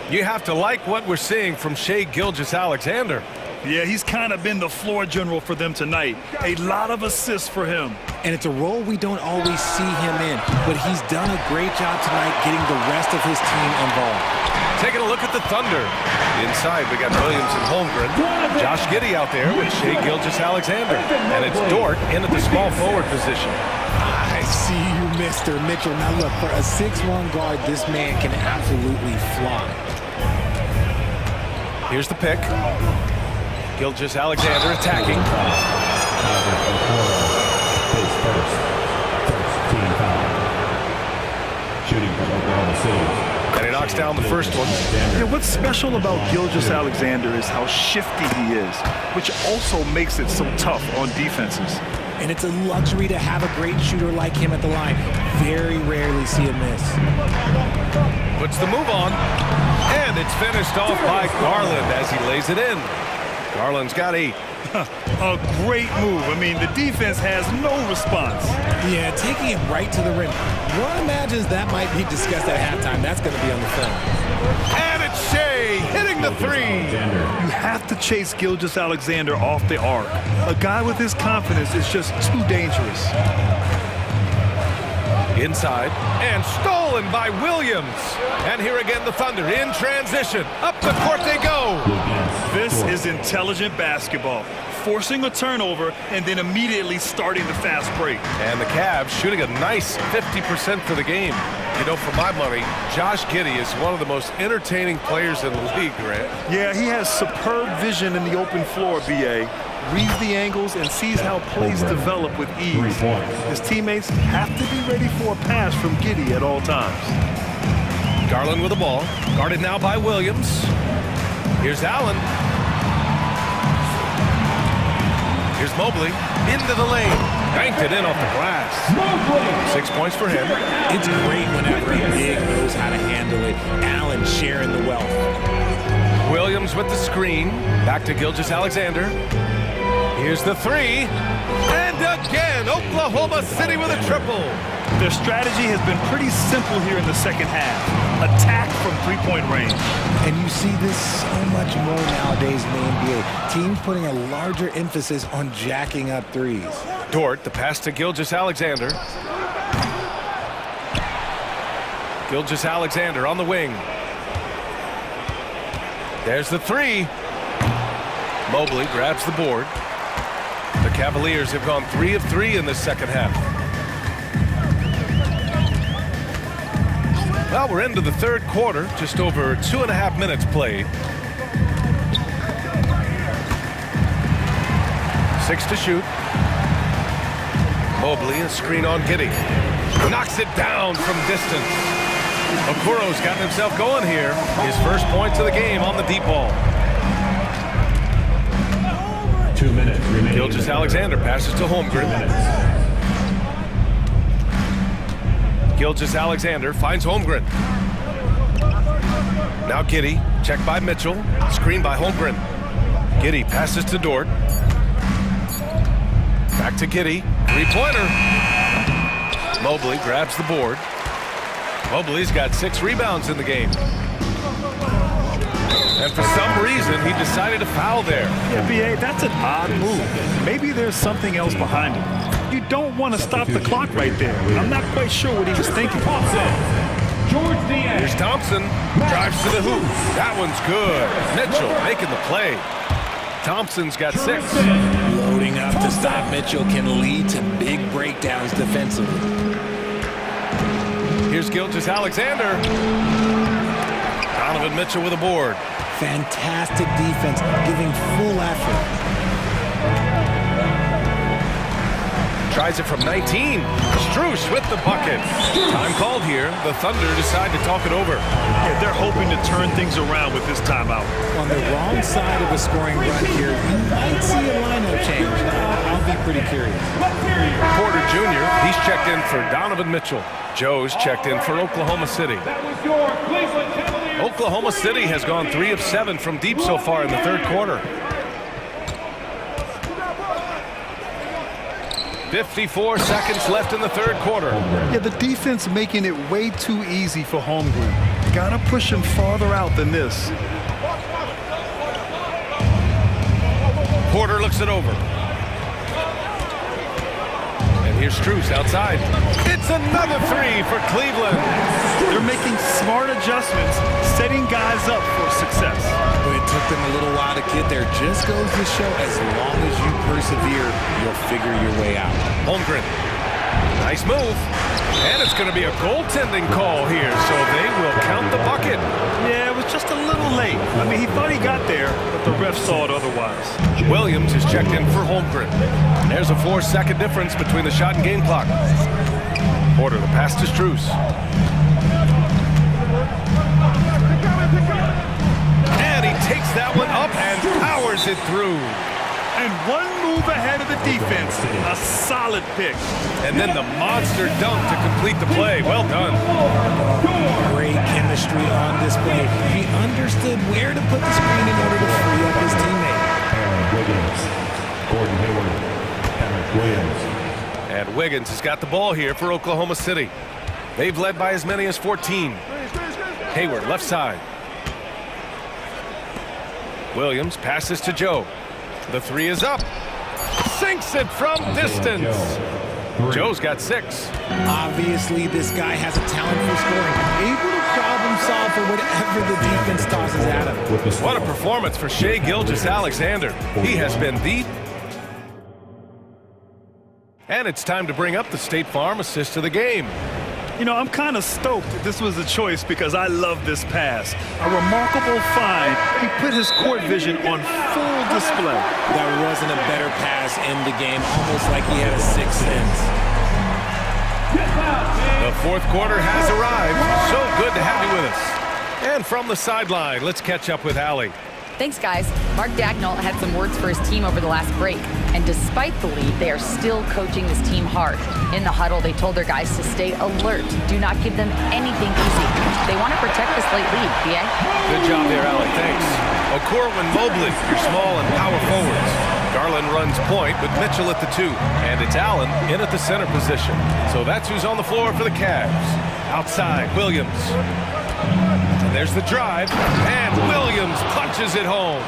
You have to like what we're seeing from Shai Gilgeous-Alexander. Yeah, he's kind of been the floor general for them tonight. A lot of assists for him. And it's a role we don't always see him in, but he's done a great job tonight getting the rest of his team involved. Taking a look at the Thunder. Inside, we got Williams and Holmgren. Josh Giddey out there with Shai Gilgeous-Alexander. And it's Dort in at the small forward position. I see you, Mr. Mitchell. Now look, for a 6'1" guard, this man can absolutely fly. Here's the pick. Gilgeous-Alexander attacking. Shooting from Oklahoma City. And he knocks down the first one. Yeah, what's special about Gilgeous-Alexander is how shifty he is, which also makes it so tough on defenses. And it's a luxury to have a great shooter like him at the line. Very rarely see a miss. Puts the move on. And it's finished off by Garland as he lays it in. Garland's got 8. A great move. I mean, the defense has no response. Yeah, taking it right to the rim. One imagines that might be discussed at halftime. That's going to be on the film. And it's Shea hitting the 3. You have to chase Gilgeous-Alexander off the arc. A guy with his confidence is just too dangerous. Inside, and stolen by Williams. And here again the Thunder in transition. Up the court they go. This is intelligent basketball. Forcing a turnover and then immediately starting the fast break. And the Cavs shooting a nice 50% for the game. You know, for my money, Josh Giddey is one of the most entertaining players in the league, Grant. Yeah, he has superb vision in the open floor, B.A. Reads the angles and sees how plays develop with ease. His teammates have to be ready for a pass from Giddey at all times. Garland with the ball. Guarded now by Williams. Here's Allen. Here's Mobley into the lane. Banked it in off the glass. 6 points for him. It's great whenever a big knows how to handle it. Allen sharing the wealth. Williams with the screen. Back to Gilgeous-Alexander. Here's the 3. And again, Oklahoma City with a triple. Their strategy has been pretty simple here in the second half. Attack from three-point range. And you see this so much more nowadays in the NBA. Teams putting a larger emphasis on jacking up threes. Dort, the pass to Gilgeous-Alexander. Gilgeous-Alexander on the wing. There's the 3. Mobley grabs the board. The Cavaliers have gone 3 of 3 in the second half. Well, we're into the third quarter, just over 2.5 minutes played. 6 to shoot. Mobley, a screen on Giddey. Knocks it down from distance. Okuro's gotten himself going here. His first points of the game on the deep ball. 2 minutes remaining. Gilgeous-Alexander passes to Holmgren. Gilgeous-Alexander finds Holmgren. Now Giddey, checked by Mitchell, screened by Holmgren. Giddey passes to Dort. Back to Giddey, 3-pointer. Mobley grabs the board. Mobley's got 6 rebounds in the game. And for some reason, he decided to foul there. Yeah, B.A., that's an odd move. Maybe there's something else behind it. You don't want to stop the clock right there. I'm not quite sure what he was thinking. Here's Thompson. Drives to the hoop. That one's good. Mitchell making the play. Thompson's got 6. Loading up to stop Mitchell can lead to big breakdowns defensively. Here's Gilgeous-Alexander. Donovan Mitchell with a board. Fantastic defense, giving full effort. Tries it from 19. Strus with the bucket. Time called here. The Thunder decide to talk it over. Yeah, they're hoping to turn things around with this timeout. On the wrong side of a scoring run here, you might see a lineup change. I'll be pretty curious. Porter Jr., he's checked in for Donovan Mitchell. Joe's checked in for Oklahoma City. Oklahoma City has gone 3 of 7 from deep so far in the third quarter. 54 seconds left in the third quarter. Yeah, the defense making it way too easy for Holmgren. Gotta push him farther out than this. Porter looks it over. And here's Strus outside. It's another 3 for Cleveland. They're making smart adjustments, setting guys up for success. But it took them a little while to get there. Just goes to show as long as you persevere, you'll figure your way out. Holmgren. Nice move. And it's going to be a goaltending call here, so they will count the bucket. Yeah, it was just a little late. I mean, he thought he got there, but the ref saw it otherwise. Williams is checked in for Holmgren. There's a 4-second difference between the shot and game clock. Porter, the pass to Strus. And he takes that one up and powers it through. And one move ahead of the defense. A solid pick. And then the monster dunk to complete the play. Well done. Great chemistry on display. He understood where to put the screen in order to free up his teammate. Gordon Hayward, Patrick Williams. And Wiggins has got the ball here for Oklahoma City. They've led by as many as 14. Hayward, left side. Williams passes to Joe. The three is up. Sinks it from distance. Joe's got 6. Obviously, this guy has a talent for scoring. Able to problem solve for whatever the defense tosses at him. What a performance for Shai Gilgeous-Alexander. He has been the... And it's time to bring up the State Farm assist of the game. You know, I'm kind of stoked that this was a choice because I love this pass. A remarkable find. He put his court vision on full display. That wasn't a better pass in the game, almost like he had a sixth sense. The fourth quarter has arrived. So good to have you with us. And from the sideline, let's catch up with Allie. Thanks, guys. Mark Dagnall had some words for his team over the last break. And despite the lead, they are still coaching this team hard. In the huddle, they told their guys to stay alert. Do not give them anything easy. They want to protect this late lead, BA. Good job there, Allie. Thanks. Okorwin Mobley, your small and power forwards. Garland runs point with Mitchell at the 2. And it's Allen in at the center position. So that's who's on the floor for the Cavs. Outside, Williams. And there's the drive. And Williams punches it home.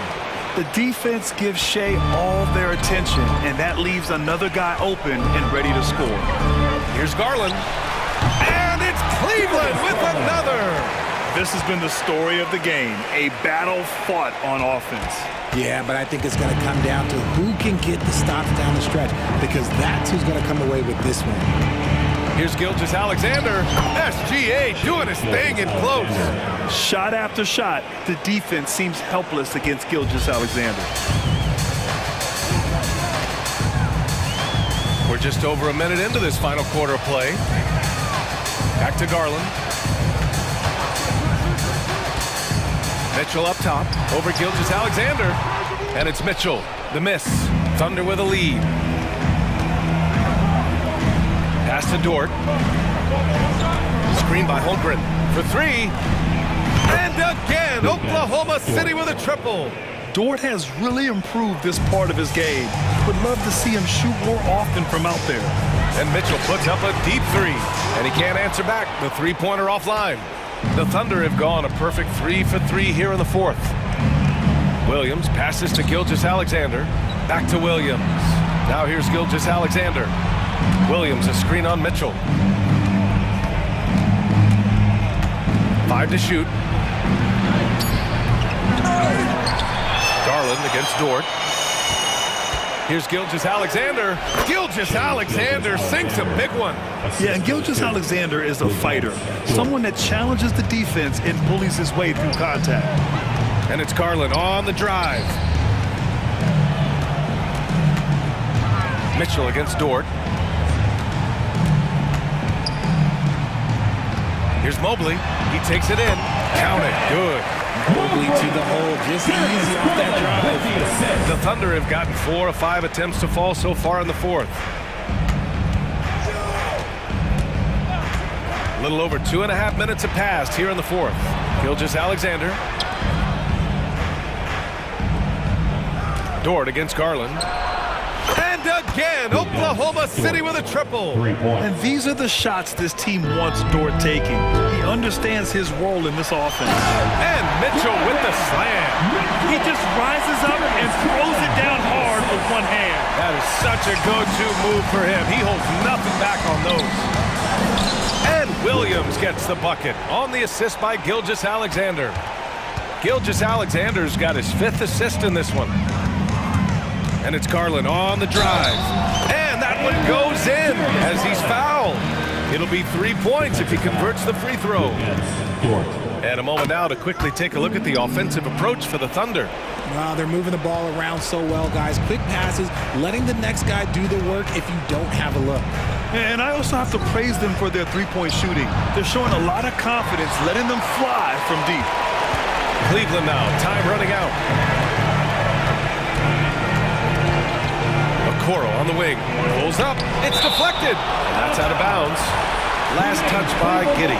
The defense gives Shai all their attention, and that leaves another guy open and ready to score. Here's Garland. And it's Cleveland with another. This has been the story of the game, a battle fought on offense. Yeah, but I think it's going to come down to who can get the stops down the stretch, because that's who's going to come away with this one. Here's Gilgeous-Alexander. SGA doing his thing in close. Shot after shot, the defense seems helpless against Gilgeous-Alexander. We're just over a minute into this final quarter of play. Back to Garland. Mitchell up top, over Gilgeous-Alexander. And it's Mitchell, the miss. Thunder with a lead. Pass to Dort. Screen by Holmgren for 3. And again, Oklahoma City with a triple. Dort has really improved this part of his game. Would love to see him shoot more often from out there. And Mitchell puts up a deep 3. And he can't answer back. The three-pointer offline. The Thunder have gone a perfect 3 for 3 here in the fourth. Williams passes to Gilgeous-Alexander. Back to Williams. Now here's Gilgeous-Alexander. Williams, a screen on Mitchell. 5 to shoot. Garland against Dort. Here's Gilgeous-Alexander. Gilgeous-Alexander sinks a big one. Yeah, and Gilgeous-Alexander is a fighter. Someone that challenges the defense and bullies his way through contact. And it's Garland on the drive. Mitchell against Dort. Here's Mobley. He takes it in. Count it. Good. Mobley to the hole. Just easy off that drive. The Thunder have gotten 4 of 5 attempts to fall so far in the fourth. A little over 2.5 minutes have passed here in the fourth. Gilgeous-Alexander. Dort against Garland. And again, Oklahoma City with a triple. And these are the shots this team wants Dort taking. He understands his role in this offense. And Mitchell with the slam. He just rises up and throws it down hard with one hand. That is such a go-to move for him. He holds nothing back on those. And Williams gets the bucket on the assist by Gilgeous-Alexander. Gilgeous-Alexander's got his 5th assist in this one. And it's Garland on the drive. And that one goes in as he's fouled. It'll be 3 points if he converts the free throw. And a moment now to quickly take a look at the offensive approach for the Thunder. Wow, they're moving the ball around so well, guys. Quick passes, letting the next guy do the work if you don't have a look. And I also have to praise them for their three-point shooting. They're showing a lot of confidence, letting them fly from deep. Cleveland now, time running out. Okoro on the wing. Pulls up. It's deflected. And that's out of bounds. Last touch by Giddey.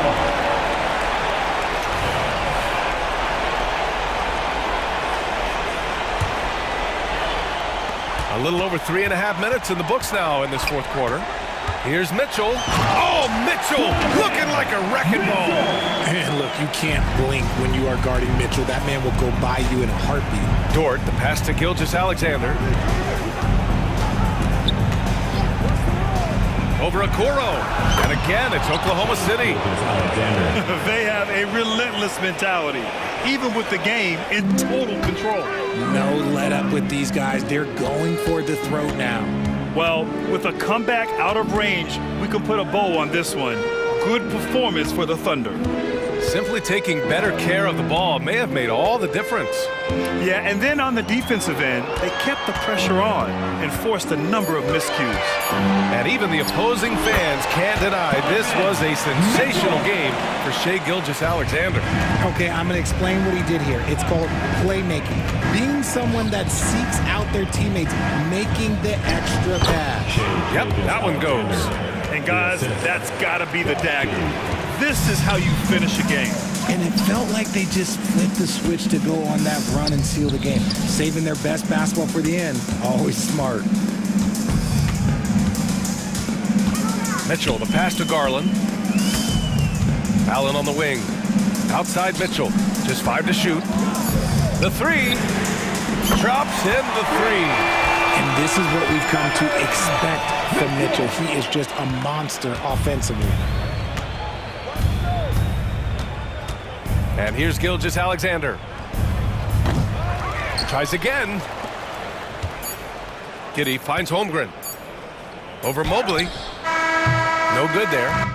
A little over 3.5 minutes in the books now in this fourth quarter. Here's Mitchell. Oh, Mitchell looking like a wrecking ball. And look, you can't blink when you are guarding Mitchell. That man will go by you in a heartbeat. Dort, the pass to Gilgeous-Alexander. Over Okoro. And again, it's Oklahoma City. They have a relentless mentality, even with the game in total control. No let up with these guys. They're going for the throat now. Well, with a comeback out of range, we can put a bow on this one. Good performance for the Thunder. Simply taking better care of the ball may have made all the difference. Yeah, and then on the defensive end, they kept the pressure on and forced a number of miscues. And even the opposing fans can't deny this was a sensational game for Shai Gilgeous-Alexander. Okay, I'm going to explain what he did here. It's called playmaking. Being someone that seeks out their teammates, making the extra pass. Yep, that one goes. And guys, that's got to be the dagger. This is how you finish a game. And it felt like they just flipped the switch to go on that run and seal the game. Saving their best basketball for the end. Always smart. Mitchell, the pass to Garland. Allen on the wing. Outside Mitchell. Just 5 to shoot. The three. Drops in the three. And this is what we've come to expect from Mitchell. He is just a monster offensively. And here's Gilgeous-Alexander. Tries again. Giddey finds Holmgren. Over Mobley. No good there.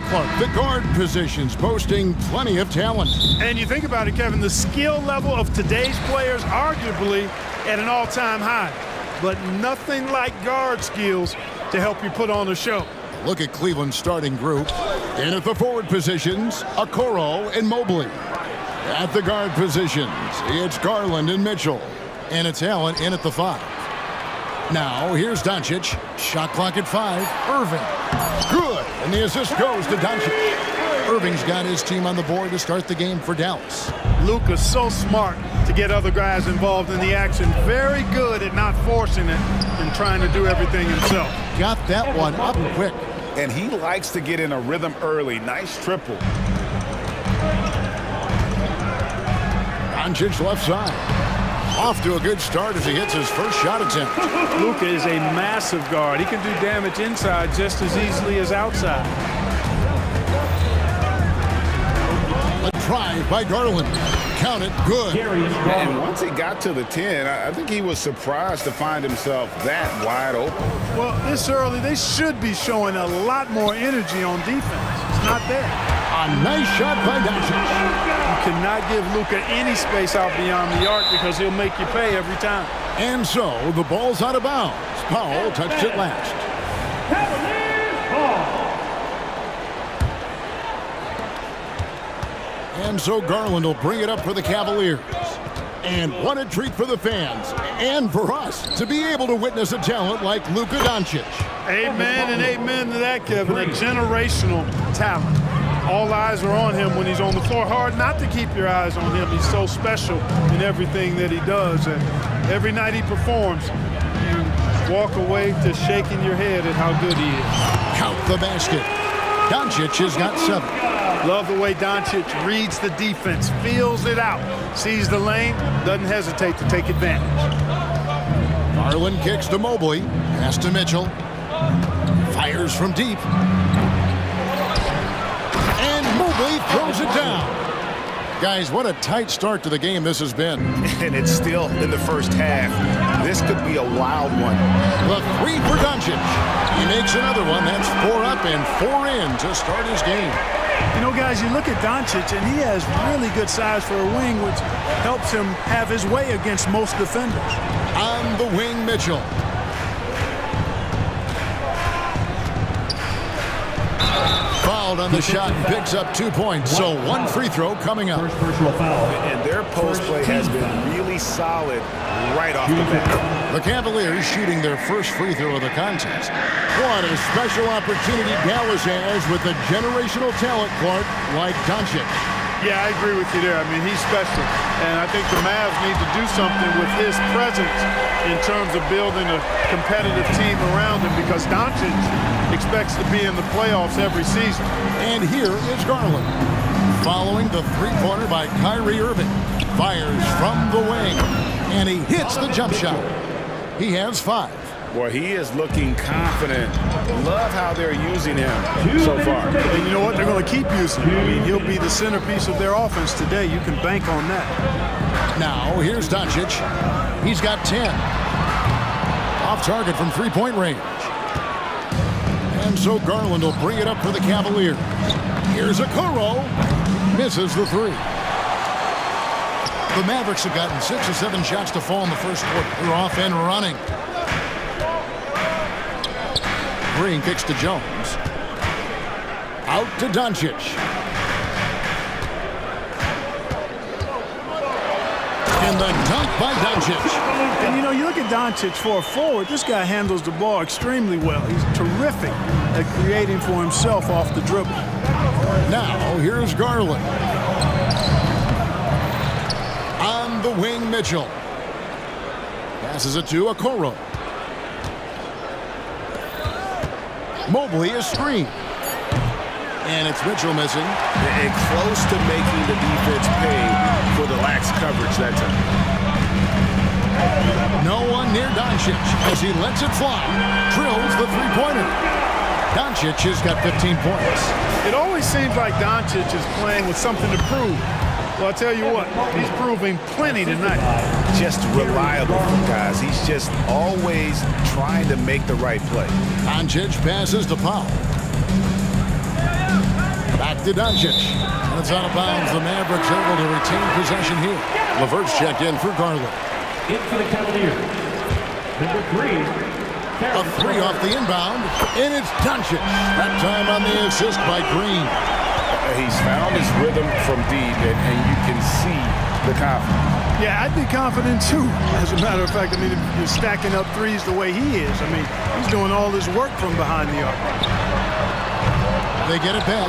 Clark, the guard positions boasting plenty of talent. And you think about it, Kevin, the skill level of today's players arguably at an all-time high. But nothing like guard skills to help you put on a show. Look at Cleveland's starting group. In at the forward positions, Okoro and Mobley. At the guard positions, it's Garland and Mitchell. And it's Allen in at the 5. Now, here's Doncic. Shot clock at 5. Irving. Good. And the assist goes to Doncic. Irving's got his team on the board to start the game for Dallas. Luka's so smart to get other guys involved in the action. Very good at not forcing it and trying to do everything himself. Got that one up quick. And he likes to get in a rhythm early. Nice triple. Doncic left side. Off to a good start as he hits his first shot attempt. Luka is a massive guard. He can do damage inside just as easily as outside. A drive by Garland. Count it, good. And once he got to the 10, I think he was surprised to find himself that wide open. Well, this early, they should be showing a lot more energy on defense. It's not there. A nice shot by Doncic. You cannot give Luka any space out beyond the arc because he'll make you pay every time. And so the ball's out of bounds. Powell touched it last. And so Garland will bring it up for the Cavaliers. And what a treat for the fans and for us to be able to witness a talent like Luka Doncic. Amen and amen to that, Kevin. A generational talent. All eyes are on him when he's on the floor. Hard not to keep your eyes on him. He's so special in everything that he does. And every night he performs, you walk away to shaking your head at how good he is. Count the basket. Doncic has got 7. Love the way Doncic reads the defense, feels it out, sees the lane, doesn't hesitate to take advantage. Garland kicks to Mobley. Pass to Mitchell. Fires from deep. Mobley throws it down. Guys, what a tight start to the game this has been. And it's still in the first half. This could be a wild one. The 3 for Doncic. He makes another one. That's 4 up and 4 in to start his game. You know, guys, you look at Doncic, and he has really good size for a wing, which helps him have his way against most defenders. On the wing, Mitchell. Fouled on the shot and picks up 2 points. So 1 free throw coming up. And their post play has been really solid right off the bat. The Cavaliers shooting their first free throw of the contest. What a special opportunity Dallas has with a generational talent, Clark, like Doncic. Yeah, I agree with you there. I mean, he's special. And I think the Mavs need to do something with his presence in terms of building a competitive team around him because Doncic expects to be in the playoffs every season. And here is Garland. Following the three-pointer by Kyrie Irving. Fires from the wing. And he hits the jump shot. He has 5. Boy, he is looking confident. Love how they're using him so far. And you know what? They're going to keep using him. I mean, he'll be the centerpiece of their offense today. You can bank on that. Now, here's Doncic. He's got 10. Off target from three-point range. And so Garland will bring it up for the Cavaliers. Here's Okoro. Misses the 3. The Mavericks have gotten 6 or 7 shots to fall in the first quarter. They're off and running. Green kicks to Jones. Out to Doncic. And the dunk by Doncic. And you know, you look at Doncic for a forward, this guy handles the ball extremely well. He's terrific at creating for himself off the dribble. Now, here's Garland. On the wing, Mitchell. Passes it to Okoro. Mobley is screened. And it's Mitchell missing. And close to making the defense pay for the lax coverage that time. No one near Doncic as he lets it fly. Drills the three-pointer. Doncic has got 15 points. It always seems like Doncic is playing with something to prove. Well, I'll tell you what, he's proving plenty tonight. Just reliable, guys. He's just always trying to make the right play. Doncic passes to Powell. Back to Doncic. And it's out of bounds. The Mavericks able to retain possession here. LeVert's checked in for Garland. In for the Cavaliers, number 3. A three off the inbound, and it's Doncic. That time on the assist by Green. He's found his rhythm from deep, and you can see the confidence. Yeah, I'd be confident too. As a matter of fact, I mean, if you're stacking up threes the way he is, I mean, he's doing all this work from behind the arc. They get it back.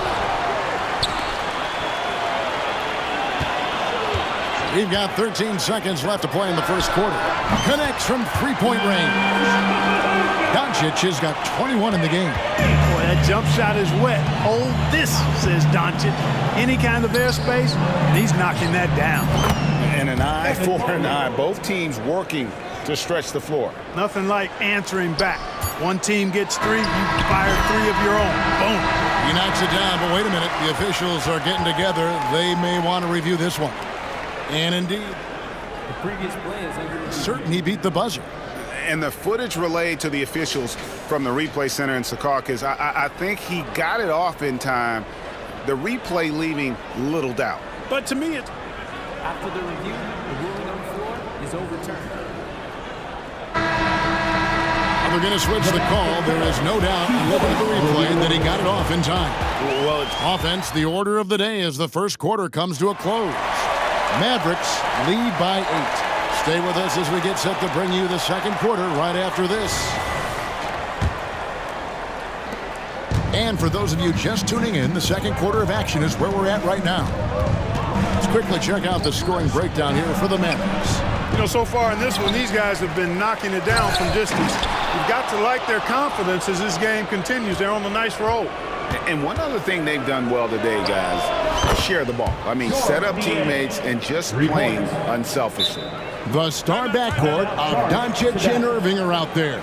We've got 13 seconds left to play in the first quarter. Connects from three-point range. Doncic has got 21 in the game. Boy, that jump shot is wet. Hold this, says Doncic. Any kind of airspace, and he's knocking that down. And an eye for an eye. Both teams working to stretch the floor. Nothing like answering back. One team gets 3, you fire 3 of your own. Boom. He knocks it down, but wait a minute. The officials are getting together. They may want to review this one. And indeed, the previous play is under certain he beat the buzzer. And the footage relayed to the officials from the replay center in Secaucus, I think he got it off in time. The replay leaving little doubt. But to me, it's... After the review, the ruling on the floor is overturned. They're going to switch the call. There is no doubt, looking at the replay, that he got it off in time. Well, it's offense, the order of the day as the first quarter comes to a close. Mavericks lead by 8. Stay with us as we get set to bring you the second quarter right after this. And for those of you just tuning in, the second quarter of action is where we're at right now. Let's quickly check out the scoring breakdown here for the Mavericks. You know, so far in this one, these guys have been knocking it down from distance. You've got to like their confidence as this game continues. They're on a nice roll. And one other thing they've done well today, guys, share the ball. I mean, set up teammates and just playing unselfishly. The star backcourt of Doncic and Irving are out there.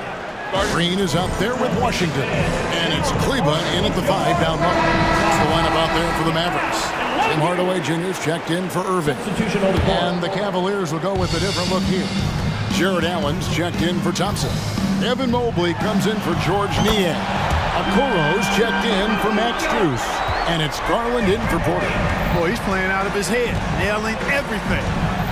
Green is out there with Washington. And it's Kleba in at the 5 down low. That's the lineup out there for the Mavericks. Tim Hardaway Jr.'s checked in for Irving. And the Cavaliers will go with a different look here. Jared Allen's checked in for Thompson. Evan Mobley comes in for George Niang. Okoro's checked in for Max Strus. And it's Garland in for Porter. Boy, he's playing out of his head, nailing everything.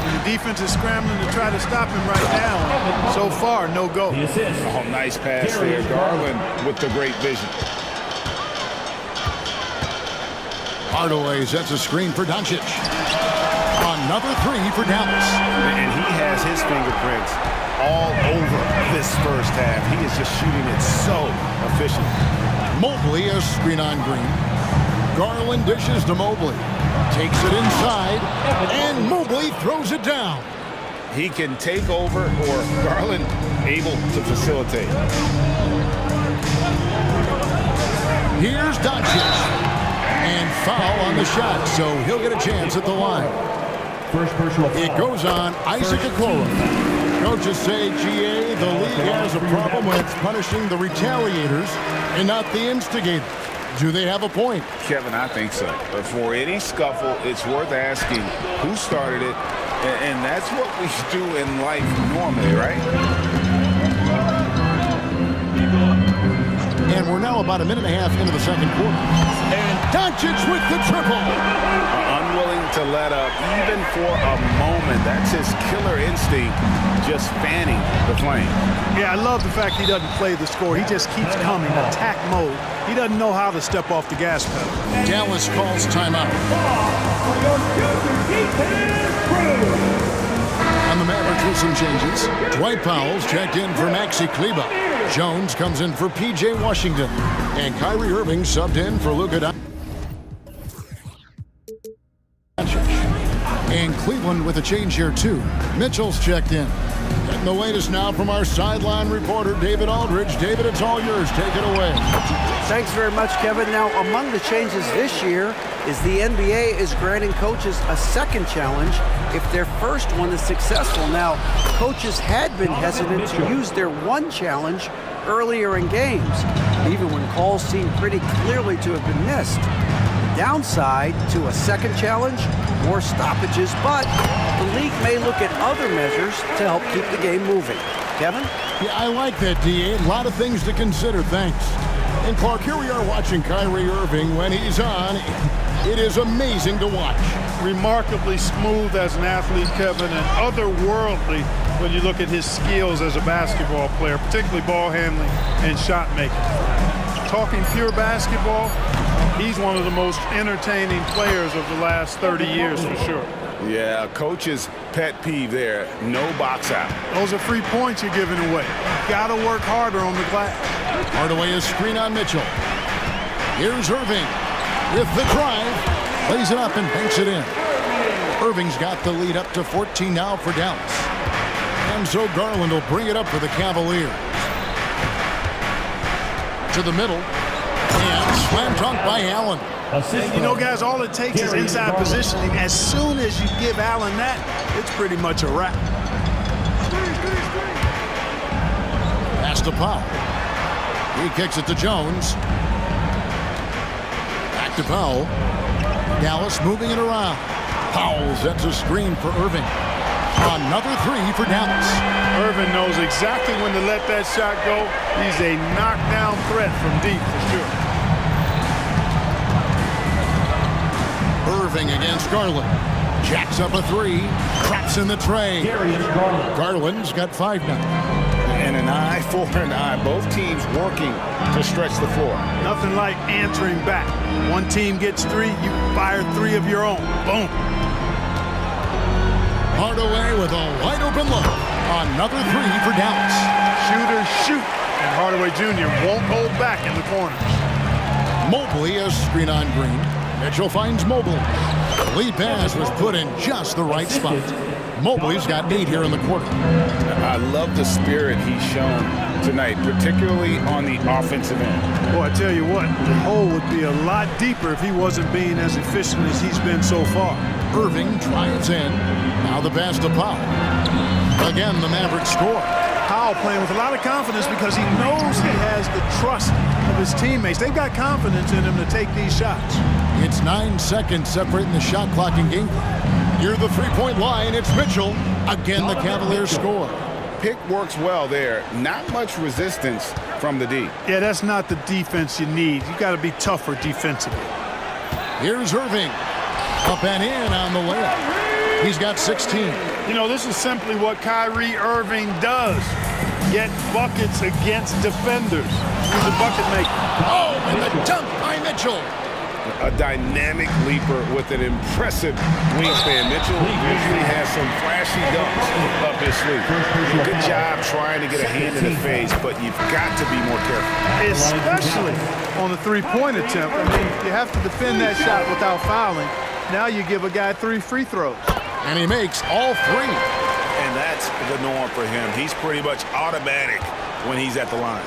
And the defense is scrambling to try to stop him right now. So far, no go. Oh, nice pass there. Garland with the great vision. Hardaway sets a screen for Doncic. Another 3 for Dallas. And he has his fingerprints all over this first half. He is just shooting it so efficient. Mobley a screen on Green. Garland dishes to Mobley. Takes it inside, and Mobley throws it down. He can take over, or Garland able to facilitate. Here's Doncic. And foul on the shot, so he'll get a chance at the line. It goes on Isaac Okoro. Coaches say, GA, the league has a problem with punishing the retaliators and not the instigators. Do they have a point? Kevin, I think so. But for any scuffle, it's worth asking who started it, and that's what we do in life normally, right? And we're now about a minute and a half into the second quarter. And Doncic with the triple. Unwilling to let up, even for a moment. That's his killer instinct, just fanning the flame. Yeah, I love the fact he doesn't play the score. He just keeps coming, attack mode. He doesn't know how to step off the gas pedal. Dallas calls timeout. On the Mavericks with some changes. Dwight Powell's checked in for Maxi Kleba. Jones comes in for P.J. Washington. And Kyrie Irving subbed in for Luka Doncic. And Cleveland with a change here, too. Mitchell's checked in. Getting the latest now from our sideline reporter, David Aldridge. David, it's all yours. Take it away. Thanks very much, Kevin. Now, among the changes this year is the NBA is granting coaches a second challenge if their first one is successful. Now, coaches had been hesitant to use their one challenge earlier in games, even when calls seemed pretty clearly to have been missed. The downside to a second challenge, more stoppages, but the league may look at other measures to help keep the game moving. Kevin? Yeah, I like that, D.A. A lot of things to consider. Thanks. And Clark, here we are watching Kyrie Irving. When he's on, it is amazing to watch. Remarkably smooth as an athlete, Kevin, and otherworldly when you look at his skills as a basketball player, particularly ball handling and shot making. Talking pure basketball, he's one of the most entertaining players of the last 30 years for sure. Yeah, coach's pet peeve there, no box out. Those are free points you're giving away. Got to work harder on the glass. Hardaway is screen on Mitchell. Here's Irving with the drive. Lays it up and banks it in. Irving's got the lead up to 14 now for Dallas. And so Garland will bring it up for the Cavaliers. To the middle. And slam dunk by Allen. You know, guys, all it takes is inside positioning. As soon as you give Allen that, it's pretty much a wrap. Pass to Powell. He kicks it to Jones. Back to Powell. Dallas moving it around. Powell sets a screen for Irving. Another three for Dallas. Irving knows exactly when to let that shot go. He's a knockdown threat from deep for sure. Irving against Garland. Jacks up a three. Traps in the tray. Garland's got 5 now. And an eye for an eye. Both teams working to stretch the floor. Nothing like answering back. One team gets 3, you fire 3 of your own. Boom. Hardaway with a wide open look. Another 3 for Dallas. Shooters shoot. And Hardaway Jr. won't hold back in the corners. Mobley is screen on Green. Mitchell finds Mobley. The lead pass was put in just the right spot. Mobley's got 8 here in the quarter. I love the spirit he's shown tonight, particularly on the offensive end. Boy, I tell you what, the hole would be a lot deeper if he wasn't being as efficient as he's been so far. Irving drives in. Now the pass to Powell. Again, the Mavericks score. Powell playing with a lot of confidence because he knows he has the trust of his teammates. They've got confidence in him to take these shots. It's 9 seconds separating the shot clock and game clock. Near the three-point line, it's Mitchell. Again, the Cavaliers score. Pick works well there. Not much resistance from the D. Yeah, that's not the defense you need. You got to be tougher defensively. Here's Irving. Up and in on the layup. He's got 16. You know, this is simply what Kyrie Irving does. Get buckets against defenders. He's a bucket maker. Oh, and the dunk by Mitchell. A dynamic leaper with an impressive wingspan. Mitchell usually has some flashy dunks up his sleeve. Good job trying to get a hand in the face, but you've got to be more careful. Especially on the three-point attempt. I mean, you have to defend that shot without fouling. Now you give a guy 3 free throws. And he makes all 3. And that's the norm for him. He's pretty much automatic when he's at the line.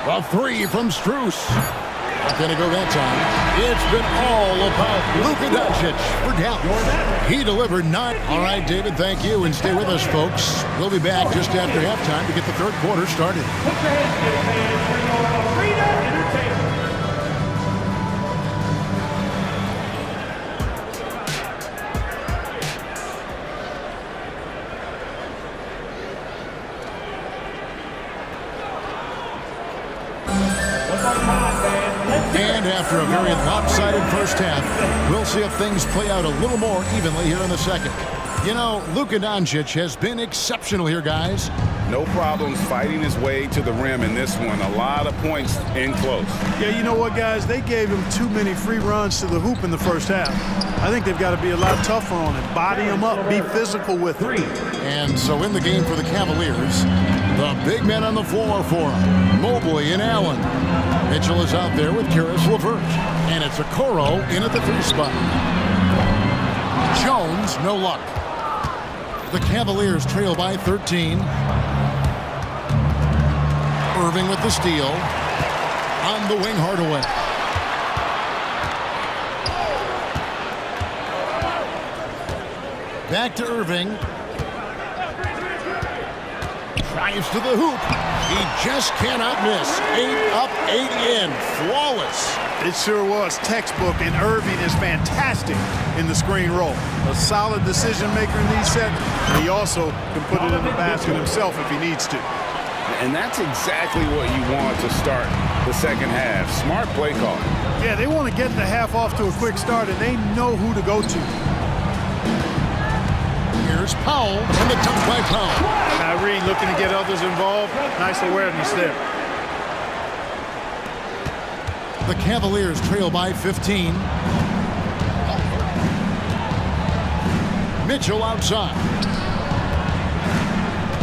A 3 from Strus. Not going to go that time. It's been all about Luka Doncic for Dallas. He delivered 9. All right, David, thank you. And stay with us, folks. We'll be back just after halftime to get the third quarter started. And after a very lopsided first half, we'll see if things play out a little more evenly here in the second. You know, Luka Doncic has been exceptional here, guys. No problems fighting his way to the rim in this one. A lot of points in close. Yeah, you know what, guys? They gave him too many free runs to the hoop in the first half. I think they've got to be a lot tougher on it. Body him up. Be physical with him. And so in the game for the Cavaliers, the big men on the floor for him, Mobley and Allen. Mitchell is out there with Karis LeVert. And it's Okoro in at the 3 spot. Jones, no luck. The Cavaliers trail by 13. Irving with the steal. On the wing, Hardaway. Back to Irving. Drives to the hoop. He just cannot miss. 8 up, 8 in. Flawless. It sure was textbook, and Irving is fantastic in the screen roll. A solid decision maker in these sets. He also can put it in the basket himself if he needs to. And that's exactly what you want to start the second half. Smart play call. Yeah, they want to get the half off to a quick start, and they know who to go to. Here's Powell, and the dunk by Powell. Kyrie looking to get others involved. Nice awareness there. The Cavaliers trail by 15. Mitchell outside.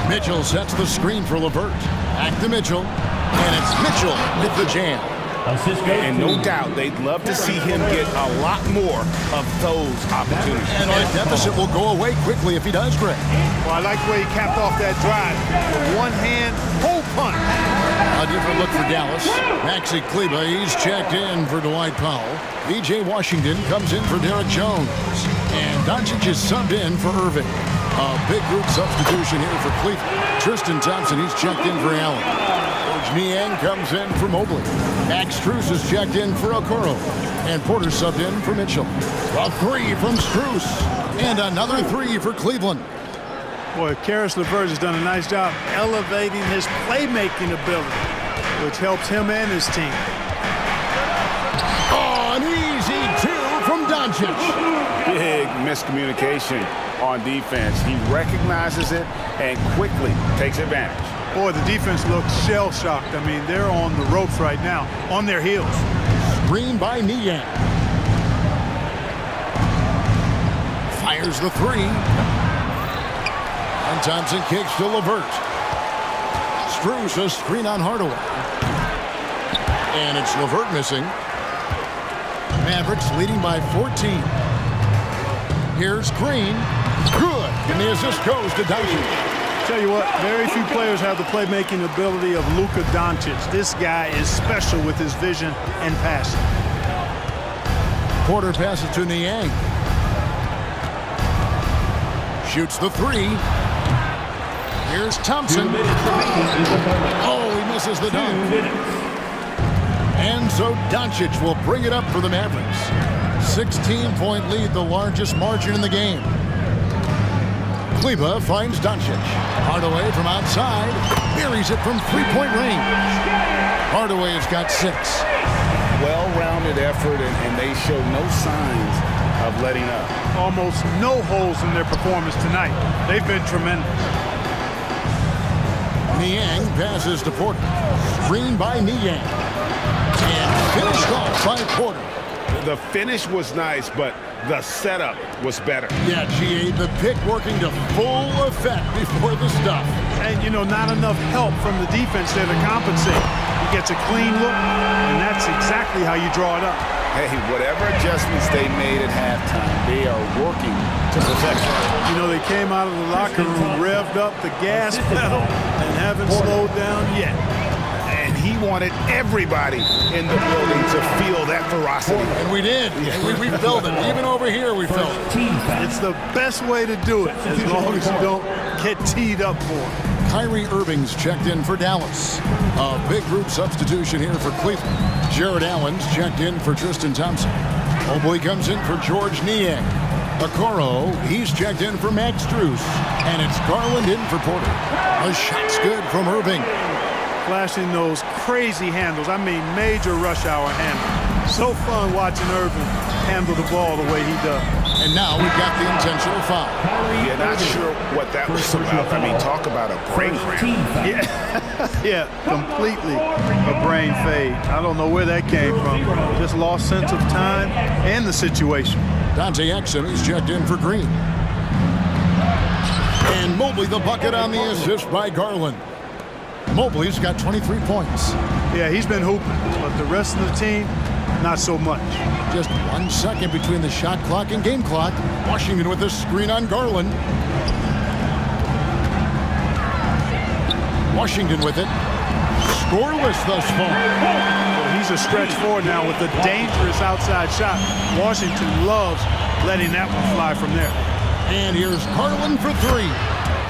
Mitchell sets the screen for LeVert. Back to Mitchell. And it's Mitchell with the jam. And no doubt they'd love to see him get a lot more of those opportunities. And our deficit will go away quickly if he does, Greg. Well, I like the way he capped off that drive. With one hand, whole punt. A different look for Dallas. Maxi Kleber, he's checked in for Dwight Powell. B.J. Washington comes in for Derek Jones. And Doncic is subbed in for Irving. A big group substitution here for Cleveland. Tristan Thompson, he's checked in for Allen. Niang comes in for Mobley. Max Strus is checked in for Okoro. And Porter subbed in for Mitchell. A three from Strus. And another three for Cleveland. Boy, Karis LeVert has done a nice job elevating his playmaking ability, which helps him and his team. Oh, an easy two from Doncic. Big miscommunication on defense. He recognizes it and quickly takes advantage. Boy, the defense looks shell-shocked. I mean, they're on the ropes right now, on their heels. Screen by Niang. Fires the three. And Thompson kicks to LeVert. Strus a screen on Hardaway. And it's LeVert missing. Mavericks leading by 14. Here's Green. Good. And the assist goes to Doncic. Tell you what, very few players have the playmaking ability of Luka Doncic. This guy is special with his vision and passing. Porter passes to Niang. Shoots the three. Here's Thompson. Oh, he misses the dunk. And so Doncic will bring it up for the Mavericks. 16-point lead, the largest margin in the game. Kleber finds Doncic. Hardaway from outside. Buries it from three-point range. Hardaway has got 6. Well-rounded effort, and they show no signs of letting up. Almost no holes in their performance tonight. They've been tremendous. Niang passes to Porter. Screen by Niang. And finished off by Porter. The finish was nice, but the setup was better. Yeah, GA, the pick working to full effect before the stuff. And, you know, not enough help from the defense there to compensate. He gets a clean look, and that's exactly how you draw it up. Hey, whatever adjustments they made at halftime, they are working to perfection. You know, they came out of the locker room, revved up the gas pedal, and haven't slowed down yet. And he wanted everybody in the building to feel that ferocity. And we did. And we felt it. Even over here, we felt it. It's the best way to do it, as long as you don't get teed up for it. Kyrie Irving's checked in for Dallas. A big group substitution here for Cleveland. Jared Allen's checked in for Tristan Thompson. Mobley comes in for George Niang. Okoro, he's checked in for Max Strus. And it's Garland in for Porter. A shot's good from Irving. Flashing those crazy handles. I mean, major rush hour handles. So fun watching Irving handle the ball the way he does. And now we've got the intentional foul. Yeah, not sure what that was about. I mean, talk about a brain cramp. Yeah, completely a brain fade. I don't know where that came from. Just lost sense of time and the situation. Dante Exum is checked in for Green. And Mobley the bucket on the assist by Garland. Mobley's got 23 points. Yeah, he's been hooping, but the rest of the team, not so much. Just 1 second between the shot clock and game clock. Washington with a screen on Garland. Washington with it. Scoreless thus far. Well, he's a stretch forward now with a dangerous outside shot. Washington loves letting that one fly from there. And here's Garland for 3.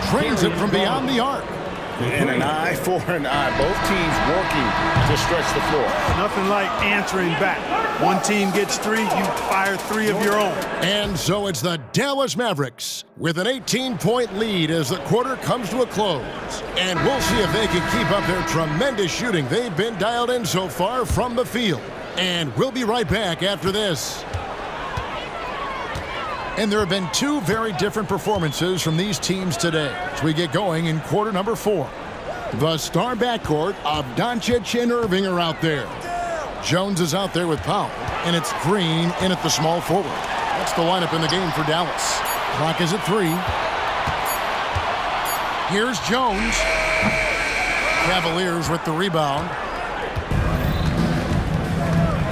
Trains it from beyond the arc. And an eye for an eye. Both teams working to stretch the floor. Nothing like answering back. One team gets 3, you fire 3 of your own. And so it's the Dallas Mavericks with an 18-point lead as the quarter comes to a close. And we'll see if they can keep up their tremendous shooting they've been dialed in so far from the field. And we'll be right back after this. And there have been 2 very different performances from these teams today as we get going in quarter number 4. The star backcourt of Doncic and Irving are out there. Jones is out there with Powell, and it's Green in at the small forward. That's the lineup in the game for Dallas. Clock is at 3. Here's Jones. Cavaliers with the rebound.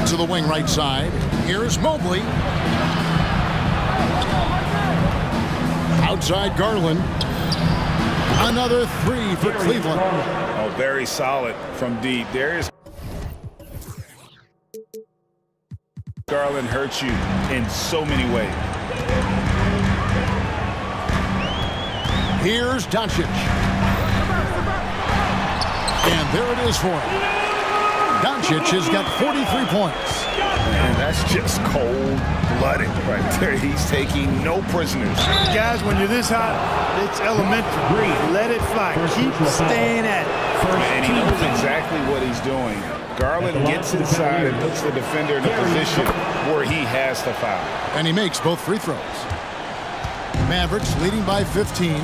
To the wing right side. Here's Mobley. Outside Garland. Another 3 for Cleveland. Oh, very solid from deep. There's Garland hurts you in so many ways. Here's Doncic. And there it is for him. Doncic has got 43 points. And that's just cold-blooded right there. He's taking no prisoners. Guys, when you're this hot, it's elementary. Let it fly. Keep staying at it. And he knows exactly what he's doing. Garland gets inside and puts the defender in a position where he has to foul. And he makes both free throws. Mavericks leading by 15.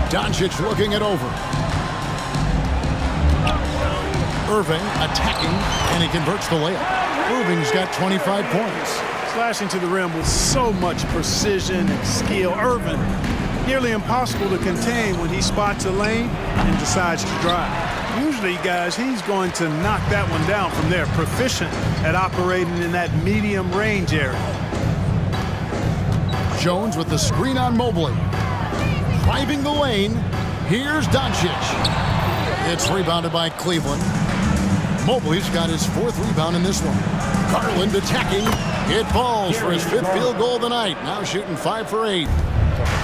Doncic looking it over. Irving attacking, and he converts the layup. Irving's got 25 points. Slashing to the rim with so much precision and skill. Irving, nearly impossible to contain when he spots a lane and decides to drive. Usually, guys, he's going to knock that one down from there. Proficient at operating in that medium range area. Jones with the screen on Mobley. Driving the lane. Here's Doncic. It's rebounded by Cleveland. Mobley's got his 4th rebound in this one. Garland attacking. It falls for his 5th field goal of the night. Now shooting 5 for 8.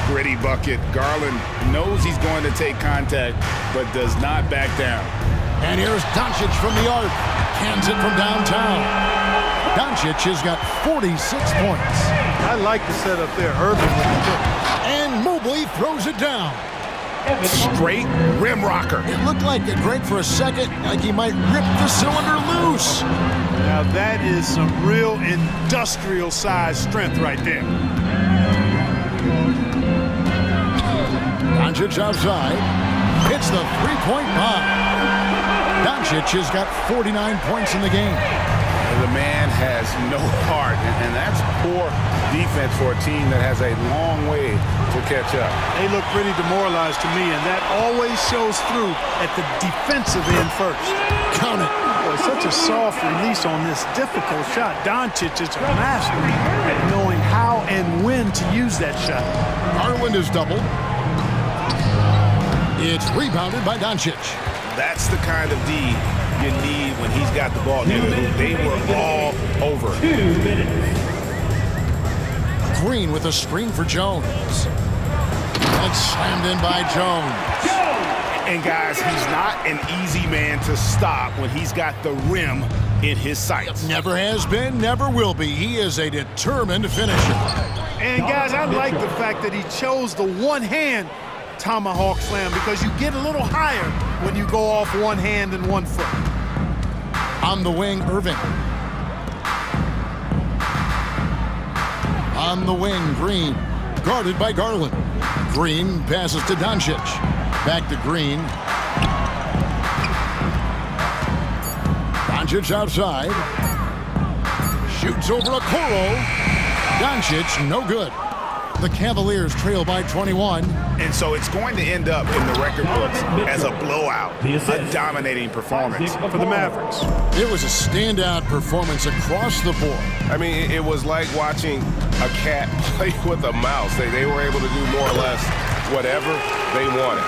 Gritty bucket. Garland knows he's going to take contact, but does not back down. And here's Doncic from the arc. Cans it from downtown. Doncic has got 46 points. I like the setup there. Irving with the pick. And Mobley throws it down. Straight rim rocker. It looked like it great for a second, like he might rip the cylinder loose. Now that is some real industrial size strength right there. Doncic outside. Hits the 3-point bomb. Doncic has got 49 points in the game. The man has no heart, and that's poor defense for a team that has a long way to catch up. They look pretty demoralized to me, and that always shows through at the defensive end first. Count it. Boy, such a soft release on this difficult shot. Doncic is a master at knowing how and when to use that shot. Garland is doubled. It's rebounded by Doncic. That's the kind of D you need when he's got the ball. They were all over. 2 minutes. Green with a screen for Jones. That's slammed in by Jones. And guys, he's not an easy man to stop when he's got the rim in his sights. Never has been, never will be. He is a determined finisher. And guys, I like the fact that he chose the one-hand tomahawk slam because you get a little higher when you go off one hand and one foot. On the wing, Irving. On the wing, Green. Guarded by Garland. Green passes to Doncic. Back to Green. Doncic outside. Shoots over a Coro. Doncic, no good. The Cavaliers trail by 21. And so it's going to end up in the record books as a blowout, a dominating performance for the Mavericks. It was a standout performance across the board. I mean, it was like watching a cat play with a mouse. They were able to do more or less whatever they wanted.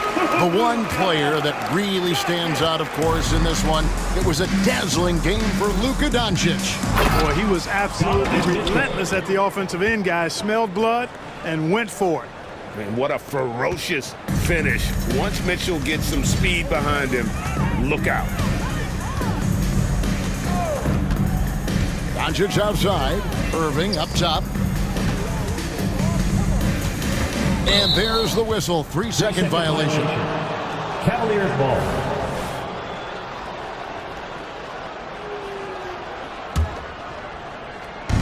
The one player that really stands out, of course, in this one, it was a dazzling game for Luka Doncic. Boy, he was absolutely relentless at the offensive end, guys. Smelled blood and went for it. And what a ferocious finish. Once Mitchell gets some speed behind him, look out. Doncic outside. Irving up top. And there's the whistle. 3-second violation. Cavaliers ball.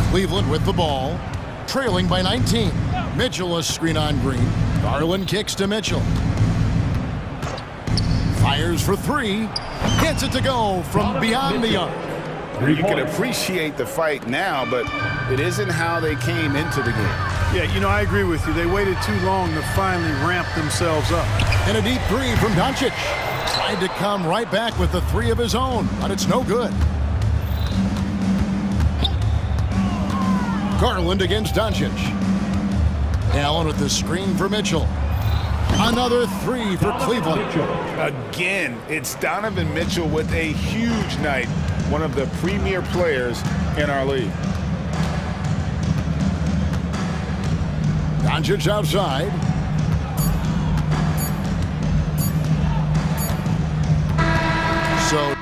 Cleveland with the ball. Trailing by 19. Mitchell a screen on Green. Garland kicks to Mitchell. Fires for three. Gets it to go from beyond the arc. You can appreciate the fight now, but it isn't how they came into the game. Yeah, you know, I agree with you. They waited too long to finally ramp themselves up. And a deep three from Doncic. Tried to come right back with the three of his own, but it's no good. Garland against Doncic. Allen with the screen for Mitchell. Another three for Cleveland. Again, it's Donovan Mitchell with a huge night. One of the premier players in our league. Doncic outside. So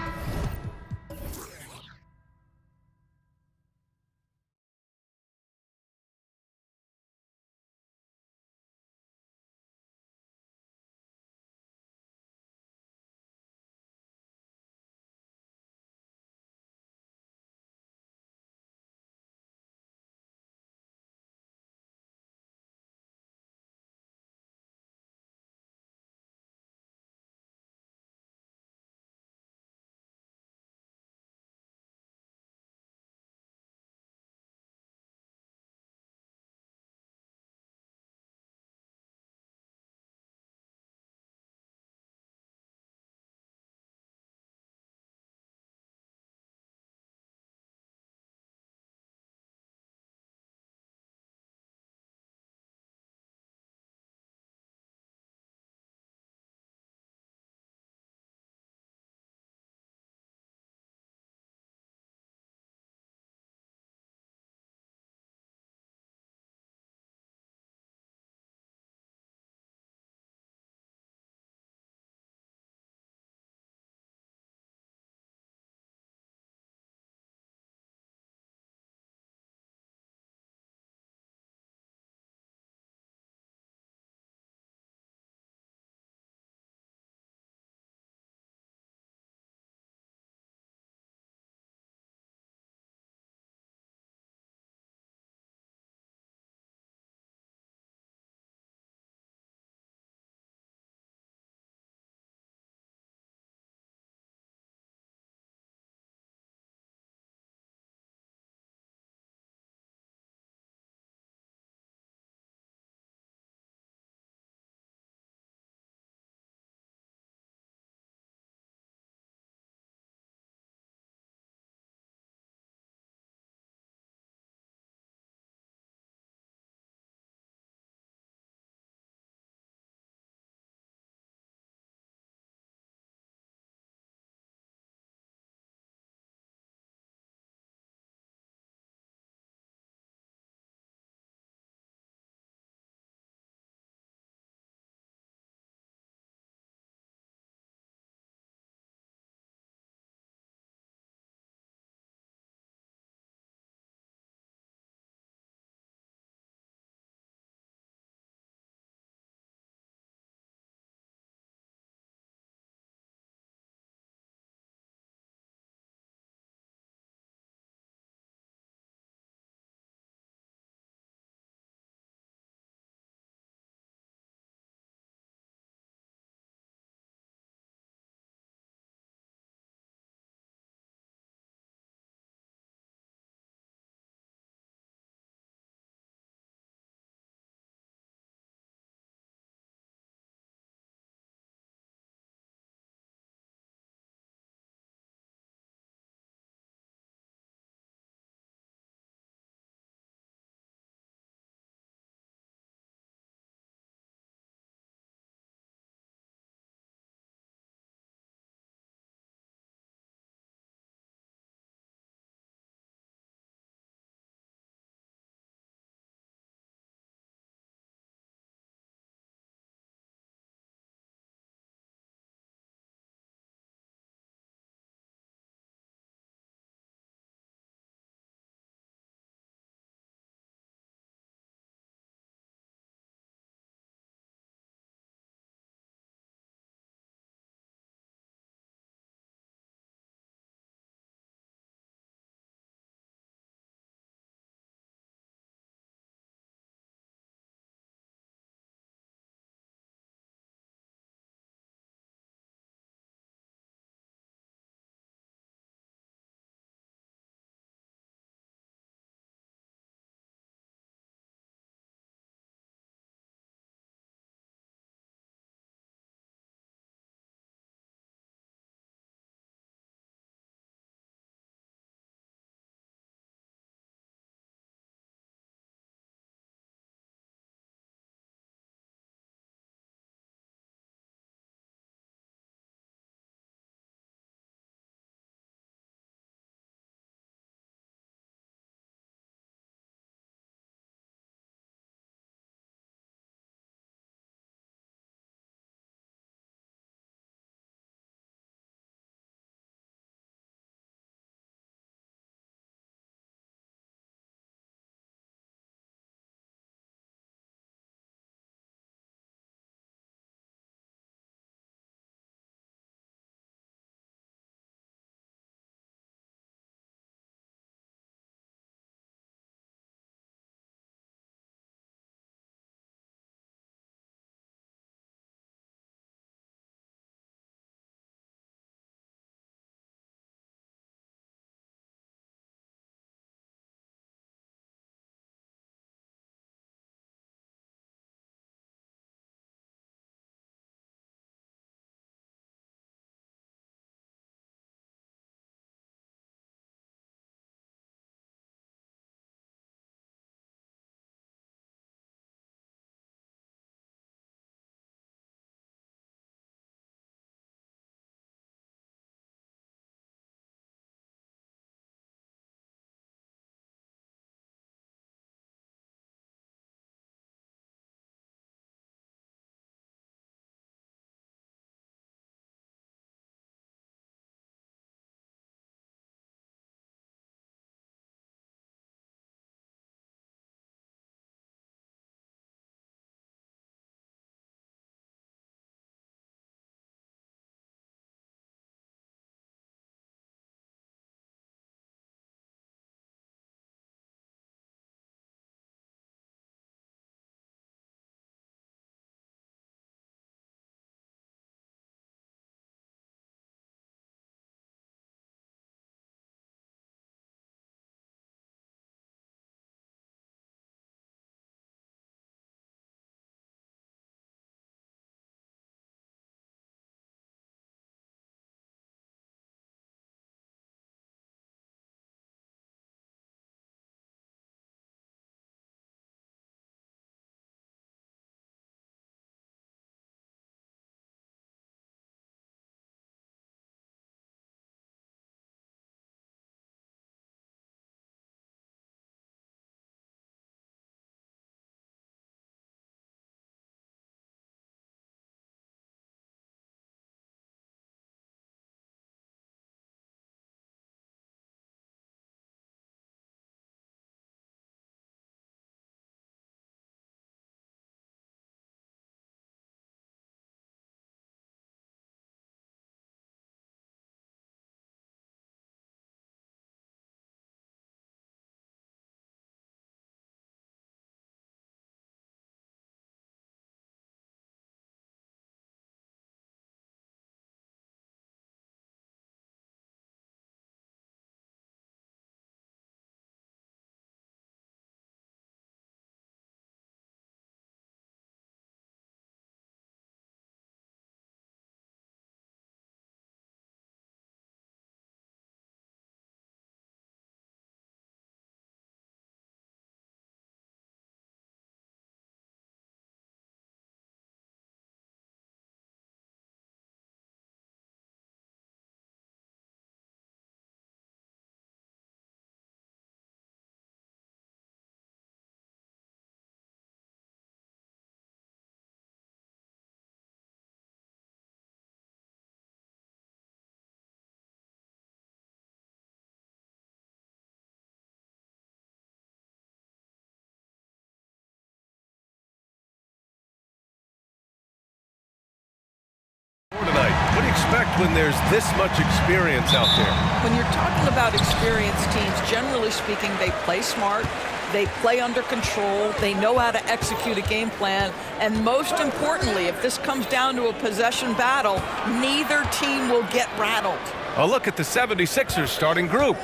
expect when there's this much experience out there? When you're talking about experienced teams, generally speaking, they play smart, they play under control, they know how to execute a game plan, and most importantly, if this comes down to a possession battle, neither team will get rattled. A look at the 76ers starting group.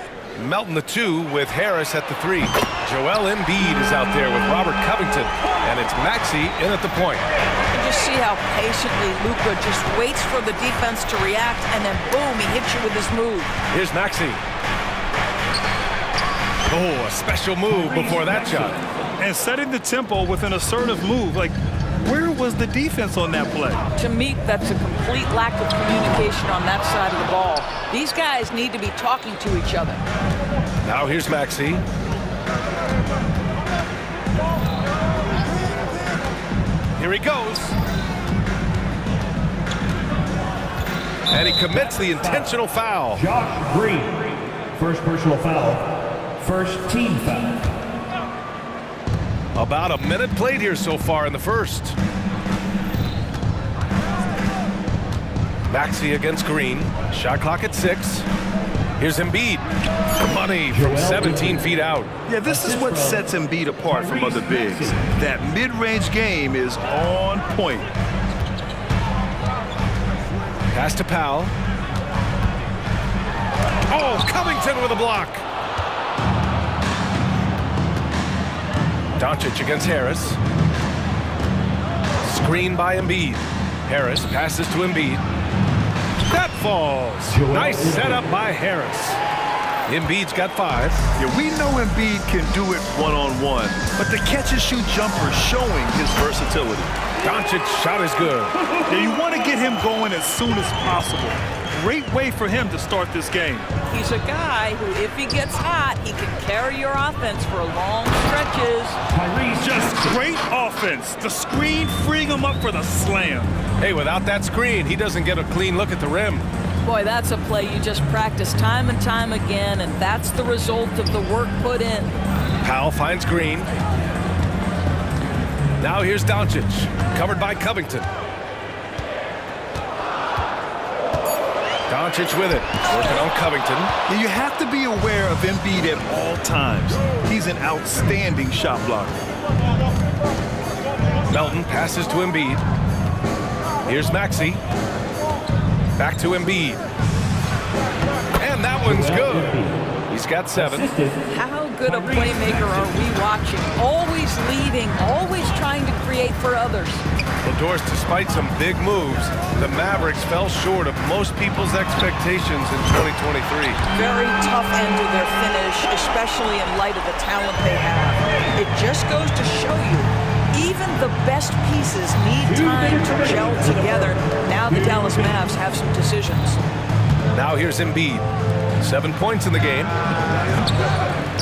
Melton the 2 with Harris at the 3. Joel Embiid is out there with Robert Covington, and it's Maxey in at the point. You just see how patiently Luka just waits for the defense to react, and then boom, he hits you with his move. Here's Maxey. Oh, a special move before that shot. And setting the tempo with an assertive move. Like, where was the defense on that play? To me, that's a complete lack of communication on that side of the ball. These guys need to be talking to each other. Now here's Maxey. Here he goes. And he commits the intentional foul. Josh Green, first personal foul, first team foul. About a minute played here so far in the first. Maxey against Green. Shot clock at 6. Here's Embiid. Money from 17 feet out. Yeah, this is what sets Embiid apart from other bigs. That mid-range game is on point. Pass to Powell. Oh, Covington with a block. Doncic against Harris. Screen by Embiid. Harris passes to Embiid. That falls. Nice setup by Harris. Embiid's got 5. Yeah, we know Embiid can do it one-on-one, but the catch-and-shoot jumper is showing his versatility. Doncic's shot is good. Yeah, you want to get him going as soon as possible. Great way for him to start this game. He's a guy who, if he gets hot, he can carry your offense for long stretches. Just great offense. The screen freeing him up for the slam. Hey, without that screen, he doesn't get a clean look at the rim. Boy, that's a play you just practice time and time again, and that's the result of the work put in. Powell finds Green. Now here's Doncic, covered by Covington. Doncic with it, working on Covington. You have to be aware of Embiid at all times. He's an outstanding shot blocker. Melton passes to Embiid. Here's Maxey. Back to Embiid. And that one's good. He's got 7. How good a playmaker are we watching? Always leading, always trying to create for others. Well, Doris, despite some big moves, the Mavericks fell short of most people's expectations in 2023. Very tough end to their finish, especially in light of the talent they have. It just goes to show you, even the best pieces need time to gel together. Now the Dallas Mavs have some decisions. Now here's Embiid. 7 points in the game.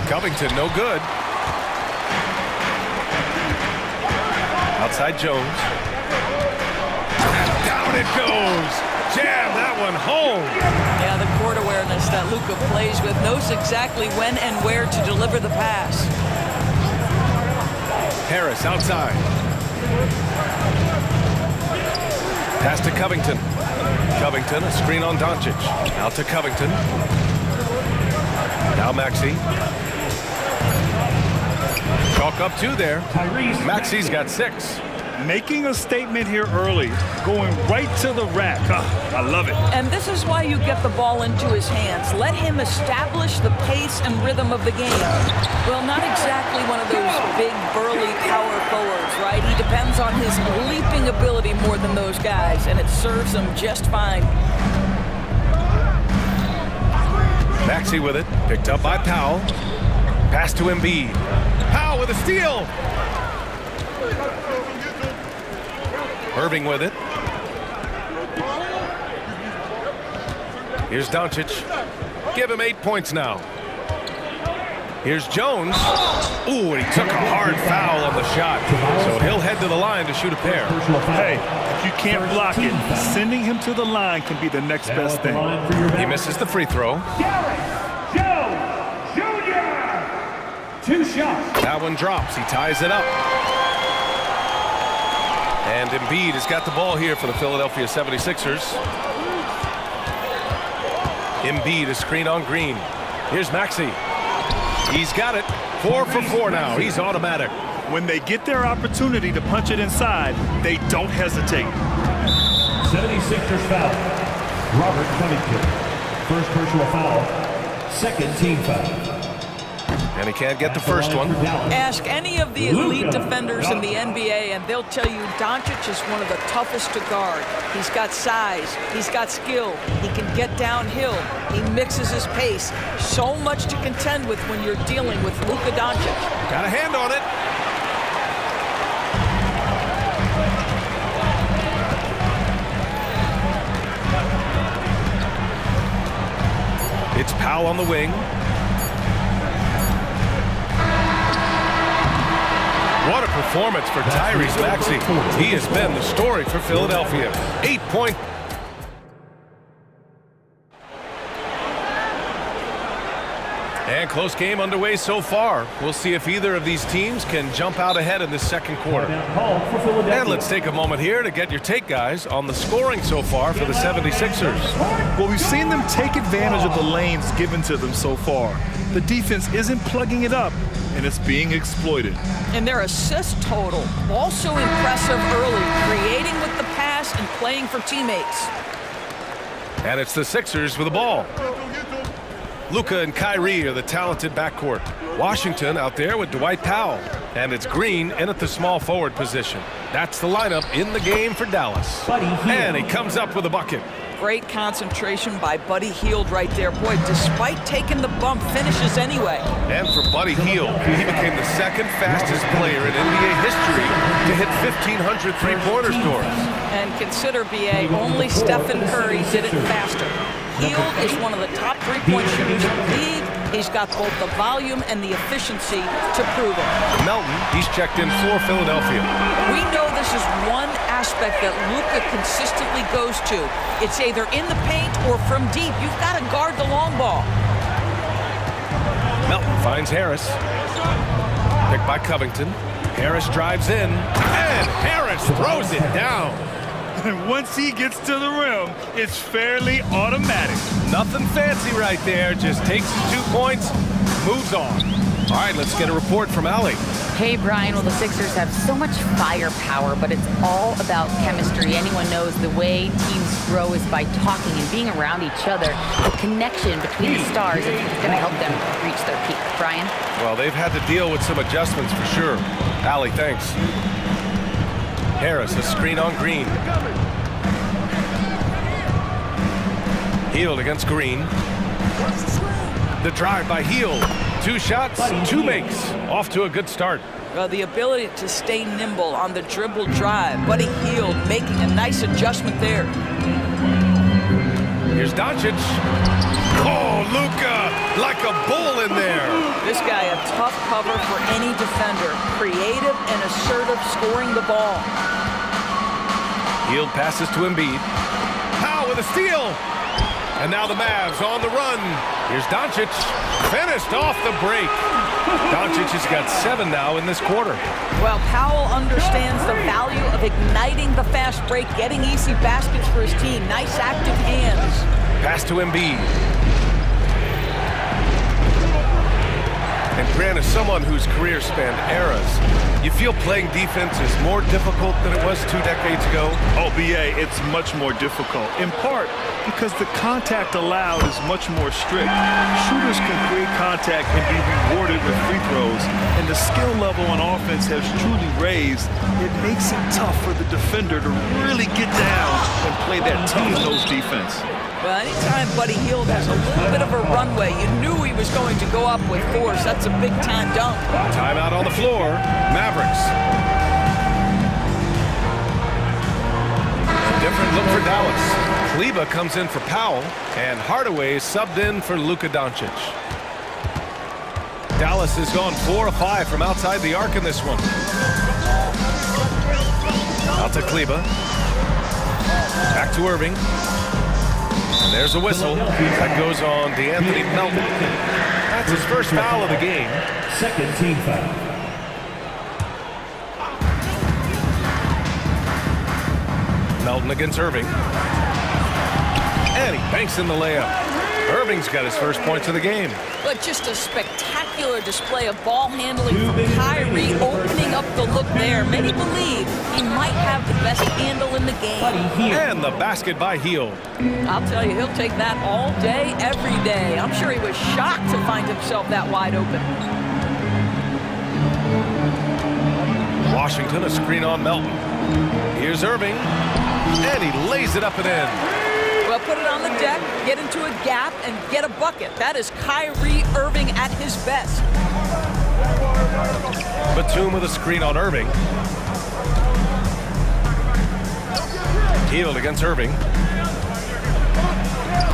Covington, no good. Outside Jones. And down it goes. Jam that one home. Yeah, the court awareness that Luka plays with, knows exactly when and where to deliver the pass. Harris outside. Pass to Covington. Covington, a screen on Doncic. Out to Covington. Now Maxey. Chalk up 2 there. Maxey's got 6. Making a statement here early, going right to the rack. I love it. And this is why you get the ball into his hands. Let him establish the pace and rhythm of the game. Well, not exactly one of those big, burly power forwards, right? He depends on his leaping ability more than those guys, and it serves him just fine. Maxey with it, picked up by Powell. Pass to Embiid. Powell with a steal. Irving with it. Here's Doncic. Give him 8 points now. Here's Jones. Ooh, and he took a hard foul on the shot. So he'll head to the line to shoot a pair. Hey, if you can't block it, sending him to the line can be the next best thing. He misses the free throw. Joe Jr. 2 shots. That one drops. He ties it up. And Embiid has got the ball here for the Philadelphia 76ers. Embiid, a screen on Green. Here's Maxey. He's got it. 4 for 4 now. He's automatic. When they get their opportunity to punch it inside, they don't hesitate. 76ers foul. Robert Covington. First personal foul. Second team foul. And he can't get the first one. Ask any of the elite defenders in the NBA and they'll tell you Doncic is one of the toughest to guard. He's got size, he's got skill, he can get downhill, he mixes his pace. So much to contend with when you're dealing with Luka Doncic. Got a hand on it. It's Powell on the wing. What a performance for Tyrese Maxey. He has been the story for Philadelphia. 8-point. And close game underway so far. We'll see if either of these teams can jump out ahead in this second quarter. And let's take a moment here to get your take, guys, on the scoring so far for the 76ers. Well, we've seen them take advantage of the lanes given to them so far. The defense isn't plugging it up, and it's being exploited. And their assist total, also impressive early, creating with the pass and playing for teammates. And it's the Sixers with the ball. Luka and Kyrie are the talented backcourt. Washington out there with Dwight Powell. And it's Green in at the small forward position. That's the lineup in the game for Dallas. And he comes up with a bucket. Great concentration by Buddy Hield right there. Boy, despite taking the bump, finishes anyway. And for Buddy Hield, he became the second fastest player in NBA history to hit 1,500 three-pointer scores. And consider, BA, only Stephen Curry did it faster. Hield is one of the top three-point shooters in the league. He's got both the volume and the efficiency to prove it. Melton, he's checked in for Philadelphia. We know this is one aspect that Luka consistently goes to. It's either in the paint or from deep. You've got to guard the long ball. Melton finds Harris. Picked by Covington. Harris drives in, and Harris throws it down. And once he gets to the rim, it's fairly automatic. Nothing fancy right there. Just takes the 2 points, moves on. All right, let's get a report from Allie. Hey, Brian. Well, the Sixers have so much firepower, but it's all about chemistry. Anyone knows the way teams grow is by talking and being around each other. The connection between the stars is going to help them reach their peak. Brian? Well, they've had to deal with some adjustments for sure. Allie, thanks. Harris, a screen on Green. Hield against Green. The drive by Hield. 2 shots, 2 makes. Off to a good start. The ability to stay nimble on the dribble drive. Buddy Hield making a nice adjustment there. Here's Doncic. Oh, Luka, like a bull in there. This guy a tough cover for any defender. Creative and assertive scoring the ball. Hield passes to Embiid. Powell with a steal. And now the Mavs on the run. Here's Doncic. Finished off the break. Doncic has got 7 now in this quarter. Well, Powell understands the value of igniting the fast break, getting easy baskets for his team. Nice active hands. Pass to Embiid. And Grant, as someone whose career spanned eras, you feel playing defense is more difficult than it was 2 decades ago? Oh, BA, it's much more difficult, in part because the contact allowed is much more strict. Shooters can create contact and be rewarded with free throws, and the skill level on offense has truly raised. It makes it tough for the defender to really get down and play that tough-nosed defense. Well, anytime Buddy Hield has a little bit of a runway, you knew he was going to go up with force. That's a big-time dunk. Timeout on the floor. Mavericks. A different look for Dallas. Kleber comes in for Powell, and Hardaway is subbed in for Luka Doncic. Dallas has gone 4 of 5 from outside the arc in this one. Out to Kleber. Back to Irving. And there's a whistle. That goes on DeAnthony Melton. That's his first foul of the game. Second team foul. Melton against Irving. And he banks in the layup. Irving's got his first points of the game. But just a spectacular display of ball handling from Kyrie, opening up the look there. Many believe he might have the best handle in the game. And the basket by Hield. I'll tell you, he'll take that all day, every day. I'm sure he was shocked to find himself that wide open. Washington, a screen on Melton. Here's Irving, and he lays it up and in. Well, put it on the deck, get into a gap, and get a bucket. That is Kyrie Irving at his best. Batum with a screen on Irving. Hield against Irving.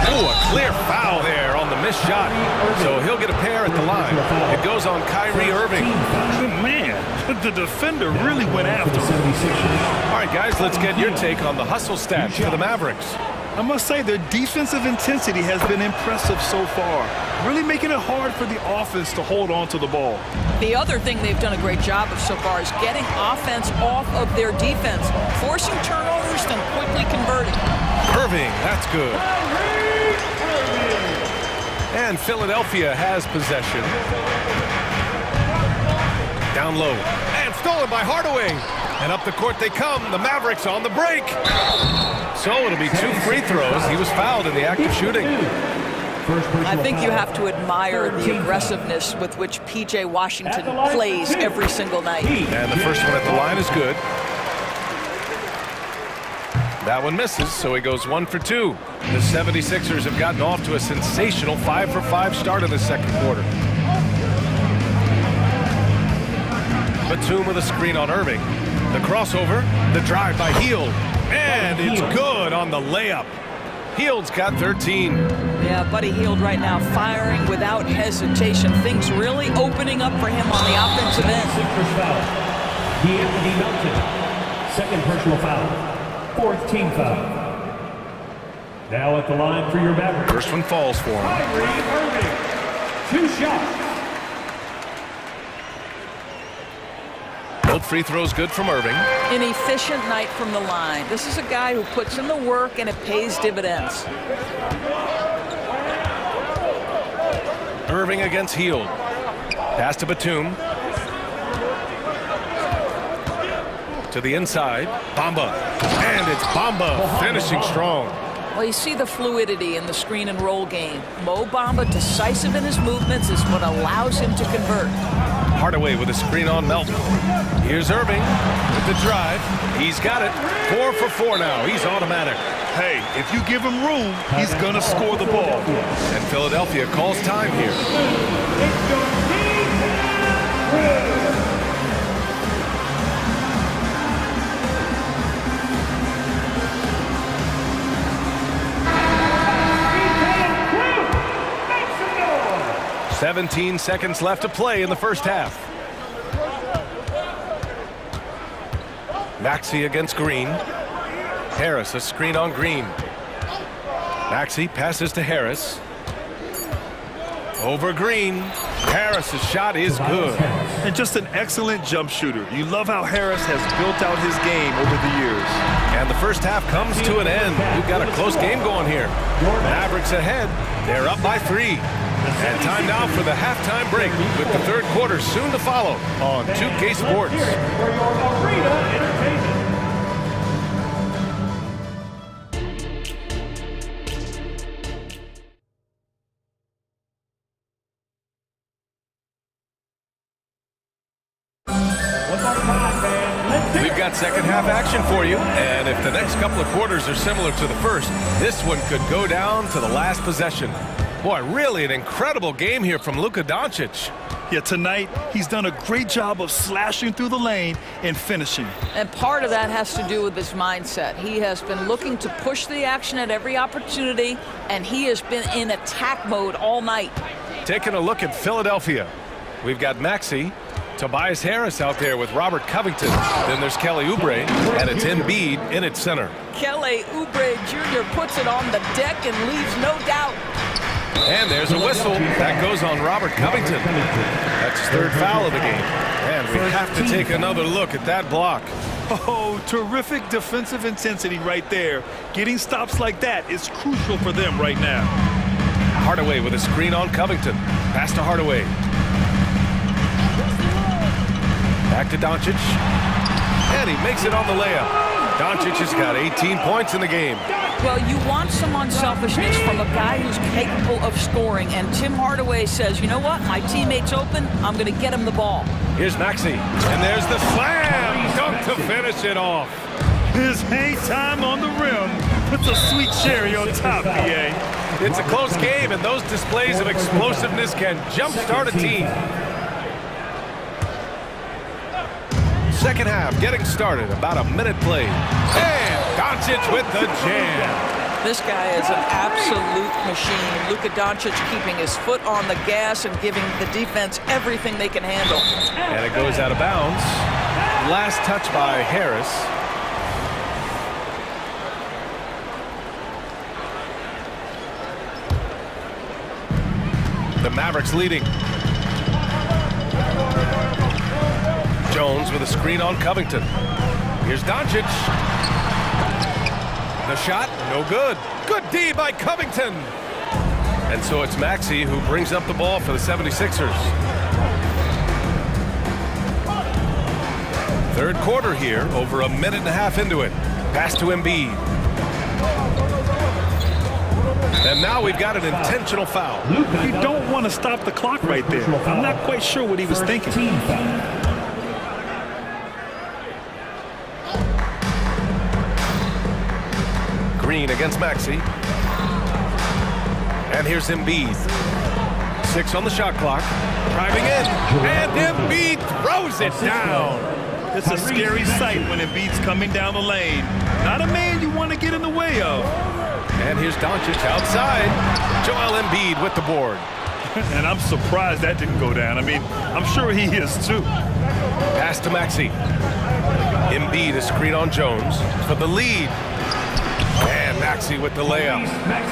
Ooh, a clear foul there on the missed shot. So he'll get a pair at the line. It goes on Kyrie Irving. Man, the defender really went after him. All right, guys, let's get your take on the hustle stats for the Mavericks. I must say their defensive intensity has been impressive so far, really making it hard for the offense to hold on to the ball. The other thing they've done a great job of so far is getting offense off of their defense, forcing turnovers and quickly converting. Irving, that's good. And Philadelphia has possession. Down low. And stolen by Hardaway. And up the court they come. The Mavericks on the break. So it'll be 2 free throws. He was fouled in the act of shooting. I think you have to admire the aggressiveness with which P.J. Washington plays every single night. And the first one at the line is good. That one misses, so he goes 1 for 2. The 76ers have gotten off to a sensational 5 for 5 start in the second quarter. Batum with a screen on Irving. The crossover, the drive by Hield, and it's good on the layup. Hield's got 13. Yeah, Buddy Hield right now firing without hesitation. Things really opening up for him on the offensive end. D'Anthony Melton, second personal foul. 4th team foul. Now at the line for your Mavericks. First one falls for him. Kyrie Irving, 2 shots. Both free throws good from Irving. An efficient night from the line. This is a guy who puts in the work and it pays dividends. Irving against Hield. Pass to Batum. To the inside. Bamba. And it's Bamba finishing strong. Well, you see the fluidity in the screen and roll game. Mo Bamba, decisive in his movements, is what allows him to convert. Hardaway with a screen on Melton. Here's Irving with the drive. He's got it. 4 for 4 now. He's automatic. Hey, if you give him room, he's going to score the ball. And Philadelphia calls time here. 17 seconds left to play in the first half. Maxey against Green. Harris, a screen on Green. Maxey passes to Harris. Over Green. Harris's shot is good. And just an excellent jump shooter. You love how Harris has built out his game over the years. And the first half comes to an end. We've got a close game going here. Mavericks ahead. They're up by 3. And time now for the halftime break, with the third quarter soon to follow on 2K Sports. We've got second half action for you, and if the next couple of quarters are similar to the first, this one could go down to the last possession. Boy, really an incredible game here from Luka Doncic. Yeah, tonight he's done a great job of slashing through the lane and finishing. And part of that has to do with his mindset. He has been looking to push the action at every opportunity, and he has been in attack mode all night. Taking a look at Philadelphia. We've got Maxey, Tobias Harris out there with Robert Covington. Then there's Kelly Oubre, and it's Embiid in its center. Kelly Oubre Jr. puts it on the deck and leaves no doubt. And there's a whistle. That goes on Robert Covington. That's his third foul of the game. And we have to take another look at that block. Oh, terrific defensive intensity right there. Getting stops like that is crucial for them right now. Hardaway with a screen on Covington. Pass to Hardaway. Back to Doncic. And he makes it on the layup. Doncic has got 18 points in the game. Well, you want some unselfishness from a guy who's capable of scoring, and Tim Hardaway says, you know what, my teammate's open, I'm going to get him the ball. Here's Maxey, and there's the slam! Dunk to finish it off. His hang time on the rim puts a sweet cherry on top, BA. It's a close game, and those displays of explosiveness can jumpstart a team. Second half getting started, about a minute played. And Doncic with the jam. This guy is an absolute machine. Luka Doncic keeping his foot on the gas and giving the defense everything they can handle. And it goes out of bounds. Last touch by Harris. The Mavericks leading. Jones with a screen on Covington. Here's Doncic. The shot, no good. Good D by Covington. And so it's Maxey who brings up the ball for the 76ers. Third quarter here, over a minute and a half into it. Pass to Embiid. And now we've got an intentional foul. You don't want to stop the clock right there. I'm not quite sure what he was thinking. Green against Maxey. And here's Embiid. 6 on the shot clock. Driving in. And Embiid throws it down. It's a scary sight when Embiid's coming down the lane. Not a man you want to get in the way of. And here's Doncic outside. Joel Embiid with the board. And I'm surprised that didn't go down. I mean, I'm sure he is too. Pass to Maxey. Embiid, a screen on Jones for the lead. And Maxey with the layup.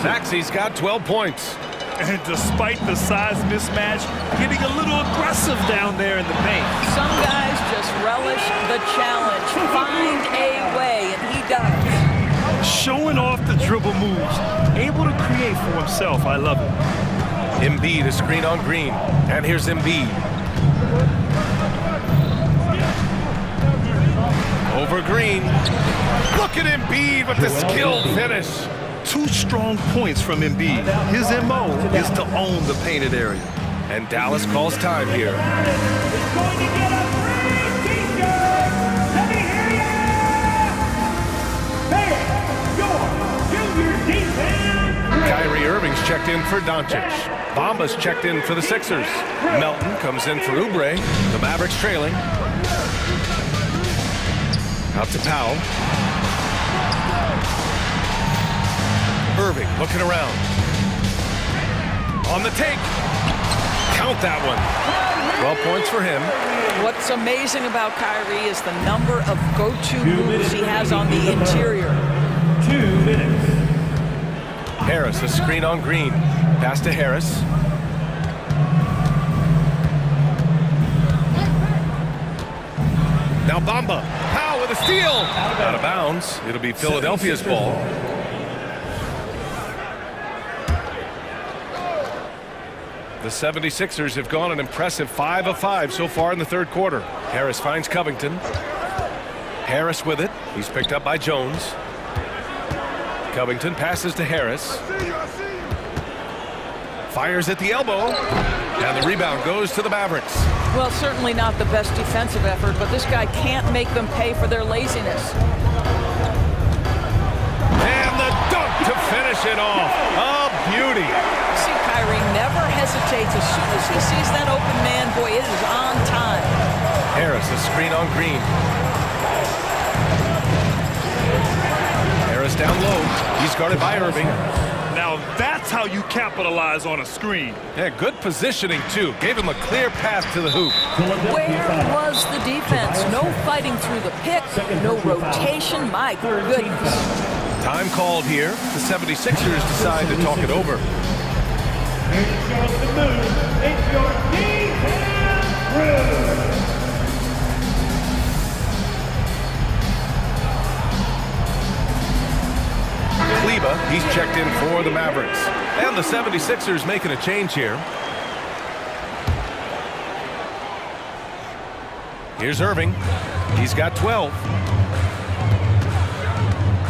Maxey's got 12 points. And despite the size mismatch, getting a little aggressive down there in the paint. Some guys just relish the challenge. Find a way, and he does. Showing off the dribble moves. Able to create for himself. I love it. Embiid, a screen on Green. And here's Embiid. Over Green. Look at Embiid with the skilled finish. 2 strong points from Embiid. His MO is to own the painted area. And Dallas calls time here. Kyrie Irving's checked in for Doncic. Bamba's checked in for the Sixers. Melton comes in for Oubre. The Mavericks trailing. Out to Powell. Irving looking around. On the take. Count that one. 12 points for him. What's amazing about Kyrie is the number of go-to moves he has on the interior. 2 minutes. Harris, a screen on Green. Pass to Harris. Now Bamba. Powell with a steal. Out of bounds. It'll be Philadelphia's ball. The 76ers have gone an impressive 5 of 5 so far in the third quarter. Harris finds Covington. Harris with it. He's picked up by Jones. Covington passes to Harris. Fires at the elbow. And the rebound goes to the Mavericks. Well, certainly not the best defensive effort, but this guy can't make them pay for their laziness. And the dunk to finish it off. A beauty. See, Kyrie never hesitates. As soon as he sees that open man, boy, it is on time. Harris, a screen on Green. Harris down low. He's guarded by Irving. Now that's how you capitalize on a screen. Yeah, good positioning, too. Gave him a clear path to the hoop. Where was the defense? No fighting through the pick, no rotation. My goodness. Time called here. The 76ers decide to talk it over. It's your defense crew. Reba, he's checked in for the Mavericks. And the 76ers making a change here. Here's Irving. He's got 12.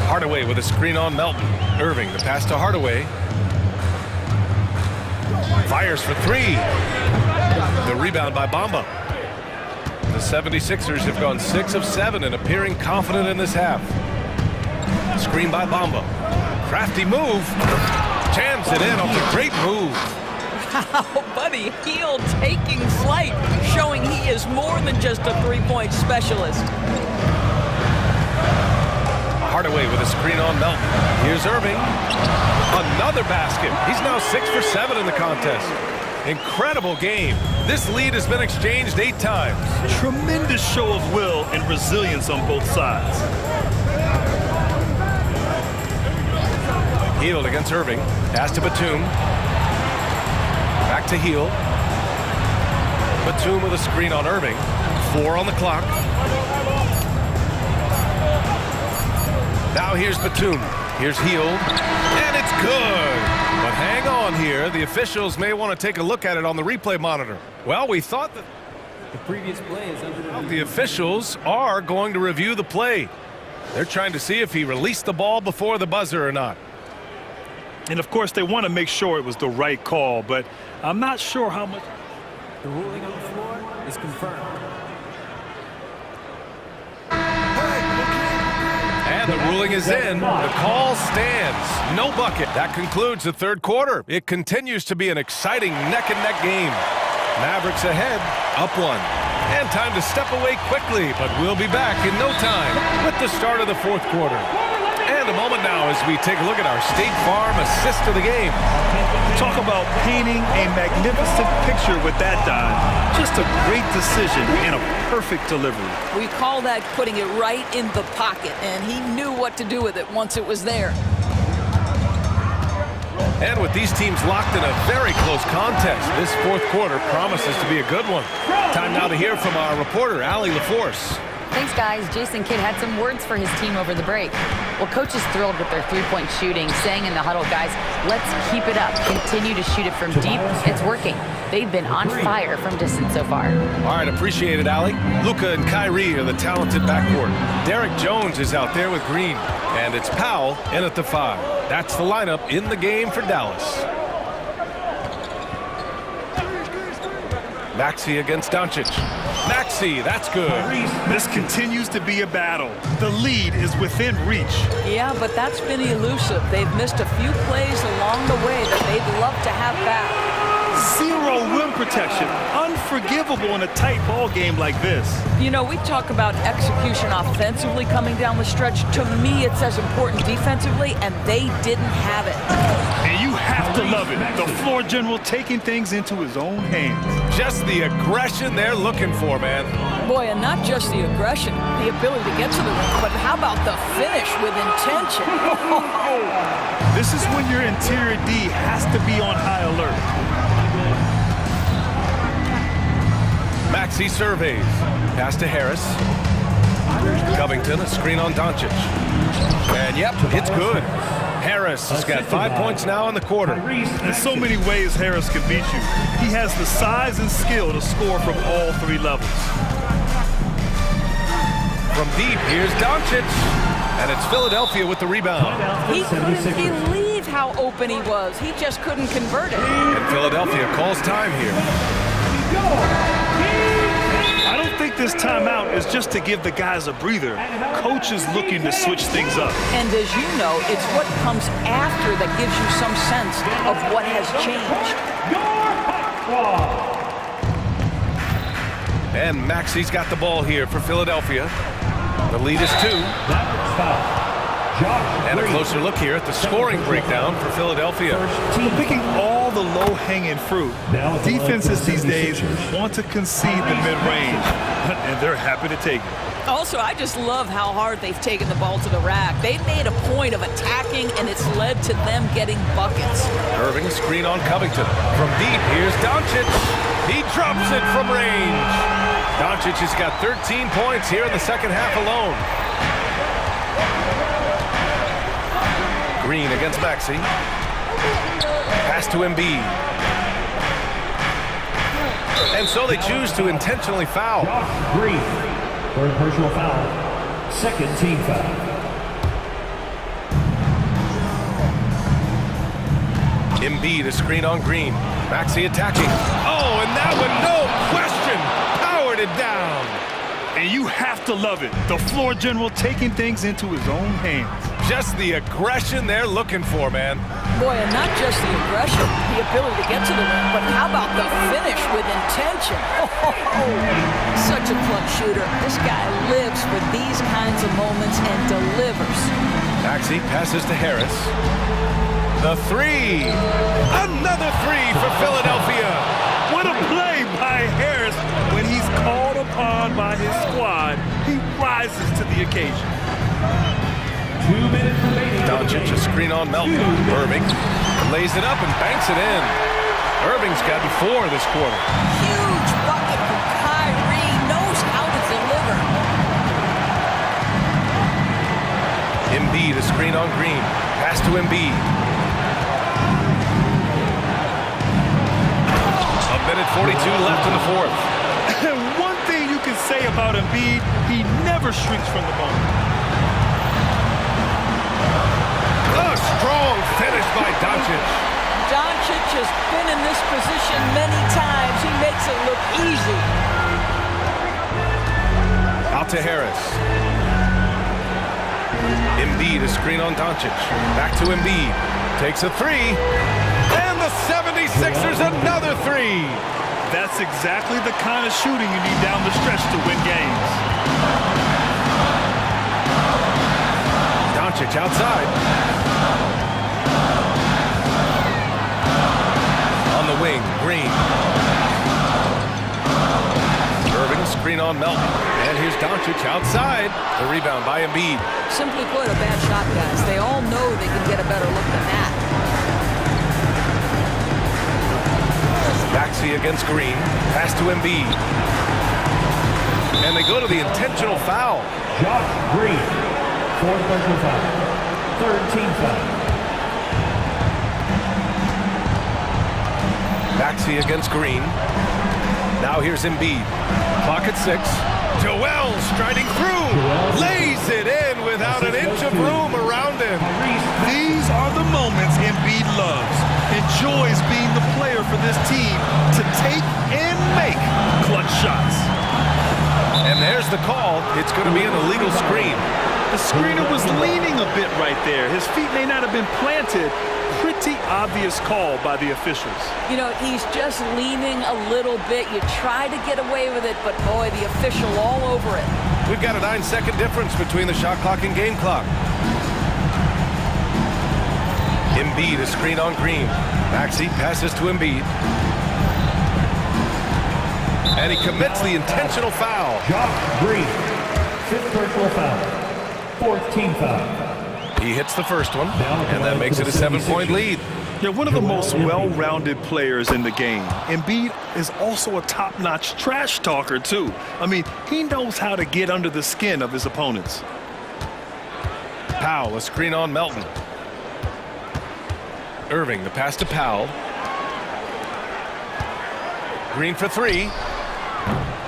Hardaway with a screen on Melton. Irving, the pass to Hardaway. Fires for three. The rebound by Bamba. The 76ers have gone 6 of 7 and appearing confident in this half. Screen by Bamba. Crafty move. Jams it in off a great move. Wow, Buddy Hield taking flight, showing he is more than just a three-point specialist. Hardaway with a screen on Melton. Here's Irving. Another basket. He's now 6 for 7 in the contest. Incredible game. This lead has been exchanged 8 times. Tremendous show of will and resilience on both sides. Hield against Irving. Pass to Batum. Back to Hield. Batum with a screen on Irving. 4 on the clock. Now here's Batum. Here's Hield. And it's good. But hang on here. The officials may want to take a look at it on the replay monitor. Well, we thought that the previous play is under review. The officials are going to review the play. They're trying to see if he released the ball before the buzzer or not. And of course, they want to make sure it was the right call, but I'm not sure how much. The ruling on the floor is confirmed. And the ruling is in. The call stands. No bucket. That concludes the third quarter. It continues to be an exciting neck-and-neck game. Mavericks ahead, up 1. And time to step away quickly, but we'll be back in no time with the start of the fourth quarter. And a moment now as we take a look at our State Farm assist of the game. Talk about painting a magnificent picture with that dime. Just a great decision and a perfect delivery. We call that putting it right in the pocket, and he knew what to do with it once it was there. And with these teams locked in a very close contest, this fourth quarter promises to be a good one. Time now to hear from our reporter, Allie LaForce. Thanks, guys. Jason Kidd had some words for his team over the break. Well, coach is thrilled with their three-point shooting, saying in the huddle, guys, let's keep it up. Continue to shoot it from deep. It's working. They've been on fire from distance so far. All right, appreciate it, Allie. Luka and Kyrie are the talented backcourt. Derek Jones is out there with Green. And it's Powell in at the 5. That's the lineup in the game for Dallas. Maxey against Doncic. Maxey, that's good. This continues to be a battle. The lead is within reach. Yeah, but that's been elusive. They've missed a few plays along the way that they'd love to have back. Zero rim protection. Unforgivable in a tight ball game like this. You know, we talk about execution offensively coming down the stretch. To me, it's as important defensively, and they didn't have it. And you have to love it. The floor general taking things into his own hands. Just the aggression they're looking for, man. Boy, and not just the aggression, the ability to get to the rim, but how about the finish with intention? This is when your interior D has to be on high alert. Maxey surveys. Pass to Harris. Covington, a screen on Doncic. And yep, it's good. Harris has got 5 points now in the quarter. In so many ways, Harris can beat you. He has the size and skill to score from all 3 levels. From deep, here's Doncic. And it's Philadelphia with the rebound. He couldn't believe how open he was. He just couldn't convert it. And Philadelphia calls time here. I don't think this timeout is just to give the guys a breather. Coach is looking to switch things up. And as you know, it's what comes after that gives you some sense of what has changed. And Maxey's got the ball here for Philadelphia. The lead is 2. And a closer look here at the scoring breakdown for Philadelphia. We're picking all the low-hanging fruit. Defenses these days want to concede the mid-range, and they're happy to take it. Also, I just love how hard they've taken the ball to the rack. They've made a point of attacking, and it's led to them getting buckets. Irving, screen on Covington. From deep, here's Doncic. He drops it from range. Doncic has got 13 points here in the second half alone. Green against Maxey. Pass to Embiid. And so they choose to intentionally foul. Green, third personal foul, second team foul. Embiid, a screen on Green. Maxey attacking. Oh, and that one, no question, powered it down. And you have to love it. The floor general taking things into his own hands. Just the aggression they're looking for, man. Boy, and not just the aggression, the ability to get to the rim, but how about the finish with intention? Such a clutch shooter. This guy lives for these kinds of moments and delivers. Maxey passes to Harris. The three. Another three for Philadelphia. What a play by Harris. When he's called upon by his squad, he rises to the occasion. 2 minutes remaining. Doncic, a screen on Melton. Irving lays it up and banks it in. Irving's gotten 4 this quarter. Huge bucket from Kyrie. Knows how to deliver. Embiid, a screen on Green. Pass to Embiid. A minute 42 left in the fourth. And one thing you can say about Embiid, he never shrinks from the moment. A strong finish by Doncic. Doncic has been in this position many times. He makes it look easy. Out to Harris. Embiid, a screen on Doncic. Back to Embiid. Takes a three. And the 76ers another three. That's exactly the kind of shooting you need down the stretch to win games. Doncic outside. On the wing, Green. Irving, screen on Melton. And here's Doncic outside. The rebound by Embiid. Simply put, a bad shot, guys. They all know they can get a better look than that. Maxey against Green. Pass to Embiid. And they go to the intentional foul. Josh Green, fourth personal foul, third team foul. Maxey against Green. Now here's Embiid. Clock at 6. Joel striding through. Lays it in without an inch of room around him. These are the moments Embiid loves. Enjoys being the player for this team to take and make clutch shots. And there's the call. It's going to be an illegal screen. The screener was leaning a bit right there. His feet may not have been planted. Pretty obvious call by the officials. You know, he's just leaning a little bit. You try to get away with it, but boy, the official all over it. We've got a 9-second difference between the shot clock and game clock. Embiid, a screen on Green. Maxey passes to Embiid. And he commits the intentional foul. Josh Green, fifth personal foul, fourth team foul. He hits the first one, and that makes it a 7-point lead. Yeah, one of the most well-rounded players in the game. Embiid is also a top-notch trash talker, too. I mean, he knows how to get under the skin of his opponents. Powell, a screen on Melton. Irving, the pass to Powell. Green for three.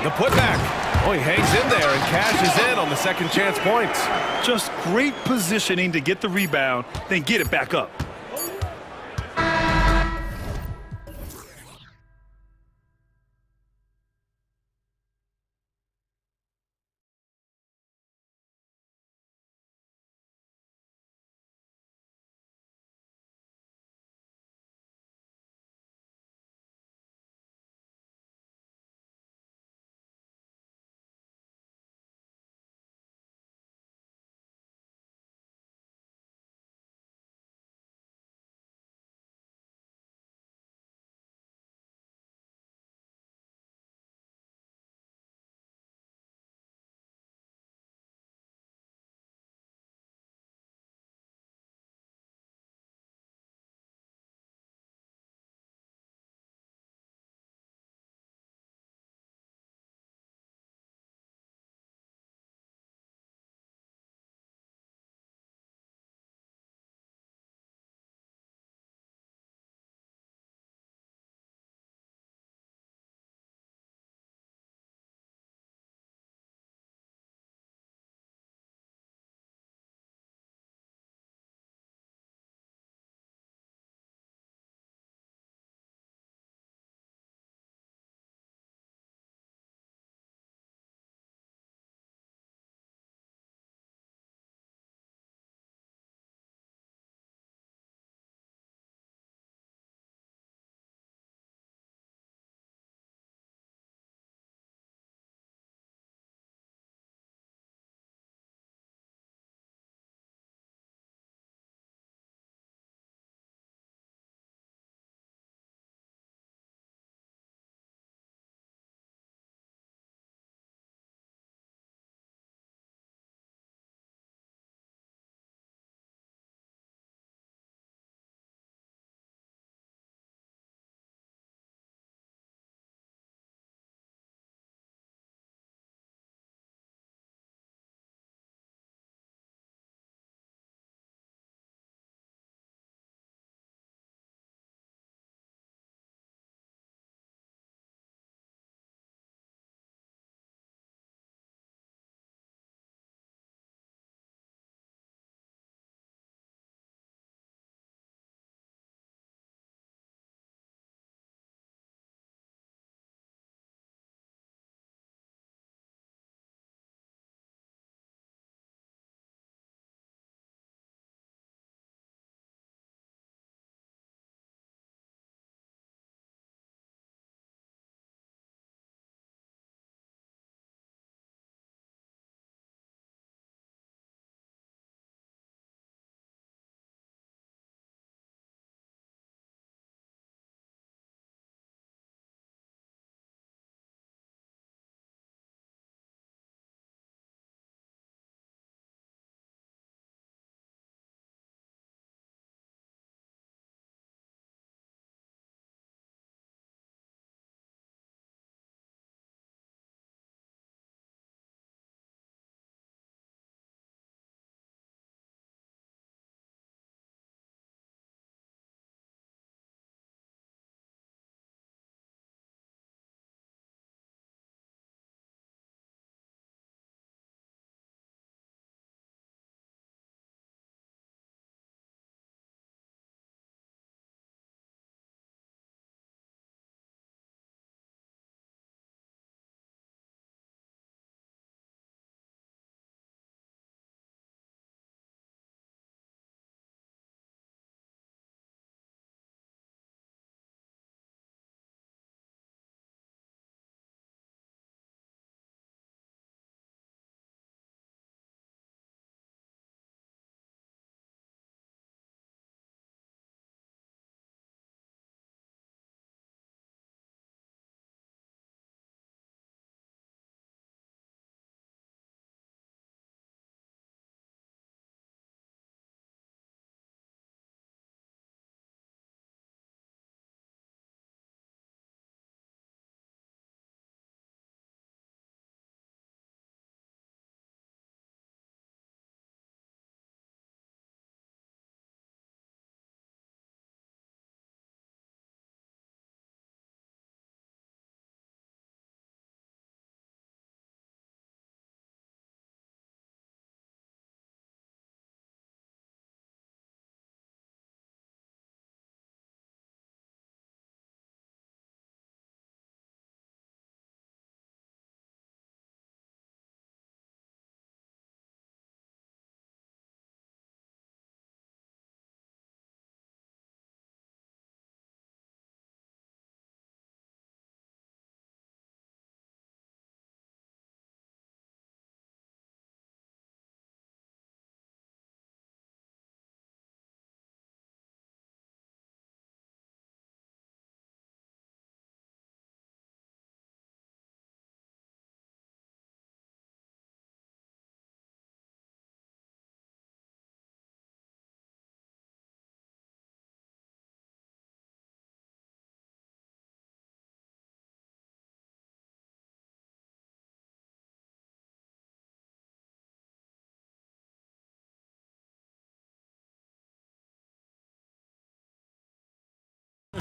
The putback. Oh, he hangs in there and cashes in on the second chance points. Just great positioning to get the rebound, then get it back up.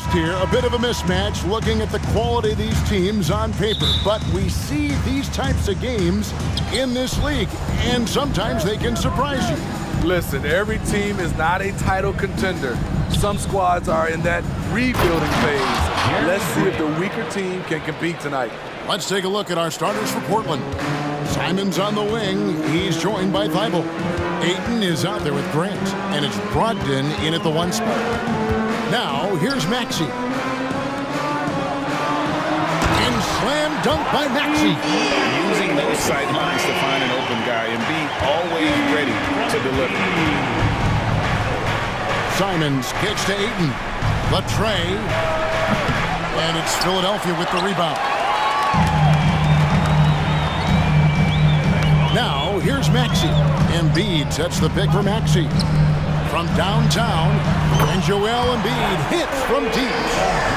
First here, a bit of a mismatch looking at the quality of these teams on paper. But we see these types of games in this league, and sometimes they can surprise you. Listen, every team is not a title contender. Some squads are in that rebuilding phase. Let's see if the weaker team can compete tonight. Let's take a look at our starters for Portland. Simon's on the wing. He's joined by Thibault. Ayton is out there with Grant, and it's Brogdon in at the 1 spot. Now, here's Maxey. And slam dunk by Maxey. Using those sight lines to find an open guy and be always ready to deliver. Simons kicks to Ayton. Latre. And it's Philadelphia with the rebound. Now, here's Maxey. Embiid sets the pick for Maxey. From downtown, and Joel Embiid hits from deep.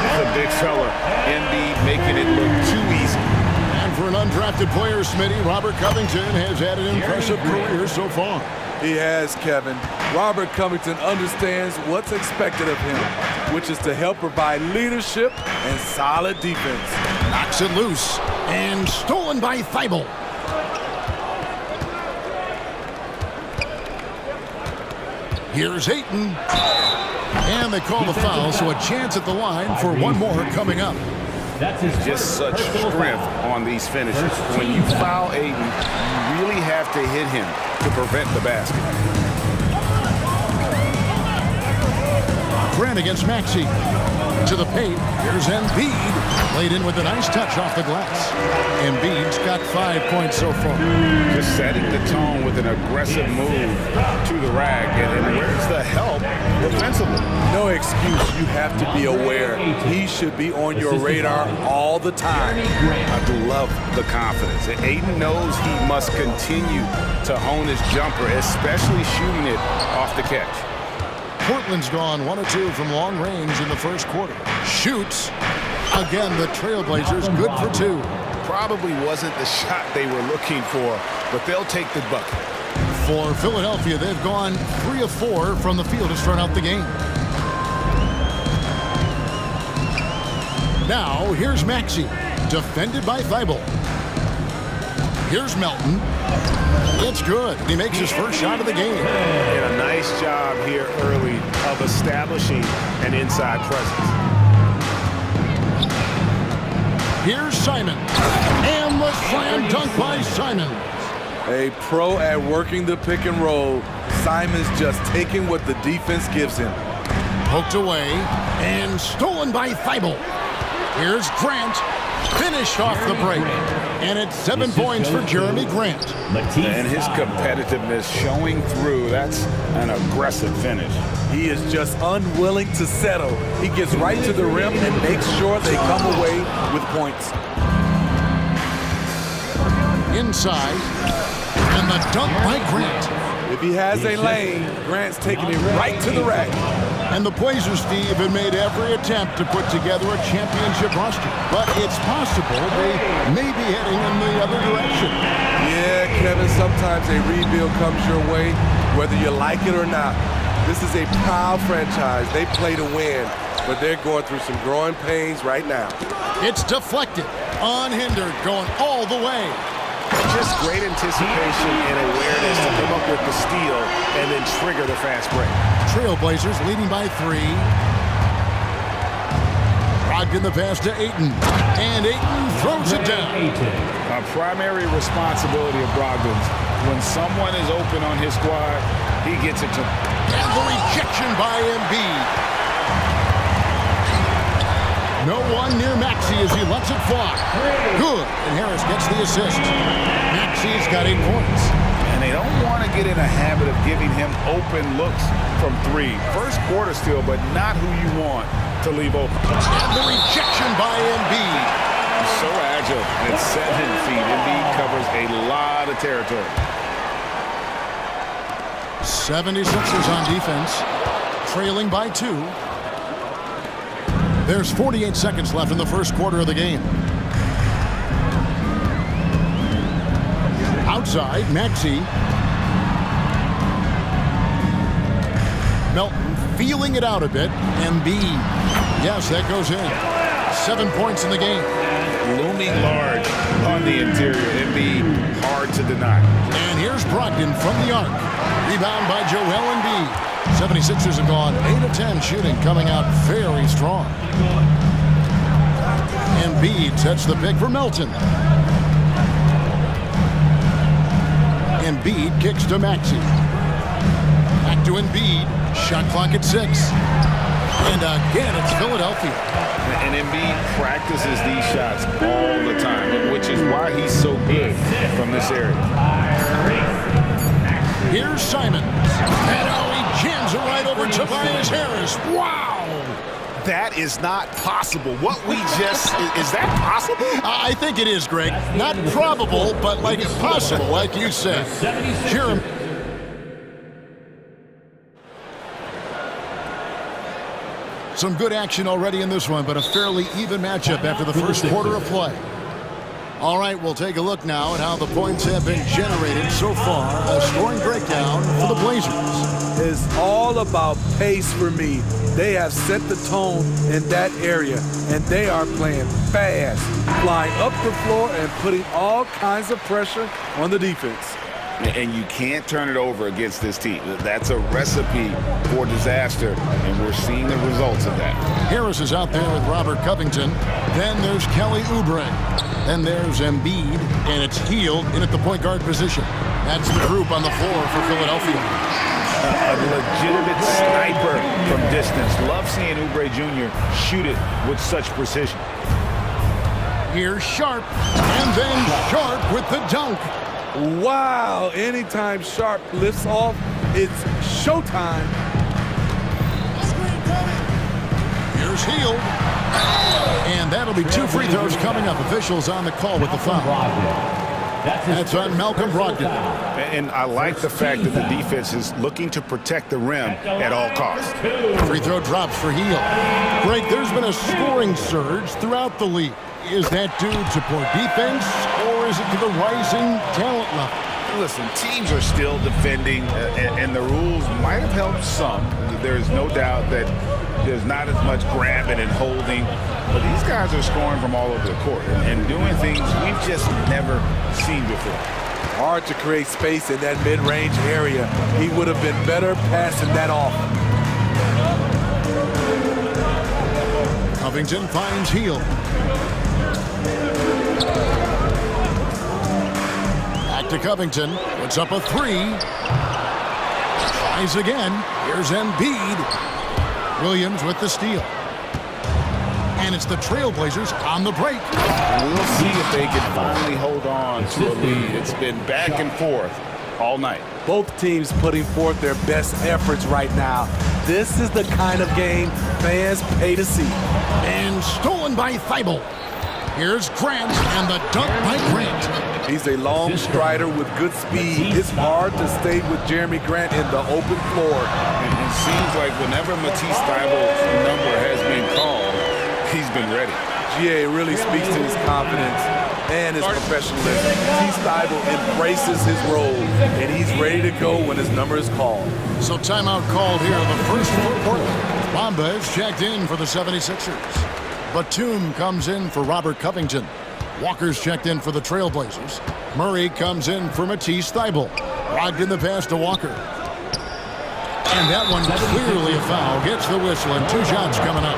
He's a big fella. Embiid making it look too easy. And for an undrafted player, Smitty, Robert Covington has had an impressive career so far. He has, Kevin. Robert Covington understands what's expected of him, which is to help provide leadership and solid defense. Knocks it loose, and stolen by Thibault. Here's Ayton. And they call the foul, so a chance at the line for one more coming up. Just such strength on these finishes. When you foul Ayton, you really have to hit him to prevent the basket. Grant against Maxey. To the paint. Here's Embiid. Played in with a nice touch off the glass. Embiid's got 5 points so far. Just setting the tone with an aggressive move to the rack. And where's the help defensively? No excuse. You have to be aware. He should be on your radar all the time. I love the confidence. Ayton knows he must continue to hone his jumper, especially shooting it off the catch. Portland's gone 1 of 2 from long range in the first quarter. Shoots. Again, the Trailblazers good for 2. Probably wasn't the shot they were looking for, but they'll take the bucket. For Philadelphia, they've gone 3 of 4 from the field to start out the game. Now, here's Maxey, defended by Thibault. Here's Melton. It's good. He makes his first shot of the game. And a nice job here early of establishing an inside presence. Here's Simon. And the slam dunk by Simon. A pro at working the pick and roll. Simon's just taking what the defense gives him. Poked away and stolen by Thibault. Here's Grant. Finished off the break. And it's 7 points for Jeremy Grant. And his competitiveness showing through. That's an aggressive finish. He is just unwilling to settle. He gets right to the rim and makes sure they come away with points. Inside. And the dunk by Grant. If he has a lane, Grant's taking it right to the rack. And the Blazers, Steve, have made every attempt to put together a championship roster. But it's possible they may be heading in the other direction. Yeah, Kevin, sometimes a rebuild comes your way, whether you like it or not. This is a proud franchise. They play to win, but they're going through some growing pains right now. It's deflected, unhindered, going all the way. Just great anticipation and awareness to come up with the steal and then trigger the fast break. Trailblazers leading by 3. Brogdon the pass to Ayton. And Ayton throws it down. A primary responsibility of Brogdon's. When someone is open on his squad, he gets it to them. And the rejection by Embiid. No one near Maxey as he lets it fly. Good. And Harris gets the assist. Maxey's got 8 points. And they don't want to get in a habit of giving him open looks from 3. First quarter still, but not who you want to leave open. And the rejection by Embiid. He's so agile at 7 feet. Embiid covers a lot of territory. 76ers on defense. Trailing by 2. There's 48 seconds left in the first quarter of the game. Outside, Maxey. Melton feeling it out a bit. Embiid. Yes, that goes in. 7 points in the game. Looming large on the interior. Embiid, hard to deny. And here's Brogdon from the arc. Rebound by Joel Embiid. 76ers have gone 8 of 10 shooting, coming out very strong. Embiid sets the pick for Melton. Embiid kicks to Maxey. Back to Embiid. Shot clock at 6. And again, it's Philadelphia. And Embiid practices these shots all the time, which is why he's so good from this area. Here's Simons. And he jams it right over Tobias Harris. Wow! That is not possible. What we just... Is that possible? I think it is, Greg. Not probable, but like possible, like you said. Jeremy. Some good action already in this one, but a fairly even matchup after the first quarter of play. All right, we'll take a look now at how the points have been generated so far. A scoring breakdown for the Blazers. It's all about pace for me. They have set the tone in that area, and they are playing fast, flying up the floor and putting all kinds of pressure on the defense. And you can't turn it over against this team. That's a recipe for disaster, and we're seeing the results of that. Harris is out there with Robert Covington. Then there's Kelly Oubre. Then there's Embiid, and it's Hield in at the point guard position. That's the group on the floor for Philadelphia. A legitimate sniper from distance. Love seeing Oubre Jr. shoot it with such precision. Here's Sharp, and then Sharp with the dunk. Wow, anytime Sharp lifts off, it's showtime. Here's Hield. And that'll be 2 free throws coming up. Officials on the call with the foul. That's on Malcolm Brogdon. And I like the fact that the defense is looking to protect the rim at all costs. Free throw drops for Hield. Greg, there's been a scoring surge throughout the league. Is that due to poor defense, or is it to the rising talent level? Listen, teams are still defending, and the rules might have helped some. There's no doubt that there's not as much grabbing and holding, but these guys are scoring from all over the court and doing things we've just never seen before. Hard to create space in that mid-range area. He would have been better passing that off. Covington finds Hield. Back to Covington. Puts up a 3. Tries again. Here's Embiid. Williams with the steal. And it's the Trailblazers on the break. We'll see if they can finally hold on to a lead. It's been back and forth all night. Both teams putting forth their best efforts right now. This is the kind of game fans pay to see. And stolen by Thibault. Here's Grant, and the dunk by Grant. He's a long strider with good speed. It's hard to stay with Jeremy Grant in the open floor. It seems like whenever Matisse Thibault's number has been called, he's been ready. GA really speaks to his confidence and his professionalism. Matisse Thibault embraces his role, and he's ready to go when his number is called. So timeout called here in the first quarter. Bamba is checked in for the 76ers. Batum comes in for Robert Covington. Walker's checked in for the Trailblazers. Murray comes in for Matisse Thibault. Brogdon the pass to Walker. And that one clearly a foul. Gets the whistle, and 2 shots coming up.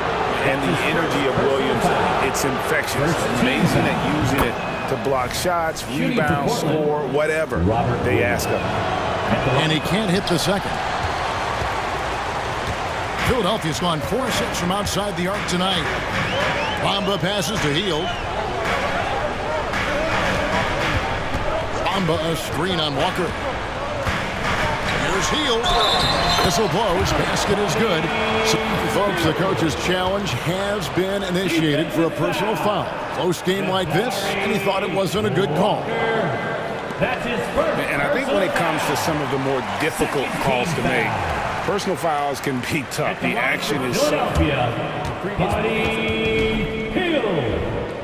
And the energy of Williams, it's infectious. Amazing at using it to block shots, rebound, score, whatever they ask of him. And he can't hit the second. Philadelphia's gone 4-6 from outside the arc tonight. Bamba passes to Hield. Bamba a screen on Walker. Here's Hield. Whistle blows. Basket is good. So, folks, the coach's challenge has been initiated for a personal foul. Close game like this, and he thought it wasn't a good call. And I think when it comes to some of the more difficult calls to make, personal fouls can be tough. The action is so...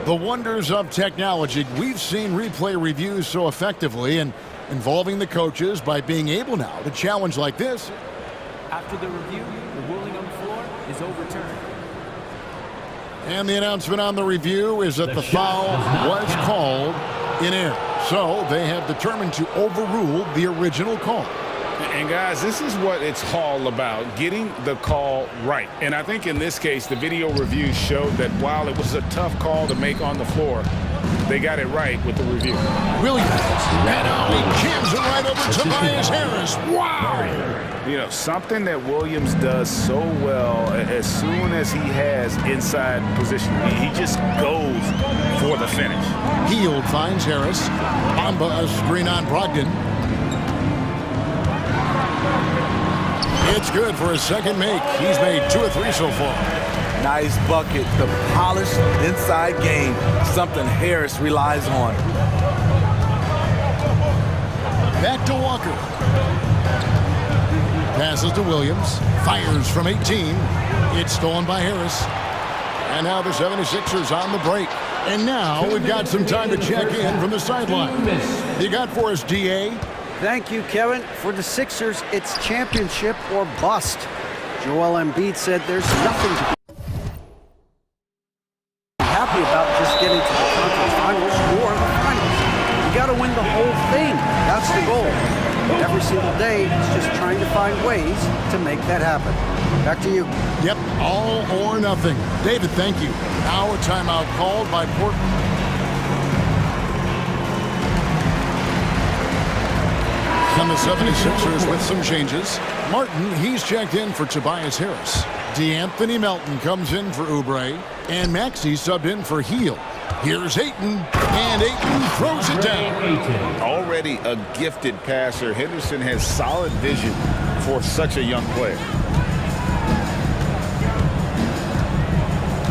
The wonders of technology. We've seen replay reviews so effectively and involving the coaches by being able now to challenge like this. After the review, the ruling on the floor is overturned. And the announcement on the review is that the foul was called in air. So they have determined to overrule the original call. And guys, this is what it's all about, getting the call right. And I think in this case, the video review showed that while it was a tough call to make on the floor, they got it right with the review. Williams, and now he jams it right over Tobias Harris. Wow! You know, something that Williams does so well, as soon as he has inside position, he just goes for the finish. Hield finds Harris. Bamba a screen on Brogdon. It's good for his second make. He's made 2 of 3 so far. Nice bucket. The polished inside game. Something Harris relies on. Back to Walker. Passes to Williams. Fires from 18. It's stolen by Harris. And now the 76ers on the break. And now we've got some time to check in from the sideline. You got for us, DA? Thank you, Kevin. For the Sixers, it's championship or bust. Joel Embiid said there's nothing to be happy about just getting to the conference finals or the finals. You got to win the whole thing. That's the goal. Every single day, it's just trying to find ways to make that happen. Back to you. Yep, all or nothing. David, thank you. Now a timeout called by Portland. And the 76ers with some changes. Martin, he's checked in for Tobias Harris. DeAnthony Melton comes in for Oubre. And Maxey subbed in for Hield. Here's Ayton. And Ayton throws it down. Already a gifted passer, Henderson has solid vision for such a young player.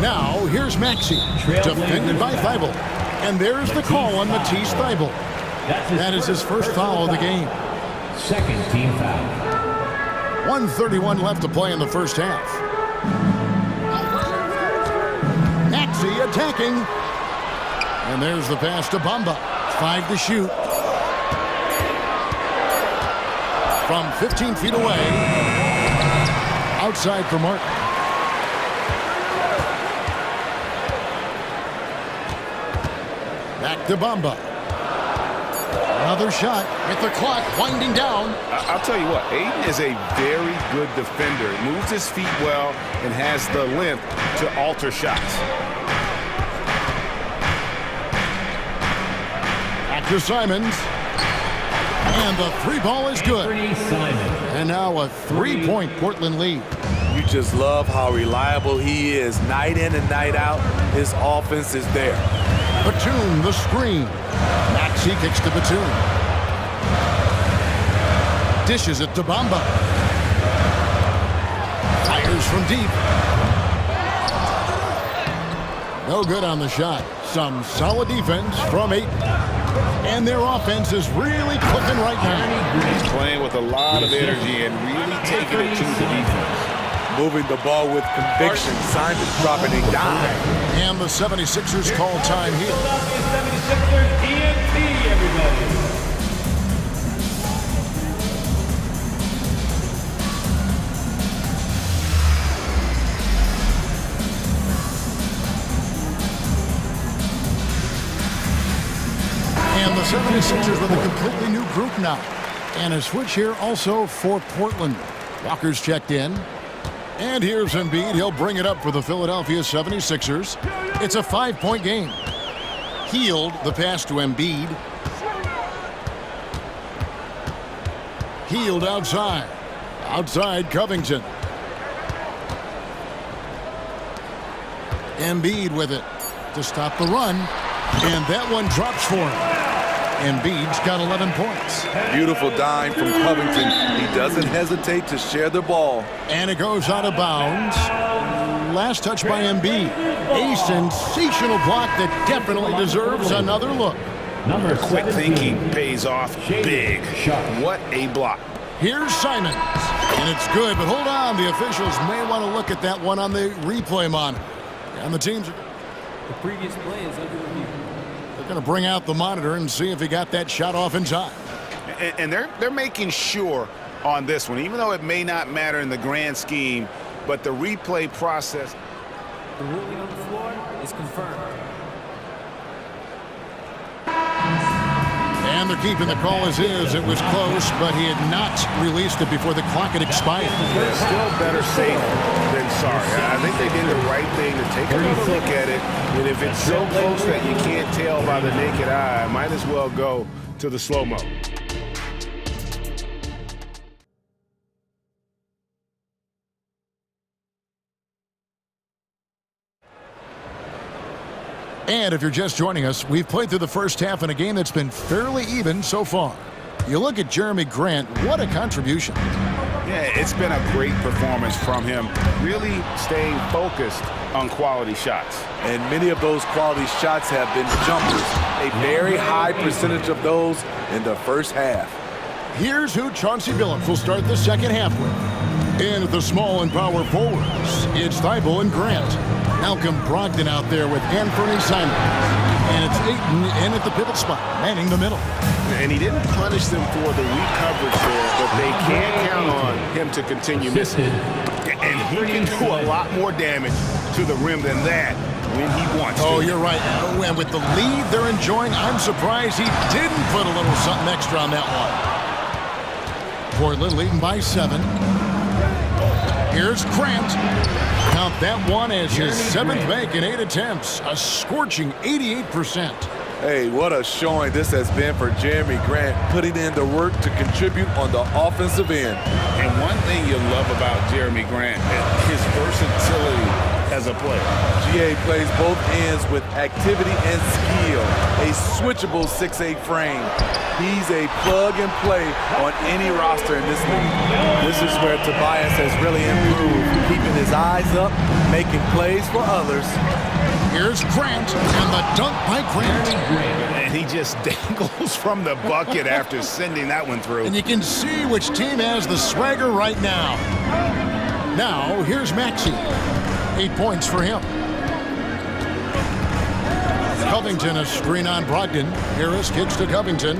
Now, here's Maxey. Defended by Thibault. And there's the call on Matisse Thibault. That is his first foul of the game. Second team foul. 1:31 left to play in the first half. Maxey attacking. And there's the pass to Bamba. 5 to shoot. From 15 feet away. Outside for Martin. Back to Bamba. Another shot with the clock winding down. I'll tell you what, Ayton is a very good defender. Moves his feet well and has the length to alter shots. Back to Simons. And the 3 ball is good. And now a 3-point Portland lead. You just love how reliable he is. Night in and night out, his offense is there. Batum, the screen. Maxey kicks to Batum. Dishes it to Bamba. Fires from deep. No good on the shot. Some solid defense from Ayton. And their offense is really clicking right now. He's playing with a lot of energy and really taking it to the defense. Moving the ball with conviction. Simon dropping a dime. And the 76ers call time here. 76ers ENT, everybody. And the 76ers with a completely new group now. And a switch here also for Portland. Walker's checked in. And here's Embiid. He'll bring it up for the Philadelphia 76ers. It's a 5-point game. Hield the pass to Embiid. Hield outside. Outside Covington. Embiid with it to stop the run. And that one drops for him. Embiid's got 11 points. Beautiful dime from Covington. He doesn't hesitate to share the ball. And it goes out of bounds. Last touch by Embiid. A sensational block that definitely deserves another look. The quick thinking pays off big. What a block. Here's Simons. And it's good, but hold on. The officials may want to look at that one on the replay monitor. And the teams... The previous play is under review. They're going to bring out the monitor and see if he got that shot off in time. And they're making sure on this one, even though it may not matter in the grand scheme, but the replay process. The ruling on the floor is confirmed. And they're keeping the call as is. It was close, but he had not released it before the clock had expired. Still better safe than sorry. I think they did the right thing to take a look at it. And if it's so close that you can't tell by the naked eye, might as well go to the slow-mo. And if you're just joining us, we've played through the first half in a game that's been fairly even so far. You look at Jeremy Grant, what a contribution. Yeah, it's been a great performance from him, really staying focused on quality shots. And many of those quality shots have been jumpers. A very high percentage of those in the first half. Here's who Chauncey Billups will start the second half with. In at the small and power forwards, it's Thibault and Grant. Malcolm Brogdon out there with Anthony Simon. And it's Ayton in at the pivot spot, manning the middle. And he didn't punish them for the weak coverage there, but they can't count on him to continue missing. And he can do a lot more damage to the rim than that when he wants to. Oh, you're right. And with the lead they're enjoying, I'm surprised he didn't put a little something extra on that one. Portland leading by 7. Here's Grant. Count that one as his 7th make in 8 attempts. A scorching 88%. Hey, what a showing this has been for Jeremy Grant, putting in the work to contribute on the offensive end. And one thing you love about Jeremy Grant is his versatility as a player. GA plays both ends with activity and skill. A switchable 6'8" frame. He's a plug and play on any roster in this league. This is where Tobias has really improved, keeping his eyes up, making plays for others. Here's Grant, and the dunk by Grant. And he just dangles from the bucket after sending that one through. And you can see which team has the swagger right now. Now, here's Maxey. 8 points for him. Covington, a screen on Brogdon. Harris kicks to Covington.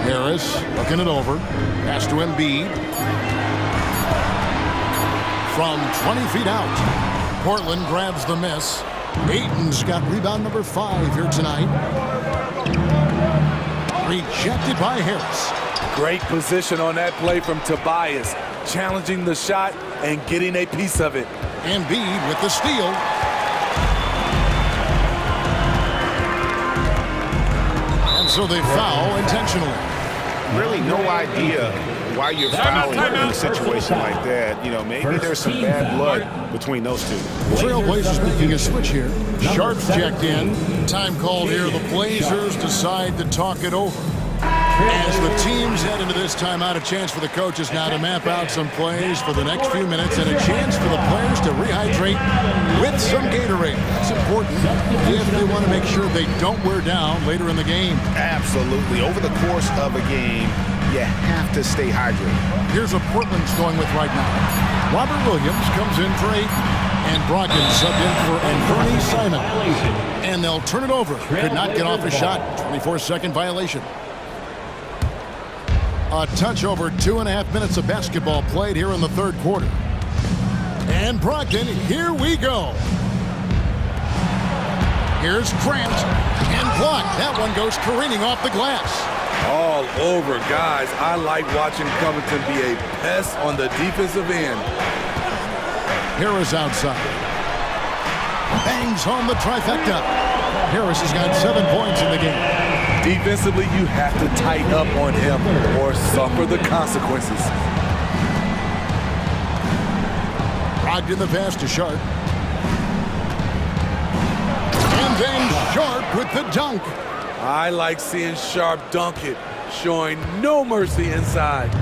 Harris looking it over. Pass to Embiid. From 20 feet out. Portland grabs the miss. Ayton's got rebound number 5 here tonight. Rejected by Harris. Great position on that play from Tobias. Challenging the shot and getting a piece of it. Embiid with the steal. And so they foul intentionally. Really no idea why you're fouling in a situation like that. You know, maybe there's some bad blood between those two. Trailblazers making a switch here. Sharp's checked in. Time called here. The Blazers decide to talk it over. As the teams head into this timeout, a chance for the coaches now to map out some plays for the next few minutes and a chance for the players to rehydrate with some Gatorade. That's important if they want to make sure they don't wear down later in the game. Absolutely. Over the course of a game, you have to stay hydrated. Here's what Portland's going with right now. Robert Williams comes in for 8, and Brogdon subbed in for Anthony Simon. And they'll turn it over. Could not get off a shot. 24-second violation. A touch over 2.5 minutes of basketball played here in the third quarter. And Brogdon, here we go. Here's Grant, and blocked. That one goes careening off the glass. All over, guys. I like watching Covington be a pest on the defensive end. Harris outside. Bangs on the trifecta. Harris has got 7 points in the game. Defensively, you have to tighten up on him or suffer the consequences. Brogdon the pass to Sharp. And then Sharp with the dunk. I like seeing Sharp dunk it, showing no mercy inside.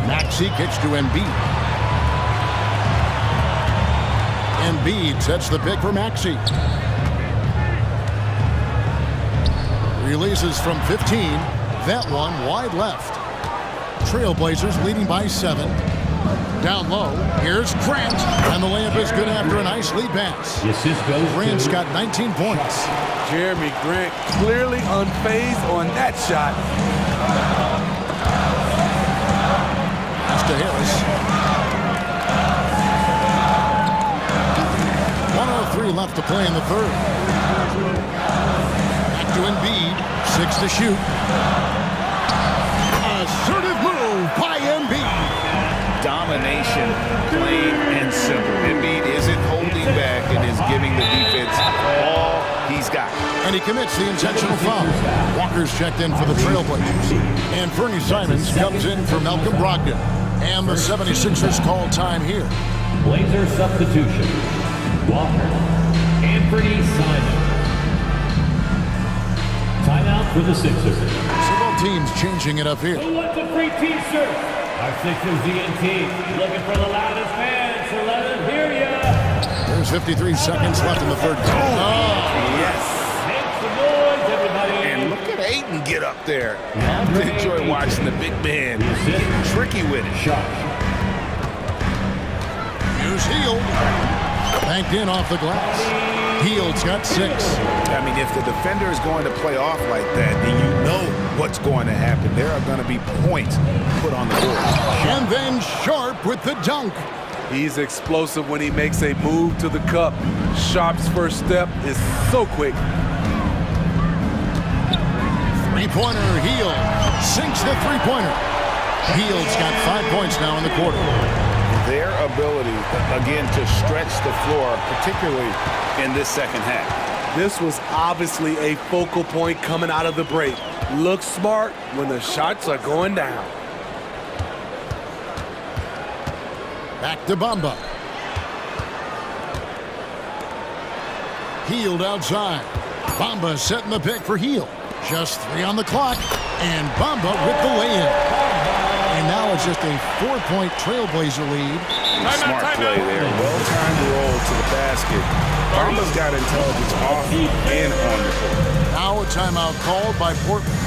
Maxey kicks to Embiid. Embiid sets the pick for Maxey. Releases from 15. That one wide left. Trailblazers leading by 7. Down low. Here's Grant. And the layup is good after a nice lead pass. Grant's got 19 points. Jeremy Grant clearly unfazed on that shot. Pass to Harris. off to play in the third. Back to Embiid. 6 to shoot. Assertive move by Embiid. Domination, plain and simple. Embiid isn't holding back and is giving the defense all he's got. And he commits the intentional foul. Walker's checked in for the Trailblazers. And Fernie Simons comes in for Malcolm Brogdon. And the 76ers call time here. Blazer substitution. Walker. Anthony Simons. Timeout for the Sixers. So both teams changing it up here. Who wants a free t-shirt? Our Sixers DNT looking for the loudest fans, so let them hear ya. There's 53 seconds left in the third. Yes. Make some noise, everybody. And look at Ayton get up there. I enjoy watching the big man get tricky with it. Here's Hield. Banked in off the glass. Hield's got 6. I mean, if the defender is going to play off like that, then you know what's going to happen. There are going to be points put on the board. And then Sharp with the dunk. He's explosive when he makes a move to the cup. Sharp's first step is so quick. Three-pointer, Hield. Sinks the three-pointer. Hield's got 5 points now in the quarter. Their ability, again, to stretch the floor, particularly in this second half. This was obviously a focal point coming out of the break. Look smart when the shots are going down. Back to Bamba. Hield outside. Bamba setting the pick for Hield. Just 3 on the clock. And Bamba with the lay-in. And now it's just a 4-point Trailblazer lead. Smart play there. Well-timed roll to the basket. Bamba's got intelligence off and on the court. Now a timeout called by Portland.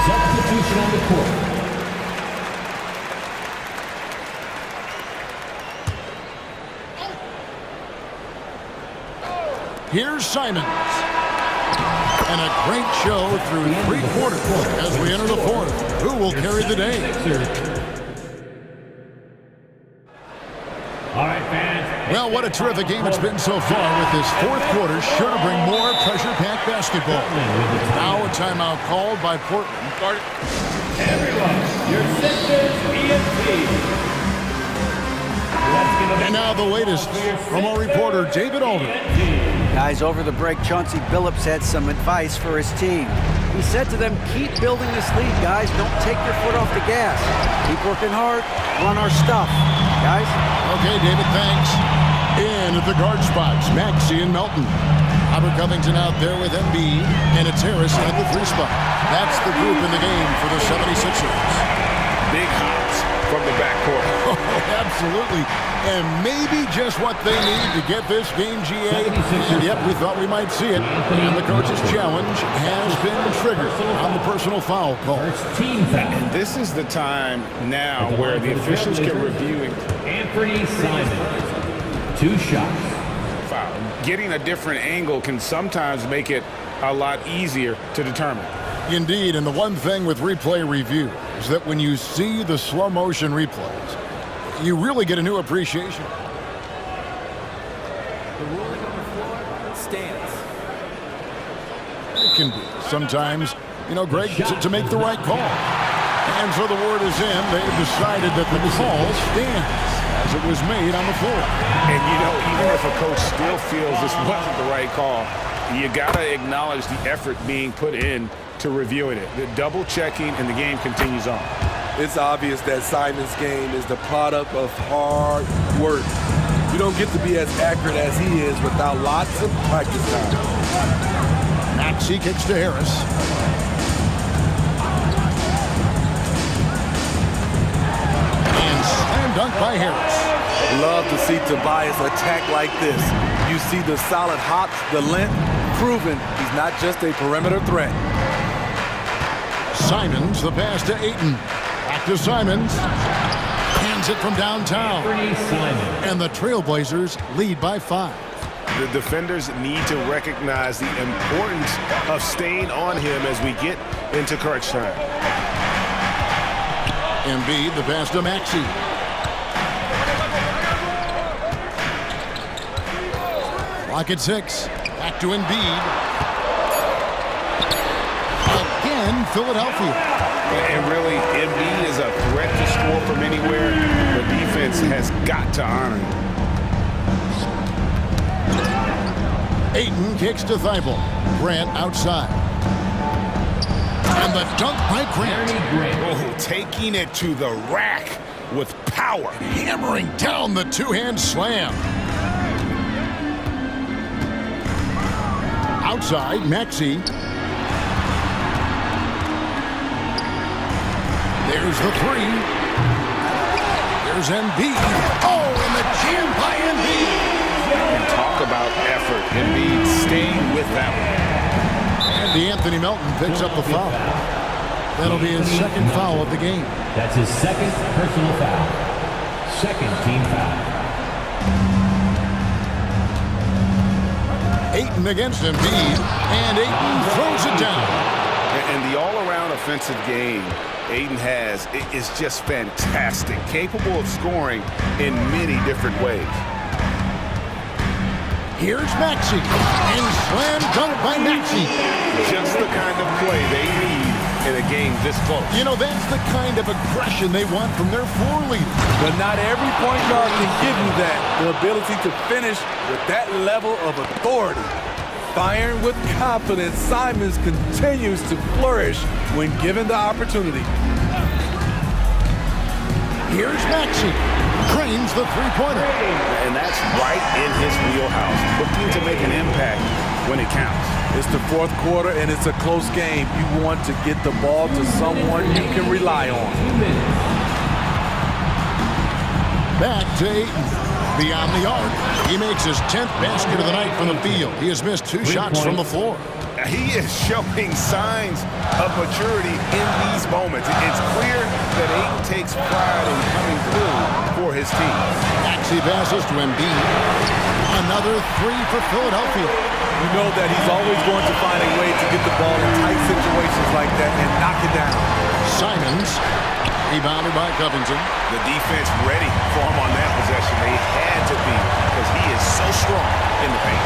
Substitution on the court. Here's Simons. And a great show through 3 quarters as we enter the fourth. Who will carry the day? All right, fans. Well, what a terrific game it's been so far with this fourth quarter. Sure to bring more pressure-packed basketball. Now a timeout called by Portland. Everyone, your Sixers ESP. And now the latest from our reporter, David Alder. Guys, over the break, Chauncey Billups had some advice for his team. He said to them, keep building this lead, guys. Don't take your foot off the gas. Keep working hard. Run our stuff. Guys? Okay, David, thanks. In at the guard spots, Maxey and Melton. Robert Covington out there with Embiid, and it's Harris at the 3 spot. That's the group in the game for the 76ers. Big hops from the backcourt. Oh, absolutely. And maybe just what they need to get this game, GA. And yep, we thought we might see it. And the coach's challenge has been triggered on the personal foul call. And this is the time now where the officials can review Anthony Simons. 2 shots. Foul. Getting a different angle can sometimes make it a lot easier to determine. Indeed, and the one thing with replay review is that when you see the slow motion replays, you really get a new appreciation. The ruling on the floor stands. It can be sometimes, Greg, to make the right call. And so the word is in. They've decided that the call stands as it was made on the floor. And, even if a coach still feels this wasn't the right call, you got to acknowledge the effort being put in to reviewing it. The double checking, and the game continues on. It's obvious that Simons' game is the product of hard work. You don't get to be as accurate as he is without lots of practice time. Maxey kicks to Harris. And slam dunk by Harris. Love to see Tobias attack like this. You see the solid hops, the length, proving he's not just a perimeter threat. Simons, the pass to Ayton. Back to Simons. Hands it from downtown. And the Trailblazers lead by 5. The defenders need to recognize the importance of staying on him as we get into crunch time. Embiid, the pass to Maxey. Clock at 6. Back to Embiid. Again, Philadelphia. And really, Embiid is a threat to score from anywhere. The defense has got to honor him. Ayton kicks to Thibault. Grant outside. And the dunk by Grant. Oh, taking it to the rack with power. Hammering down the two-hand slam. Outside, Maxey. There's the three. There's Embiid. Oh, and the jam by Embiid. And talk about effort. Embiid staying with that one. And Anthony Melton picks up the foul. That'll be his second foul of the game. That's his second personal foul. Second team foul. Ayton against Embiid, and Ayton throws it down. And the all-around offensive game Ayton has is just fantastic, capable of scoring in many different ways. Here's Maxey, and slam dunk by Maxey. Just the kind of play they need in a game this close. You know, that's the kind of aggression they want from their floor leader. But not every point guard can give you that. The ability to finish with that level of authority. Firing with confidence, Simons continues to flourish when given the opportunity. Here's Maxey. Cranes the three-pointer. And that's right in his wheelhouse, looking to make an impact when it counts. It's the fourth quarter, and it's a close game. You want to get the ball to someone you can rely on. Back to Ayton. Beyond the arc. He makes his 10th basket of the night from the field. He has missed 2 shots from the floor. He is showing signs of maturity in these moments. It's clear that Ayton takes pride in coming through for his team. Maxey passes to Embiid. Another 3 for Philadelphia. You know that he's always going to find a way to get the ball in tight situations like that and knock it down. Simons, rebounded by Covington. The defense ready for him on that possession. They had to be because he is so strong in the paint.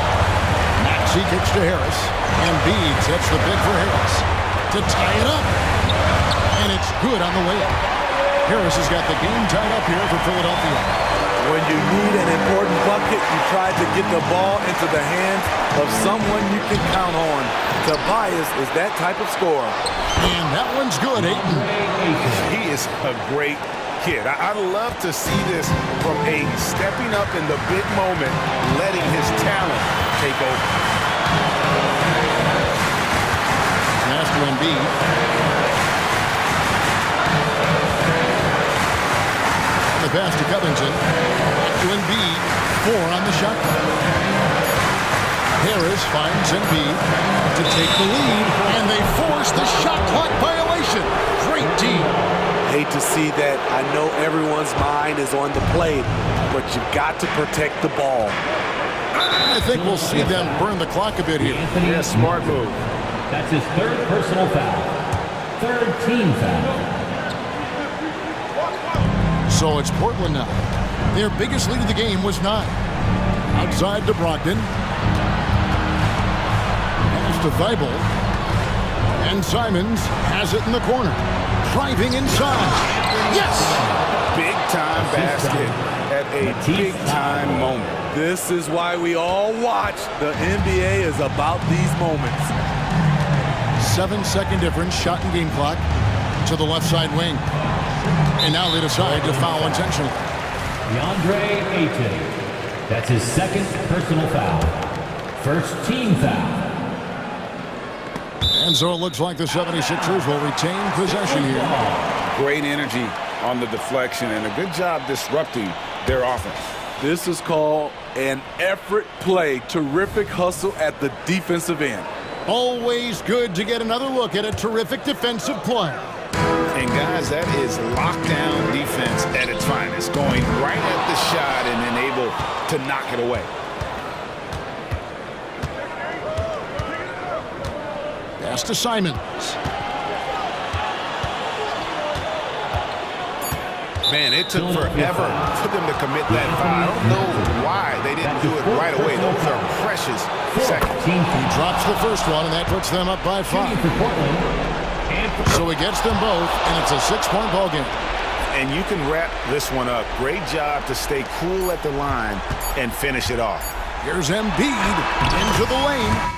Maxey kicks to Harris. Embiid sets the pick for Harris to tie it up. And it's good on the way up. Harris has got the game tied up here for Philadelphia. When you need an important bucket, you try to get the ball into the hands of someone you can count on. Tobias is that type of scorer. And that one's good, Ayton. He is a great kid. I'd love to see this from Ayton, stepping up in the big moment, letting his talent take over. Pass to Embiid. The pass to Covington. Back to Embiid. 4 on the shot clock. Harris finds Embiid to take the lead, and they force the shot clock violation. Great team. Hate to see that. I know everyone's mind is on the play, but you've got to protect the ball. I think we'll see them burn the clock a bit here. Yeah, smart move. That's his third personal foul. Third team foul. So it's Portland now. Their biggest lead of the game was 9. Outside to Brogdon. Pass to Thibault. And Simons has it in the corner. Driving inside. Yes! Big time basket at a big time moment. This is why we all watch. The NBA is about these moments. 7-second difference, shot and game clock to the left side wing. And now they decide to foul intentionally. DeAndre Ayton. That's his second personal foul. First team foul. And so it looks like the 76ers will retain possession here. Great energy on the deflection and a good job disrupting their offense. This is called an effort play. Terrific hustle at the defensive end. Always good to get another look at a terrific defensive play. And guys, that is lockdown defense at its finest, going right at the shot and then able to knock it away. Pass to Simons. Man, it took forever for them to commit that foul. I don't know why they didn't do it right away. Those are precious seconds. He drops the first one, and that puts them up by 5. So he gets them both, and it's a 6-point ball game. And you can wrap this one up. Great job to stay cool at the line and finish it off. Here's Embiid into the lane.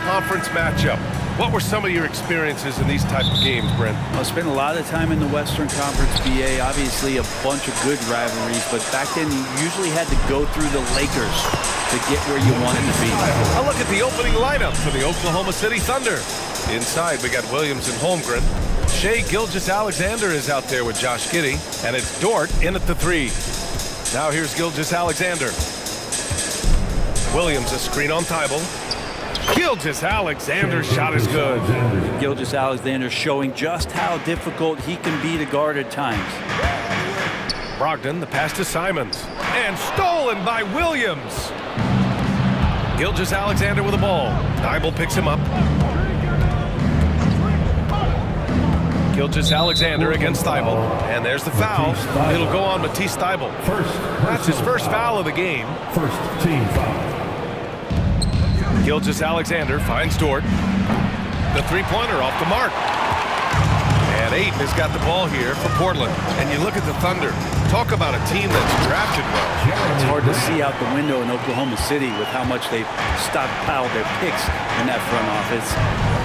Conference matchup. What were some of your experiences in these type of games, Brent? I spent a lot of time in the Western Conference, BA. Obviously, a bunch of good rivalries, but back then you usually had to go through the Lakers to get where you wanted to be. A look at the opening lineup for the Oklahoma City Thunder. Inside, we got Williams and Holmgren. Shai Gilgeous-Alexander is out there with Josh Giddey, and it's Dort in at the 3. Now here's Gilgeous-Alexander. Williams, a screen on Thibault. Gilgeous-Alexander's shot is good. Gilgeous-Alexander showing just how difficult he can be to guard at times. Brogdon, the pass to Simons. And stolen by Williams. Gilgeous-Alexander with the ball. Thibault picks him up. Gilgeous-Alexander against Thibault. And there's the foul. It'll go on Matisse Thibault. That's his first foul of the game. First team foul. Gilgeous-Alexander finds Dort. The three-pointer off the mark. And Ayton has got the ball here for Portland. And you look at the Thunder. Talk about a team that's drafted well. It's hard to see out the window in Oklahoma City with how much they've stockpiled their picks in that front office.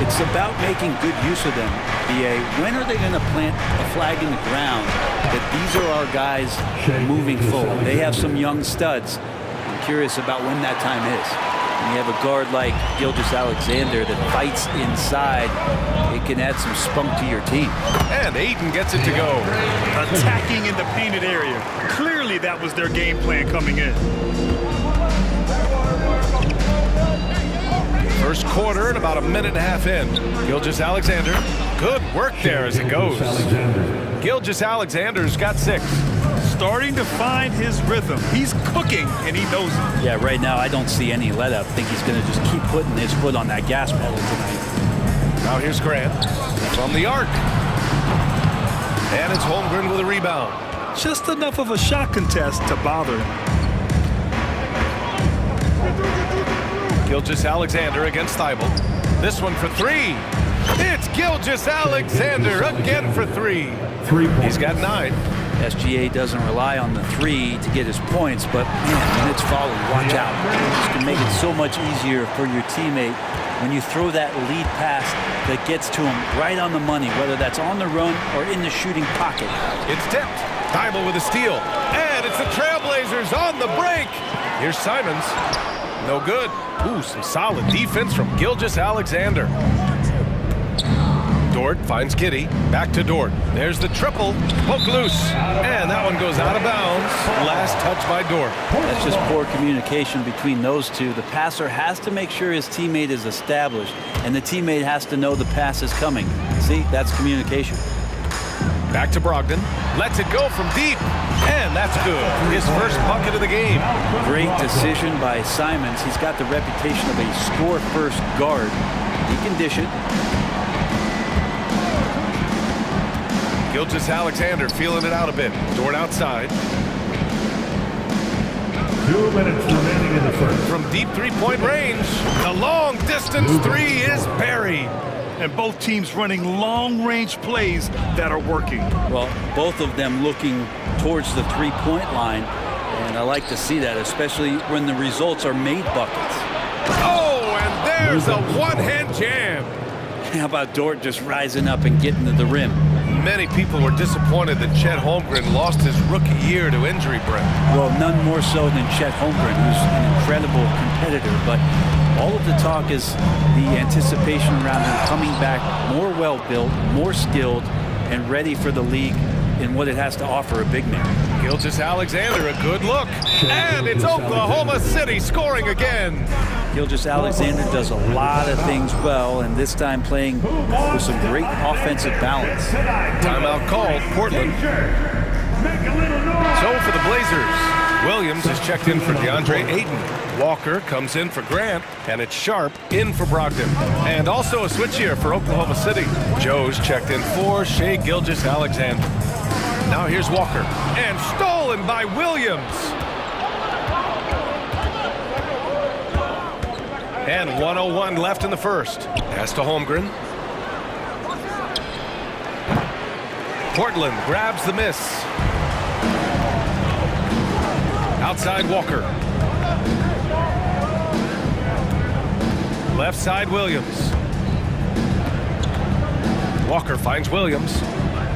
It's about making good use of them, BA. When are they going to plant a flag in the ground that these are our guys moving forward? They have some young studs. I'm curious about when that time is. When you have a guard like Gilgeous-Alexander that fights inside, it can add some spunk to your team. And Ayton gets it to go. Attacking in the painted area. Clearly that was their game plan coming in. First quarter and about a minute and a half in. Gilgeous-Alexander. Good work there as it goes. Gilgeous-Alexander's got 6. Starting to find his rhythm. He's cooking, and he knows it. Yeah, right now I don't see any let-up. I think he's going to just keep putting his foot on that gas pedal tonight. Now here's Grant from the arc. And it's Holmgren with a rebound. Just enough of a shot contest to bother him. Gilgeous-Alexander against Thibault. This one for 3. It's Gilgeous-Alexander again for 3. He's got 9. SGA doesn't rely on the 3 to get his points, but man, when it's followed, watch out. This can make it so much easier for your teammate when you throw that lead pass that gets to him right on the money, whether that's on the run or in the shooting pocket. It's tipped. Thibault with a steal. And it's the Trailblazers on the break. Here's Simons. No good. Ooh, some solid defense from Gilgeous-Alexander. Dort finds Giddey. Back to Dort. There's the triple. Poke loose. And that one goes out of bounds. Last touch by Dort. That's just poor communication between those two. The passer has to make sure his teammate is established, and the teammate has to know the pass is coming. See, that's communication. Back to Brogdon. Lets it go from deep. And that's good. His first bucket of the game. Great decision by Simons. He's got the reputation of a score-first guard. He can dish it. Gilgeous-Alexander feeling it out a bit. Dort outside. 2 minutes remaining in the first. From deep three-point range, the long-distance 3 is buried. And both teams running long-range plays that are working. Well, both of them looking towards the three-point line, and I like to see that, especially when the results are made buckets. Oh, and there's a one-hand jam. How about Dort just rising up and getting to the rim? Many people were disappointed that Chet Holmgren lost his rookie year to injury, Brent. Well, none more so than Chet Holmgren, who's an incredible competitor, but all of the talk is the anticipation around him coming back more well-built, more skilled, and ready for the league in what it has to offer a big man. Gilgeous-Alexander, a good look. And it's Oklahoma City scoring again. Gilgeous-Alexander does a lot of things well, and this time playing with some great offensive balance. Timeout called, Portland. So for the Blazers, Williams is checked in for DeAndre Ayton. Walker comes in for Grant, and it's Sharp in for Brogdon. And also a switch here for Oklahoma City. Joe's checked in for Shai Gilgeous-Alexander. Now here's Walker, and stolen by Williams. And 1:01 left in the first. Pass to Holmgren. Portland grabs the miss. Outside Walker. Left side Williams. Walker finds Williams.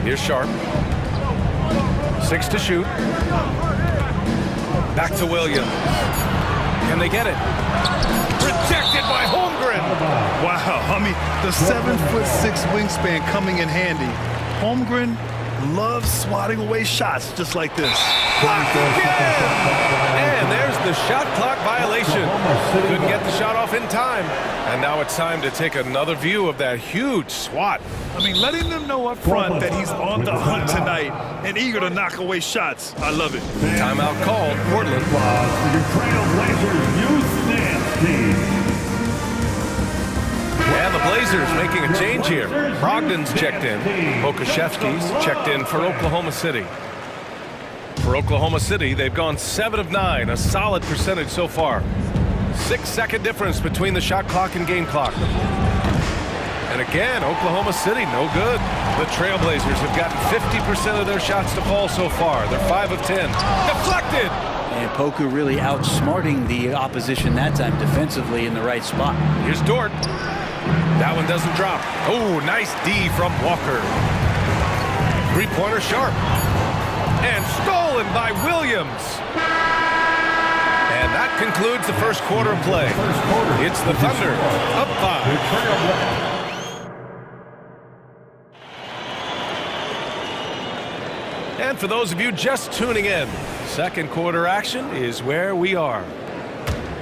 Here's Sharp. 6 to shoot. Back to Williams. Can they get it? Rejected by Holmgren. Wow, I mean, the 7'6" wingspan coming in handy. Holmgren loves swatting away shots just like this. Blocked again! And there's the shot clock violation. Couldn't get the shot off in time. And now it's time to take another view of that huge swat. I mean, letting them know up front that he's on the hunt tonight and eager to knock away shots. I love it. Timeout called, Portland. Your Trailblazers youth dance team. And the Blazers making a change here. Brogdon's checked in. Pokashevsky's checked in for Oklahoma City. For Oklahoma City, they've gone 7 of 9, a solid percentage so far. 6-second difference between the shot clock and game clock. And again, Oklahoma City, no good. The Trailblazers have gotten 50% of their shots to fall so far. They're 5 of 10. Deflected! And Poku really outsmarting the opposition that time defensively in the right spot. Here's Dort. That one doesn't drop. Oh, nice D from Walker. Three-pointer Sharp. And stolen by Williams. And that concludes the first quarter of play. It's the Thunder, up 5. And for those of you just tuning in, second quarter action is where we are.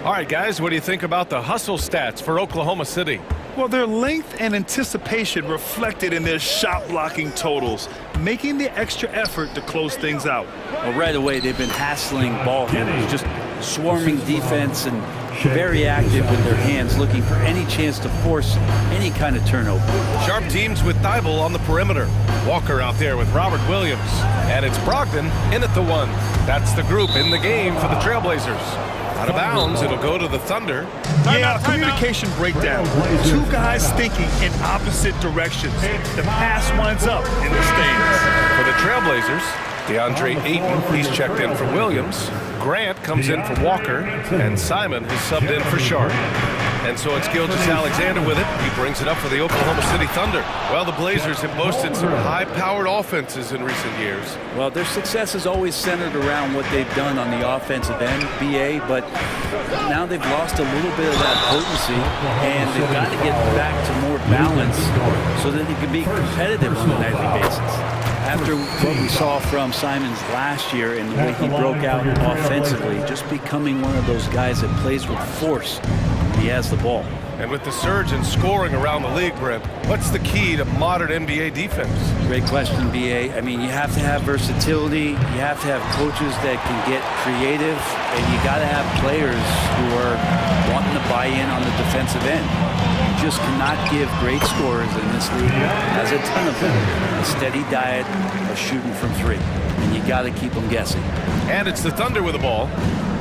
All right, guys, what do you think about the hustle stats for Oklahoma City? Well, their length and anticipation reflected in their shot blocking totals, making the extra effort to close things out. Well, right away, they've been hassling ball handlers, just swarming defense and very active with their hands, looking for any chance to force any kind of turnover. Sharp teams with Thibault on the perimeter. Walker out there with Robert Williams. And it's Brogdon in at the 1. That's the group in the game for the Trailblazers. Out of bounds, it'll go to the Thunder. Yeah, communication breakdown. Two guys thinking in opposite directions. The pass winds up in the stands. For the Trailblazers, DeAndre Ayton, he's checked in for Williams. Grant comes in for Walker, and Simon has subbed in for Sharp. And so it's Gilgeous-Alexander with it. He brings it up for the Oklahoma City Thunder. Well, the Blazers have boasted some high-powered offenses in recent years. Well, their success is always centered around what they've done on the offensive end, BA, but now they've lost a little bit of that potency, and they've got to get back to more balance so that they can be competitive on a nightly basis. After what we saw from Simons last year and the way he broke out offensively, just becoming one of those guys that plays with force when he has the ball. And with the surge in scoring around the league, Brent, what's the key to modern NBA defense? Great question, BA. I mean, you have to have versatility. You have to have coaches that can get creative. And you got to have players who are wanting to buy in on the defensive end. You just cannot give great scorers in this league, as a ton of them, a steady diet of shooting from 3. And you got to keep them guessing. And it's the Thunder with the ball,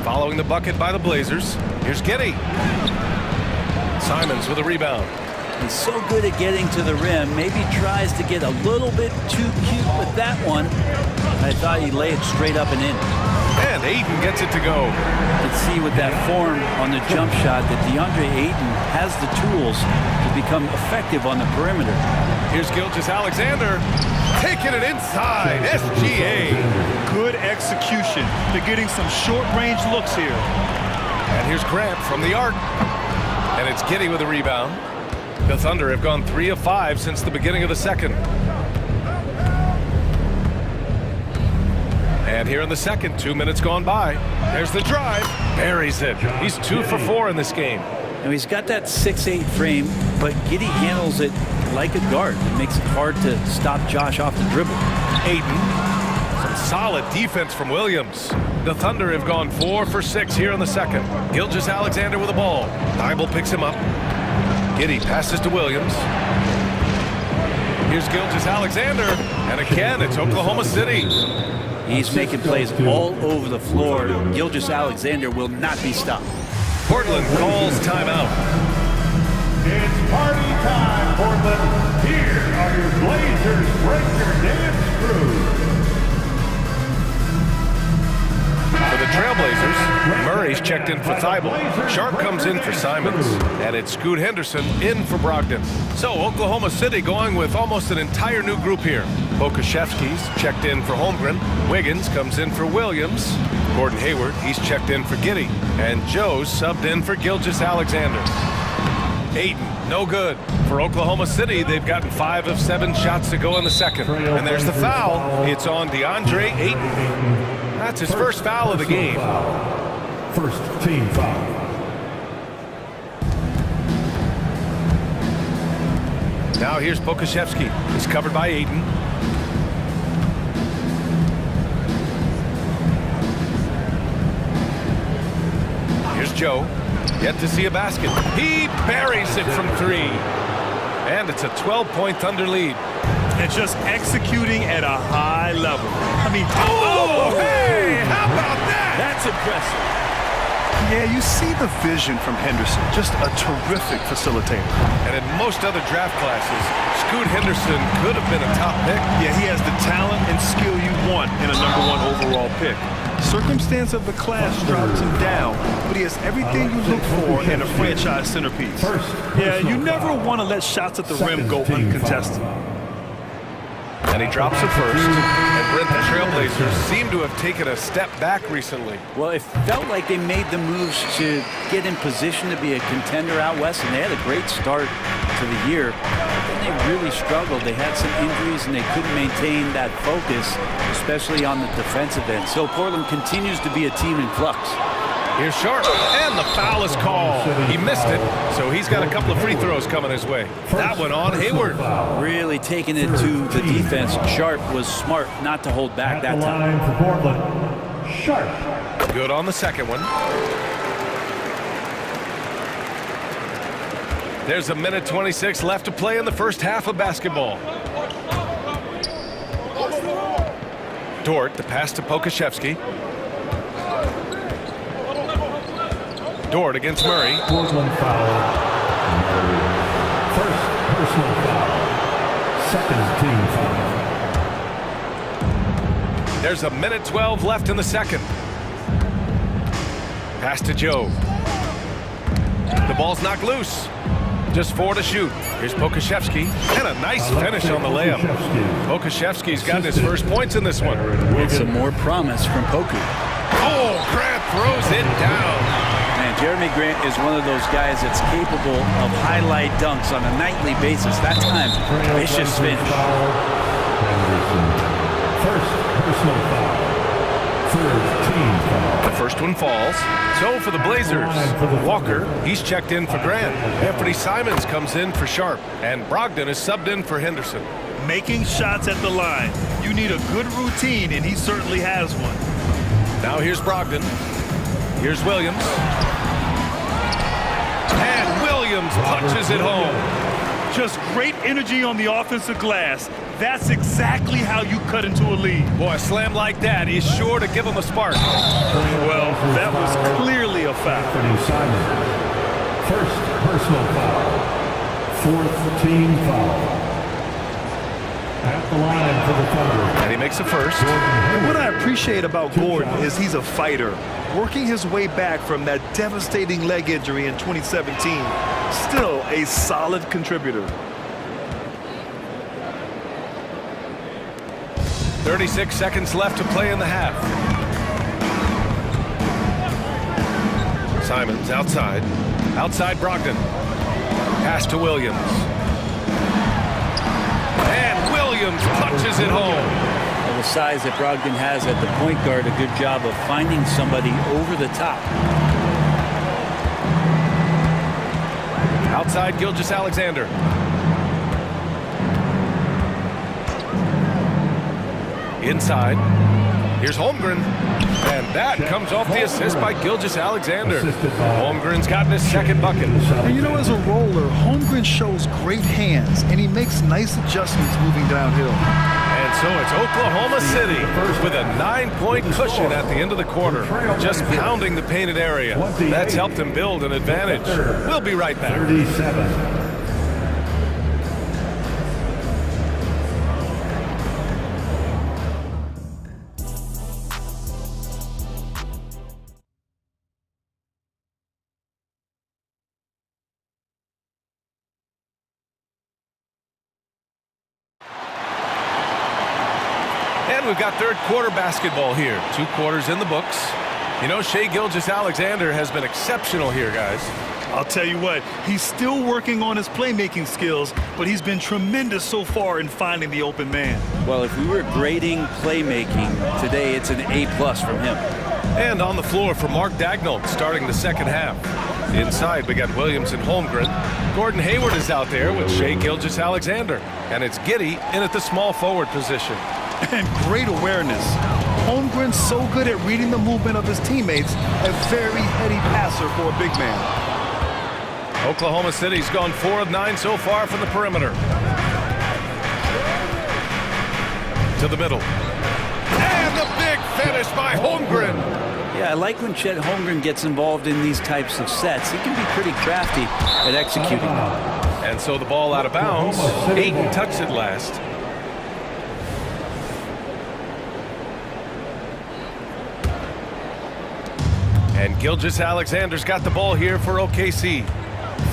following the bucket by the Blazers. Here's Giddey. Simons with a rebound. He's so good at getting to the rim. Maybe tries to get a little bit too cute with that one. I thought he'd lay it straight up and in. And Ayton gets it to go. You can see with that form on the jump shot that DeAndre Ayton has the tools to become effective on the perimeter. Here's Gilgeous-Alexander taking it inside. SGA. Good execution. They're getting some short-range looks here. And here's Grant from the arc. And it's Giddey with a rebound. The Thunder have gone 3 of 5 since the beginning of the second. And here in the second, 2 minutes gone by. There's the drive. Buries it. He's 2 for 4 in this game. Now he's got that 6'8" frame, but Giddey handles it like a guard. It makes it hard to stop Josh off the dribble. Ayton. Some solid defense from Williams. The Thunder have gone 4 for 6 here in the second. Gilgeous-Alexander with the ball. Thibault picks him up. Giddey passes to Williams. Here's Gilgeous-Alexander. And again, it's Oklahoma City. He's making plays all over the floor. Gilgeous-Alexander will not be stopped. Portland calls timeout. It's party time, Portland. Here are your Blazers Breaker Dance Crew. For the Trailblazers, Murray He's checked in for Thibault. Sharp comes in for Simons. And it's Scoot Henderson in for Brogdon. So Oklahoma City going with almost an entire new group here. Pokashevsky's checked in for Holmgren. Wiggins comes in for Williams. Gordon Hayward, he's checked in for Giddey. And Joe's subbed in for Gilgeous-Alexander. Ayton, no good. For Oklahoma City, they've gotten 5 of 7 shots to go in the second. And there's the foul. It's on DeAndre Ayton. That's his first foul of the game. First team foul. Now here's Pokashevsky. He's covered by Ayton. Here's Joe. Yet to see a basket. He buries it from 3. And it's a 12-point Thunder lead. And just executing at a high level. I mean, hey, how about that? That's impressive. Yeah, you see the vision from Henderson. Just a terrific facilitator. And in most other draft classes, Scoot Henderson could have been a top pick. Yeah, he has the talent and skill you want in a #1 overall pick. Circumstance of the class drops him down, but he has everything you look for in a franchise centerpiece. Yeah, you never want to let shots at the rim go uncontested. And he drops it first. And Brent, the Trailblazers seem to have taken a step back recently. Well, it felt like they made the moves to get in position to be a contender out west, and they had a great start to the year. But then they really struggled. They had some injuries, and they couldn't maintain that focus, especially on the defensive end. So Portland continues to be a team in flux. Here's Sharp, and the foul is called. He missed it, so he's got a couple of free throws coming his way. That one on Hayward. Really taking it to the defense. Sharp was smart not to hold back that time. For Portland, Sharp. Good on the second one. There's a minute 26 left to play in the first half of basketball. Dort, the pass to Pokashevsky. Dort against Murray. Portland foul. First personal foul. Second team foul. There's a minute 12 left in the second. Pass to Joe. The ball's knocked loose. Just 4 to shoot. Here's Pokashevsky. And a nice finish on the layup. Pokashevsky's gotten his first points in this one. With some more promise from Poku. Oh, Grant throws it down. Man, Jeremy Grant is one of those guys that's capable of highlight dunks on a nightly basis. That time, vicious finish. First personal foul. Third team foul. The first one falls. So for the Blazers, Walker, he's checked in for Grant. Anthony Simons comes in for Sharp. And Brogdon is subbed in for Henderson. Making shots at the line. You need a good routine, and he certainly has one. Now here's Brogdon. Here's Williams. And Williams punches it home. Just great energy on the offensive glass. That's exactly how you cut into a lead. Boy, a slam like that is sure to give him a spark. Well, that was clearly a foul. First personal foul. Fourth team foul. At the line for the Thunder. And he makes a first. And what I appreciate about Gordon is he's a fighter, working his way back from that devastating leg injury in 2017. Still a solid contributor. 36 seconds left to play in the half. Simons outside. Outside Brogdon. Pass to Williams. And Williams punches it home. Well, the size that Brogdon has at the point guard, a good job of finding somebody over the top. Outside Gilgeous-Alexander. Inside. Here's Holmgren. And that comes off the assist by Gilgeous-Alexander. Holmgren's gotten his second bucket. And you know, as a roller, Holmgren shows great hands, and he makes nice adjustments moving downhill. And so it's Oklahoma City with a 9-point cushion at the end of the quarter. Just pounding the painted area. That's helped them build an advantage. We'll be right back. 37. And we've got third quarter basketball here. 2 quarters in the books. You know, Shai Gilgeous-Alexander has been exceptional here, guys. I'll tell you what, he's still working on his playmaking skills, but he's been tremendous so far in finding the open man. Well, if we were grading playmaking today, it's an A+ from him. And on the floor for Mark Dagnall starting the second half. Inside, we got Williams and Holmgren. Gordon Hayward is out there with Shai Gilgeous-Alexander. And it's Giddey in at the small forward position. And great awareness. Holmgren's so good at reading the movement of his teammates, a very heady passer for a big man. Oklahoma City's gone 4 of 9 so far from the perimeter. To the middle. And the big finish by Holmgren. Yeah, I like when Chet Holmgren gets involved in these types of sets. He can be pretty crafty at executing. And so the ball out of bounds. Ayton touched it last. And Gilgeous-Alexander's got the ball here for OKC.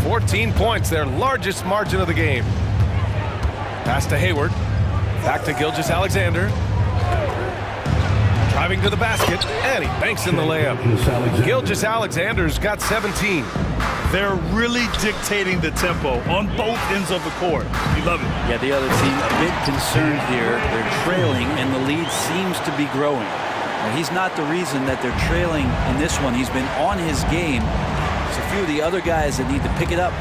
14 points, their largest margin of the game. Pass to Hayward. Back to Gilgeous-Alexander. Driving to the basket, and he banks in the layup. Gilgeous-Alexander's got 17. They're really dictating the tempo on both ends of the court. You love it. Yeah, the other team a bit concerned here. They're trailing, and the lead seems to be growing. Now, he's not the reason that they're trailing in this one. He's been on his game. There's a few of the other guys that need to pick it up.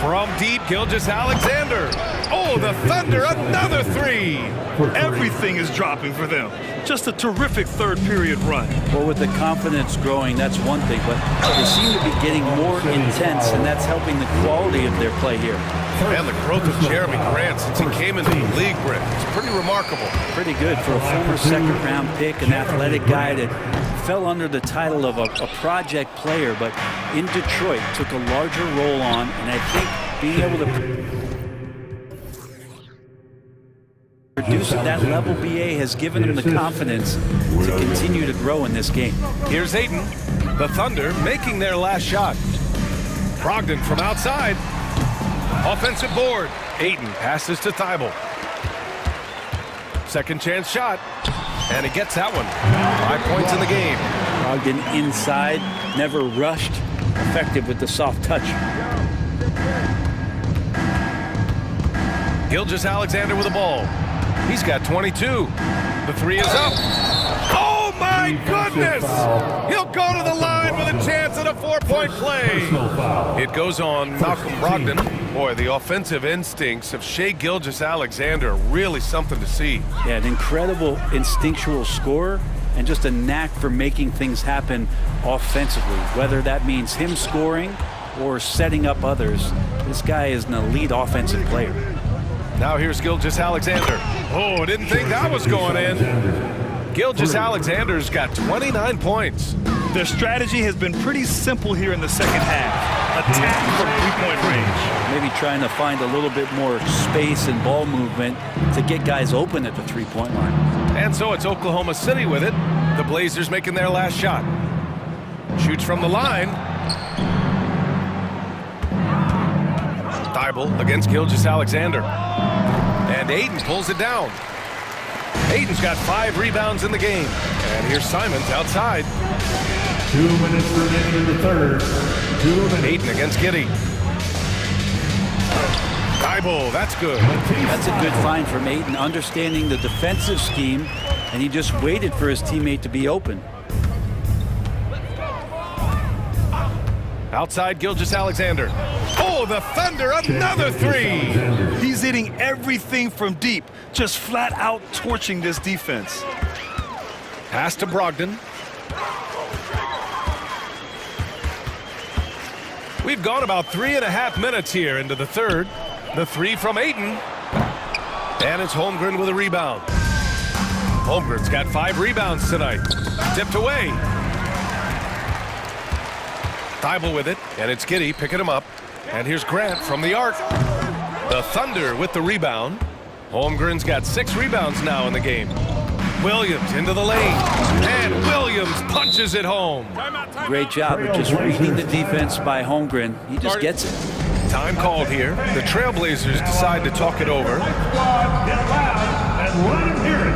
From deep, Gilgeous-Alexander. Oh, the Thunder, another 3. Everything is dropping for them. Just a terrific third period run. Well, with the confidence growing, that's one thing, but they seem to be getting more intense, and that's helping the quality of their play here. And the growth of Jeremy Grant since he came into the league, Britt. It's pretty remarkable. Pretty good for a former second-round pick, an athletic guy that fell under the title of a project player, but in Detroit took a larger role on, and I think being able to produce at that level, BA, has given him the confidence to continue to grow in this game. Here's Ayton. The Thunder making their last shot. Brogdon from outside. Offensive board. Ayton passes to Thibault. Second chance shot. And he gets that one. 5 points in the game. Brogdon inside, never rushed. Effective with the soft touch. Gilgeous-Alexander with the ball. He's got 22. The 3 is up. Oh, my goodness! He'll go to the line with a chance at a 4-point play. It goes on Malcolm Brogdon. Boy, the offensive instincts of Shai Gilgeous-Alexander are really something to see. Yeah, an incredible instinctual scorer and just a knack for making things happen offensively, whether that means him scoring or setting up others. This guy is an elite offensive player. Now here's Gilgeous-Alexander. Oh, didn't think that was going in. Gilgeous-Alexander's got 29 points. Their strategy has been pretty simple here in the second half. Attack from three-point range. Maybe trying to find a little bit more space and ball movement to get guys open at the three-point line. And so it's Oklahoma City with it. The Blazers making their last shot. Shoots from the line. Thibault against Gilgeous-Alexander. And Ayton pulls it down. Ayton's got 5 rebounds in the game. And here's Simons outside. 2 minutes remaining in the third. 2 minutes. Ayton against Giddey. Thibault, that's good. That's a good find from Ayton, understanding the defensive scheme, and he just waited for his teammate to be open. Outside Gilgeous-Alexander. Oh, the Thunder, another 3. He's hitting everything from deep, just flat out torching this defense. Pass to Brogdon. We've gone about 3.5 minutes here into the third. The 3 from Ayton. And it's Holmgren with a rebound. Holmgren's got 5 rebounds tonight. Tipped away. Thibault with it, and it's Giddey picking him up. And here's Grant from the arc. The Thunder with the rebound. Holmgren's got 6 rebounds now in the game. Williams into the lane, and Williams punches it home. Great job of just reading the defense by Holmgren. He just gets it. Time called here. The Trailblazers decide to talk it over. let him hear it.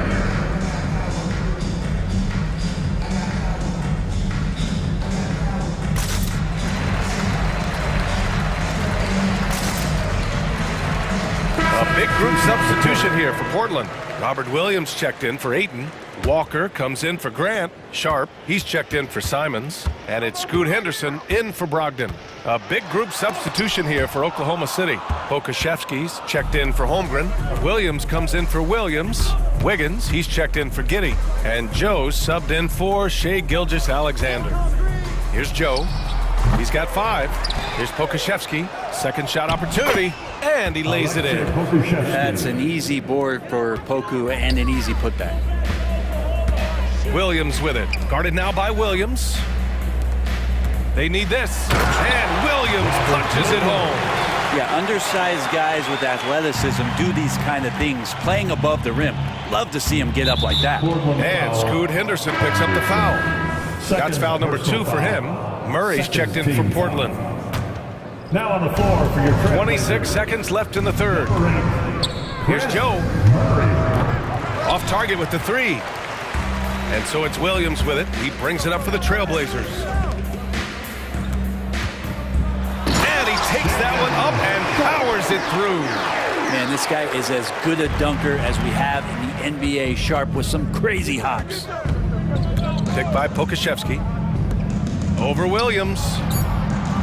A big group substitution here for Portland. Robert Williams checked in for Ayton. Walker comes in for Grant. Sharp, he's checked in for Simons. And it's Scoot Henderson in for Brogdon. A big group substitution here for Oklahoma City. Pokashevsky's checked in for Holmgren. Williams comes in for Williams. Wiggins, he's checked in for Giddey. And Joe's subbed in for Shai Gilgeous-Alexander. Here's Joe. He's got 5. Here's Pokashevsky. Second shot opportunity. And he lays it in. That's an easy board for Poku and an easy putback. Williams with it. Guarded now by Williams. They need this. And Williams punches it home. Yeah, undersized guys with athleticism do these kind of things, playing above the rim. Love to see him get up like that. And Scoot Henderson picks up the foul. That's foul number 2 for him. Murray's checked in for Portland. Now on the floor for your 26 seconds left in the third. Here's Joe. Off target with the 3. And so it's Williams with it. He brings it up for the Trailblazers. And he takes that one up and powers it through. Man, this guy is as good a dunker as we have in the NBA. Sharp with some crazy hops. Picked by Pokashevsky. Over Williams.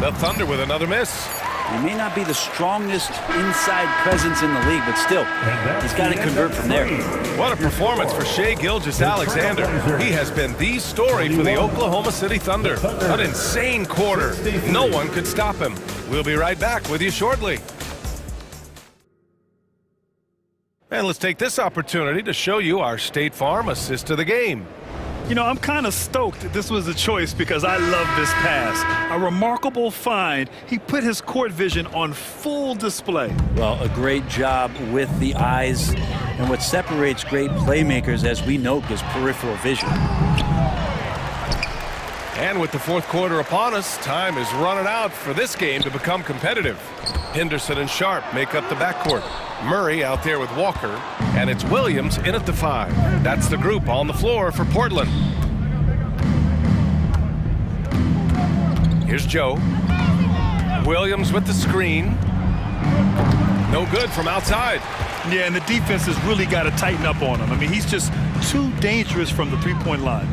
The Thunder with another miss. He may not be the strongest inside presence in the league, but still, he's got to convert from there. What a performance for Shai Gilgeous-Alexander. He has been the story for the Oklahoma City Thunder. An insane quarter. No one could stop him. We'll be right back with you shortly. And let's take this opportunity to show you our State Farm assist to the game. You know, I'm kind of stoked that this was a choice because I love this pass. A remarkable find. He put his court vision on full display. Well, a great job with the eyes. And what separates great playmakers, as we know, is peripheral vision. And with the fourth quarter upon us, time is running out for this game to become competitive. Henderson and Sharp make up the backcourt. Murray out there with Walker, and it's Williams in at the 5. That's the group on the floor for Portland. Here's Joe. Williams with the screen. No good from outside. Yeah, and the defense has really got to tighten up on him. I mean, he's just too dangerous from the three-point line.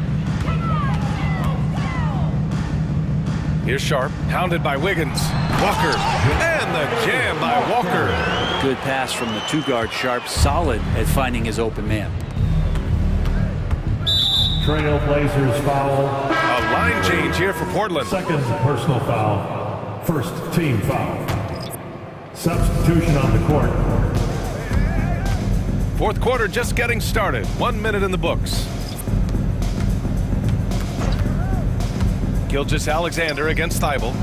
Here's Sharp, hounded by Wiggins. Walker, and the jam by Walker. Good pass from the 2-guard Sharp, solid at finding his open man. Trailblazers foul. A line change here for Portland. Second personal foul. First team foul. Substitution on the court. Fourth quarter just getting started. 1 minute in the books. Gilgeous-Alexander against Thibault.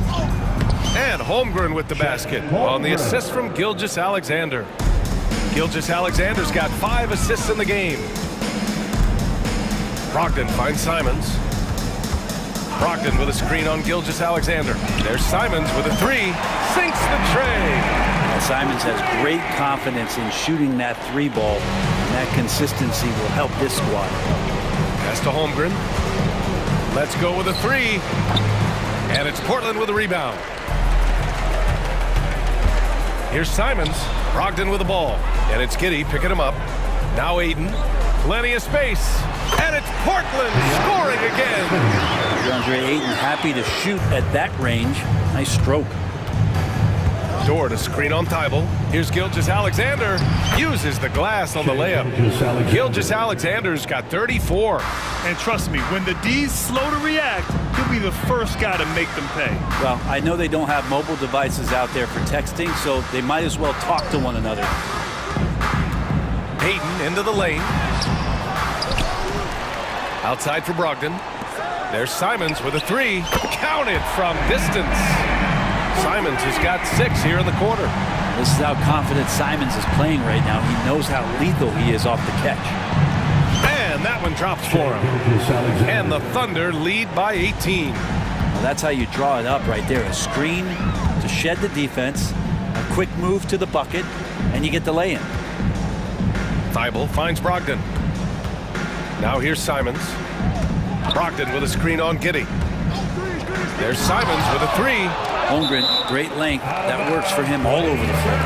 And Holmgren with the basket on the assist from Gilgeous-Alexander. Gilgeous-Alexander's got 5 assists in the game. Brogdon finds Simons. Brogdon with a screen on Gilgeous-Alexander. There's Simons with a 3. Sinks the tray. And Simons has great confidence in shooting that 3 ball. And that consistency will help this squad. Pass to Holmgren. Let's go with a 3. And it's Portland with a rebound. Here's Simons. Brogdon with the ball. And it's Giddey picking him up. Now Ayton. Plenty of space. And it's Portland scoring again. DeAndre Ayton happy to shoot at that range. Nice stroke. Door to screen on Thibault. Here's Gilgeous-Alexander. Uses the glass on the layup. Gilgeous-Alexander's got 34. And trust me, when the D's slow to react, he'll be the first guy to make them pay. Well, I know they don't have mobile devices out there for texting, so they might as well talk to one another. Ayton into the lane. Outside for Brogdon. There's Simons with a 3. Counted from distance. Simons has got 6 here in the quarter. This is how confident Simons is playing right now. He knows how lethal he is off the catch. And that one drops for him. And the Thunder lead by 18. Well, that's how you draw it up right there. A screen to shed the defense, a quick move to the bucket, and you get the lay-in. Thibault finds Brogdon. Now here's Simons. Brogdon with a screen on Giddey. There's Simons with a three. Holmgren, great length. That works for him all over the floor.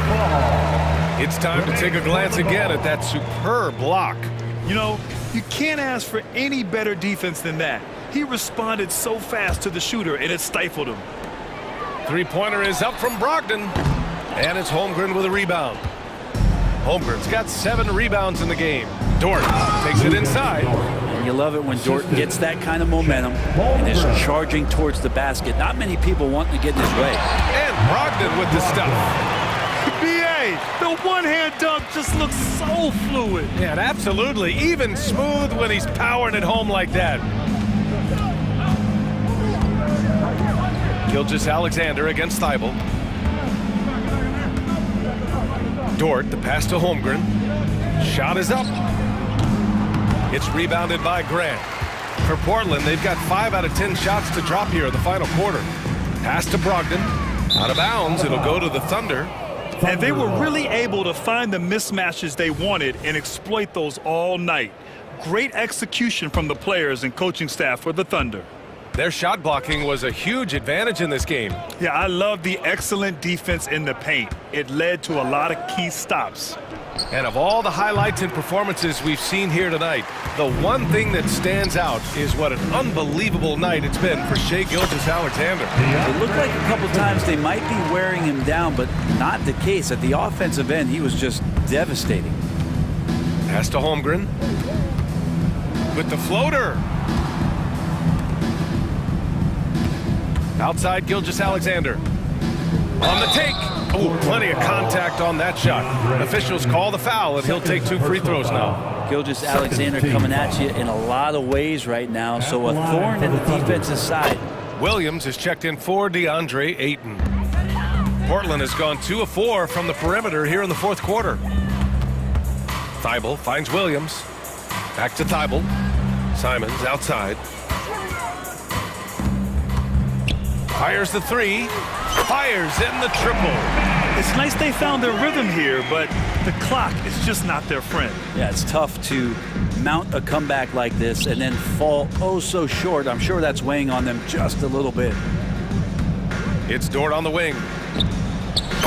It's time to take a glance again at that superb block. You know, you can't ask for any better defense than that. He responded so fast to the shooter, and it stifled him. Three-pointer is up from Brogdon. And it's Holmgren with a rebound. Holmgren's got 7 rebounds in the game. Dort takes it inside. And you love it when Dort gets that kind of momentum and is charging towards the basket. Not many people wanting to get in his way. And Brogdon with the stuff. B.A., the one-hand dunk just looks so fluid. Yeah, absolutely. Even smooth when he's powering it home like that. Gilgeous-Alexander against Thibault. Dort, the pass to Holmgren. Shot is up. It's rebounded by Grant. For Portland, they've got 5 out of 10 shots to drop here in the final quarter. Pass to Brogdon. Out of bounds, it'll go to the Thunder. And they were really able to find the mismatches they wanted and exploit those all night. Great execution from the players and coaching staff for the Thunder. Their shot blocking was a huge advantage in this game. Yeah, I love the excellent defense in the paint. It led to a lot of key stops. And of all the highlights and performances we've seen here tonight, the one thing that stands out is what an unbelievable night it's been for Shai Gilgeous-Alexander. It looked like a couple times they might be wearing him down, but not the case. At the offensive end, he was just devastating. Pass to Holmgren. With the floater. Outside Gilgeous-Alexander. On the take. Oh, plenty of contact on that shot. Officials call the foul, and he'll take 2 free throws now. Gilgeous-Alexander coming at you in a lot of ways right now, so a thorn in the defensive side. Williams is checked in for DeAndre Ayton. Portland has gone 2 of 4 from the perimeter here in the 4th quarter. Thibault finds Williams. Back to Thibault. Simons outside. Fires the 3. Fires in the triple. It's nice they found their rhythm here, but the clock is just not their friend. Yeah, it's tough to mount a comeback like this and then fall oh so short. I'm sure that's weighing on them just a little bit. It's Dort on the wing.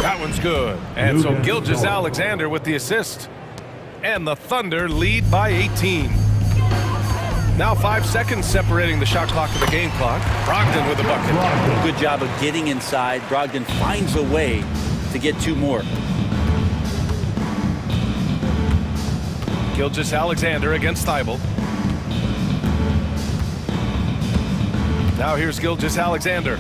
That one's good. And so Gilgeous-Alexander with the assist. And the Thunder lead by 18. Now 5 seconds separating the shot clock and the game clock. Brogdon with the bucket. Good job of getting inside. Brogdon finds a way to get 2 more. Gilgeous-Alexander against Thibault. Now here's Gilgeous-Alexander.